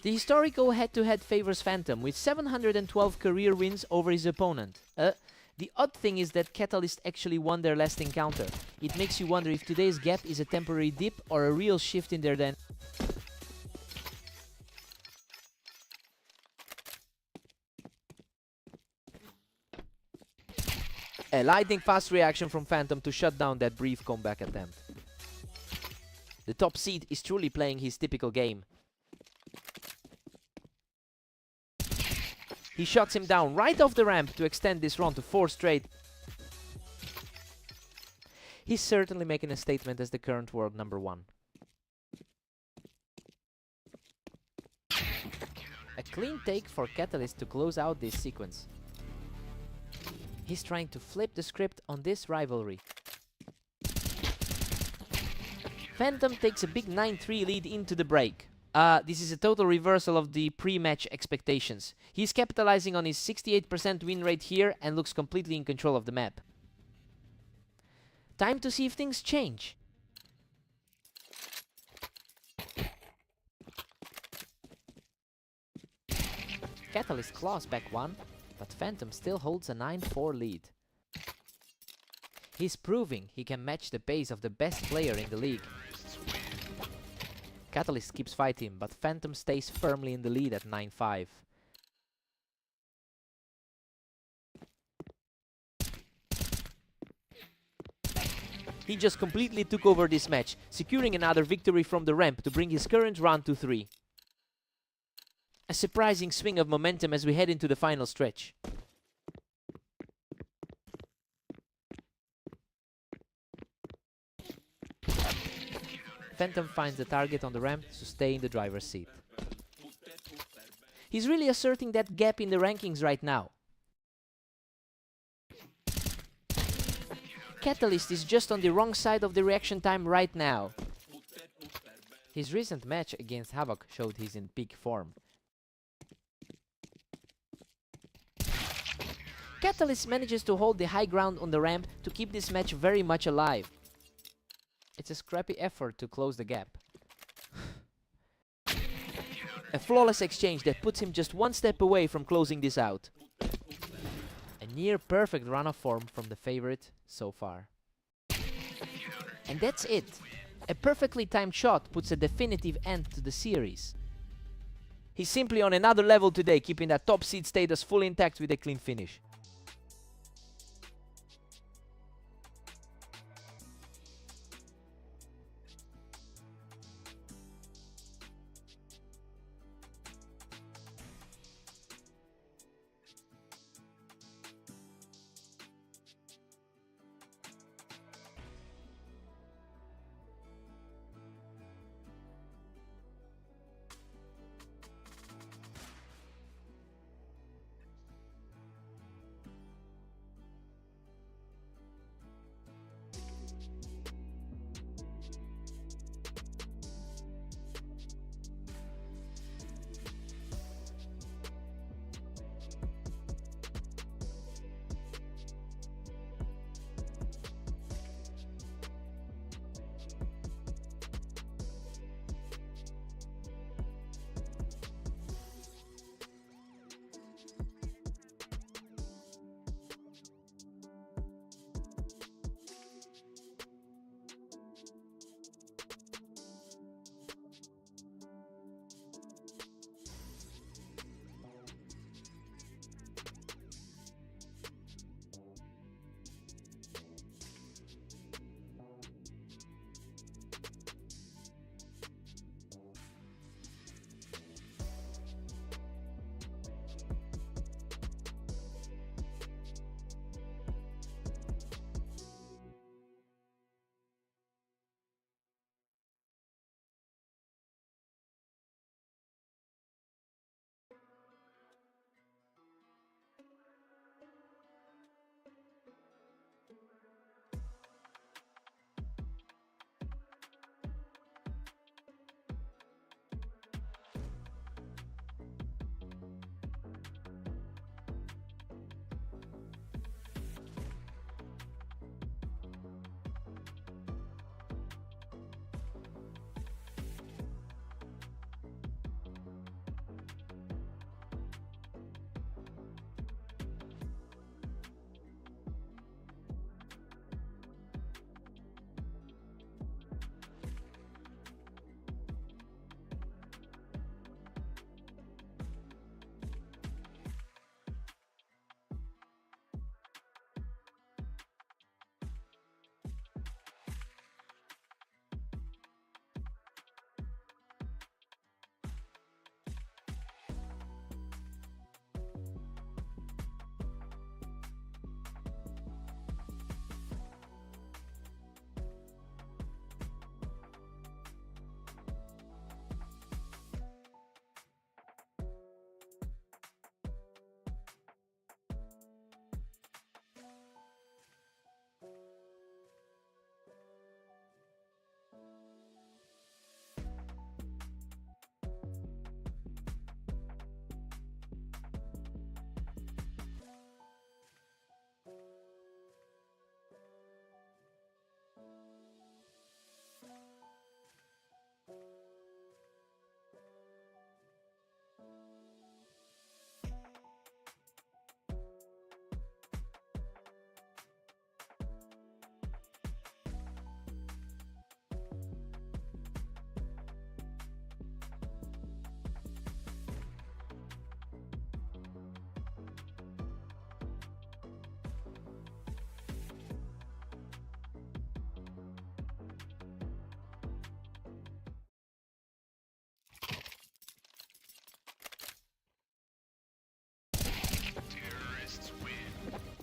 The historical head-to-head favors Phantom with 712 career wins over his opponent. The odd thing is that Catalyst actually won their last encounter. It makes you wonder if today's gap is a temporary dip or a real shift in their dynamic. A lightning-fast reaction from Phantom to shut down that brief comeback attempt. The top seed is truly playing his typical game. He shuts him down right off the ramp to extend this run to 4 straight. He's certainly making a statement as the current world number 1. A clean take for Catalyst to close out this sequence. He's trying to flip the script on this rivalry. Phantom takes a big 9-3 lead into the break. This is a total reversal of the pre-match expectations. He's capitalizing on his 68% win rate here and looks completely in control of the map. Time to see if things change. Catalyst claws back one, but Phantom still holds a 9-4 lead. He's proving he can match the pace of the best player in the league. Catalyst keeps fighting, but Phantom stays firmly in the lead at 9-5. He just completely took over this match, securing another victory from the ramp to bring his current run to 3. A surprising swing of momentum as we head into the final stretch. Phantom finds the target on the ramp to stay in the driver's seat. He's really asserting that gap in the rankings right now. Catalyst is just on the wrong side of the reaction time right now. His recent match against Havoc showed he's in peak form. Catalyst manages to hold the high ground on the ramp to keep this match very much alive. It's a scrappy effort to close the gap. A flawless exchange that puts him just one step away from closing this out. A near perfect run of form from the favorite so far. And that's it. A perfectly timed shot puts a definitive end to the series. He's simply on another level today, keeping that top seed status fully intact with a clean finish.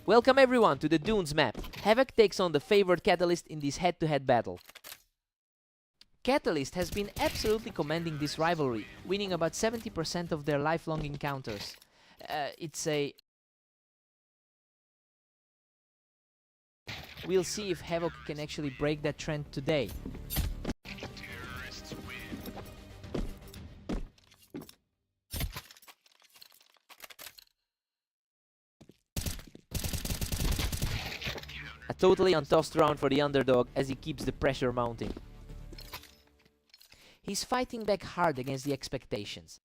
Welcome everyone to the Dunes map. Havoc takes on the favored Catalyst in this head-to-head battle. Catalyst has been absolutely commanding this rivalry, winning about 70% of their lifelong encounters. We'll see if Havoc can actually break that trend today. A totally untossed round for the underdog as he keeps the pressure mounting. He's fighting back hard against the expectations.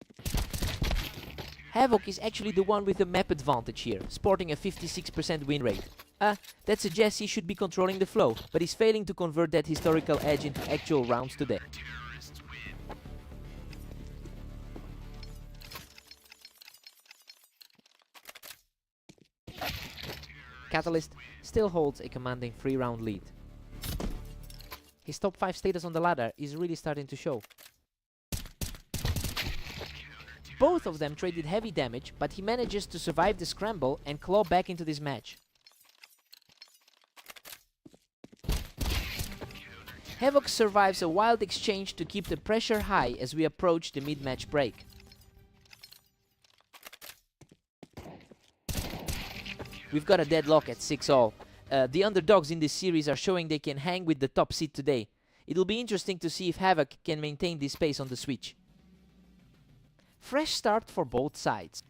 Havoc is actually the one with the map advantage here, sporting a 56% win rate. That suggests he should be controlling the flow, but he's failing to convert that historical edge into actual rounds today. Catalyst still holds a commanding 3-round lead. His top 5 status on the ladder is really starting to show. Both of them traded heavy damage, but he manages to survive the scramble and claw back into this match. Havoc survives a wild exchange to keep the pressure high as we approach the mid-match break. We've got a deadlock at 6-all. The underdogs in this series are showing they can hang with the top seed today. It'll be interesting to see if Havoc can maintain this pace on the switch. Fresh start for both sides.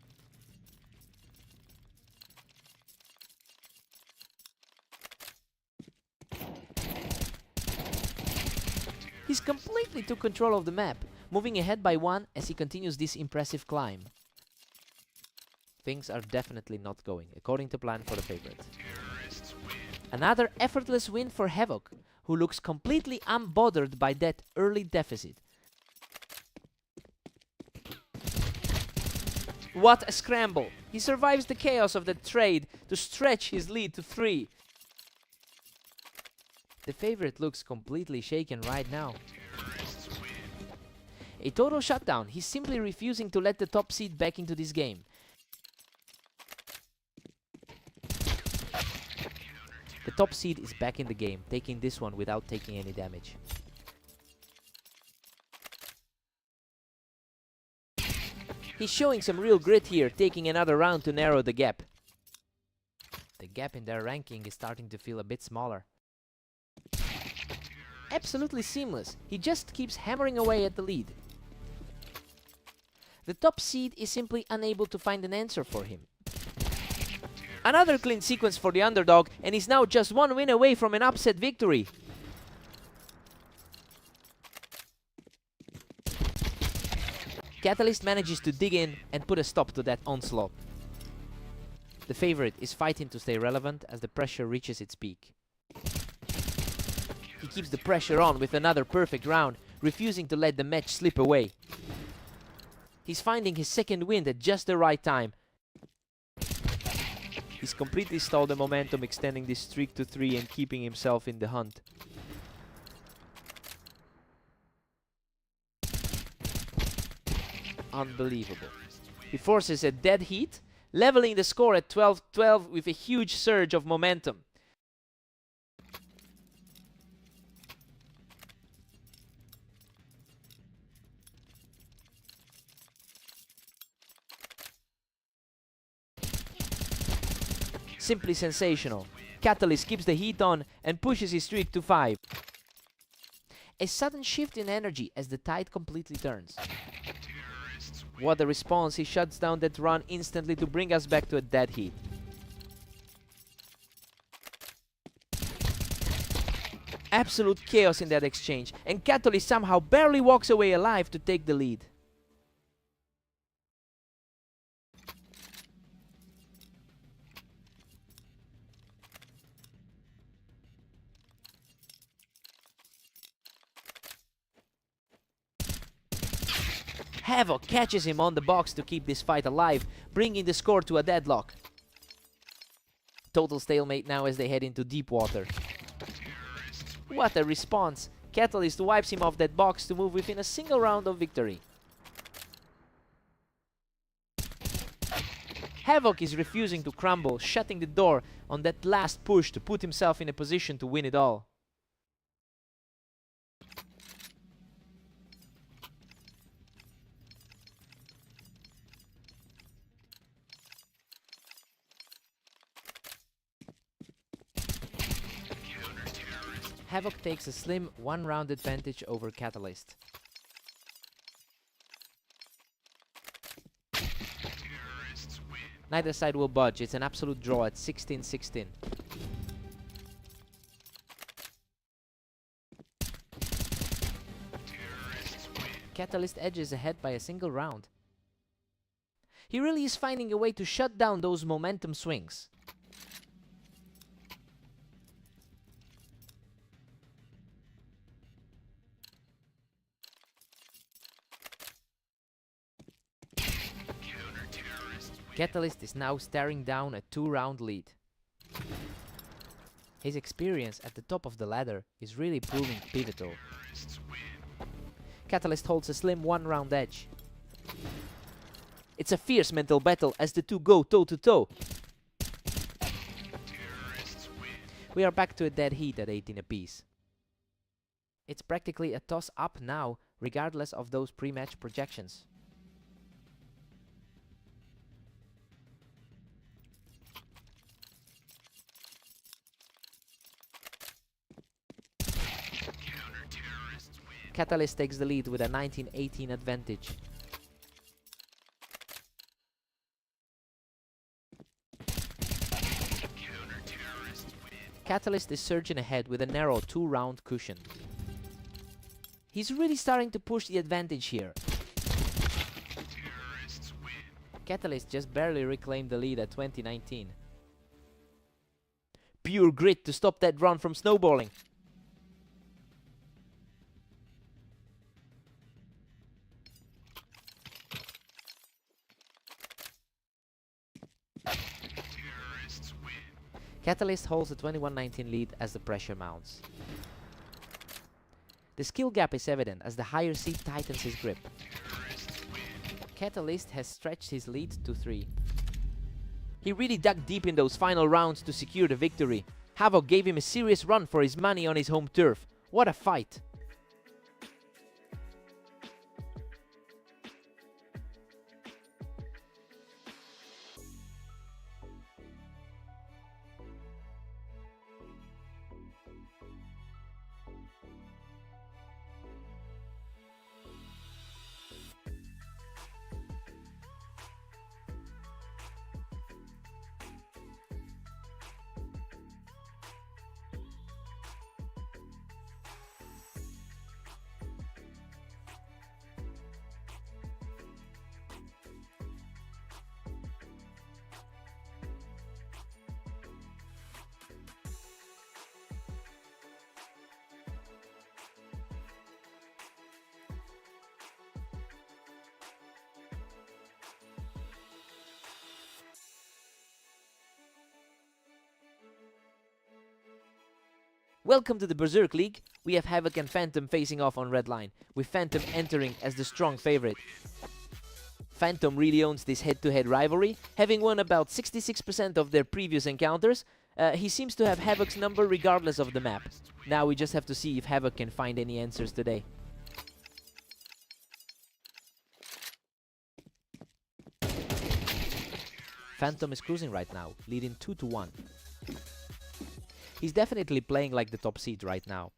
He's completely took control of the map, moving ahead by 1 as he continues this impressive climb. Things are definitely not going according to plan for the favorite. Another effortless win for Havoc, who looks completely unbothered by that early deficit. What a scramble! He survives the chaos of the trade to stretch his lead to 3. The favorite looks completely shaken right now. A total shutdown. He's simply refusing to let the top seed back into this game. The top seed is back in the game, taking this one without taking any damage. He's showing some real grit here, taking another round to narrow the gap. The gap in their ranking is starting to feel a bit smaller. Absolutely seamless. He just keeps hammering away at the lead. The top seed is simply unable to find an answer for him. Another clean sequence for the underdog, and he's now just 1 win away from an upset victory. Catalyst manages to dig in and put a stop to that onslaught. The favorite is fighting to stay relevant as the pressure reaches its peak. He keeps the pressure on with another perfect round, refusing to let the match slip away. He's finding his second win at just the right time. He's completely stalled the momentum, extending this streak to 3 and keeping himself in the hunt. Unbelievable. He forces a dead heat, leveling the score at 12-12 with a huge surge of momentum. Simply sensational. Catalyst keeps the heat on and pushes his streak to 5. A sudden shift in energy as the tide completely turns. What a response, he shuts down that run instantly to bring us back to a dead heat. Absolute chaos in that exchange, and Catalyst somehow barely walks away alive to take the lead. Havoc catches him on the box to keep this fight alive, bringing the score to a deadlock. Total stalemate now as they head into deep water. What a response! Catalyst wipes him off that box to move within a single round of victory. Havoc is refusing to crumble, shutting the door on that last push to put himself in a position to win it all. Havoc takes a slim one-round advantage over Catalyst. Neither side will budge, it's an absolute draw at 16-16. Catalyst edges ahead by a single round. He really is finding a way to shut down those momentum swings. Catalyst is now staring down a 2-round lead. His experience at the top of the ladder is really proving pivotal. Catalyst holds a slim 1-round edge. It's a fierce mental battle as the two go toe-to-toe. We are back to a dead heat at 18 apiece. It's practically a toss-up now, regardless of those pre-match projections. Catalyst takes the lead with a 19-18 advantage. Catalyst is surging ahead with a narrow 2-round cushion. He's really starting to push the advantage here. Catalyst just barely reclaimed the lead at 20-19. Pure grit to stop that run from snowballing. Catalyst holds a 21-19 lead as the pressure mounts. The skill gap is evident as the higher seed tightens his grip. Catalyst has stretched his lead to 3. He really dug deep in those final rounds to secure the victory. Havoc gave him a serious run for his money on his home turf. What a fight! Welcome to the Berserk League. We have Havoc and Phantom facing off on red line, with Phantom entering as the strong favorite. Phantom really owns this head-to-head rivalry, having won about 66% of their previous encounters. He seems to have Havoc's number regardless of the map. Now we just have to see if Havoc can find any answers today. Phantom is cruising right now, leading 2-1. He's definitely playing like the top seed right now.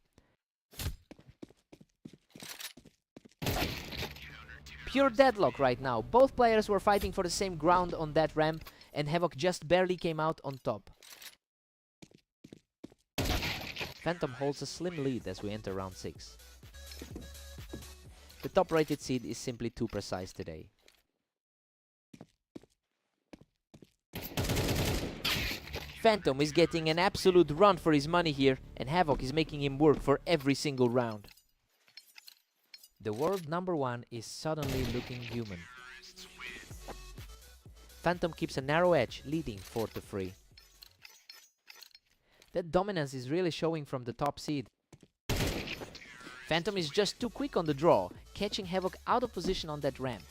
Pure deadlock right now. Both players were fighting for the same ground on that ramp, and Havoc just barely came out on top. Phantom holds a slim lead as we enter round 6. The top-rated seed is simply too precise today. Phantom is getting an absolute run for his money here, and Havoc is making him work for every single round. The world #1 is suddenly looking human. Phantom keeps a narrow edge, leading 4-3. That dominance is really showing from the top seed. Phantom is just too quick on the draw, catching Havoc out of position on that ramp.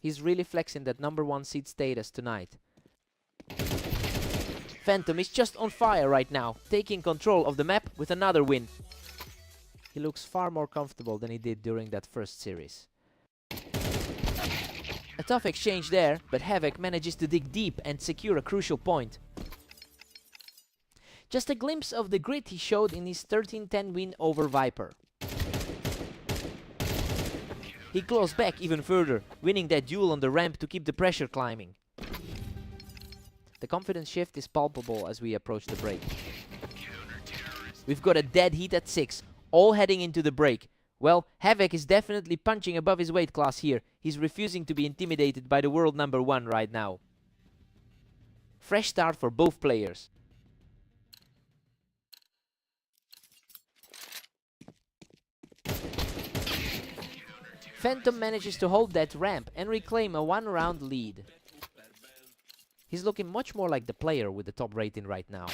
He's really flexing that #1 seed status tonight. Phantom is just on fire right now, taking control of the map with another win. He looks far more comfortable than he did during that first series. A tough exchange there, but Havoc manages to dig deep and secure a crucial point. Just a glimpse of the grit he showed in his 13-10 win over Viper. He claws back even further, winning that duel on the ramp to keep the pressure climbing. The confidence shift is palpable as we approach the break. We've got a dead heat at 6, all heading into the break. Well, Havoc is definitely punching above his weight class here. He's refusing to be intimidated by the world #1 right now. Fresh start for both players. Phantom manages to hold that ramp and reclaim a 1-round lead. He's looking much more like the player with the top rating right now.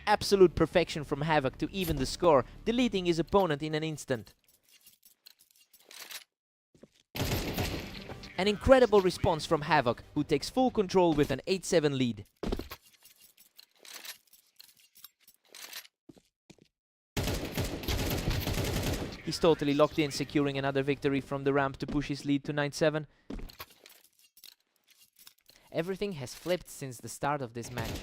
Absolute perfection from Havoc to even the score, deleting his opponent in an instant. An incredible response from Havoc, who takes full control with an 8-7 lead. He's totally locked in, securing another victory from the ramp to push his lead to 9-7. Everything has flipped since the start of this match.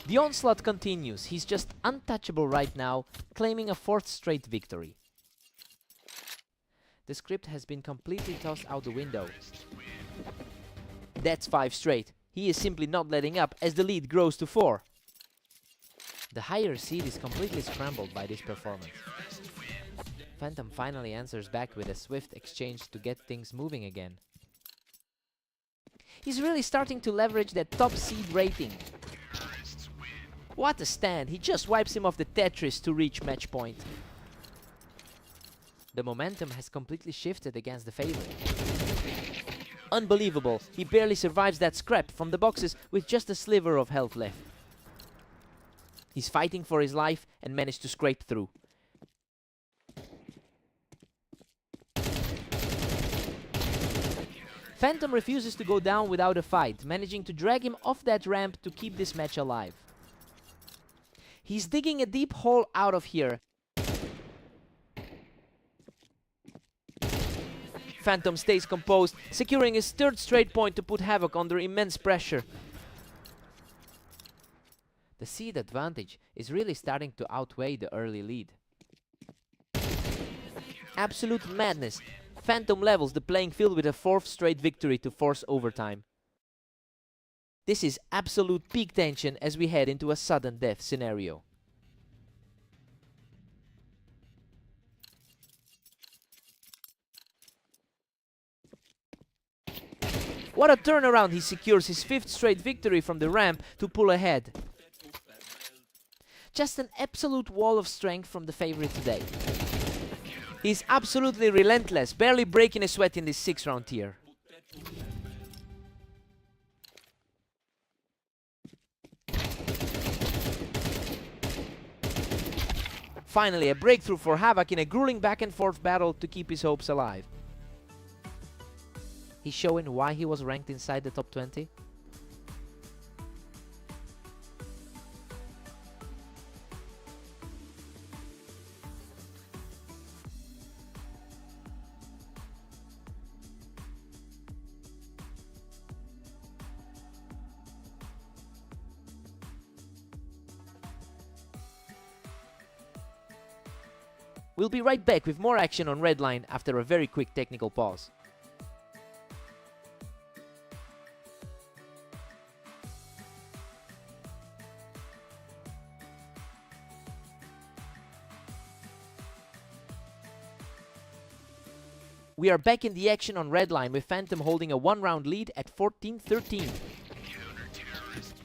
The onslaught continues. He's just untouchable right now, claiming a 4th straight victory. The script has been completely tossed out the window. That's 5 straight. He is simply not letting up as the lead grows to 4. The higher seed is completely scrambled by this performance. Phantom finally answers back with a swift exchange to get things moving again. He's really starting to leverage that top seed rating. What a stand! He just wipes him off the Tetris to reach match point. The momentum has completely shifted against the favorite. Unbelievable! He barely survives that scrap from the boxes with just a sliver of health left. He's fighting for his life and managed to scrape through. Phantom refuses to go down without a fight, managing to drag him off that ramp to keep this match alive. He's digging a deep hole out of here. Phantom stays composed, securing his 3rd straight point to put Havoc under immense pressure. The seed advantage is really starting to outweigh the early lead. Absolute madness. Phantom levels the playing field with a 4th straight victory to force overtime. This is absolute peak tension as we head into a sudden death scenario. What a turnaround! He secures his 5th straight victory from the ramp to pull ahead. Just an absolute wall of strength from the favorite today. He's absolutely relentless, barely breaking a sweat in this 6-round tier. Finally, a breakthrough for Havoc in a grueling back-and-forth battle to keep his hopes alive. He's showing why he was ranked inside the top 20. We'll be right back with more action on Redline after a very quick technical pause. We are back in the action on Redline with Phantom holding a 1-round lead at 14-13.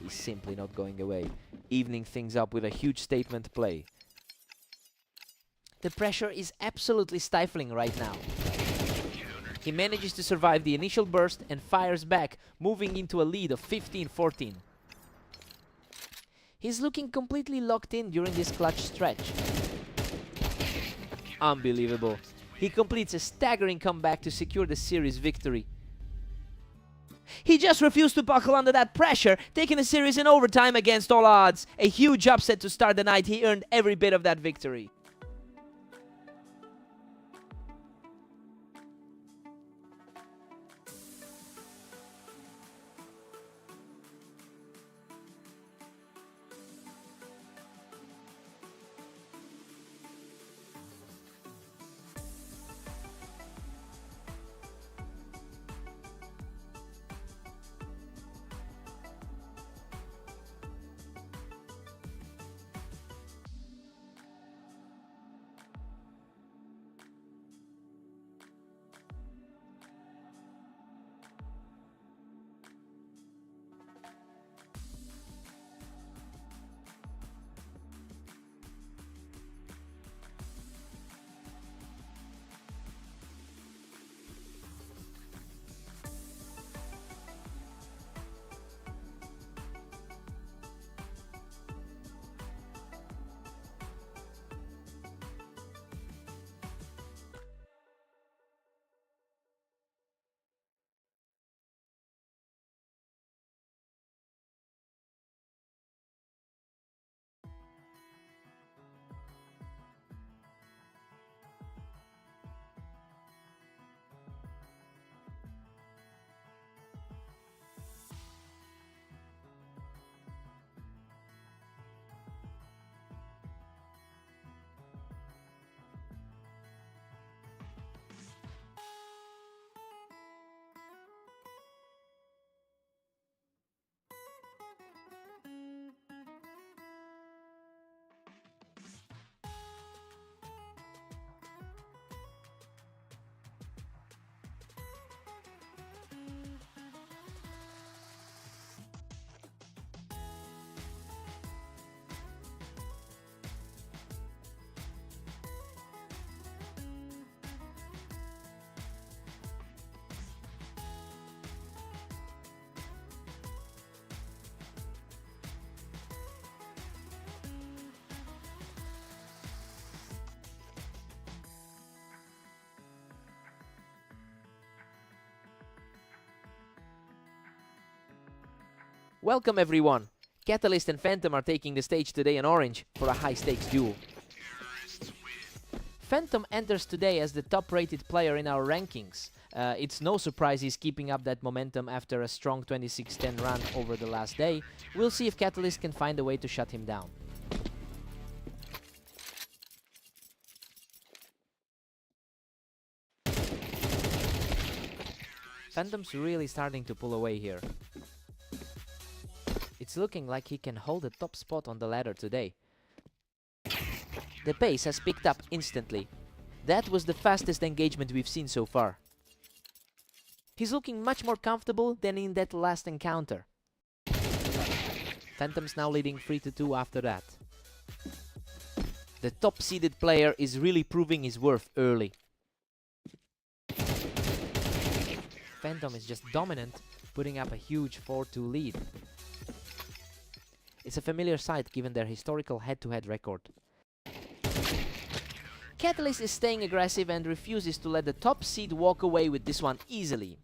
He's simply not going away, evening things up with a huge statement play. The pressure is absolutely stifling right now. He manages to survive the initial burst and fires back, moving into a lead of 15-14. He's looking completely locked in during this clutch stretch. Unbelievable. He completes a staggering comeback to secure the series victory. He just refused to buckle under that pressure, taking the series in overtime against all odds. A huge upset to start the night. He earned every bit of that victory. Welcome everyone! Catalyst and Phantom are taking the stage today in orange for a high-stakes duel. Phantom enters today as the top-rated player in our rankings. It's no surprise he's keeping up that momentum after a strong 26-10 run over the last day. We'll see if Catalyst can find a way to shut him down. Phantom's really starting to pull away here. It's looking like he can hold the top spot on the ladder today. The pace has picked up instantly. That was the fastest engagement we've seen so far. He's looking much more comfortable than in that last encounter. Phantom's now leading 3-2 after that. The top-seeded player is really proving his worth early. Phantom is just dominant, putting up a huge 4-2 lead. It's a familiar sight given their historical head-to-head record. Catalyst is staying aggressive and refuses to let the top seed walk away with this one easily.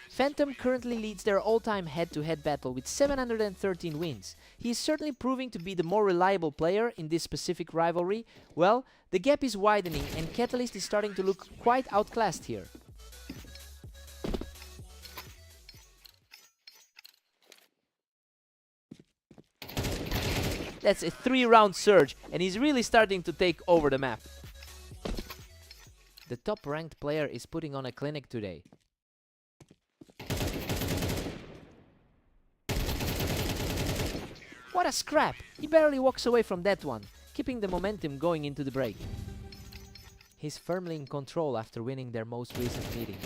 Phantom currently leads their all-time head-to-head battle with 713 wins. He is certainly proving to be the more reliable player in this specific rivalry. Well, the gap is widening and Catalyst is starting to look quite outclassed here. That's a 3-round surge, and he's really starting to take over the map. The top-ranked player is putting on a clinic today. What a scrap! He barely walks away from that one, keeping the momentum going into the break. He's firmly in control after winning their most recent meeting.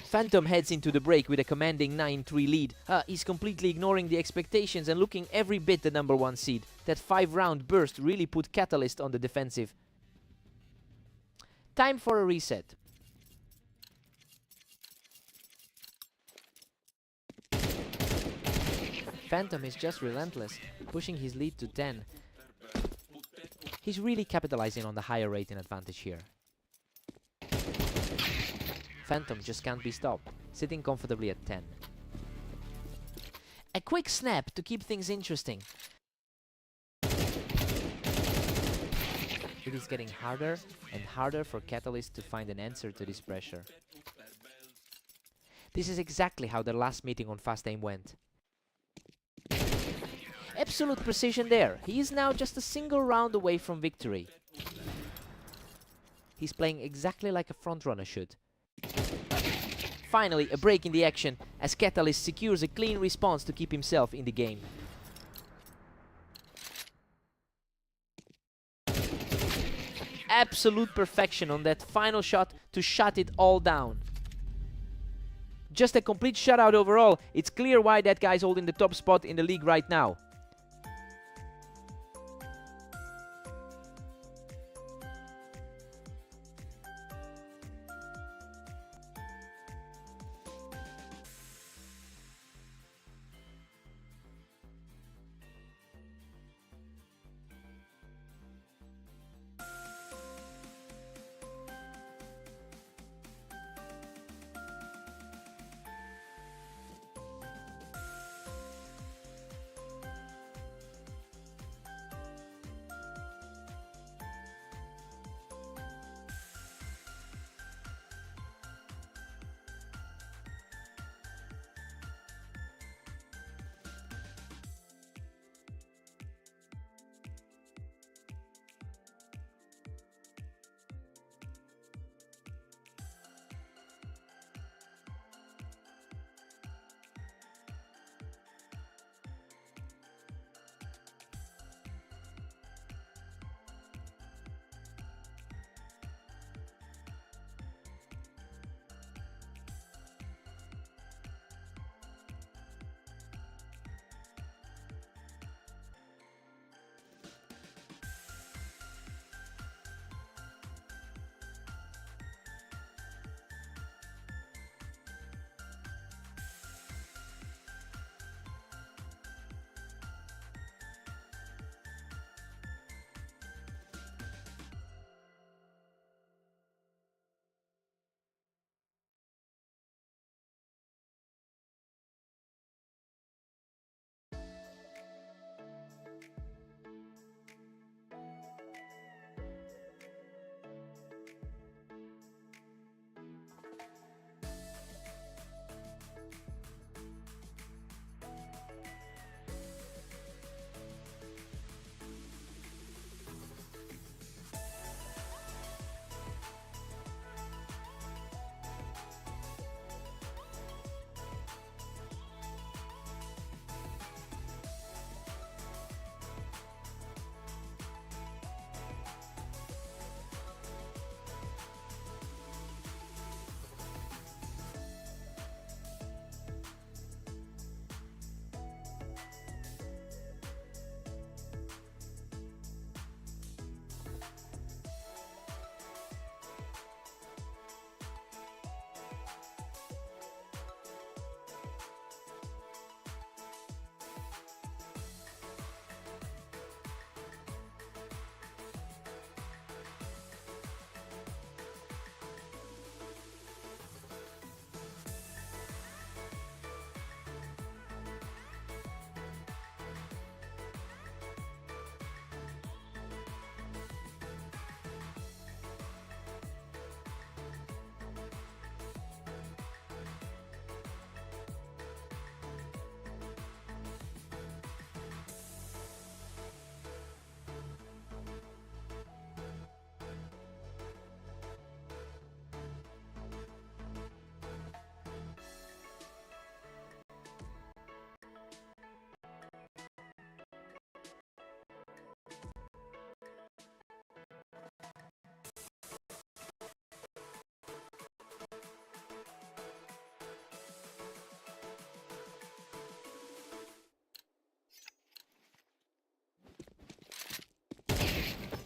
Phantom heads into the break with a commanding 9-3 lead. He's completely ignoring the expectations and looking every bit the number 1 seed. That 5-round burst really put Catalyst on the defensive. Time for a reset. Phantom is just relentless, pushing his lead to 10. He's really capitalizing on the higher rating advantage here. Phantom just can't be stopped, sitting comfortably at 10. A quick snap to keep things interesting. It is getting harder and harder for Catalyst to find an answer to this pressure. This is exactly how their last meeting on Fast Aim went. Absolute precision there. He is now just a single round away from victory. He's playing exactly like a frontrunner should. Finally, a break in the action as Catalyst secures a clean response to keep himself in the game. Absolute perfection on that final shot to shut it all down. Just a complete shutout overall. It's clear why that guy's holding the top spot in the league right now.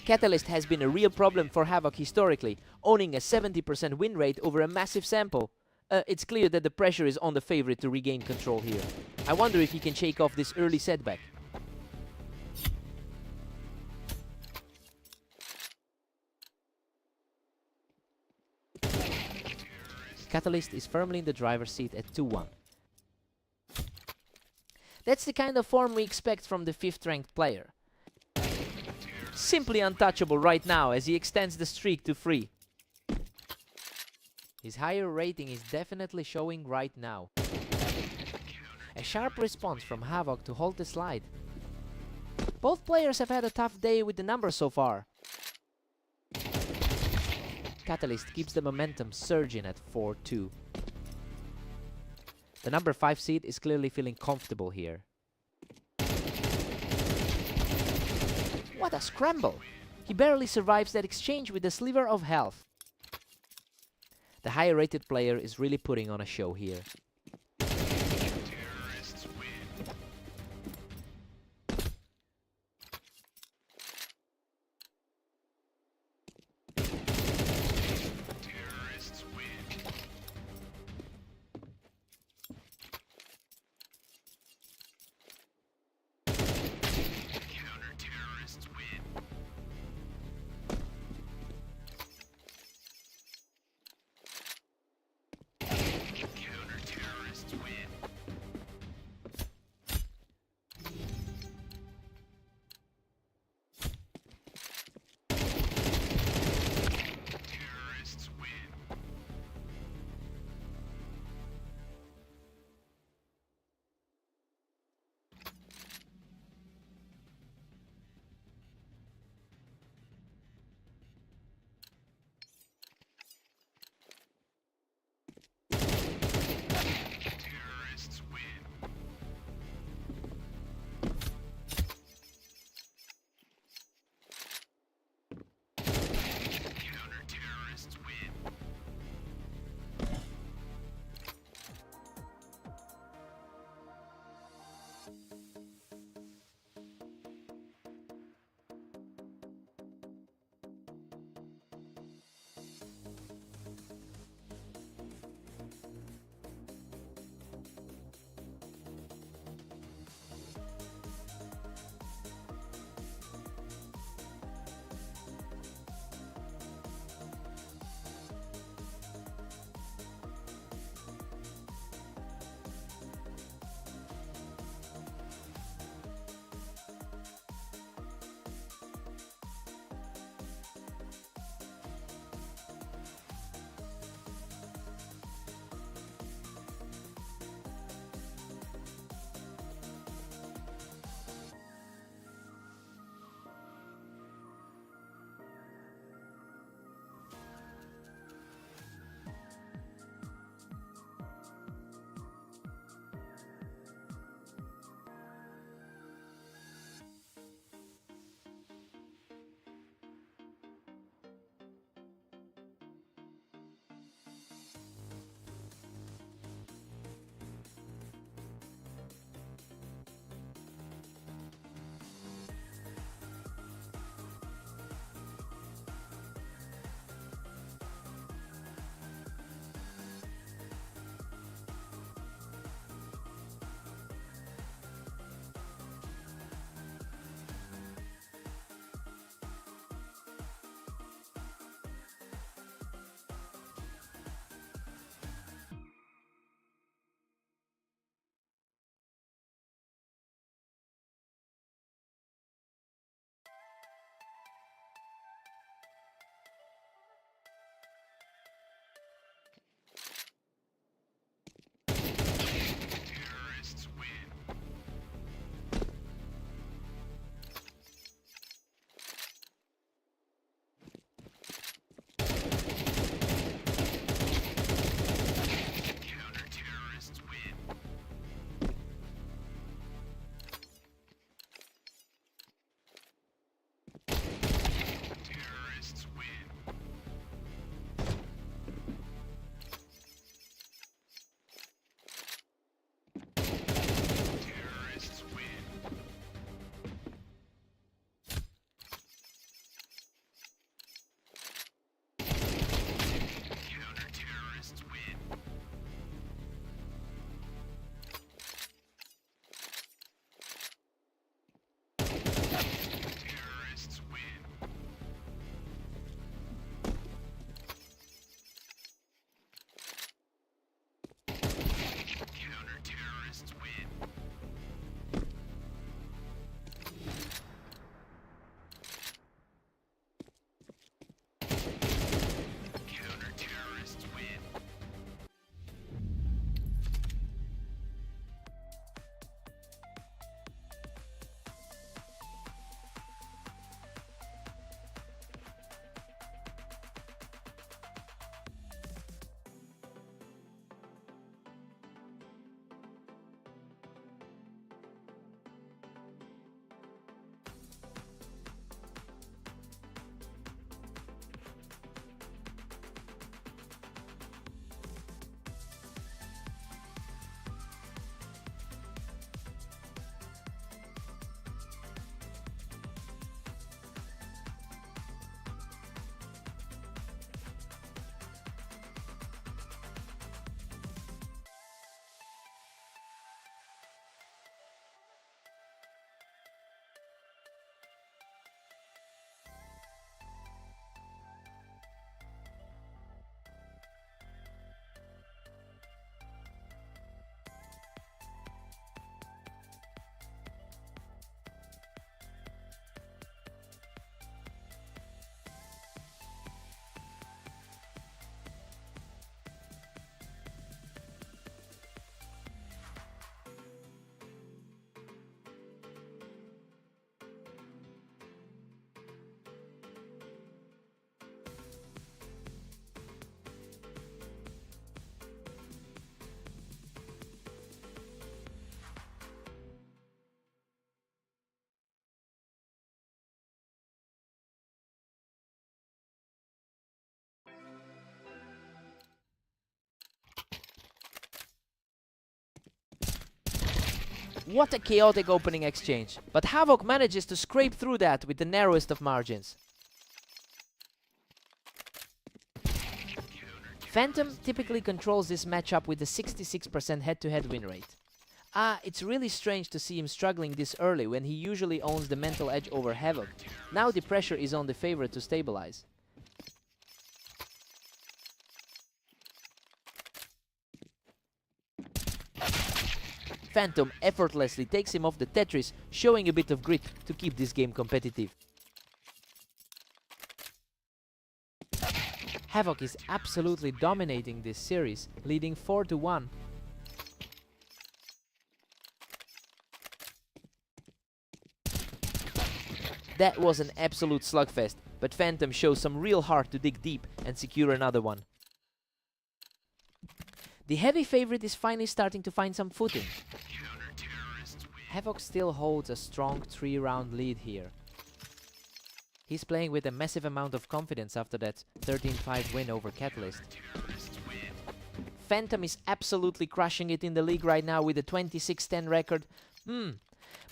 Catalyst has been a real problem for Havoc historically, owning a 70% win rate over a massive sample. It's clear that the pressure is on the favorite to regain control here. I wonder if he can shake off this early setback. Catalyst is firmly in the driver's seat at 2-1. That's the kind of form we expect from the 5th ranked player. Simply untouchable right now as he extends the streak to 3. His higher rating is definitely showing right now. A sharp response from Havoc to hold the slide. Both players have had a tough day with the numbers so far. Catalyst keeps the momentum surging at 4-2. The number 5 seed is clearly feeling comfortable here. What a scramble! He barely survives that exchange with a sliver of health. The higher rated player is really putting on a show here. What a chaotic opening exchange, but Havoc manages to scrape through that with the narrowest of margins. Phantom typically controls this matchup with a 66% head-to-head win rate. It's really strange to see him struggling this early when he usually owns the mental edge over Havoc. Now the pressure is on the favorite to stabilize. Phantom effortlessly takes him off the Tetris, showing a bit of grit to keep this game competitive. Havoc is absolutely dominating this series, leading 4-1. That was an absolute slugfest, but Phantom shows some real heart to dig deep and secure another one. The heavy favorite is finally starting to find some footing. Havoc still holds a strong 3-round lead here. He's playing with a massive amount of confidence after that 13-5 win over Catalyst. Phantom is absolutely crushing it in the league right now with a 26-10 record.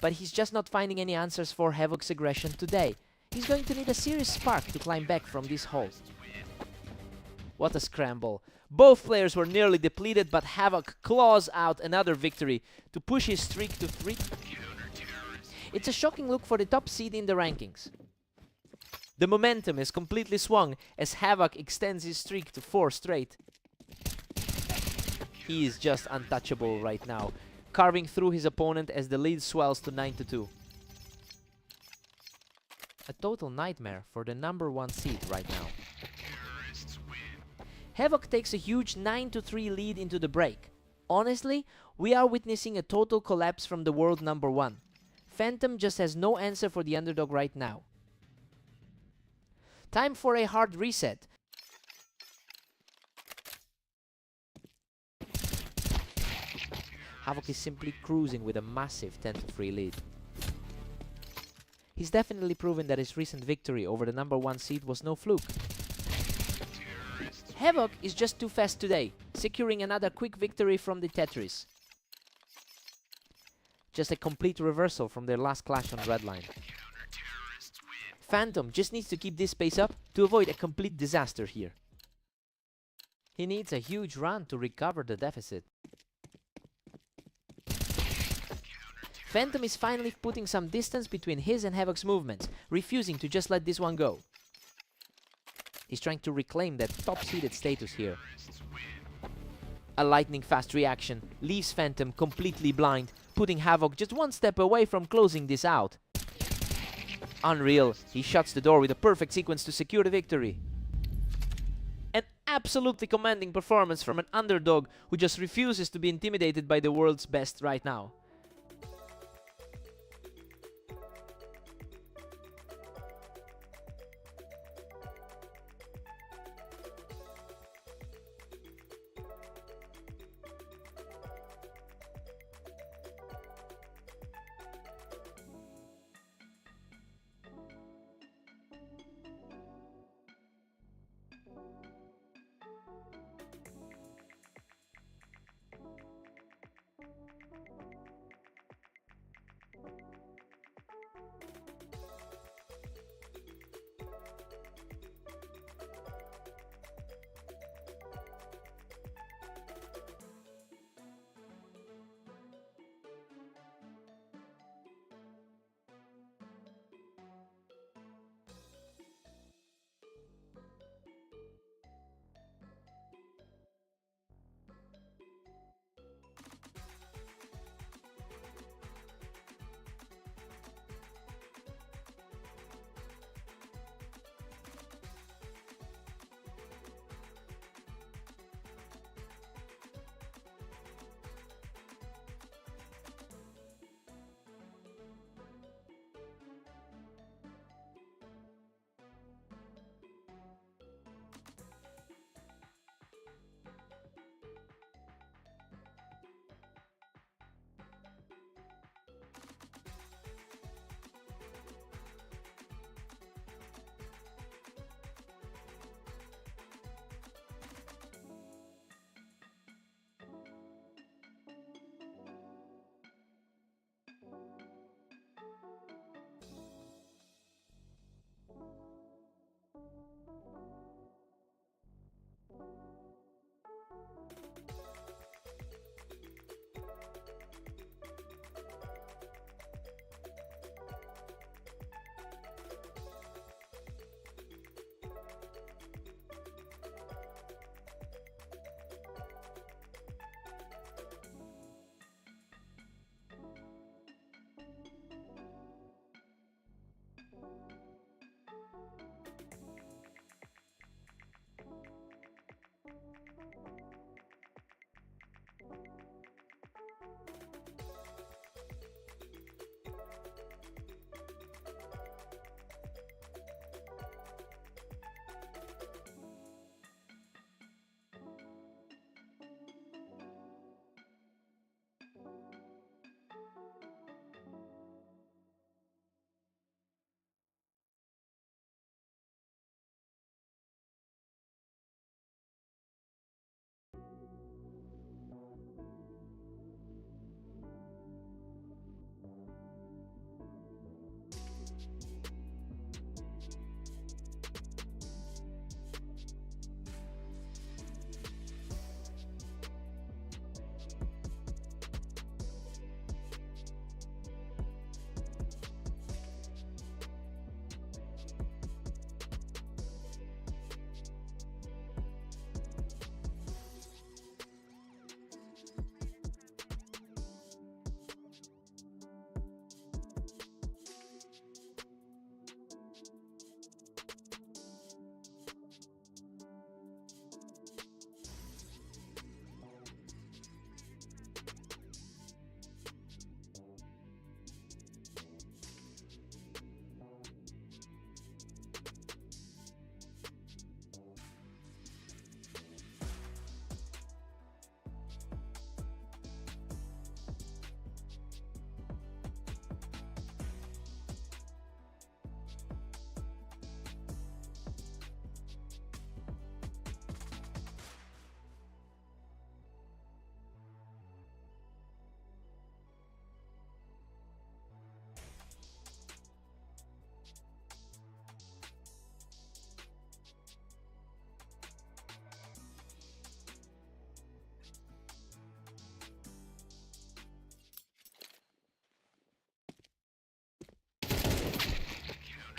But he's just not finding any answers for Havoc's aggression today. He's going to need a serious spark to climb back from this hole. What a scramble. Both players were nearly depleted, but Havoc claws out another victory to push his streak to 3. It's a shocking look for the top seed in the rankings. The momentum is completely swung as Havoc extends his streak to 4 straight. He is just untouchable right now, carving through his opponent as the lead swells to 9-2. A total nightmare for the #1 seed right now. Havoc takes a huge 9-3 lead into the break. Honestly, we are witnessing a total collapse from the world #1. Phantom just has no answer for the underdog right now. Time for a hard reset. Havoc is simply cruising with a massive 10-3 lead. He's definitely proven that his recent victory over the #1 seed was no fluke. Havoc is just too fast today, securing another quick victory from the Tetris. Just a complete reversal from their last clash on Redline. Phantom just needs to keep this pace up to avoid a complete disaster here. He needs a huge run to recover the deficit. Phantom is finally putting some distance between his and Havoc's movements, refusing to just let this one go. He's trying to reclaim that top-seeded status here. A lightning-fast reaction leaves Phantom completely blind, putting Havoc just one step away from closing this out. Unreal, he shuts the door with a perfect sequence to secure the victory. An absolutely commanding performance from an underdog who just refuses to be intimidated by the world's best right now.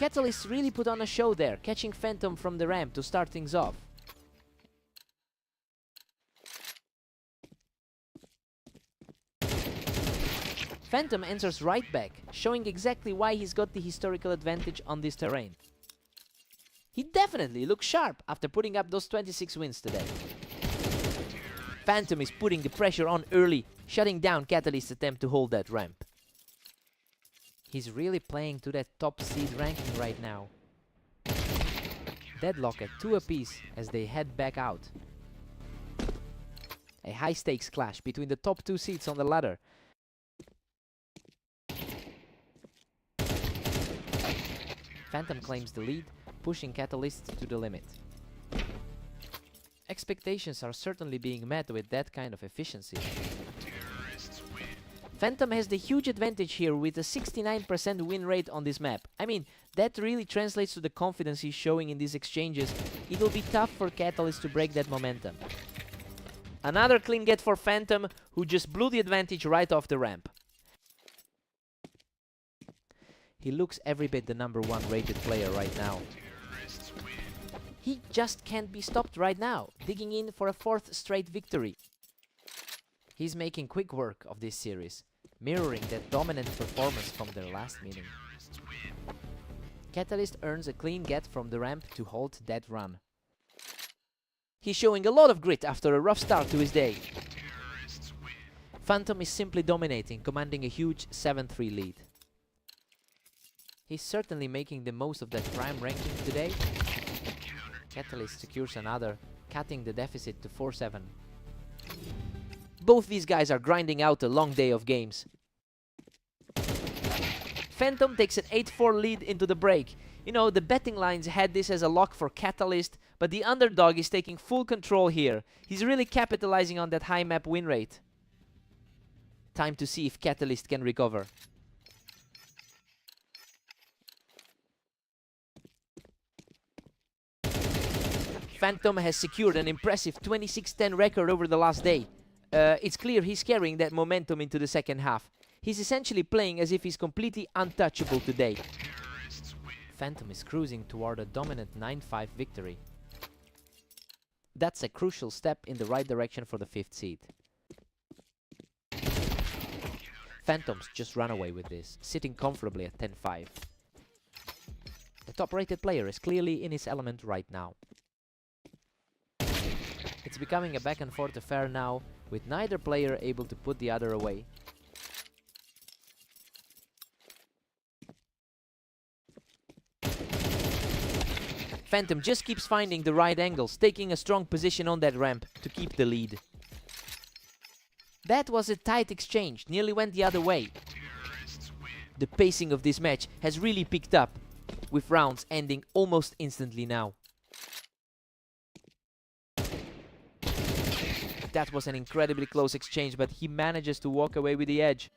Catalyst really put on a show there, catching Phantom from the ramp to start things off. Phantom enters right back, showing exactly why he's got the historical advantage on this terrain. He definitely looks sharp after putting up those 26 wins today. Phantom is putting the pressure on early, shutting down Catalyst's attempt to hold that ramp. He's really playing to that top seed ranking right now. Deadlock at 2 apiece as they head back out. A high stakes clash between the top 2 seeds on the ladder. Phantom claims the lead, pushing Catalyst to the limit. Expectations are certainly being met with that kind of efficiency. Phantom has the huge advantage here with a 69% win rate on this map. I mean, that really translates to the confidence he's showing in these exchanges. It will be tough for Catalyst to break that momentum. Another clean get for Phantom, who just blew the advantage right off the ramp. He looks every bit the #1 rated player right now. He just can't be stopped right now, digging in for a 4th straight victory. He's making quick work of this series, mirroring that dominant performance from their last meeting. Catalyst earns a clean get from the ramp to halt that run. He's showing a lot of grit after a rough start to his day. Phantom is simply dominating, commanding a huge 7-3 lead. He's certainly making the most of that prime ranking today. Catalyst secures another, cutting the deficit to 4-7. Both these guys are grinding out a long day of games. Phantom takes an 8-4 lead into the break. You know, the betting lines had this as a lock for Catalyst, but the underdog is taking full control here. He's really capitalizing on that high map win rate. Time to see if Catalyst can recover. Phantom has secured an impressive 26-10 record over the last day. It's clear he's carrying that momentum into the second half. He's essentially playing as if he's completely untouchable today. Phantom is cruising toward a dominant 9-5 victory. That's a crucial step in the right direction for the 5th seed. Phantom's just run away with this, sitting comfortably at 10-5. The top-rated player is clearly in his element right now. It's becoming a back-and-forth affair now, with neither player able to put the other away. Phantom just keeps finding the right angles, taking a strong position on that ramp to keep the lead. That was a tight exchange, nearly went the other way. The pacing of this match has really picked up, with rounds ending almost instantly now. That was an incredibly close exchange, but he manages to walk away with the edge.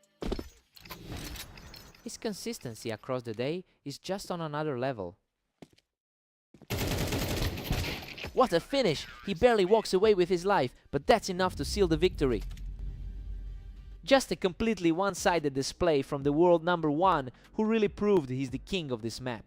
His consistency across the day is just on another level. What a finish! He barely walks away with his life, but that's enough to seal the victory. Just a completely one-sided display from the world #1, who really proved he's the king of this map.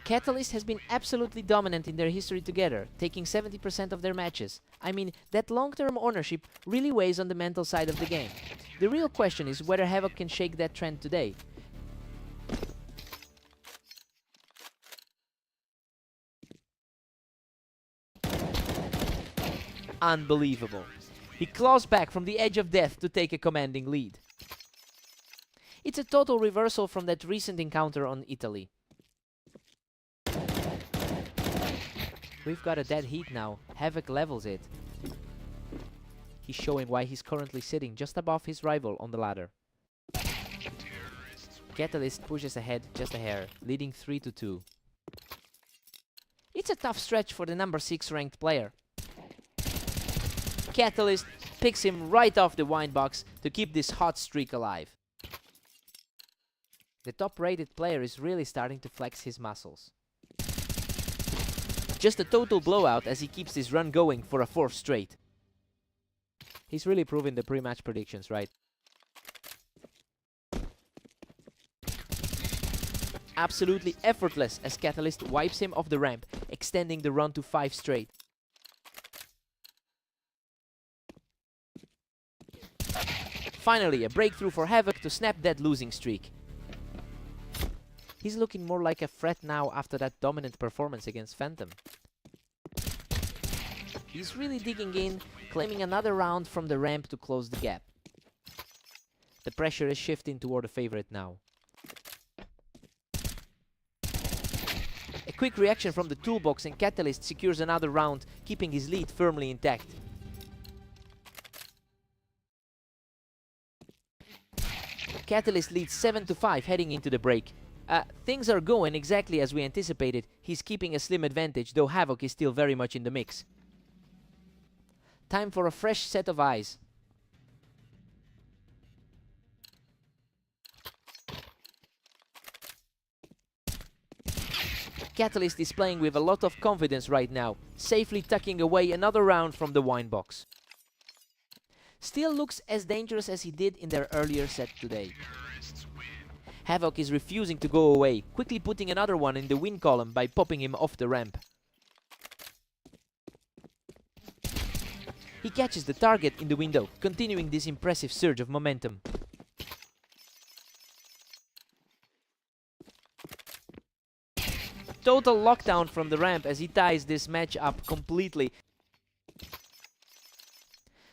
Catalyst has been absolutely dominant in their history together, taking 70% of their matches. I mean, that long-term ownership really weighs on the mental side of the game. The real question is whether Havoc can shake that trend today. Unbelievable. He claws back from the edge of death to take a commanding lead. It's a total reversal from that recent encounter on Italy. We've got a dead heat now. Havoc levels it. He's showing why he's currently sitting just above his rival on the ladder. Catalyst pushes ahead just a hair, leading 3-2. It's a tough stretch for the number 6 ranked player. Catalyst picks him right off the wine box to keep this hot streak alive. The top-rated player is really starting to flex his muscles. Just a total blowout as he keeps this run going for a 4th straight. He's really proving the pre-match predictions right. Absolutely effortless as Catalyst wipes him off the ramp, extending the run to 5 straight. Finally, a breakthrough for Havoc to snap that losing streak. He's looking more like a threat now after that dominant performance against Phantom. He's really digging in, claiming another round from the ramp to close the gap. The pressure is shifting toward the favorite now. A quick reaction from the toolbox and Catalyst secures another round, keeping his lead firmly intact. Catalyst leads 7-5 heading into the break. Things are going exactly as we anticipated. He's keeping a slim advantage, though Havoc is still very much in the mix. Time for a fresh set of eyes. Catalyst is playing with a lot of confidence right now, safely tucking away another round from the wine box. Still looks as dangerous as he did in their earlier set today. Havoc is refusing to go away, quickly putting another one in the win column by popping him off the ramp. He catches the target in the window, continuing this impressive surge of momentum. Total lockdown from the ramp as he ties this match up completely.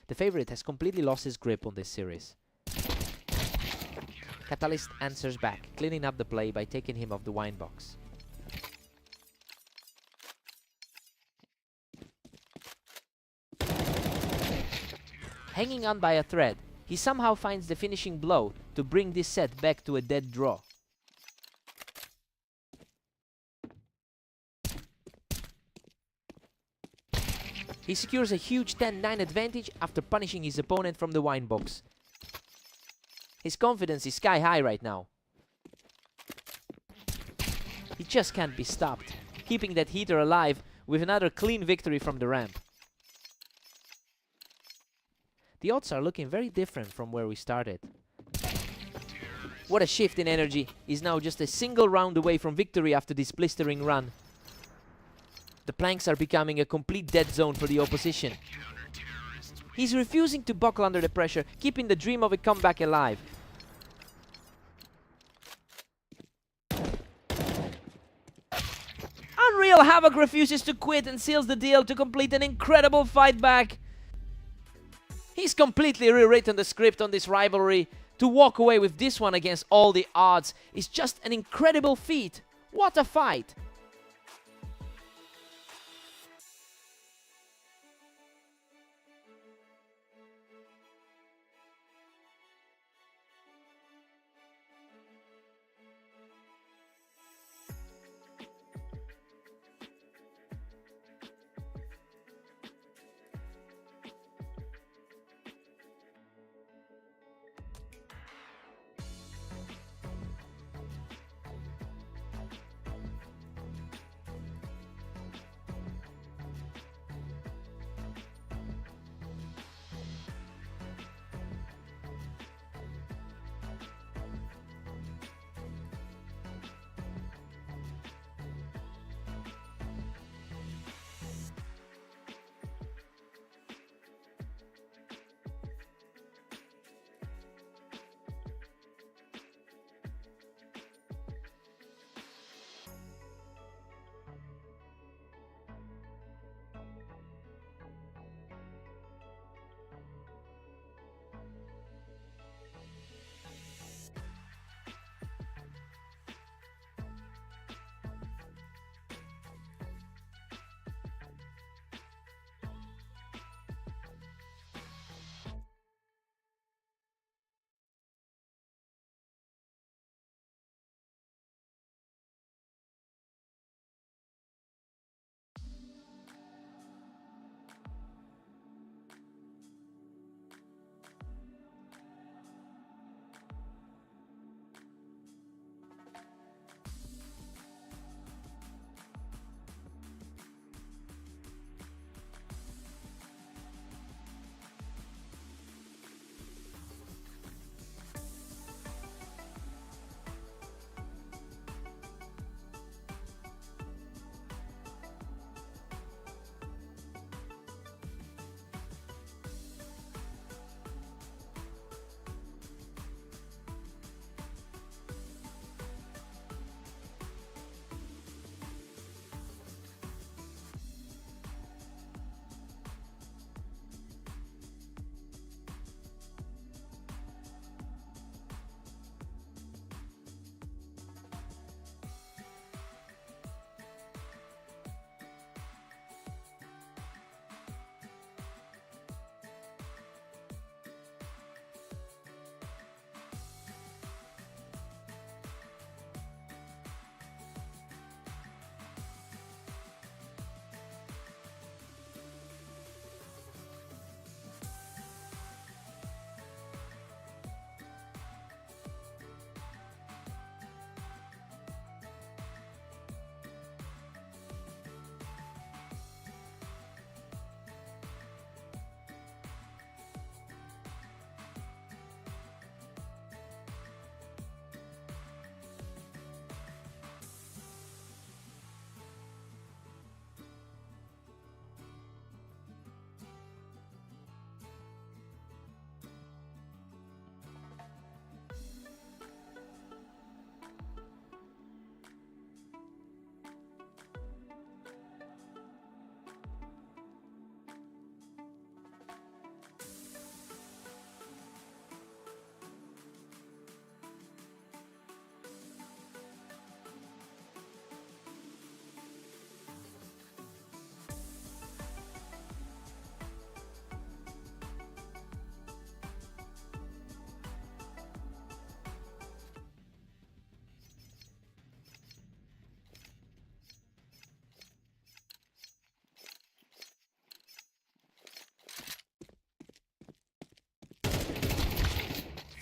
The favorite has completely lost his grip on this series. Catalyst answers back, cleaning up the play by taking him off the wine box. Hanging on by a thread, he somehow finds the finishing blow to bring this set back to a dead draw. He secures a huge 10-9 advantage after punishing his opponent from the wine box. His confidence is sky high right now. He just can't be stopped, keeping that heater alive with another clean victory from the ramp. The odds are looking very different from where we started. What a shift in energy. He's now just a single round away from victory after this blistering run. The planks are becoming a complete dead zone for the opposition. He's refusing to buckle under the pressure, keeping the dream of a comeback alive. Unreal Havoc refuses to quit and seals the deal to complete an incredible fight back. He's completely rewritten the script on this rivalry. To walk away with this one against all the odds is just an incredible feat. What a fight!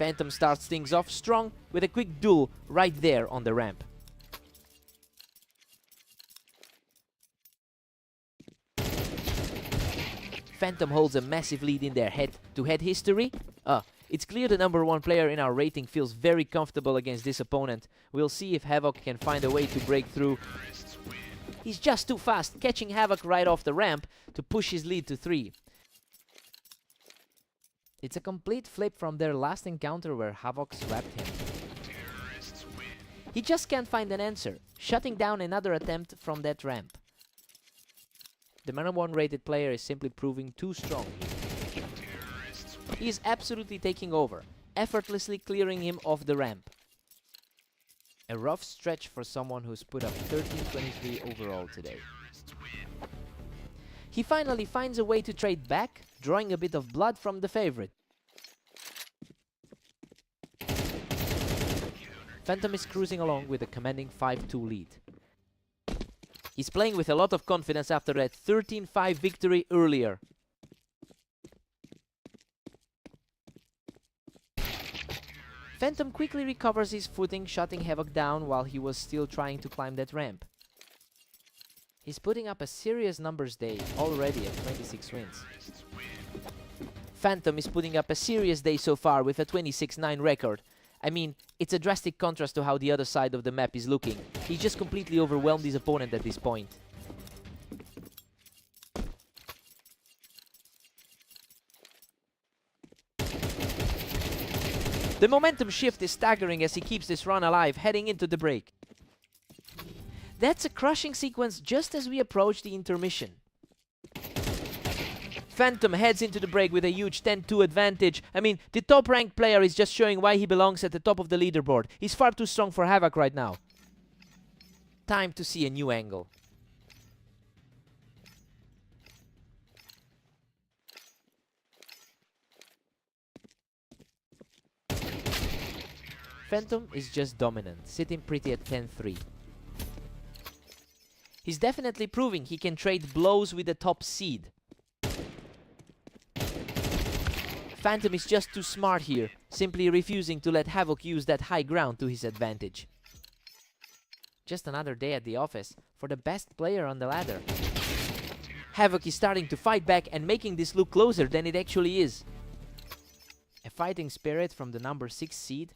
Phantom starts things off strong with a quick duel right there on the ramp. Phantom holds a massive lead in their head-to-head history. It's clear the #1 player in our rating feels very comfortable against this opponent. We'll see if Havoc can find a way to break through. He's just too fast, catching Havoc right off the ramp to push his lead to 3. It's a complete flip from their last encounter where Havoc swept him. He just can't find an answer, shutting down another attempt from that ramp. The #1 rated player is simply proving too strong here. He is absolutely taking over, effortlessly clearing him off the ramp. A rough stretch for someone who's put up 13-23 overall today. He finally finds a way to trade back, drawing a bit of blood from the favorite. Phantom is cruising along with a commanding 5-2 lead. He's playing with a lot of confidence after that 13-5 victory earlier. Phantom quickly recovers his footing, shutting Havoc down while he was still trying to climb that ramp. He's putting up a serious numbers day already at 26 wins. Phantom is putting up a serious day so far with a 26-9 record. I mean, it's a drastic contrast to how the other side of the map is looking. He just completely overwhelmed his opponent at this point. The momentum shift is staggering as he keeps this run alive, heading into the break. That's a crushing sequence just as we approach the intermission. Phantom heads into the break with a huge 10-2 advantage. I mean, the top-ranked player is just showing why he belongs at the top of the leaderboard. He's far too strong for Havoc right now. Time to see a new angle. Phantom is just dominant, sitting pretty at 10-3. He's definitely proving he can trade blows with the top seed. Phantom is just too smart here, simply refusing to let Havoc use that high ground to his advantage. Just another day at the office for the best player on the ladder. Havoc is starting to fight back and making this look closer than it actually is. A fighting spirit from the #6 seed.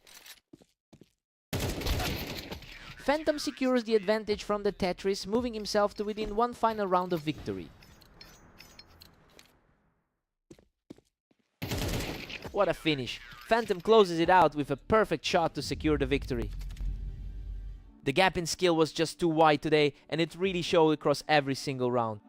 Phantom secures the advantage from the Tetris, moving himself to within one final round of victory. What a finish. Phantom closes it out with a perfect shot to secure the victory. The gap in skill was just too wide today, and it really showed across every single round.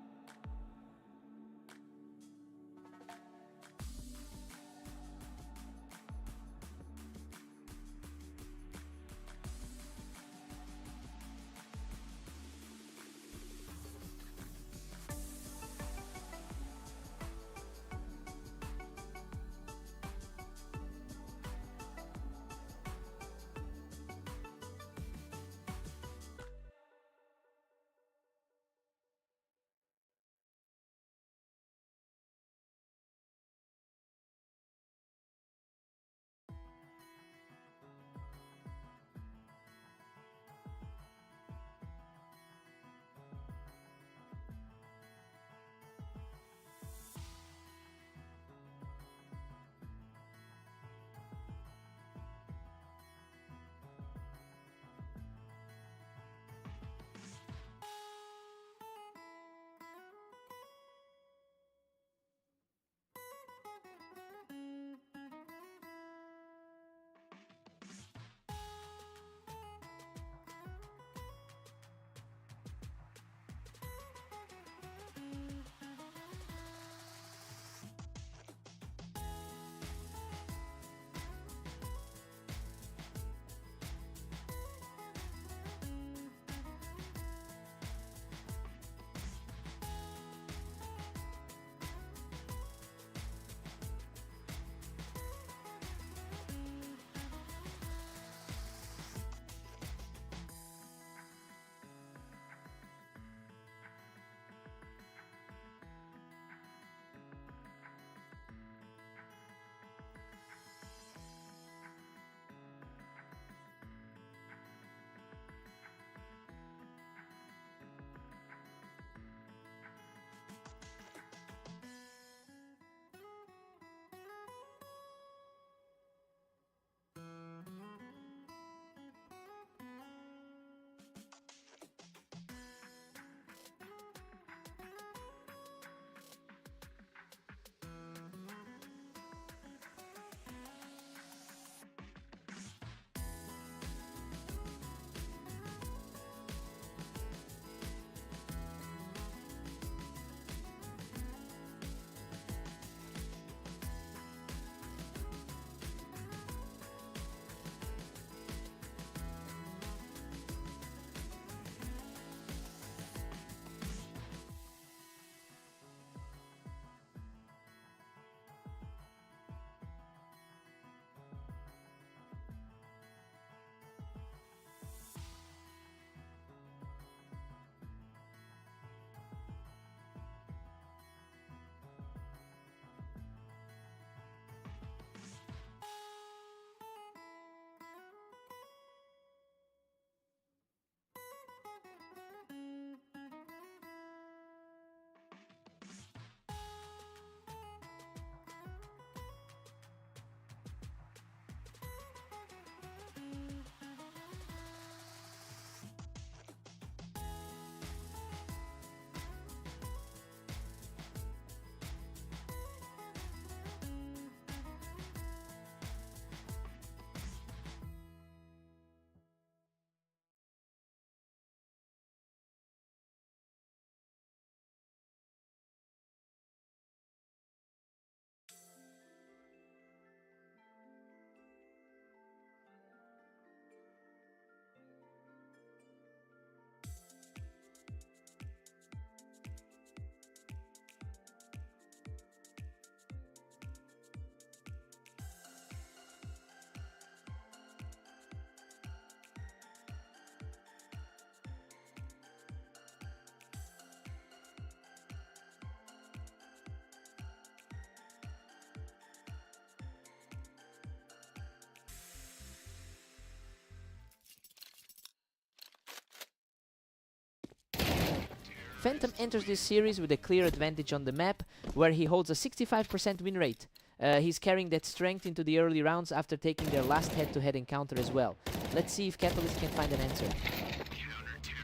Phantom enters this series with a clear advantage on the map, where he holds a 65% win rate. He's carrying that strength into the early rounds after taking their last head-to-head encounter as well. Let's see if Catalyst can find an answer.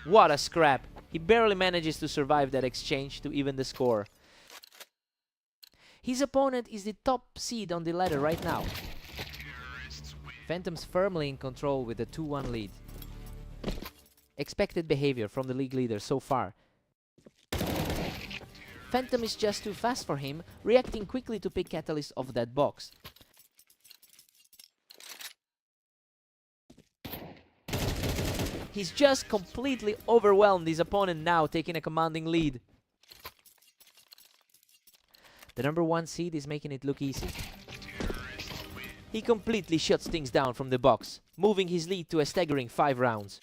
What a scrap! He barely manages to survive that exchange to even the score. His opponent is the top seed on the ladder right now. Phantom's firmly in control with a 2-1 lead. Expected behavior from the league leader so far. Phantom is just too fast for him, reacting quickly to pick Catalyst off that box. He's just completely overwhelmed his opponent now, taking a commanding lead. The number 1 seed is making it look easy. He completely shuts things down from the box, moving his lead to a staggering 5 rounds.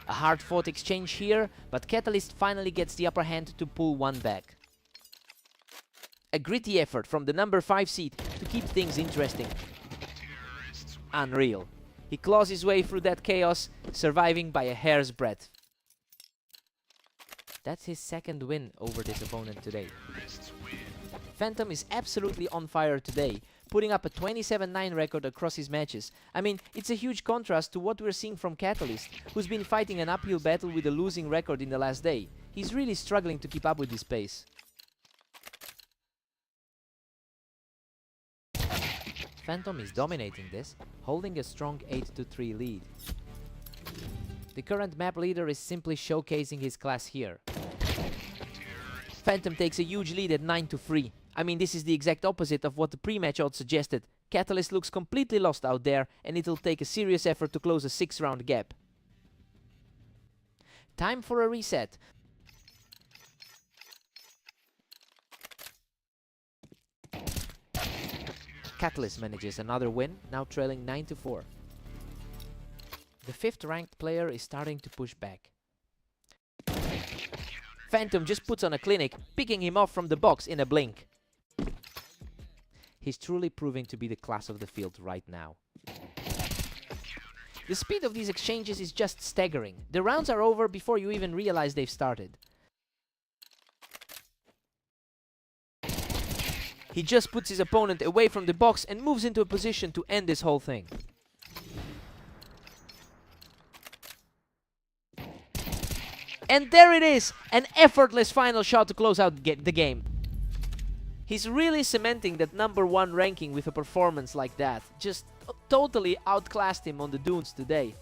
A hard-fought exchange here, but Catalyst finally gets the upper hand to pull one back. A gritty effort from the number 5 seed to keep things interesting. Unreal. He claws his way through that chaos, surviving by a hair's breadth. That's his second win over this opponent today. Phantom is absolutely on fire today, putting up a 27-9 record across his matches. I mean, it's a huge contrast to what we're seeing from Catalyst, who's been fighting an uphill battle with a losing record in the last day. He's really struggling to keep up with this pace. Phantom is dominating this, holding a strong 8-3 lead. The current map leader is simply showcasing his class here. Phantom takes a huge lead at 9-3. I mean, this is the exact opposite of what the pre-match odds suggested. Catalyst looks completely lost out there, and it'll take a serious effort to close a 6-round gap. Time for a reset. Catalyst manages another win, now trailing 9-4. The 5th ranked player is starting to push back. Phantom just puts on a clinic, picking him off from the box in a blink. He's truly proving to be the class of the field right now. The speed of these exchanges is just staggering. The rounds are over before you even realize they've started. He just puts his opponent away from the box and moves into a position to end this whole thing. And there it is! An effortless final shot to close out the game. He's really cementing that number 1 ranking with a performance like that. Just totally outclassed him on the dunes today.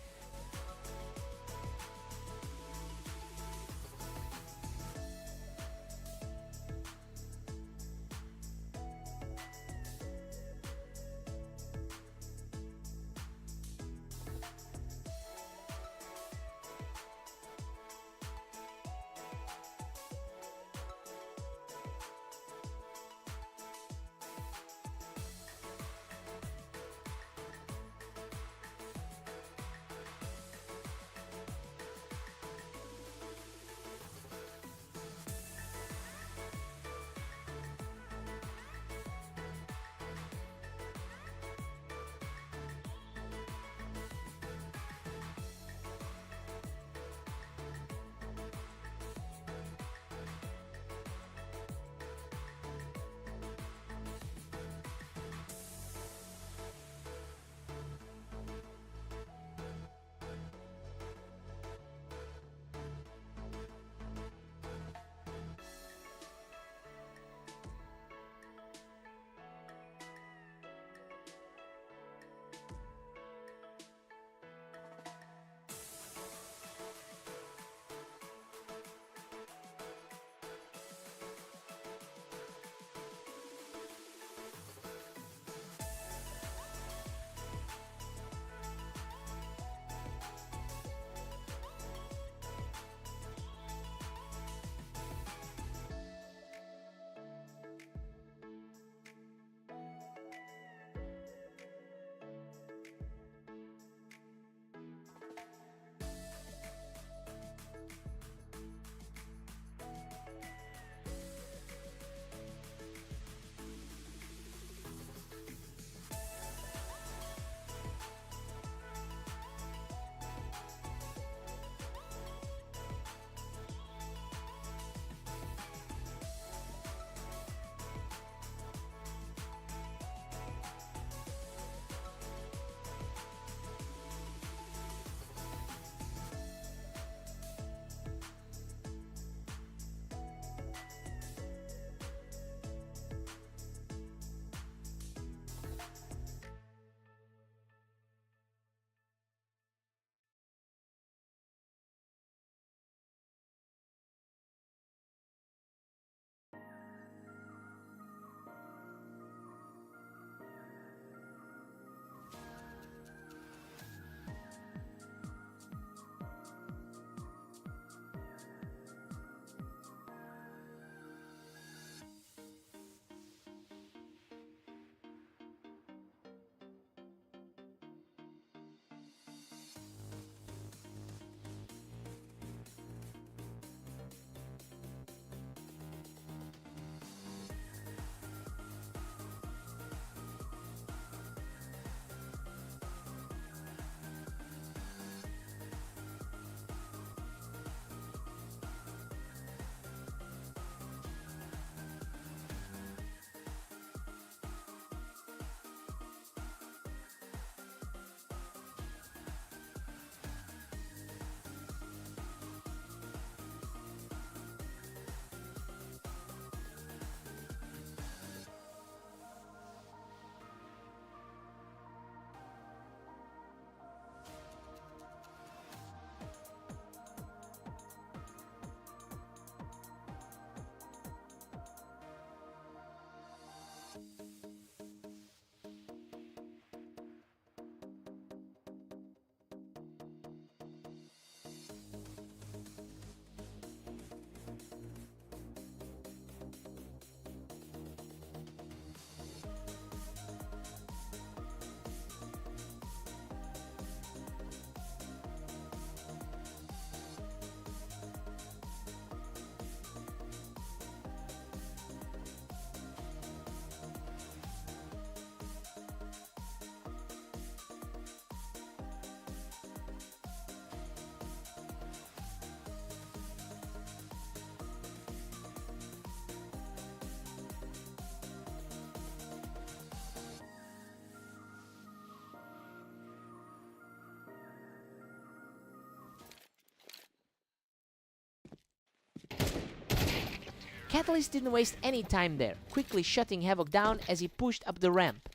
Catalyst didn't waste any time there, quickly shutting Havoc down as he pushed up the ramp.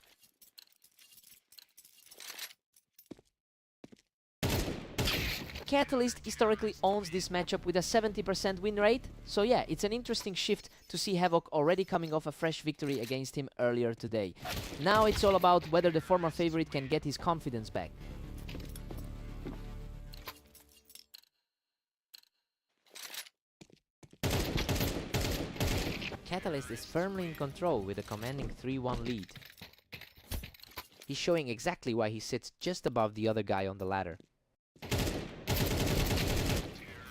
Catalyst historically owns this matchup with a 70% win rate, so yeah, it's an interesting shift to see Havoc already coming off a fresh victory against him earlier today. Now it's all about whether the former favorite can get his confidence back. Catalyst is firmly in control with a commanding 3-1 lead. He's showing exactly why he sits just above the other guy on the ladder.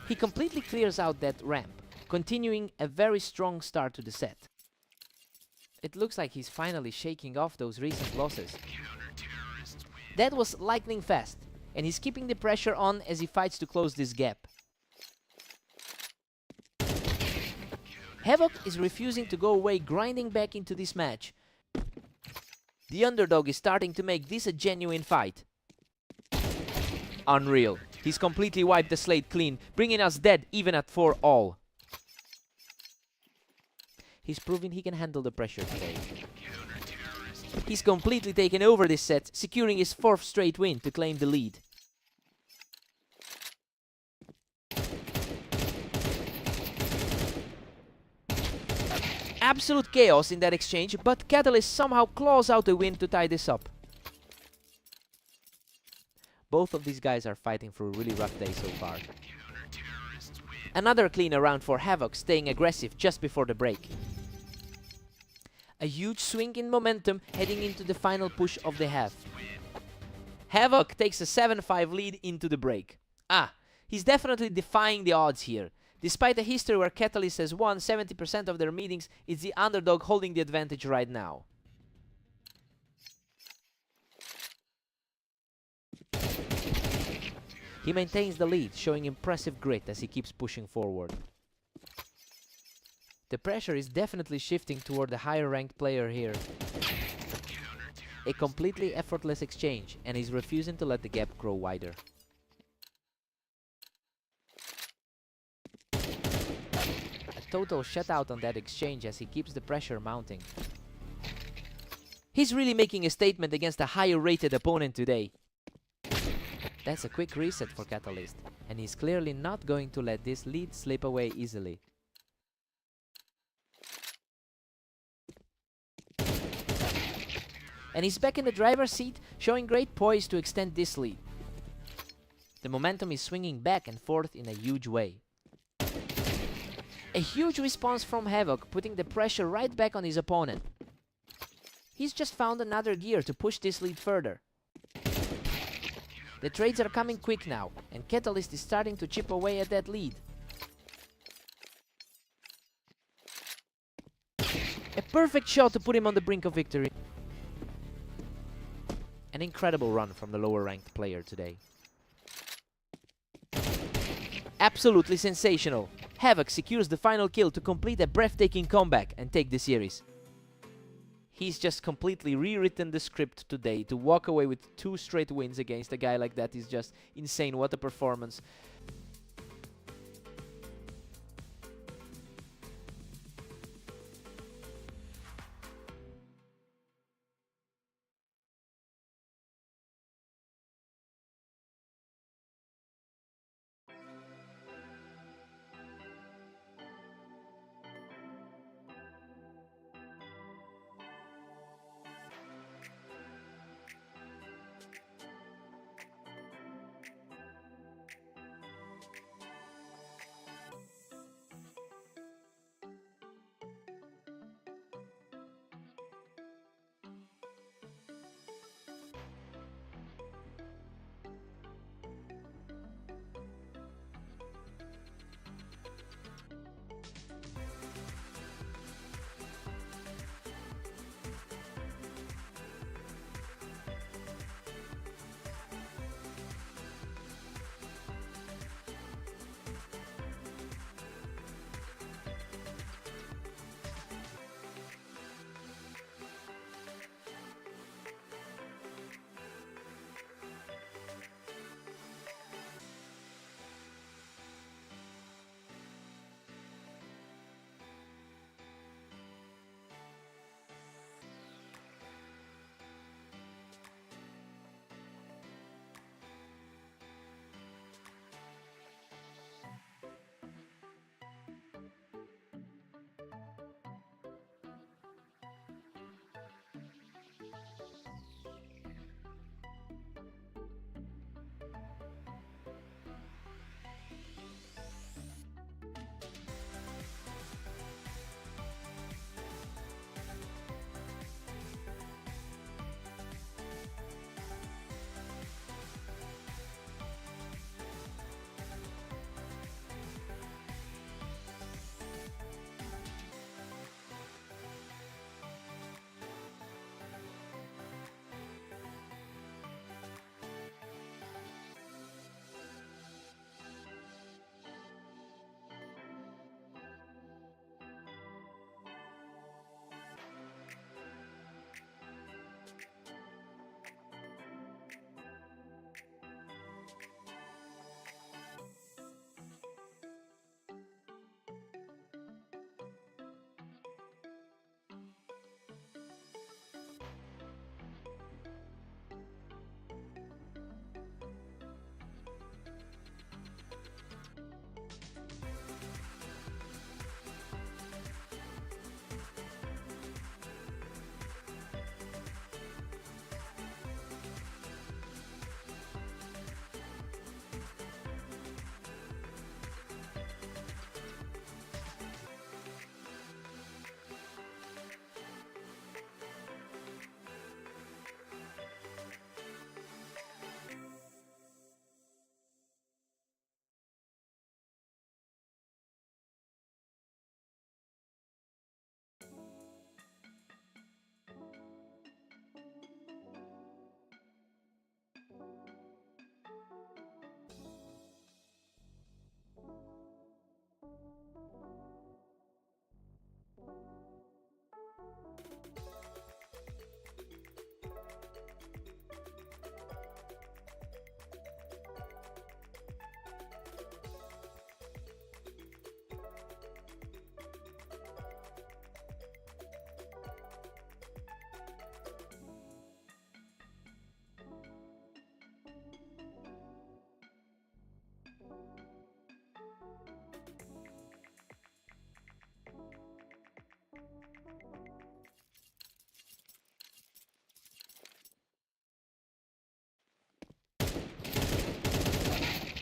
He completely clears out that ramp, continuing a very strong start to the set. It looks like he's finally shaking off those recent losses. That was lightning fast, and he's keeping the pressure on as he fights to close this gap. Havoc is refusing to go away, grinding back into this match. The underdog is starting to make this a genuine fight. Unreal. He's completely wiped the slate clean, bringing us dead even at 4-all. He's proving he can handle the pressure today. He's completely taken over this set, securing his 4th straight win to claim the lead. Absolute chaos in that exchange, but Catalyst somehow claws out a win to tie this up. Both of these guys are fighting for a really rough day so far. Another cleaner round for Havoc, staying aggressive just before the break. A huge swing in momentum heading into the final push of the half. Havoc takes a 7-5 lead into the break. He's definitely defying the odds here. Despite a history where Catalyst has won 70% of their meetings, it's the underdog holding the advantage right now. He maintains the lead, showing impressive grit as he keeps pushing forward. The pressure is definitely shifting toward the higher ranked player here. A completely effortless exchange, and he's refusing to let the gap grow wider. A total shutout on that exchange as he keeps the pressure mounting. He's really making a statement against a higher rated opponent today. That's a quick reset for Catalyst, and he's clearly not going to let this lead slip away easily. And he's back in the driver's seat, showing great poise to extend this lead. The momentum is swinging back and forth in a huge way. A huge response from Havoc, putting the pressure right back on his opponent. He's just found another gear to push this lead further. The trades are coming quick now, and Catalyst is starting to chip away at that lead. A perfect shot to put him on the brink of victory. An incredible run from the lower ranked player today. Absolutely sensational. Havoc secures the final kill to complete a breathtaking comeback and take the series. He's just completely rewritten the script today. To walk away with 2 straight wins against a guy like that is just insane. What a performance.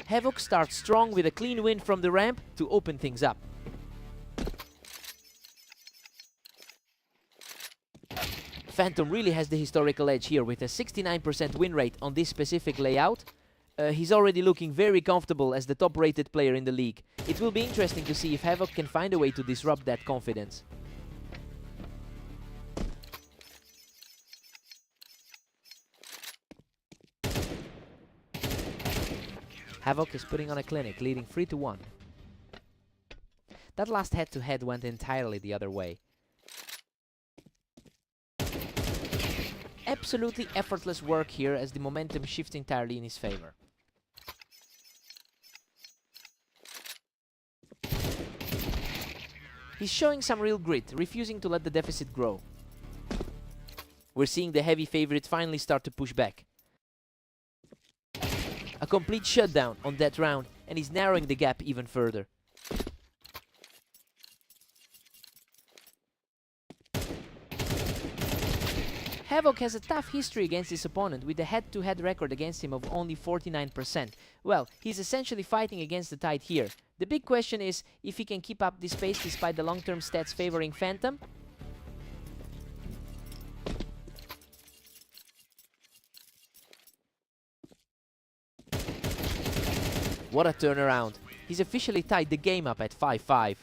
Havoc starts strong with a clean win from the ramp to open things up. Phantom really has the historical edge here with a 69% win rate on this specific layout. He's already looking very comfortable as the top-rated player in the league. It will be interesting to see if Havoc can find a way to disrupt that confidence. Havoc is putting on a clinic, leading 3-1. That last head-to-head went entirely the other way. Absolutely effortless work here as the momentum shifts entirely in his favor. He's showing some real grit, refusing to let the deficit grow. We're seeing the heavy favorite finally start to push back. A complete shutdown on that round, and he's narrowing the gap even further. Havoc has a tough history against his opponent with a head-to-head record against him of only 49%. Well, he's essentially fighting against the tide here. The big question is if he can keep up this pace despite the long-term stats favoring Phantom. What a turnaround. He's officially tied the game up at 5-5.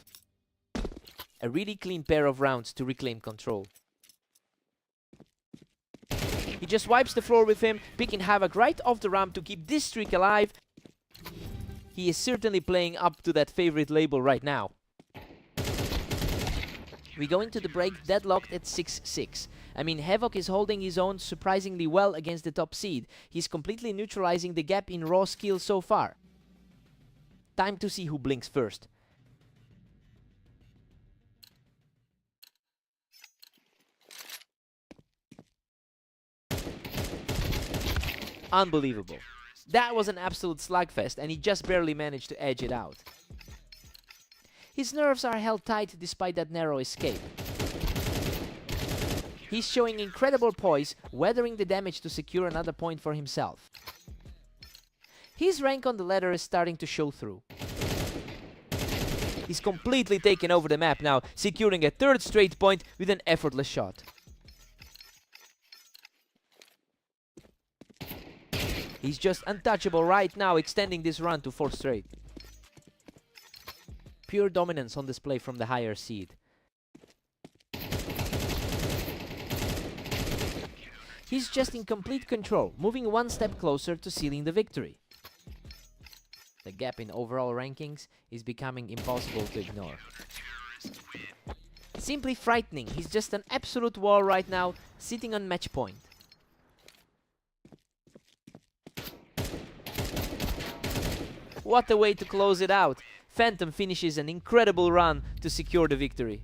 A really clean pair of rounds to reclaim control. He just wipes the floor with him, picking Havoc right off the ramp to keep this streak alive. He is certainly playing up to that favorite label right now. We go into the break deadlocked at 6-6. I mean, Havoc is holding his own surprisingly well against the top seed. He's completely neutralizing the gap in raw skill so far. Time to see who blinks first. Unbelievable. That was an absolute slugfest, and he just barely managed to edge it out. His nerves are held tight despite that narrow escape. He's showing incredible poise, weathering the damage to secure another point for himself. His rank on the ladder is starting to show through. He's completely taken over the map now, securing a third straight point with an effortless shot. He's just untouchable right now, extending this run to 4 straight. Pure dominance on display from the higher seed. He's just in complete control, moving one step closer to sealing the victory. The gap in overall rankings is becoming impossible to ignore. Simply frightening, he's just an absolute wall right now, sitting on match point. What a way to close it out. Phantom finishes an incredible run to secure the victory.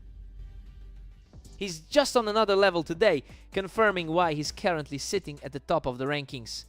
He's just on another level today, confirming why he's currently sitting at the top of the rankings.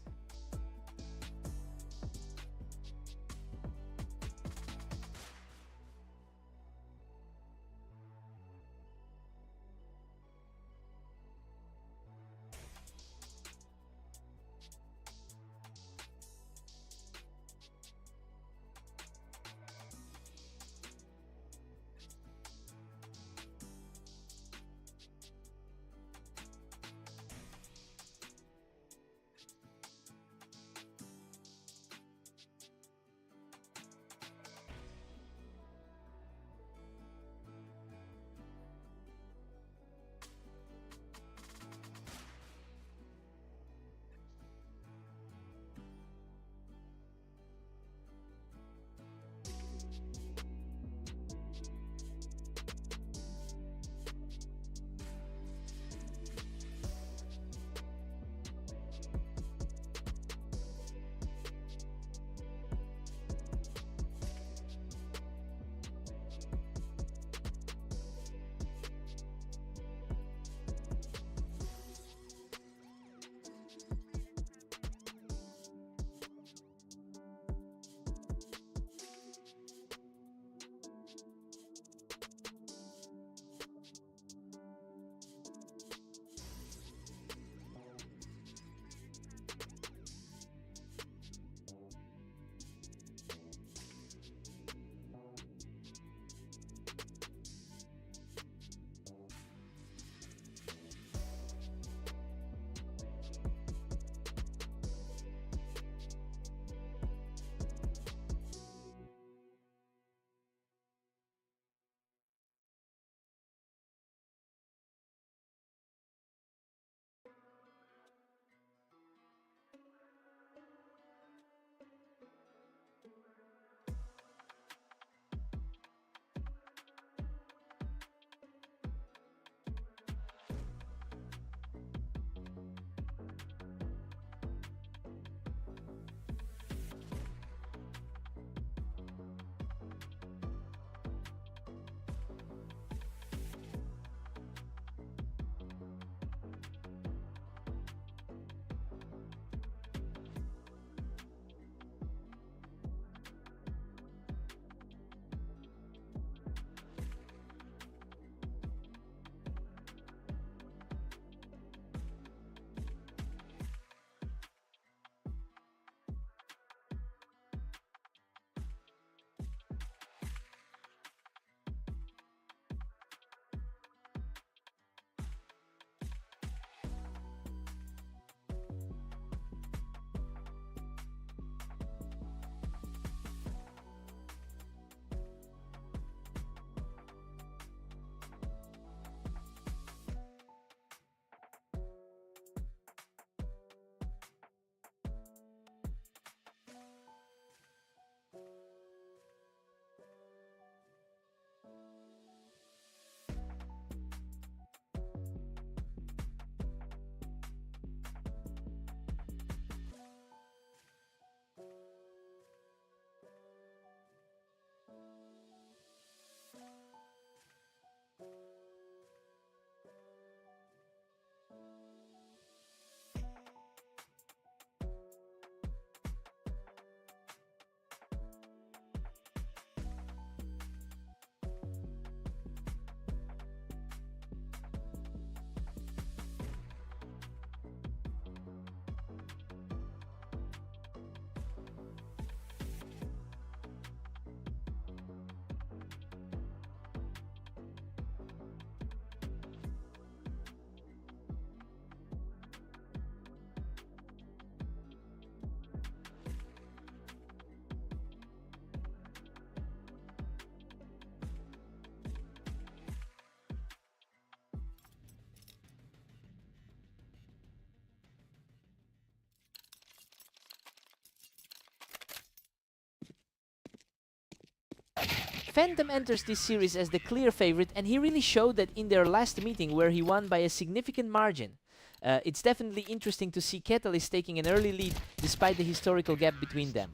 Phantom enters this series as the clear favorite, and he really showed that in their last meeting where he won by a significant margin. It's definitely interesting to see Catalyst taking an early lead despite the historical gap between them.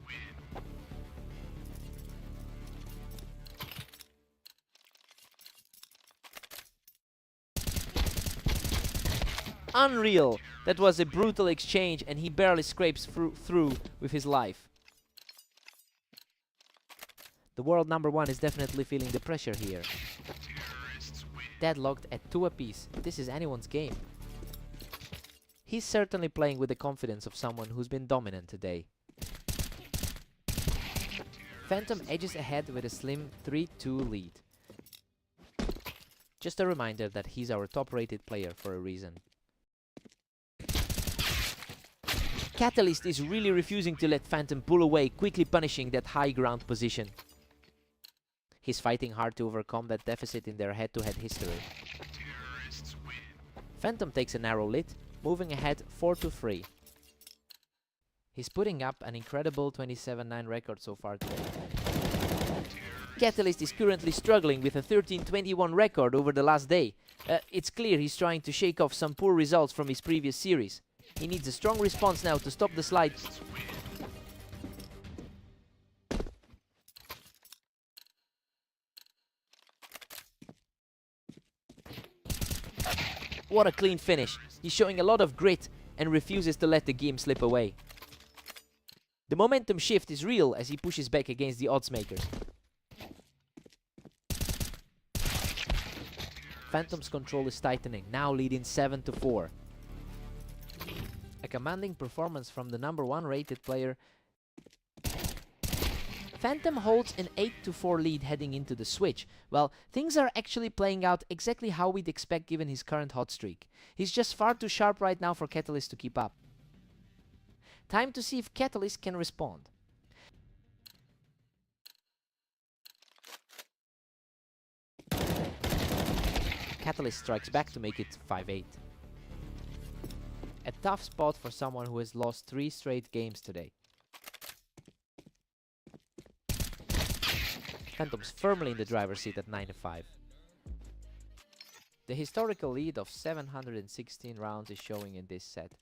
Unreal! That was a brutal exchange, and he barely scrapes through with his life. The world #1 is definitely feeling the pressure here. Deadlocked at 2 apiece. This is anyone's game. He's certainly playing with the confidence of someone who's been dominant today. Phantom edges ahead with a slim 3-2 lead. Just a reminder that he's our top-rated player for a reason. Catalyst is really refusing to let Phantom pull away, quickly punishing that high ground position. He's fighting hard to overcome that deficit in their head-to-head history. Phantom takes a narrow lead, moving ahead 4-3. He's putting up an incredible 27-9 record so far today. Catalyst is currently struggling with a 13-21 record over the last day. It's clear he's trying to shake off some poor results from his previous series. He needs a strong response now to stop the slide. What a clean finish. He's showing a lot of grit and refuses to let the game slip away. The momentum shift is real as he pushes back against the oddsmakers. Phantom's control is tightening, now leading 7-4. A commanding performance from the #1 rated player. Phantom holds an 8-4 lead heading into the switch. Well, things are actually playing out exactly how we'd expect given his current hot streak. He's just far too sharp right now for Catalyst to keep up. Time to see if Catalyst can respond. Catalyst strikes back to make it 5-8. A tough spot for someone who has lost 3 straight games today. Phantom's firmly in the driver's seat at 9-5. The historical lead of 716 rounds is showing in this set.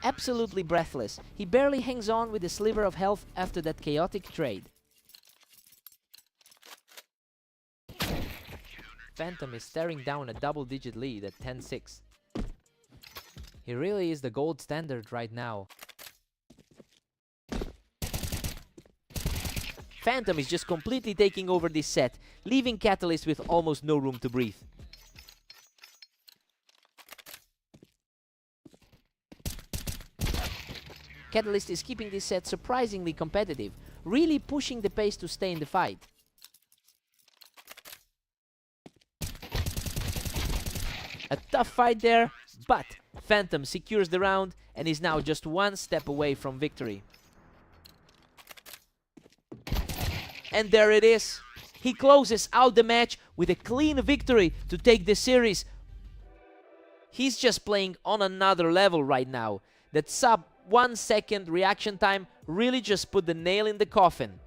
Absolutely breathless, he barely hangs on with a sliver of health after that chaotic trade. Phantom is staring down a double-digit lead at 10-6. He really is the gold standard right now. Phantom is just completely taking over this set, leaving Catalyst with almost no room to breathe. Catalyst is keeping this set surprisingly competitive, really pushing the pace to stay in the fight. A tough fight there, but Phantom secures the round and is now just 1 step away from victory. And there it is. He closes out the match with a clean victory to take the series. He's just playing on another level right now. That sub 1 second reaction time really just put the nail in the coffin.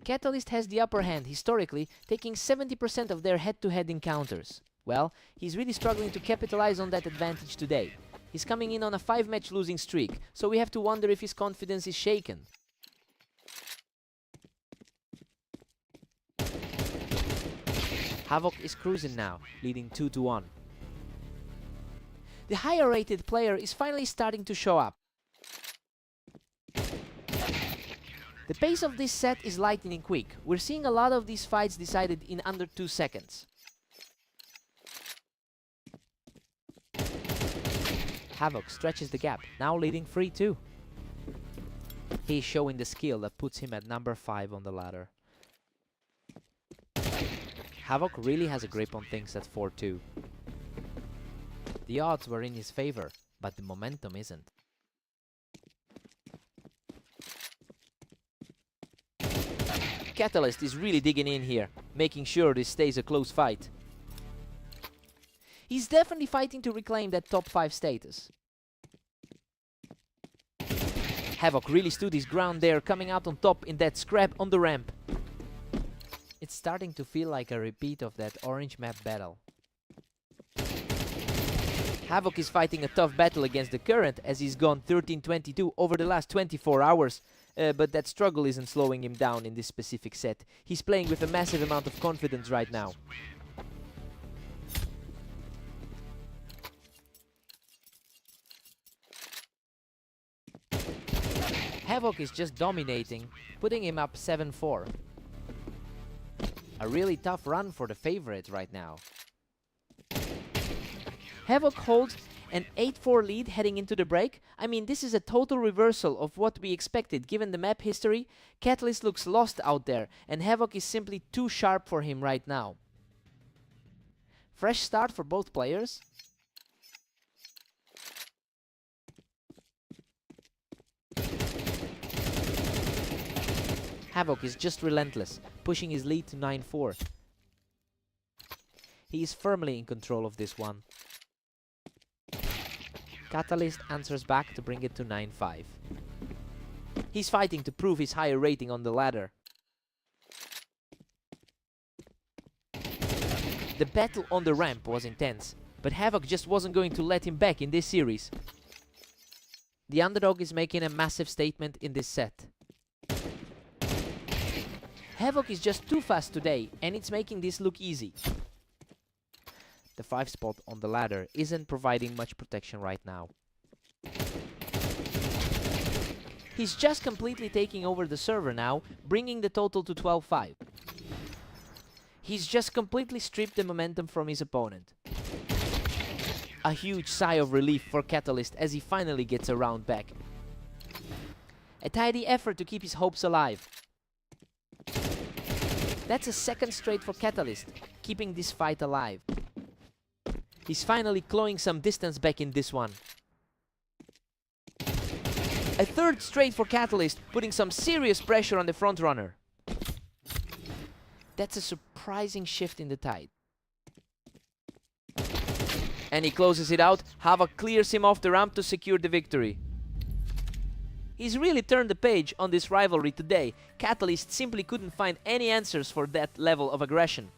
Catalyst has the upper hand, historically, taking 70% of their head-to-head encounters. Well, he's really struggling to capitalize on that advantage today. He's coming in on a 5-match losing streak, so we have to wonder if his confidence is shaken. Havoc is cruising now, leading 2-1. The higher rated player is finally starting to show up. The pace of this set is lightning quick. We're seeing a lot of these fights decided in under 2 seconds. Havoc stretches the gap, now leading 3-2. He's showing the skill that puts him at number 5 on the ladder. Havoc really has a grip on things at 4-2. The odds were in his favor, but the momentum isn't. Catalyst is really digging in here, making sure this stays a close fight. He's definitely fighting to reclaim that top 5 status. Havoc really stood his ground there, coming out on top in that scrap on the ramp. It's starting to feel like a repeat of that orange map battle. Havoc is fighting a tough battle against the current as he's gone 13-22 over the last 24 hours. But that struggle isn't slowing him down in this specific set. He's playing with a massive amount of confidence right now. Havoc is just dominating, putting him up 7-4. A really tough run for the favorite right now. Havoc holds an 8-4 lead heading into the break. I mean, this is a total reversal of what we expected given the map history. Catalyst looks lost out there, and Havoc is simply too sharp for him right now. Fresh start for both players. Havoc is just relentless, pushing his lead to 9-4. He is firmly in control of this one. Catalyst answers back to bring it to 9-5. He's fighting to prove his higher rating on the ladder. The battle on the ramp was intense, but Havoc just wasn't going to let him back in this series. The underdog is making a massive statement in this set. Havoc is just too fast today, and it's making this look easy. The 5 spot on the ladder isn't providing much protection right now. He's just completely taking over the server now, bringing the total to 12-5. He's just completely stripped the momentum from his opponent. A huge sigh of relief for Catalyst as he finally gets a round back. A tidy effort to keep his hopes alive. That's a second straight for Catalyst, keeping this fight alive. He's finally clawing some distance back in this one. A third straight for Catalyst, putting some serious pressure on the frontrunner. That's a surprising shift in the tide. And he closes it out. Havoc clears him off the ramp to secure the victory. He's really turned the page on this rivalry today. Catalyst simply couldn't find any answers for that level of aggression.